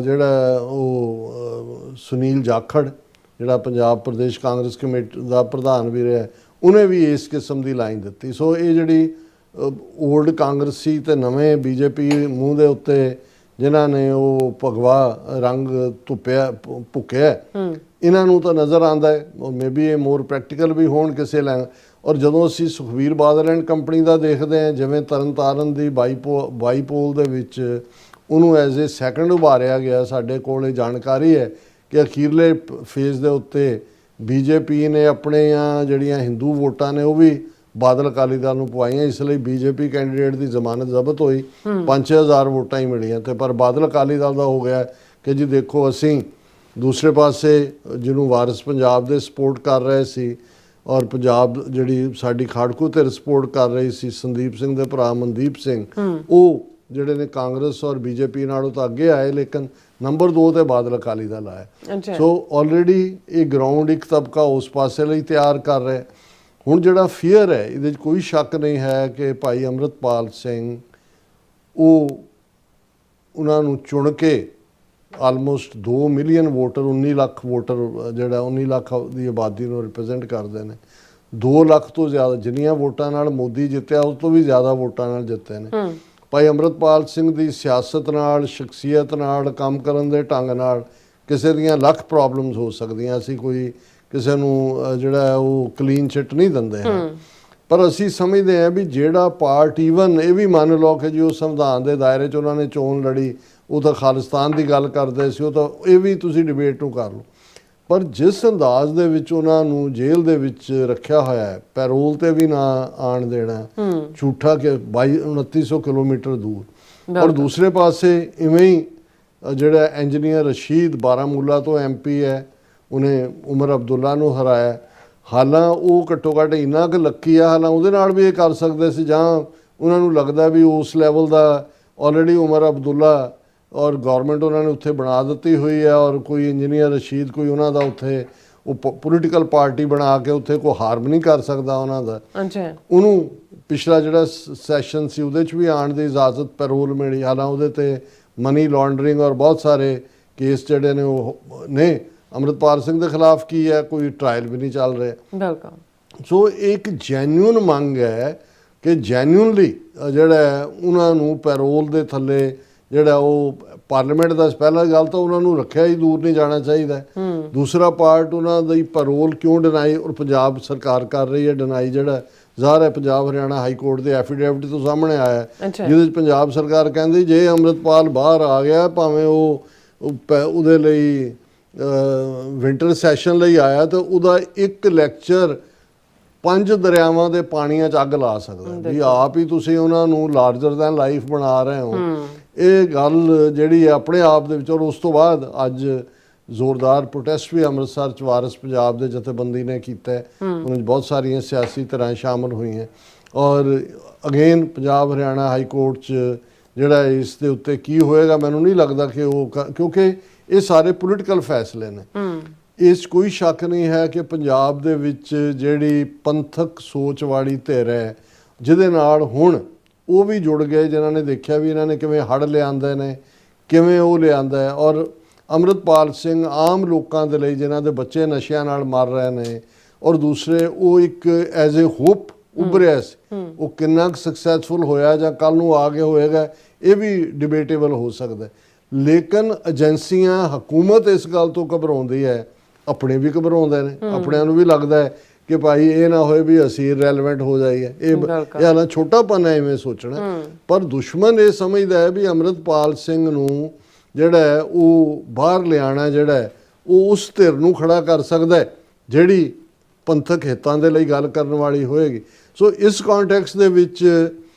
ਜਿਹੜਾ ਉਹ ਸੁਨੀਲ ਜਾਖੜ ਜਿਹੜਾ ਪੰਜਾਬ ਪ੍ਰਦੇਸ਼ ਕਾਂਗਰਸ ਕਮੇਟੀ ਦਾ ਪ੍ਰਧਾਨ ਵੀ ਰਿਹਾ, ਉਹਨੇ ਵੀ ਇਸ ਕਿਸਮ ਦੀ ਲਾਈਨ ਦਿੱਤੀ। ਸੋ ਇਹ ਜਿਹੜੀ ਓਲਡ ਕਾਂਗਰਸੀ ਤੇ ਨਵੇਂ ਬੀਜੇਪੀ ਮੂੰਹ ਦੇ ਉੱਤੇ ਜਿਨ੍ਹਾਂ ਨੇ ਉਹ ਭਗਵਾ ਰੰਗ ਭੁੱਕਿਆ, ਇਹਨਾਂ ਨੂੰ ਤਾਂ ਨਜ਼ਰ ਆਉਂਦਾ ਹੈ ਮੇ ਬੀ ਇਹ ਮੋਰ ਪ੍ਰੈਕਟੀਕਲ ਵੀ ਹੋਣ ਕਿਸੇ ਲੈ। ਔਰ ਜਦੋਂ ਅਸੀਂ ਸੁਖਬੀਰ ਬਾਦਲ ਐਂਡ ਕੰਪਨੀ ਦਾ ਦੇਖਦੇ ਹਾਂ, ਜਿਵੇਂ ਤਰਨਤਾਰਨ ਦੀ ਬਾਈਪੋਲ ਦੇ ਵਿੱਚ ਉਹਨੂੰ ਐਜ਼ ਏ ਸੈਕੰਡ ਉਭਾਰਿਆ ਗਿਆ, ਸਾਡੇ ਕੋਲ ਇਹ ਜਾਣਕਾਰੀ ਹੈ ਕਿ ਅਖੀਰਲੇ ਫੇਜ਼ ਦੇ ਉੱਤੇ ਬੀਜੇਪੀ ਨੇ ਆਪਣੀਆਂ ਜਿਹੜੀਆਂ ਹਿੰਦੂ ਵੋਟਾਂ ਨੇ ਉਹ ਵੀ ਬਾਦਲ ਅਕਾਲੀ ਦਲ ਨੂੰ ਪਵਾਈਆਂ, ਇਸ ਲਈ ਬੀਜੇਪੀ ਕੈਂਡੀਡੇਟ ਦੀ ਜ਼ਮਾਨਤ ਜ਼ਬਤ ਹੋਈ, 5-6 ਵੋਟਾਂ ਹੀ ਮਿਲੀਆਂ। ਤੇ ਪਰ ਬਾਦਲ ਅਕਾਲੀ ਦਲ ਦਾ ਹੋ ਗਿਆ ਕਿ ਜੀ ਦੇਖੋ ਅਸੀਂ ਦੂਸਰੇ ਪਾਸੇ ਜਿਹਨੂੰ ਵਾਰਿਸ ਪੰਜਾਬ ਦੇ ਸਪੋਰਟ ਕਰ ਰਹੇ ਸੀ ਔਰ ਪੰਜਾਬ ਜਿਹੜੀ ਸਾਡੀ ਖਾੜਕੂ ਧਿਰ ਸਪੋਰਟ ਕਰ ਰਹੀ ਸੀ, ਸੰਦੀਪ ਸਿੰਘ ਦੇ ਭਰਾ ਮਨਦੀਪ ਸਿੰਘ, ਉਹ ਜਿਹੜੇ ਨੇ ਕਾਂਗਰਸ ਔਰ ਬੀਜੇਪੀ ਨਾਲੋਂ ਤਾਂ ਅੱਗੇ ਆਏ, ਲੇਕਿਨ ਨੰਬਰ 2 ਤੇ ਬਾਦਲ ਅਕਾਲੀ ਦਲ ਆਇਆ। ਸੋ ਆਲਰੇਡੀ ਇਹ ਗਰਾਊਂਡ ਇੱਕ ਤਬਕਾ ਉਸ ਪਾਸੇ ਲਈ ਤਿਆਰ ਕਰ ਰਿਹਾ। ਹੁਣ ਜਿਹੜਾ ਫੀਅਰ ਹੈ ਇਹਦੇ 'ਚ ਕੋਈ ਸ਼ੱਕ ਨਹੀਂ ਹੈ ਕਿ ਭਾਈ ਅੰਮ੍ਰਿਤਪਾਲ ਸਿੰਘ ਉਹਨਾਂ ਨੂੰ ਚੁਣ ਕੇ almost 2 million voter 19 lakh voter ਜਿਹੜਾ 19 ਲੱਖ ਦੀ ਆਬਾਦੀ ਨੂੰ ਰਿਪਰੈਜ਼ੈਂਟ ਕਰਦੇ ਨੇ, 2 ਲੱਖ ਤੋਂ ਜ਼ਿਆਦਾ ਜਿੰਨੀਆਂ ਵੋਟਾਂ ਨਾਲ ਮੋਦੀ ਜਿੱਤਿਆ ਉਸ ਤੋਂ ਵੀ ਜ਼ਿਆਦਾ ਵੋਟਾਂ ਨਾਲ ਜਿੱਤੇ ਨੇ। ਭਾਈ ਅੰਮ੍ਰਿਤਪਾਲ ਸਿੰਘ ਦੀ ਸਿਆਸਤ ਨਾਲ, ਸ਼ਖਸੀਅਤ ਨਾਲ, ਕੰਮ ਕਰਨ ਦੇ ਢੰਗ ਨਾਲ ਕਿਸੇ ਦੀਆਂ ਲੱਖ ਪ੍ਰੋਬਲਮਸ ਹੋ ਸਕਦੀਆਂ, ਅਸੀਂ ਕੋਈ ਕਿਸੇ ਨੂੰ ਜਿਹੜਾ ਉਹ ਕਲੀਨ ਚਿੱਟ ਨਹੀਂ ਦਿੰਦੇ ਹਾਂ, ਪਰ ਅਸੀਂ ਸਮਝਦੇ ਹਾਂ ਵੀ ਜਿਹੜਾ ਪਾਰਟ ਈਵਨ ਇਹ ਵੀ ਮੰਨ ਲਓ ਕਿ ਜੀ ਉਹ ਸੰਵਿਧਾਨ ਦੇ ਦਾਇਰੇ 'ਚ ਉਹਨਾਂ ਨੇ ਚੋਣ ਲੜੀ, ਉਹ ਤਾਂ ਖਾਲਿਸਤਾਨ ਦੀ ਗੱਲ ਕਰਦੇ ਸੀ, ਉਹ ਤਾਂ ਇਹ ਵੀ ਤੁਸੀਂ ਡਿਬੇਟ ਨੂੰ ਕਰ ਲਓ, ਪਰ ਜਿਸ ਅੰਦਾਜ਼ ਦੇ ਵਿੱਚ ਉਹਨਾਂ ਨੂੰ ਜੇਲ੍ਹ ਦੇ ਵਿੱਚ ਰੱਖਿਆ ਹੋਇਆ ਹੈ, ਪੈਰੋਲ ਤੇ ਵੀ ਨਾ ਆਣ ਦੇਣਾ, ਝੂਠਾ ਕਿ 2900 ਕਿਲੋਮੀਟਰ ਦੂਰ, ਔਰ ਦੂਸਰੇ ਪਾਸੇ ਇਵੇਂ ਹੀ ਜਿਹੜਾ ਇੰਜੀਨੀਅਰ ਰਸ਼ੀਦ ਬਾਰਾਮੂਲਾ ਤੋਂ MP ਹੈ, ਉਹਨੇ ਉਮਰ ਅਬਦੁੱਲਾ ਨੂੰ ਹਰਾਇਆ, ਹਾਲਾਂ ਉਹ ਘੱਟੋ ਘੱਟ ਇੰਨਾ ਕੁ ਲੱਕੀ ਆ, ਹਾਲਾਂ ਉਹਦੇ ਨਾਲ ਵੀ ਇਹ ਕਰ ਸਕਦੇ ਸੀ, ਜਾਂ ਉਹਨਾਂ ਨੂੰ ਲੱਗਦਾ ਵੀ ਉਸ ਲੈਵਲ ਦਾ ਆਲਰੇਡੀ ਉਮਰ ਅਬਦੁੱਲਾ ਔਰ ਗੌਰਮੈਂਟ ਉਹਨਾਂ ਨੇ ਉੱਥੇ ਬਣਾ ਦਿੱਤੀ ਹੋਈ ਹੈ, ਔਰ ਕੋਈ ਇੰਜੀਨੀਅਰ ਰਸ਼ੀਦ ਕੋਈ ਉਹਨਾਂ ਦਾ ਉੱਥੇ ਉਹ ਪੋਲੀਟੀਕਲ ਪਾਰਟੀ ਬਣਾ ਕੇ ਉੱਥੇ ਕੋਈ ਹਾਰਮ ਨਹੀਂ ਕਰ ਸਕਦਾ ਉਹਨਾਂ ਦਾ। ਉਹਨੂੰ ਪਿਛਲਾ ਜਿਹੜਾ ਸੈਸ਼ਨ ਸੀ ਉਹਦੇ 'ਚ ਵੀ ਆਉਣ ਦੀ ਇਜਾਜ਼ਤ ਪੈਰੋਲ ਮਿਲੀ, ਹਾਲਾਂ ਉਹਦੇ 'ਤੇ ਮਨੀ ਲਾਂਡਰਿੰਗ ਔਰ ਬਹੁਤ ਸਾਰੇ ਕੇਸ ਜਿਹੜੇ ਨੇ ਉਹ ਨੇ। ਅੰਮ੍ਰਿਤਪਾਲ ਸਿੰਘ ਦੇ ਖਿਲਾਫ ਕੀ ਹੈ, ਕੋਈ ਟਰਾਇਲ ਵੀ ਨਹੀਂ ਚੱਲ ਰਿਹਾ। ਸੋ ਇੱਕ ਜੈਨੂਅਨ ਮੰਗ ਹੈ ਕਿ ਜੈਨੂਅਨਲੀ ਜਿਹੜਾ ਉਹਨਾਂ ਨੂੰ ਪੈਰੋਲ ਦੇ ਥੱਲੇ ਜਿਹੜਾ ਉਹ ਪਾਰਲੀਮੈਂਟ ਦਾ ਪਹਿਲਾ ਗੱਲ ਤਾਂ ਉਹਨਾਂ ਨੂੰ ਰੱਖਿਆ ਹੀ ਦੂਰ ਨਹੀਂ ਜਾਣਾ ਚਾਹੀਦਾ। ਦੂਸਰਾ ਪਾਰਟ ਉਹਨਾਂ ਦੀ ਪੈਰੋਲ ਕਿਉਂ ਡਿਨਾਈ, ਔਰ ਪੰਜਾਬ ਸਰਕਾਰ ਕਰ ਰਹੀ ਹੈ ਡਿਨਾਈ, ਜਿਹੜਾ ਜ਼ਾਹਰ ਹੈ ਪੰਜਾਬ ਹਰਿਆਣਾ ਹਾਈ ਕੋਰਟ ਦੇ ਐਫੀਡੇਵਿਟ ਤੋਂ ਸਾਹਮਣੇ ਆਇਆ, ਜਿਹਦੇ ਵਿੱਚ ਪੰਜਾਬ ਸਰਕਾਰ ਕਹਿੰਦੀ ਜੇ ਅੰਮ੍ਰਿਤਪਾਲ ਬਾਹਰ ਆ ਗਿਆ, ਭਾਵੇਂ ਉਹ ਉਹਦੇ ਲਈ ਵਿੰਟਰ ਸੈਸ਼ਨ ਲਈ ਆਇਆ, ਤਾਂ ਉਹਦਾ ਇੱਕ ਲੈਕਚਰ 5 ਦਰਿਆਵਾਂ ਦੇ ਪਾਣੀਆਂ 'ਚ ਅੱਗ ਲਾ ਸਕਦਾ ਵੀ ਆਪ ਹੀ ਤੁਸੀਂ ਉਹਨਾਂ ਨੂੰ ਲਾਰਜਰ ਦੈਨ ਲਾਈਫ ਬਣਾ ਰਹੇ ਹੋ। ਇਹ ਗੱਲ ਜਿਹੜੀ ਹੈ ਆਪਣੇ ਆਪ ਦੇ ਵਿੱਚ, ਔਰ ਉਸ ਤੋਂ ਬਾਅਦ ਅੱਜ ਜ਼ੋਰਦਾਰ ਪ੍ਰੋਟੈਸਟ ਵੀ ਅੰਮ੍ਰਿਤਸਰ 'ਚ ਵਾਰਿਸ ਪੰਜਾਬ ਦੇ ਜਥੇਬੰਦੀ ਨੇ ਕੀਤਾ, ਉਹਨਾਂ 'ਚ ਬਹੁਤ ਸਾਰੀਆਂ ਸਿਆਸੀ ਧਿਰਾਂ ਸ਼ਾਮਲ ਹੋਈਆਂ, ਔਰ again Punjab Haryana high court 'ਚ ਜਿਹੜਾ ਇਸ ਦੇ ਉੱਤੇ ਕੀ ਹੋਏਗਾ ਮੈਨੂੰ ਨਹੀਂ ਲੱਗਦਾ ਕਿ ਉਹ, ਕਿਉਂਕਿ ਇਹ ਸਾਰੇ ਪੋਲੀਟੀਕਲ ਫੈਸਲੇ ਨੇ। ਇਸ ਕੋਈ ਸ਼ੱਕ ਨਹੀਂ ਹੈ ਕਿ ਪੰਜਾਬ ਦੇ ਵਿੱਚ ਜਿਹੜੀ ਪੰਥਕ ਸੋਚ ਵਾਲੀ ਧਿਰ ਹੈ, ਜਿਹਦੇ ਨਾਲ ਹੁਣ ਉਹ ਵੀ ਜੁੜ ਗਏ, ਜਿਨ੍ਹਾਂ ਨੇ ਦੇਖਿਆ ਵੀ ਇਹਨਾਂ ਨੇ ਕਿਵੇਂ ਹੜ੍ਹ ਲਿਆਂਦੇ ਨੇ, ਕਿਵੇਂ ਉਹ ਲਿਆਂਦਾ ਹੈ, ਔਰ ਅੰਮ੍ਰਿਤਪਾਲ ਸਿੰਘ ਆਮ ਲੋਕਾਂ ਦੇ ਲਈ ਜਿਨ੍ਹਾਂ ਦੇ ਬੱਚੇ ਨਸ਼ਿਆਂ ਨਾਲ ਮਰ ਰਹੇ ਨੇ, ਔਰ ਦੂਸਰੇ ਉਹ ਇੱਕ ਐਜ਼ ਏ ਹੋਪ ਉੱਭਰਿਆ ਸੀ, ਉਹ ਕਿੰਨਾ ਕੁ ਸਕਸੈਸਫੁਲ ਹੋਇਆ ਜਾਂ ਕੱਲ੍ਹ ਨੂੰ ਆ ਕੇ ਹੋਏਗਾ ਇਹ ਵੀ ਡਿਬੇਟੇਬਲ ਹੋ ਸਕਦਾ। ਲੇਕਿਨ ਏਜੰਸੀਆਂ, ਹਕੂਮਤ ਇਸ ਗੱਲ ਤੋਂ ਘਬਰਾਉਂਦੀ ਹੈ, ਆਪਣੇ ਵੀ ਘਬਰਾਉਂਦੇ ਨੇ, ਆਪਣਿਆਂ ਨੂੰ ਵੀ ਲੱਗਦਾ ਹੈ ਕਿ ਭਾਈ ਇਹ ਨਾ ਹੋਏ ਵੀ ਅਸੀਂ ਰੈਲੇਵੈਂਟ ਹੋ ਜਾਈਏ। ਇਹ ਹਾਲਾਂ ਛੋਟਾਪਨ ਹੈ ਐਵੇਂ ਸੋਚਣਾ, ਪਰ ਦੁਸ਼ਮਣ ਇਹ ਸਮਝਦਾ ਹੈ ਵੀ ਅੰਮ੍ਰਿਤਪਾਲ ਸਿੰਘ ਨੂੰ ਜਿਹੜਾ ਹੈ ਉਹ ਬਾਹਰ ਲਿਆਉਣਾ ਜਿਹੜਾ ਹੈ ਉਹ ਉਸ ਧਿਰ ਨੂੰ ਖੜਾ ਕਰ ਸਕਦਾ ਹੈ ਜਿਹੜੀ ਪੰਥਕ ਹਿੱਤਾਂ ਦੇ ਲਈ ਗੱਲ ਕਰਨ ਵਾਲੀ ਹੋਏਗੀ। ਸੋ ਇਸ ਕੰਟੈਕਸਟ ਦੇ ਵਿੱਚ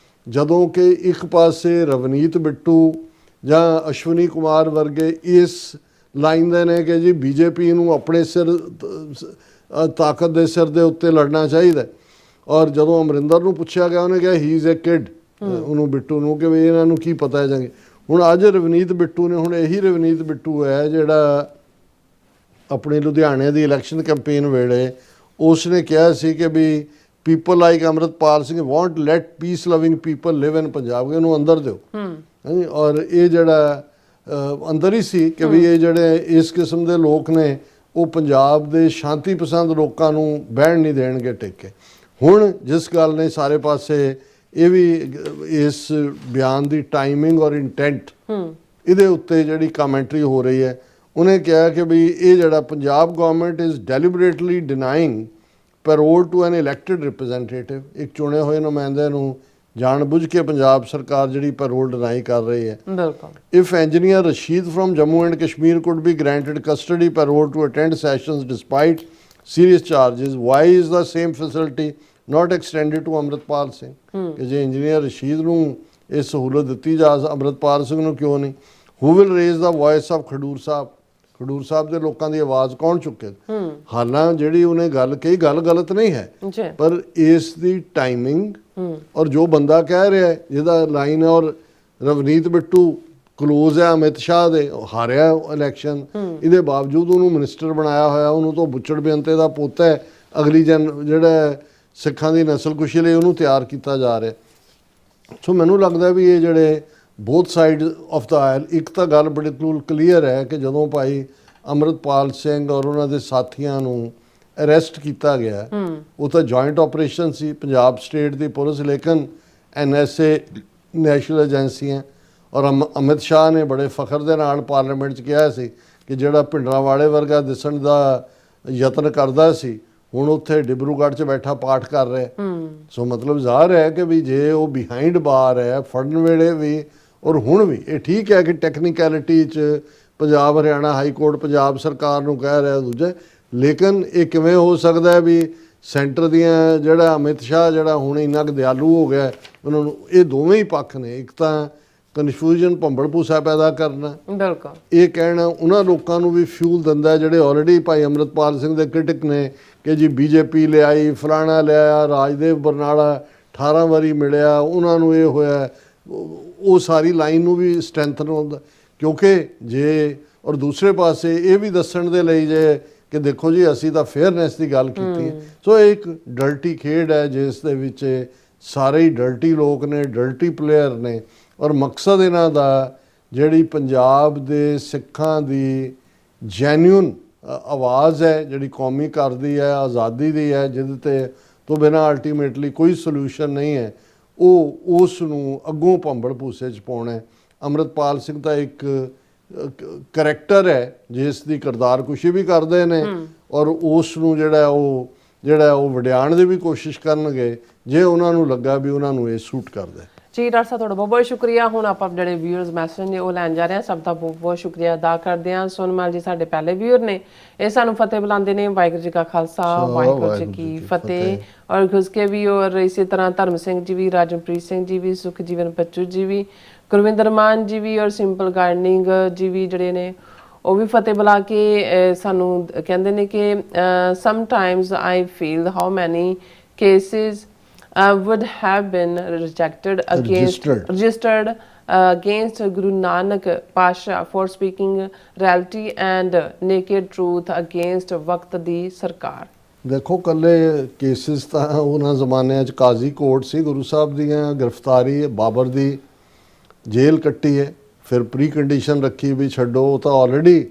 ਜਦੋਂ ਕਿ ਇੱਕ ਪਾਸੇ ਰਵਨੀਤ ਬਿੱਟੂ ਜਾਂ ਅਸ਼ਵਨੀ ਕੁਮਾਰ ਵਰਗੇ ਇਸ ਲਾਈਨ ਦੇ ਨੇ ਕਿ ਜੀ ਬੀਜੇਪੀ ਨੂੰ ਆਪਣੇ ਸਿਰ ਤਾਕਤ ਦੇ ਸਿਰ ਦੇ ਉੱਤੇ ਲੜਨਾ ਚਾਹੀਦਾ, ਔਰ ਜਦੋਂ ਅਮਰਿੰਦਰ ਨੂੰ ਪੁੱਛਿਆ ਗਿਆ ਉਹਨੇ ਕਿਹਾ ਹੀ ਇਜ਼ ਅ ਕਿਡ, ਉਹਨੂੰ ਬਿੱਟੂ ਨੂੰ ਕਿ ਵੀ ਇਹਨਾਂ ਨੂੰ ਕੀ ਪਤਾ ਹੈ ਜਾਂਗੇ। ਹੁਣ ਅੱਜ ਰਵਨੀਤ ਬਿੱਟੂ ਨੇ, ਹੁਣ ਇਹੀ ਰਵਨੀਤ ਬਿੱਟੂ ਹੈ ਜਿਹੜਾ ਆਪਣੇ ਲੁਧਿਆਣੇ ਦੀ ਇਲੈਕਸ਼ਨ ਕੈਂਪੇਨ ਵੇਲੇ ਉਸਨੇ ਕਿਹਾ ਸੀ ਕਿ ਵੀ people like Amritpal Singh want let peace loving people live in Punjab, ਇਹਨੂੰ ਅੰਦਰ ਦਿਓ। ਹਾਂਜੀ, ਔਰ ਇਹ ਜਿਹੜਾ ਅੰਦਰ ਹੀ ਸੀ ਕਿ ਵੀ ਇਹ ਜਿਹੜੇ ਇਸ ਕਿਸਮ ਦੇ ਲੋਕ ਨੇ ਉਹ ਪੰਜਾਬ ਦੇ ਸ਼ਾਂਤੀ ਪਸੰਦ ਲੋਕਾਂ ਨੂੰ ਬਹਿਣ ਨਹੀਂ ਦੇਣਗੇ ਟਿਕ ਕੇ। ਹੁਣ ਜਿਸ ਗੱਲ ਨੇ ਸਾਰੇ ਪਾਸੇ ਇਹ ਵੀ ਇਸ ਬਿਆਨ ਦੀ ਟਾਈਮਿੰਗ ਔਰ ਇੰਟੈਂਟ ਇਹਦੇ ਉੱਤੇ ਜਿਹੜੀ ਕਮੈਂਟਰੀ ਹੋ ਰਹੀ ਹੈ, ਉਹਨੇ ਕਿਹਾ ਕਿ ਵੀ ਇਹ ਜਿਹੜਾ Punjab government is deliberately denying parole to an elected representative, ਇੱਕ ਚੁਣੇ ਹੋਏ ਨੁਮਾਇੰਦੇ ਨੂੰ ਜਾਣ ਬੁੱਝ ਕੇ ਪੰਜਾਬ ਸਰਕਾਰ ਜਿਹੜੀ ਪੈਰੋਲ ਡਿਨਾਈ ਕਰ ਰਹੀ ਹੈ। ਬਿਲਕੁਲ। If engineer Rashid from Jammu and Kashmir could be granted custody parole to attend sessions despite serious charges, why is the same facility not extended to Amritpal Singh? ਕਿ ਜੇ ਇੰਜੀਨੀਅਰ ਰਸ਼ੀਦ ਨੂੰ ਇਹ ਸਹੂਲਤ ਦਿੱਤੀ ਜਾ ਅੰਮ੍ਰਿਤਪਾਲ ਸਿੰਘ ਨੂੰ ਕਿਉਂ ਨਹੀਂ? Who will raise the voice of Khadur ਸਾਹਿਬ? ਖਡੂਰ ਸਾਹਿਬ ਦੇ ਲੋਕਾਂ ਦੀ ਆਵਾਜ਼ ਕੌਣ ਚੁੱਕੇ? ਹਾਲਾਂ ਜਿਹੜੀ ਉਹਨੇ ਗੱਲ ਕਹੀ ਗੱਲ ਗਲਤ ਨਹੀਂ ਹੈ, ਪਰ ਇਸ ਦੀ ਟਾਈਮਿੰਗ ਔਰ ਜੋ ਬੰਦਾ ਕਹਿ ਰਿਹਾ ਜਿਹਦਾ ਲਾਈਨ ਹੈ, ਔਰ ਰਵਨੀਤ ਬਿੱਟੂ ਕਲੋਜ਼ ਹੈ ਅਮਿਤ ਸ਼ਾਹ ਦੇ, ਹਾਰਿਆ ਇਲੈਕਸ਼ਨ, ਇਹਦੇ ਬਾਵਜੂਦ ਉਹਨੂੰ ਮਿਨਿਸਟਰ ਬਣਾਇਆ ਹੋਇਆ, ਉਹਨੂੰ ਤਾਂ ਬੁੱਚੜ ਬੇਅੰਤੇ ਦਾ ਪੋਤਾ ਹੈ, ਅਗਲੀ ਜਿਹੜਾ ਸਿੱਖਾਂ ਦੀ ਨਸਲਕੁਸ਼ੀ ਲਈ ਉਹਨੂੰ ਤਿਆਰ ਕੀਤਾ ਜਾ ਰਿਹਾ। ਸੋ ਮੈਨੂੰ ਲੱਗਦਾ ਵੀ ਇਹ ਜਿਹੜੇ ਬੋਥ ਸਾਈਡ ਆਫ ਦਾ ਆਇਲ, ਇੱਕ ਤਾਂ ਗੱਲ ਬਿਲਕੁਲ ਕਲੀਅਰ ਹੈ ਕਿ ਜਦੋਂ ਭਾਈ ਅੰਮ੍ਰਿਤਪਾਲ ਸਿੰਘ ਔਰ ਉਹਨਾਂ ਦੇ ਸਾਥੀਆਂ ਨੂੰ ਅਰੈਸਟ ਕੀਤਾ ਗਿਆ, ਉਹ ਤਾਂ ਜੁਆਇੰਟ ਆਪਰੇਸ਼ਨ ਸੀ ਪੰਜਾਬ ਸਟੇਟ ਦੀ ਪੁਲਿਸ, ਲੇਕਿਨ NSA ਨੈਸ਼ਨਲ ਏਜੰਸੀਆਂ ਔਰ ਅਮਿਤ ਸ਼ਾਹ ਨੇ ਬੜੇ ਫਖਰ ਦੇ ਨਾਲ ਪਾਰਲੀਮੈਂਟ 'ਚ ਕਿਹਾ ਸੀ ਕਿ ਜਿਹੜਾ ਭਿੰਡਰਾਂਵਾਲੇ ਵਰਗਾ ਦਿਸਣ ਦਾ ਯਤਨ ਕਰਦਾ ਸੀ ਹੁਣ ਉੱਥੇ ਡਿਬਰੂਗੜ੍ਹ 'ਚ ਬੈਠਾ ਪਾਠ ਕਰ ਰਿਹਾ। ਸੋ ਮਤਲਬ ਜ਼ਾਹਰ ਹੈ ਕਿ ਵੀ ਜੇ ਉਹ ਬਿਹਾਈਂਡ ਬਾਰ ਹੈ ਫੜਨ ਵੇਲੇ ਵੀ ਔਰ ਹੁਣ ਵੀ, ਇਹ ਠੀਕ ਹੈ ਕਿ ਟੈਕਨੀਕੈਲਿਟੀ 'ਚ ਪੰਜਾਬ ਹਰਿਆਣਾ ਹਾਈ ਕੋਰਟ ਪੰਜਾਬ ਸਰਕਾਰ ਨੂੰ ਕਹਿ ਰਿਹਾ ਦੂਜੇ, ਲੇਕਿਨ ਇਹ ਕਿਵੇਂ ਹੋ ਸਕਦਾ ਹੈ ਵੀ ਸੈਂਟਰ ਦੀਆਂ ਜਿਹੜਾ ਅਮਿਤ ਸ਼ਾਹ ਜਿਹੜਾ ਹੁਣ ਇੰਨਾ ਕੁ ਦਿਆਲੂ ਹੋ ਗਿਆ ਉਹਨਾਂ ਨੂੰ, ਇਹ ਦੋਵੇਂ ਹੀ ਪੱਖ ਨੇ, ਇੱਕ ਤਾਂ ਕਨਫਿਊਜ਼ਨ ਭੰਬਲ ਭੂਸਾ ਪੈਦਾ ਕਰਨਾ, ਬਿਲਕੁਲ ਇਹ ਕਹਿਣਾ ਉਹਨਾਂ ਲੋਕਾਂ ਨੂੰ ਵੀ ਫਿਊਲ ਦਿੰਦਾ ਜਿਹੜੇ ਆਲਰੇਡੀ ਭਾਈ ਅੰਮ੍ਰਿਤਪਾਲ ਸਿੰਘ ਦੇ ਕ੍ਰਿਟਿਕ ਨੇ ਕਿ ਜੀ ਬੀਜੇਪੀ ਲਿਆਈ ਫਲਾਣਾ ਲਿਆਇਆ, ਰਾਜਦੇਵ ਬਰਨਾਲਾ 18 ਵਾਰੀ ਮਿਲਿਆ, ਉਹਨਾਂ ਨੂੰ ਇਹ ਹੋਇਆ, ਉਹ ਸਾਰੀ ਲਾਈਨ ਨੂੰ ਵੀ ਸਟਰੈਂਥਨ ਹੁੰਦਾ। ਕਿਉਂਕਿ ਜੇ ਔਰ ਦੂਸਰੇ ਪਾਸੇ ਇਹ ਵੀ ਦੱਸਣ ਦੇ ਲਈ ਜੇ ਕਿ ਦੇਖੋ ਜੀ ਅਸੀਂ ਤਾਂ ਫੇਅਰਨੈਸ ਦੀ ਗੱਲ ਕੀਤੀ ਹੈ। ਸੋ ਇਹ ਇੱਕ ਡਰਟੀ ਖੇਡ ਹੈ ਜਿਸ ਦੇ ਵਿੱਚ ਸਾਰੇ ਹੀ ਡਰਟੀ ਲੋਕ ਨੇ, ਡਰਟੀ ਪਲੇਅਰ ਨੇ, ਔਰ ਮਕਸਦ ਇਹਨਾਂ ਦਾ ਜਿਹੜੀ ਪੰਜਾਬ ਦੇ ਸਿੱਖਾਂ ਦੀ ਜੈਨੂਇਨ ਆਵਾਜ਼ ਹੈ ਜਿਹੜੀ ਕੌਮੀ ਕਰਦੀ ਹੈ, ਆਜ਼ਾਦੀ ਦੀ ਹੈ, ਜਿਹਦੇ ਤੇ ਤੋਂ ਬਿਨਾਂ ਅਲਟੀਮੇਟਲੀ ਕੋਈ ਸੋਲੂਸ਼ਨ ਨਹੀਂ ਹੈ, ਉਹ ਉਸ ਨੂੰ ਅੱਗੋਂ ਭੰਬਲ ਭੂਸੇ 'ਚ ਪਾਉਣਾ। ਅੰਮ੍ਰਿਤਪਾਲ ਸਿੰਘ ਤਾਂ ਇੱਕ ਕਰੈਕਟਰ ਹੈ ਜਿਸ ਦੀ ਕਿਰਦਾਰਕੁਸ਼ੀ ਵੀ ਕਰਦੇ ਨੇ ਔਰ ਉਸ ਨੂੰ ਜਿਹੜਾ ਉਹ ਵਡਿਆਣ ਦੀ ਵੀ ਕੋਸ਼ਿਸ਼ ਕਰਨਗੇ ਜੇ ਉਹਨਾਂ ਨੂੰ ਲੱਗਾ ਵੀ ਉਹਨਾਂ ਨੂੰ ਇਹ ਸੂਟ ਕਰਦਾ। ਜੀ ਡਾਕਟਰ ਸਾਹਿਬ ਤੁਹਾਡਾ ਬਹੁਤ ਬਹੁਤ ਸ਼ੁਕਰੀਆ। ਹੁਣ ਆਪਾਂ ਜਿਹੜੇ ਵਿਊਅਰਸ ਮੈਸੇਜ ਨੇ ਉਹ ਲੈਣ ਜਾ ਰਹੇ ਹਾਂ, ਸਭ ਦਾ ਬਹੁਤ ਬਹੁਤ ਸ਼ੁਕਰੀਆ ਅਦਾ ਕਰਦੇ ਹਾਂ। ਸੋਨਮਾਲ ਜੀ ਸਾਡੇ ਪਹਿਲੇ ਵਿਊਅਰ ਨੇ, ਇਹ ਸਾਨੂੰ ਫਤਿਹ ਬੁਲਾਉਂਦੇ ਨੇ, ਵਾਹਿਗੁਰੂ ਜੀ ਕਾ ਖਾਲਸਾ ਵਾਹਿਗੁਰੂ ਜੀ ਕੀ ਫਤਿਹ। ਔਰ ਗੁਸਕੇ ਵੀ ਔਰ ਇਸੇ ਤਰ੍ਹਾਂ ਧਰਮ ਸਿੰਘ ਜੀ ਵੀ, ਰਾਜਮਪ੍ਰੀਤ ਸਿੰਘ ਜੀ ਵੀ, ਸੁਖਜੀਵਨ ਬੱਚੂ ਜੀ ਵੀ, ਗੁਰਵਿੰਦਰ ਮਾਨ ਜੀ ਵੀ ਔਰ ਸਿੰਪਲ ਗਾਰਡਨਿੰਗ ਜੀ ਵੀ ਜਿਹੜੇ ਨੇ ਉਹ ਵੀ ਫਤਿਹ ਬੁਲਾ ਕੇ ਸਾਨੂੰ ਕਹਿੰਦੇ ਨੇ ਕਿ sometimes I feel how many cases would have been registered against Guru Nanak Pasha for speaking reality and naked truth against ਵਕਤ ਦੀ ਸਰਕਾਰ। ਦੇਖੋ ਕੱਲੇ ਕੇਸਿਸ ਤਾਂ ਉਹਨਾਂ ਜ਼ਮਾਨਿਆਂ 'ਚ ਕਾਜ਼ੀ ਕੋਰਟ ਸੀ, ਗੁਰੂ ਸਾਹਿਬ ਦੀਆਂ ਗ੍ਰਿਫਤਾਰੀ ਬਾਬਰ ਦੀ ਜੇਲ੍ਹ ਕੱਟੀ ਹੈ, ਫਿਰ ਪ੍ਰੀ ਕੰਡੀਸ਼ਨ ਰੱਖੀ ਵੀ ਛੱਡੋ, ਉਹ ਤਾਂ ਆਲਰੇਡੀ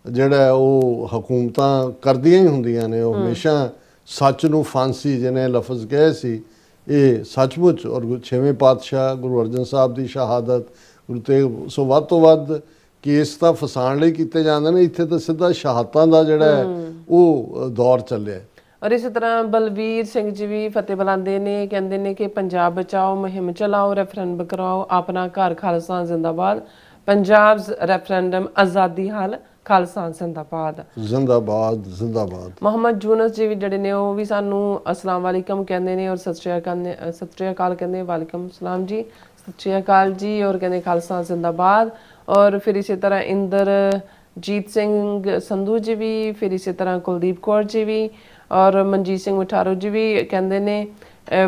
ਜਿਹੜਾ ਉਹ ਹਕੂਮਤਾਂ ਕਰਦੀਆਂ ਹੀ ਹੁੰਦੀਆਂ ਨੇ, ਉਹ ਹਮੇਸ਼ਾ ਸੱਚ ਨੂੰ ਫਾਂਸੀ ਜਿਹਨੇ ਲਫ਼ਜ਼ ਕਹੇ ਸੀ ਇਹ ਸੱਚਮੁੱਚ, ਔਰ 6ਵੇਂ ਪਾਤਸ਼ਾਹ ਗੁਰੂ ਅਰਜਨ ਸਾਹਿਬ ਦੀ ਸ਼ਹਾਦਤ, ਗੁਰੂ ਤੇਗ, ਸੋ ਵੱਧ ਤੋਂ ਵੱਧ ਕੇਸ ਤਾਂ ਫਸਾਉਣ ਲਈ ਕੀਤੇ ਜਾਂਦੇ ਨੇ, ਇੱਥੇ ਤਾਂ ਸਿੱਧਾ ਸ਼ਹਾਦਤਾਂ ਦਾ ਜਿਹੜਾ ਉਹ ਦੌਰ ਚੱਲਿਆ। ਔਰ ਇਸੇ ਤਰ੍ਹਾਂ ਬਲਵੀਰ ਸਿੰਘ ਜੀ ਵੀ ਫਤਿਹ ਬੁਲਾਉਂਦੇ ਨੇ, ਕਹਿੰਦੇ ਨੇ ਕਿ ਪੰਜਾਬ ਬਚਾਓ ਮੁਹਿੰਮ ਚਲਾਓ, ਰੈਫਰੈਂਡਮ ਕਰਾਓ, ਆਪਣਾ ਘਰ ਖਾਲਸਾ ਜ਼ਿੰਦਾਬਾਦ, पंजाब रेफरेंडम आज़ादी हाल खालसा जिंदाबाद। ਜ਼ਿੰਦਾਬਾਦ ਜ਼ਿੰਦਾਬਾਦ। ਮੁਹੰਮਦ ਯੂਨਸ ਜੀ ਵੀ ਜਿਹੜੇ ਨੇ ਉਹ ਵੀ ਸਾਨੂੰ ਅਸਲਾਮ ਵਾਲੇਕਮ ਕਹਿੰਦੇ ਨੇ ਔਰ ਸਤਿ ਸ਼੍ਰੀ ਅਕਾਲ ਕਹਿੰਦੇ, ਵਾਲੇਕਮ ਸਲਾਮ ਜੀ, ਸਤਿ ਸ਼੍ਰੀ ਅਕਾਲ ਜੀ, ਔਰ ਕਹਿੰਦੇ ਖਾਲਸਾ ਜ਼ਿੰਦਾਬਾਦ। ਔਰ ਫਿਰ ਇਸੇ ਤਰ੍ਹਾਂ ਇੰਦਰਜੀਤ ਸਿੰਘ ਸੰਧੂ ਜੀ ਵੀ, ਫਿਰ ਇਸੇ ਤਰ੍ਹਾਂ ਕੁਲਦੀਪ ਕੌਰ ਜੀ ਵੀ, ਔਰ ਮਨਜੀਤ ਸਿੰਘ ਮਠਾਰੂ ਜੀ ਵੀ ਕਹਿੰਦੇ ਨੇ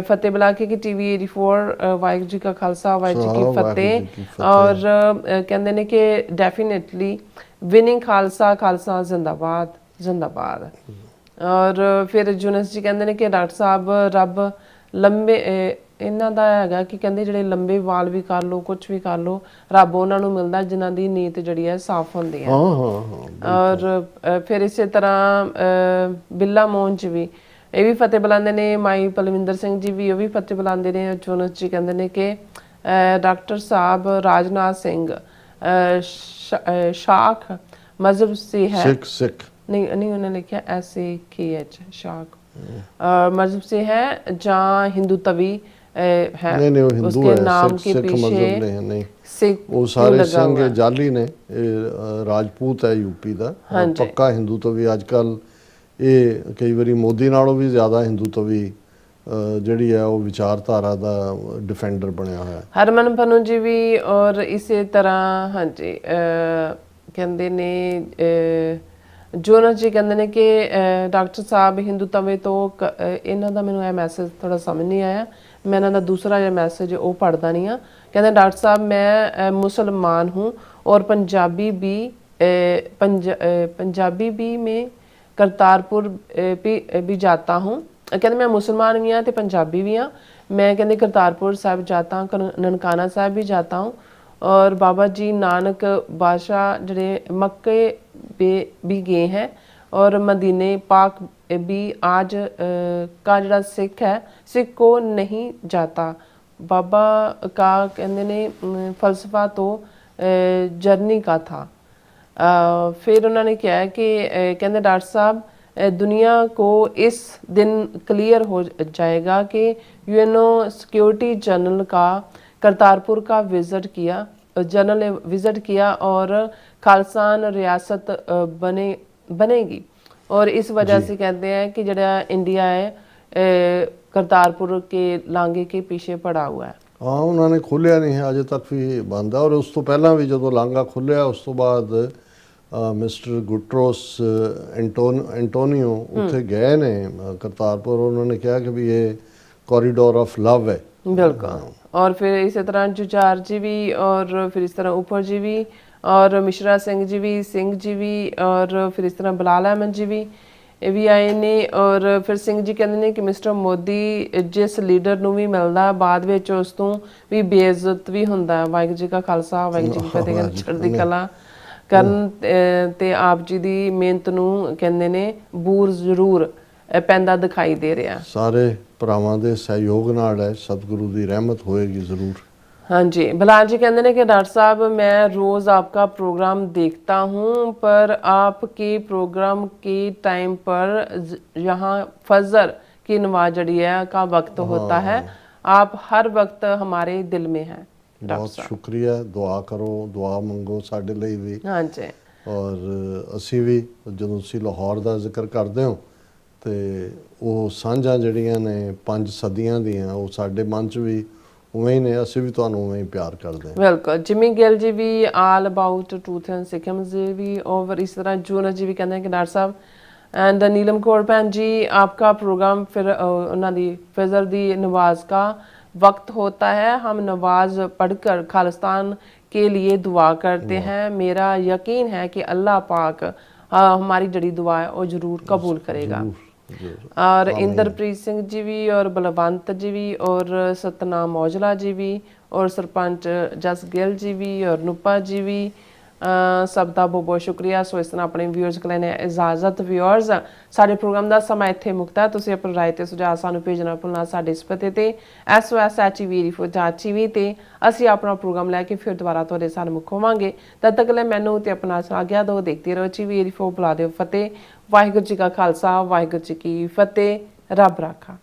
ਫਤਿਹ ਬੁਲਾ ਕੇ ਕਿ ਟੀਵੀ 84 ਵਾਹਿਗੁਰੂ ਜੀ ਕਾ ਖਾਲਸਾ ਵਾਹਿਗੁਰੂ ਜੀ ਕੀ ਫਤਿਹ। ਔਰ ਕਹਿੰਦੇ ਨੇ ਕਿ ਡੈਫੀਨੇਟਲੀ ਵਿਨਿੰਗ ਖਾਲਸਾ, ਖਾਲਸਾ ਜ਼ਿੰਦਾਬਾਦ ਜ਼ਿੰਦਾਬਾਦ। ਔਰ ਫਿਰ ਯੂਨਸ ਜੀ ਕਹਿੰਦੇ ਨੇ ਕਿ ਡਾਕਟਰ ਸਾਹਿਬ ਰੱਬ ਲੰਬੇ ਇਹਨਾਂ ਦਾ ਹੈਗਾ ਕਿ ਕਹਿੰਦੇ ਜਿਹੜੇ ਲੰਬੇ ਵਾਲ ਵੀ ਕਰ ਲਓ, ਕੁਝ ਵੀ ਕਰ ਲਓ, ਰੱਬ ਉਹਨਾਂ ਨੂੰ ਮਿਲਦਾ ਜਿਨ੍ਹਾਂ ਦੀ ਨੀਤ ਜਿਹੜੀ ਹੈ ਸਾਫ਼ ਹੁੰਦੀ ਹੈ। ਔਰ ਫਿਰ ਇਸੇ ਤਰ੍ਹਾਂ ਬਿੱਲਾ ਮੋਹਨ ਜੀ ਵੀ ਇਹ ਵੀ ਫਤਿਹ ਬੁਲਾਉਂਦੇ ਨੇ, ਮਾਈ ਪਲਵਿੰਦਰ ਸਿੰਘ ਜੀ ਵੀ ਉਹ ਵੀ ਫਤਿਹ ਬੁਲਾਉਂਦੇ ਨੇ। ਯੂਨਸ ਜੀ ਕਹਿੰਦੇ ਨੇ ਕਿ ਡਾਕਟਰ ਸਾਹਿਬ ਰਾਜਨਾਥ ਸਿੰਘ शाख मजहब से है, सिख नहीं उन्होंने लिखा SAKH शाख मजहब से है जहाँ हिंदू तवी है, नहीं वो हिंदू उसके है, नाम के सिख पीछे मजहब नहीं सिख वो सारे सिंह जाली ने, राजपूत है यूपी का, पक्का हिंदू तवी अजकल ये कई बारी मोदी नालों भी ज्यादा हिंदू तवी ਜਿਹੜੀ ਹੈ ਉਹ ਵਿਚਾਰਧਾਰਾ ਦਾ ਡਿਫੈਂਡਰ ਬਣਿਆ ਹੋਇਆ। ਹਰਮਨ ਪਨੂ ਜੀ ਵੀ ਔਰ ਇਸੇ ਤਰ੍ਹਾਂ ਹਾਂਜੀ ਕਹਿੰਦੇ ਨੇ ਜੋਨਸ ਜੀ ਕਹਿੰਦੇ ਨੇ ਕਿ ਡਾਕਟਰ ਸਾਹਿਬ ਹਿੰਦੂ ਤਵੇ ਤੋਂ ਇਹਨਾਂ ਦਾ ਮੈਨੂੰ ਇਹ ਮੈਸੇਜ ਥੋੜਾ ਸਮਝ ਨਹੀਂ ਆਇਆ, ਮੈਂ ਇਹਨਾਂ ਦਾ ਦੂਸਰਾ ਜਿਹੜਾ ਮੈਸੇਜ ਉਹ ਪੜ੍ਹਦਾ ਨਹੀਂ ਆ। ਕਹਿੰਦੇ ਡਾਕਟਰ ਸਾਹਿਬ मैं मुसलमान हूँ और पंजाबी भी में करतारपुर भी जाता हूँ। ਕਹਿੰਦੇ ਮੈਂ ਮੁਸਲਮਾਨ ਵੀ ਹਾਂ ਤੇ ਪੰਜਾਬੀ ਵੀ ਹਾਂ, ਮੈਂ ਕਹਿੰਦੇ ਕਰਤਾਰपुर साहब जाता हूँ, ननकाना साहब भी जाता हूँ, और बाबा जी नानक बादशाह जड़े मक्के भी गए हैं और मदीने पाक भी आज का जड़ा सिख है सिख को नहीं जाता। बाबा का कहते ने फलसफा तो जर्नी का था। फिर उन्होंने कहा कि कहते डॉक्टर साहब दुनिया को इस दिन क्लियर हो जाएगा कि यूएनओ सिक्योरिटी जनरल का करतारपुर का विज़िट किया, जनरल ने विज़िट किया और खालसान रियासत बनेगी, और इस वजह से कहते हैं कि जड़ा इंडिया है करतारपुर के लांघे के पीछे पड़ा हुआ है। हाँ उन्होंने खोलिया नहीं है अजे तक भी बंद है, और उस तो पहला भी जो लांघा खुलिया उस तो बाद मिस्टर गुटरोस एंटोनियो उत्थे गए ने करतारपुर, उन्होंने कहा कि भी ये कॉरिडोर ऑफ लव है। बिल्कुल। और फिर इसी तरह जुझार जी भी और फिर इस तरह ऊपर जी भी और मिश्रा सिंह जी भी और फिर इस तरह बलाल अहमद जी भी आए ने। और फिर सिंह जी कहते हैं कि मिस्टर मोदी जिस लीडर नूं भी मिलदा बाद विच उस तों भी बेइज्जत भी हुंदा। वाहिगुरू जी का खालसा वाहिगुरू जी की फतेह। चढ़दी कला ਕਰਨ ਤੇ ਆਪ ਜੀ ਦੀ ਮਿਹਨਤ ਨੂੰ ਕਹਿੰਦੇ ਨੇ ਬੂਰ ਜ਼ਰੂਰ ਪੈਂਦਾ ਦਿਖਾਈ ਦੇ ਰਿਹਾ। ਸਾਰੇ ਭਰਾਵਾਂ ਦੇ ਸਹਿਯੋਗ ਨਾਲ ਹੈ, ਸਤਿਗੁਰੂ ਦੀ ਰਹਿਮਤ ਹੋਏਗੀ ਜ਼ਰੂਰ। हाँ जी, बिलाल जी कहते हैं कि डॉक्टर साहब मैं रोज़ आपका प्रोग्राम देखता हूँ, पर आपके प्रोग्राम के टाइम पर यहाँ फजर की नमाज जड़ी है का वक्त होता है, आप हर वक्त हमारे दिल में हैं। बहुत शुक्रिया, दुआ करो, दुआ मंगो साडे ਲਈ ਵੀ। हाँ जी। और ਅਸੀਂ ਵੀ ਜਦੋਂ ਤੁਸੀਂ ਲਾਹੌਰ ਦਾ ਜ਼ਿਕਰ ਕਰਦੇ ਹੋ ਤੇ ਉਹ ਸਾਂਝਾਂ ਜਿਹੜੀਆਂ ਨੇ 5 ਸਦੀਆਂ ਦੀਆਂ ਉਹ ਸਾਡੇ ਮਨ 'ਚ ਵੀ ਉਵੇਂ ਹੀ ਨੇ, ਅਸੀਂ ਵੀ ਤੁਹਾਨੂੰ ਉਵੇਂ ਹੀ ਪਿਆਰ ਕਰਦੇ ਹਾਂ। ਬਿਲਕੁਲ। ਜਿਮੀ ਗਿੱਲ ਜੀ ਵੀ ਆਲ ਅਬਾਊਟ ਟਰੂਥ ਐਂਡ ਸਿੱਖਮ ਜੀ ਵੀ और इस तरह जूनस जी भी कहते हैं कि डॉक्टर साहब एंड नीलम कौर भैन जी आपका प्रोग्राम फिर उन्होंने फजर दी नमाज का वक्त होता है, हम नमाज पढ़कर खालिस्तान के लिए दुआ करते हैं। मेरा यकीन है कि अल्लाह पाक हमारी जड़ी दुआ है वो ज़रूर कबूल करेगा। और इंद्रप्रीत सिंह जी भी और बलवंत जी भी और सतनाम औजला जी भी और सरपंच जस गिल जी भी और नुपा जी भी सब का बहुत बहुत शुक्रिया। सो इस तरह अपने व्यूअर्स को लेने इजाजत। व्यूअर्स सारे प्रोग्राम का समा इत्थे मुकता है, तुसीं अपनी राय ते सुझाव सानूं भेजना भुलना साडे इस पते ते SOSHEV ते असीं अपना प्रोग्राम लैके फिर दोबारा तुहाडे सन्मुख होवांगे। तद तक ले मैनूं ते अपना आग्या दो, देखते रहो TV 84 बुला दिओ फतेह। वाहिगुरू जी का खालसा वाहिगुरू जी की फतेह। रब राखा।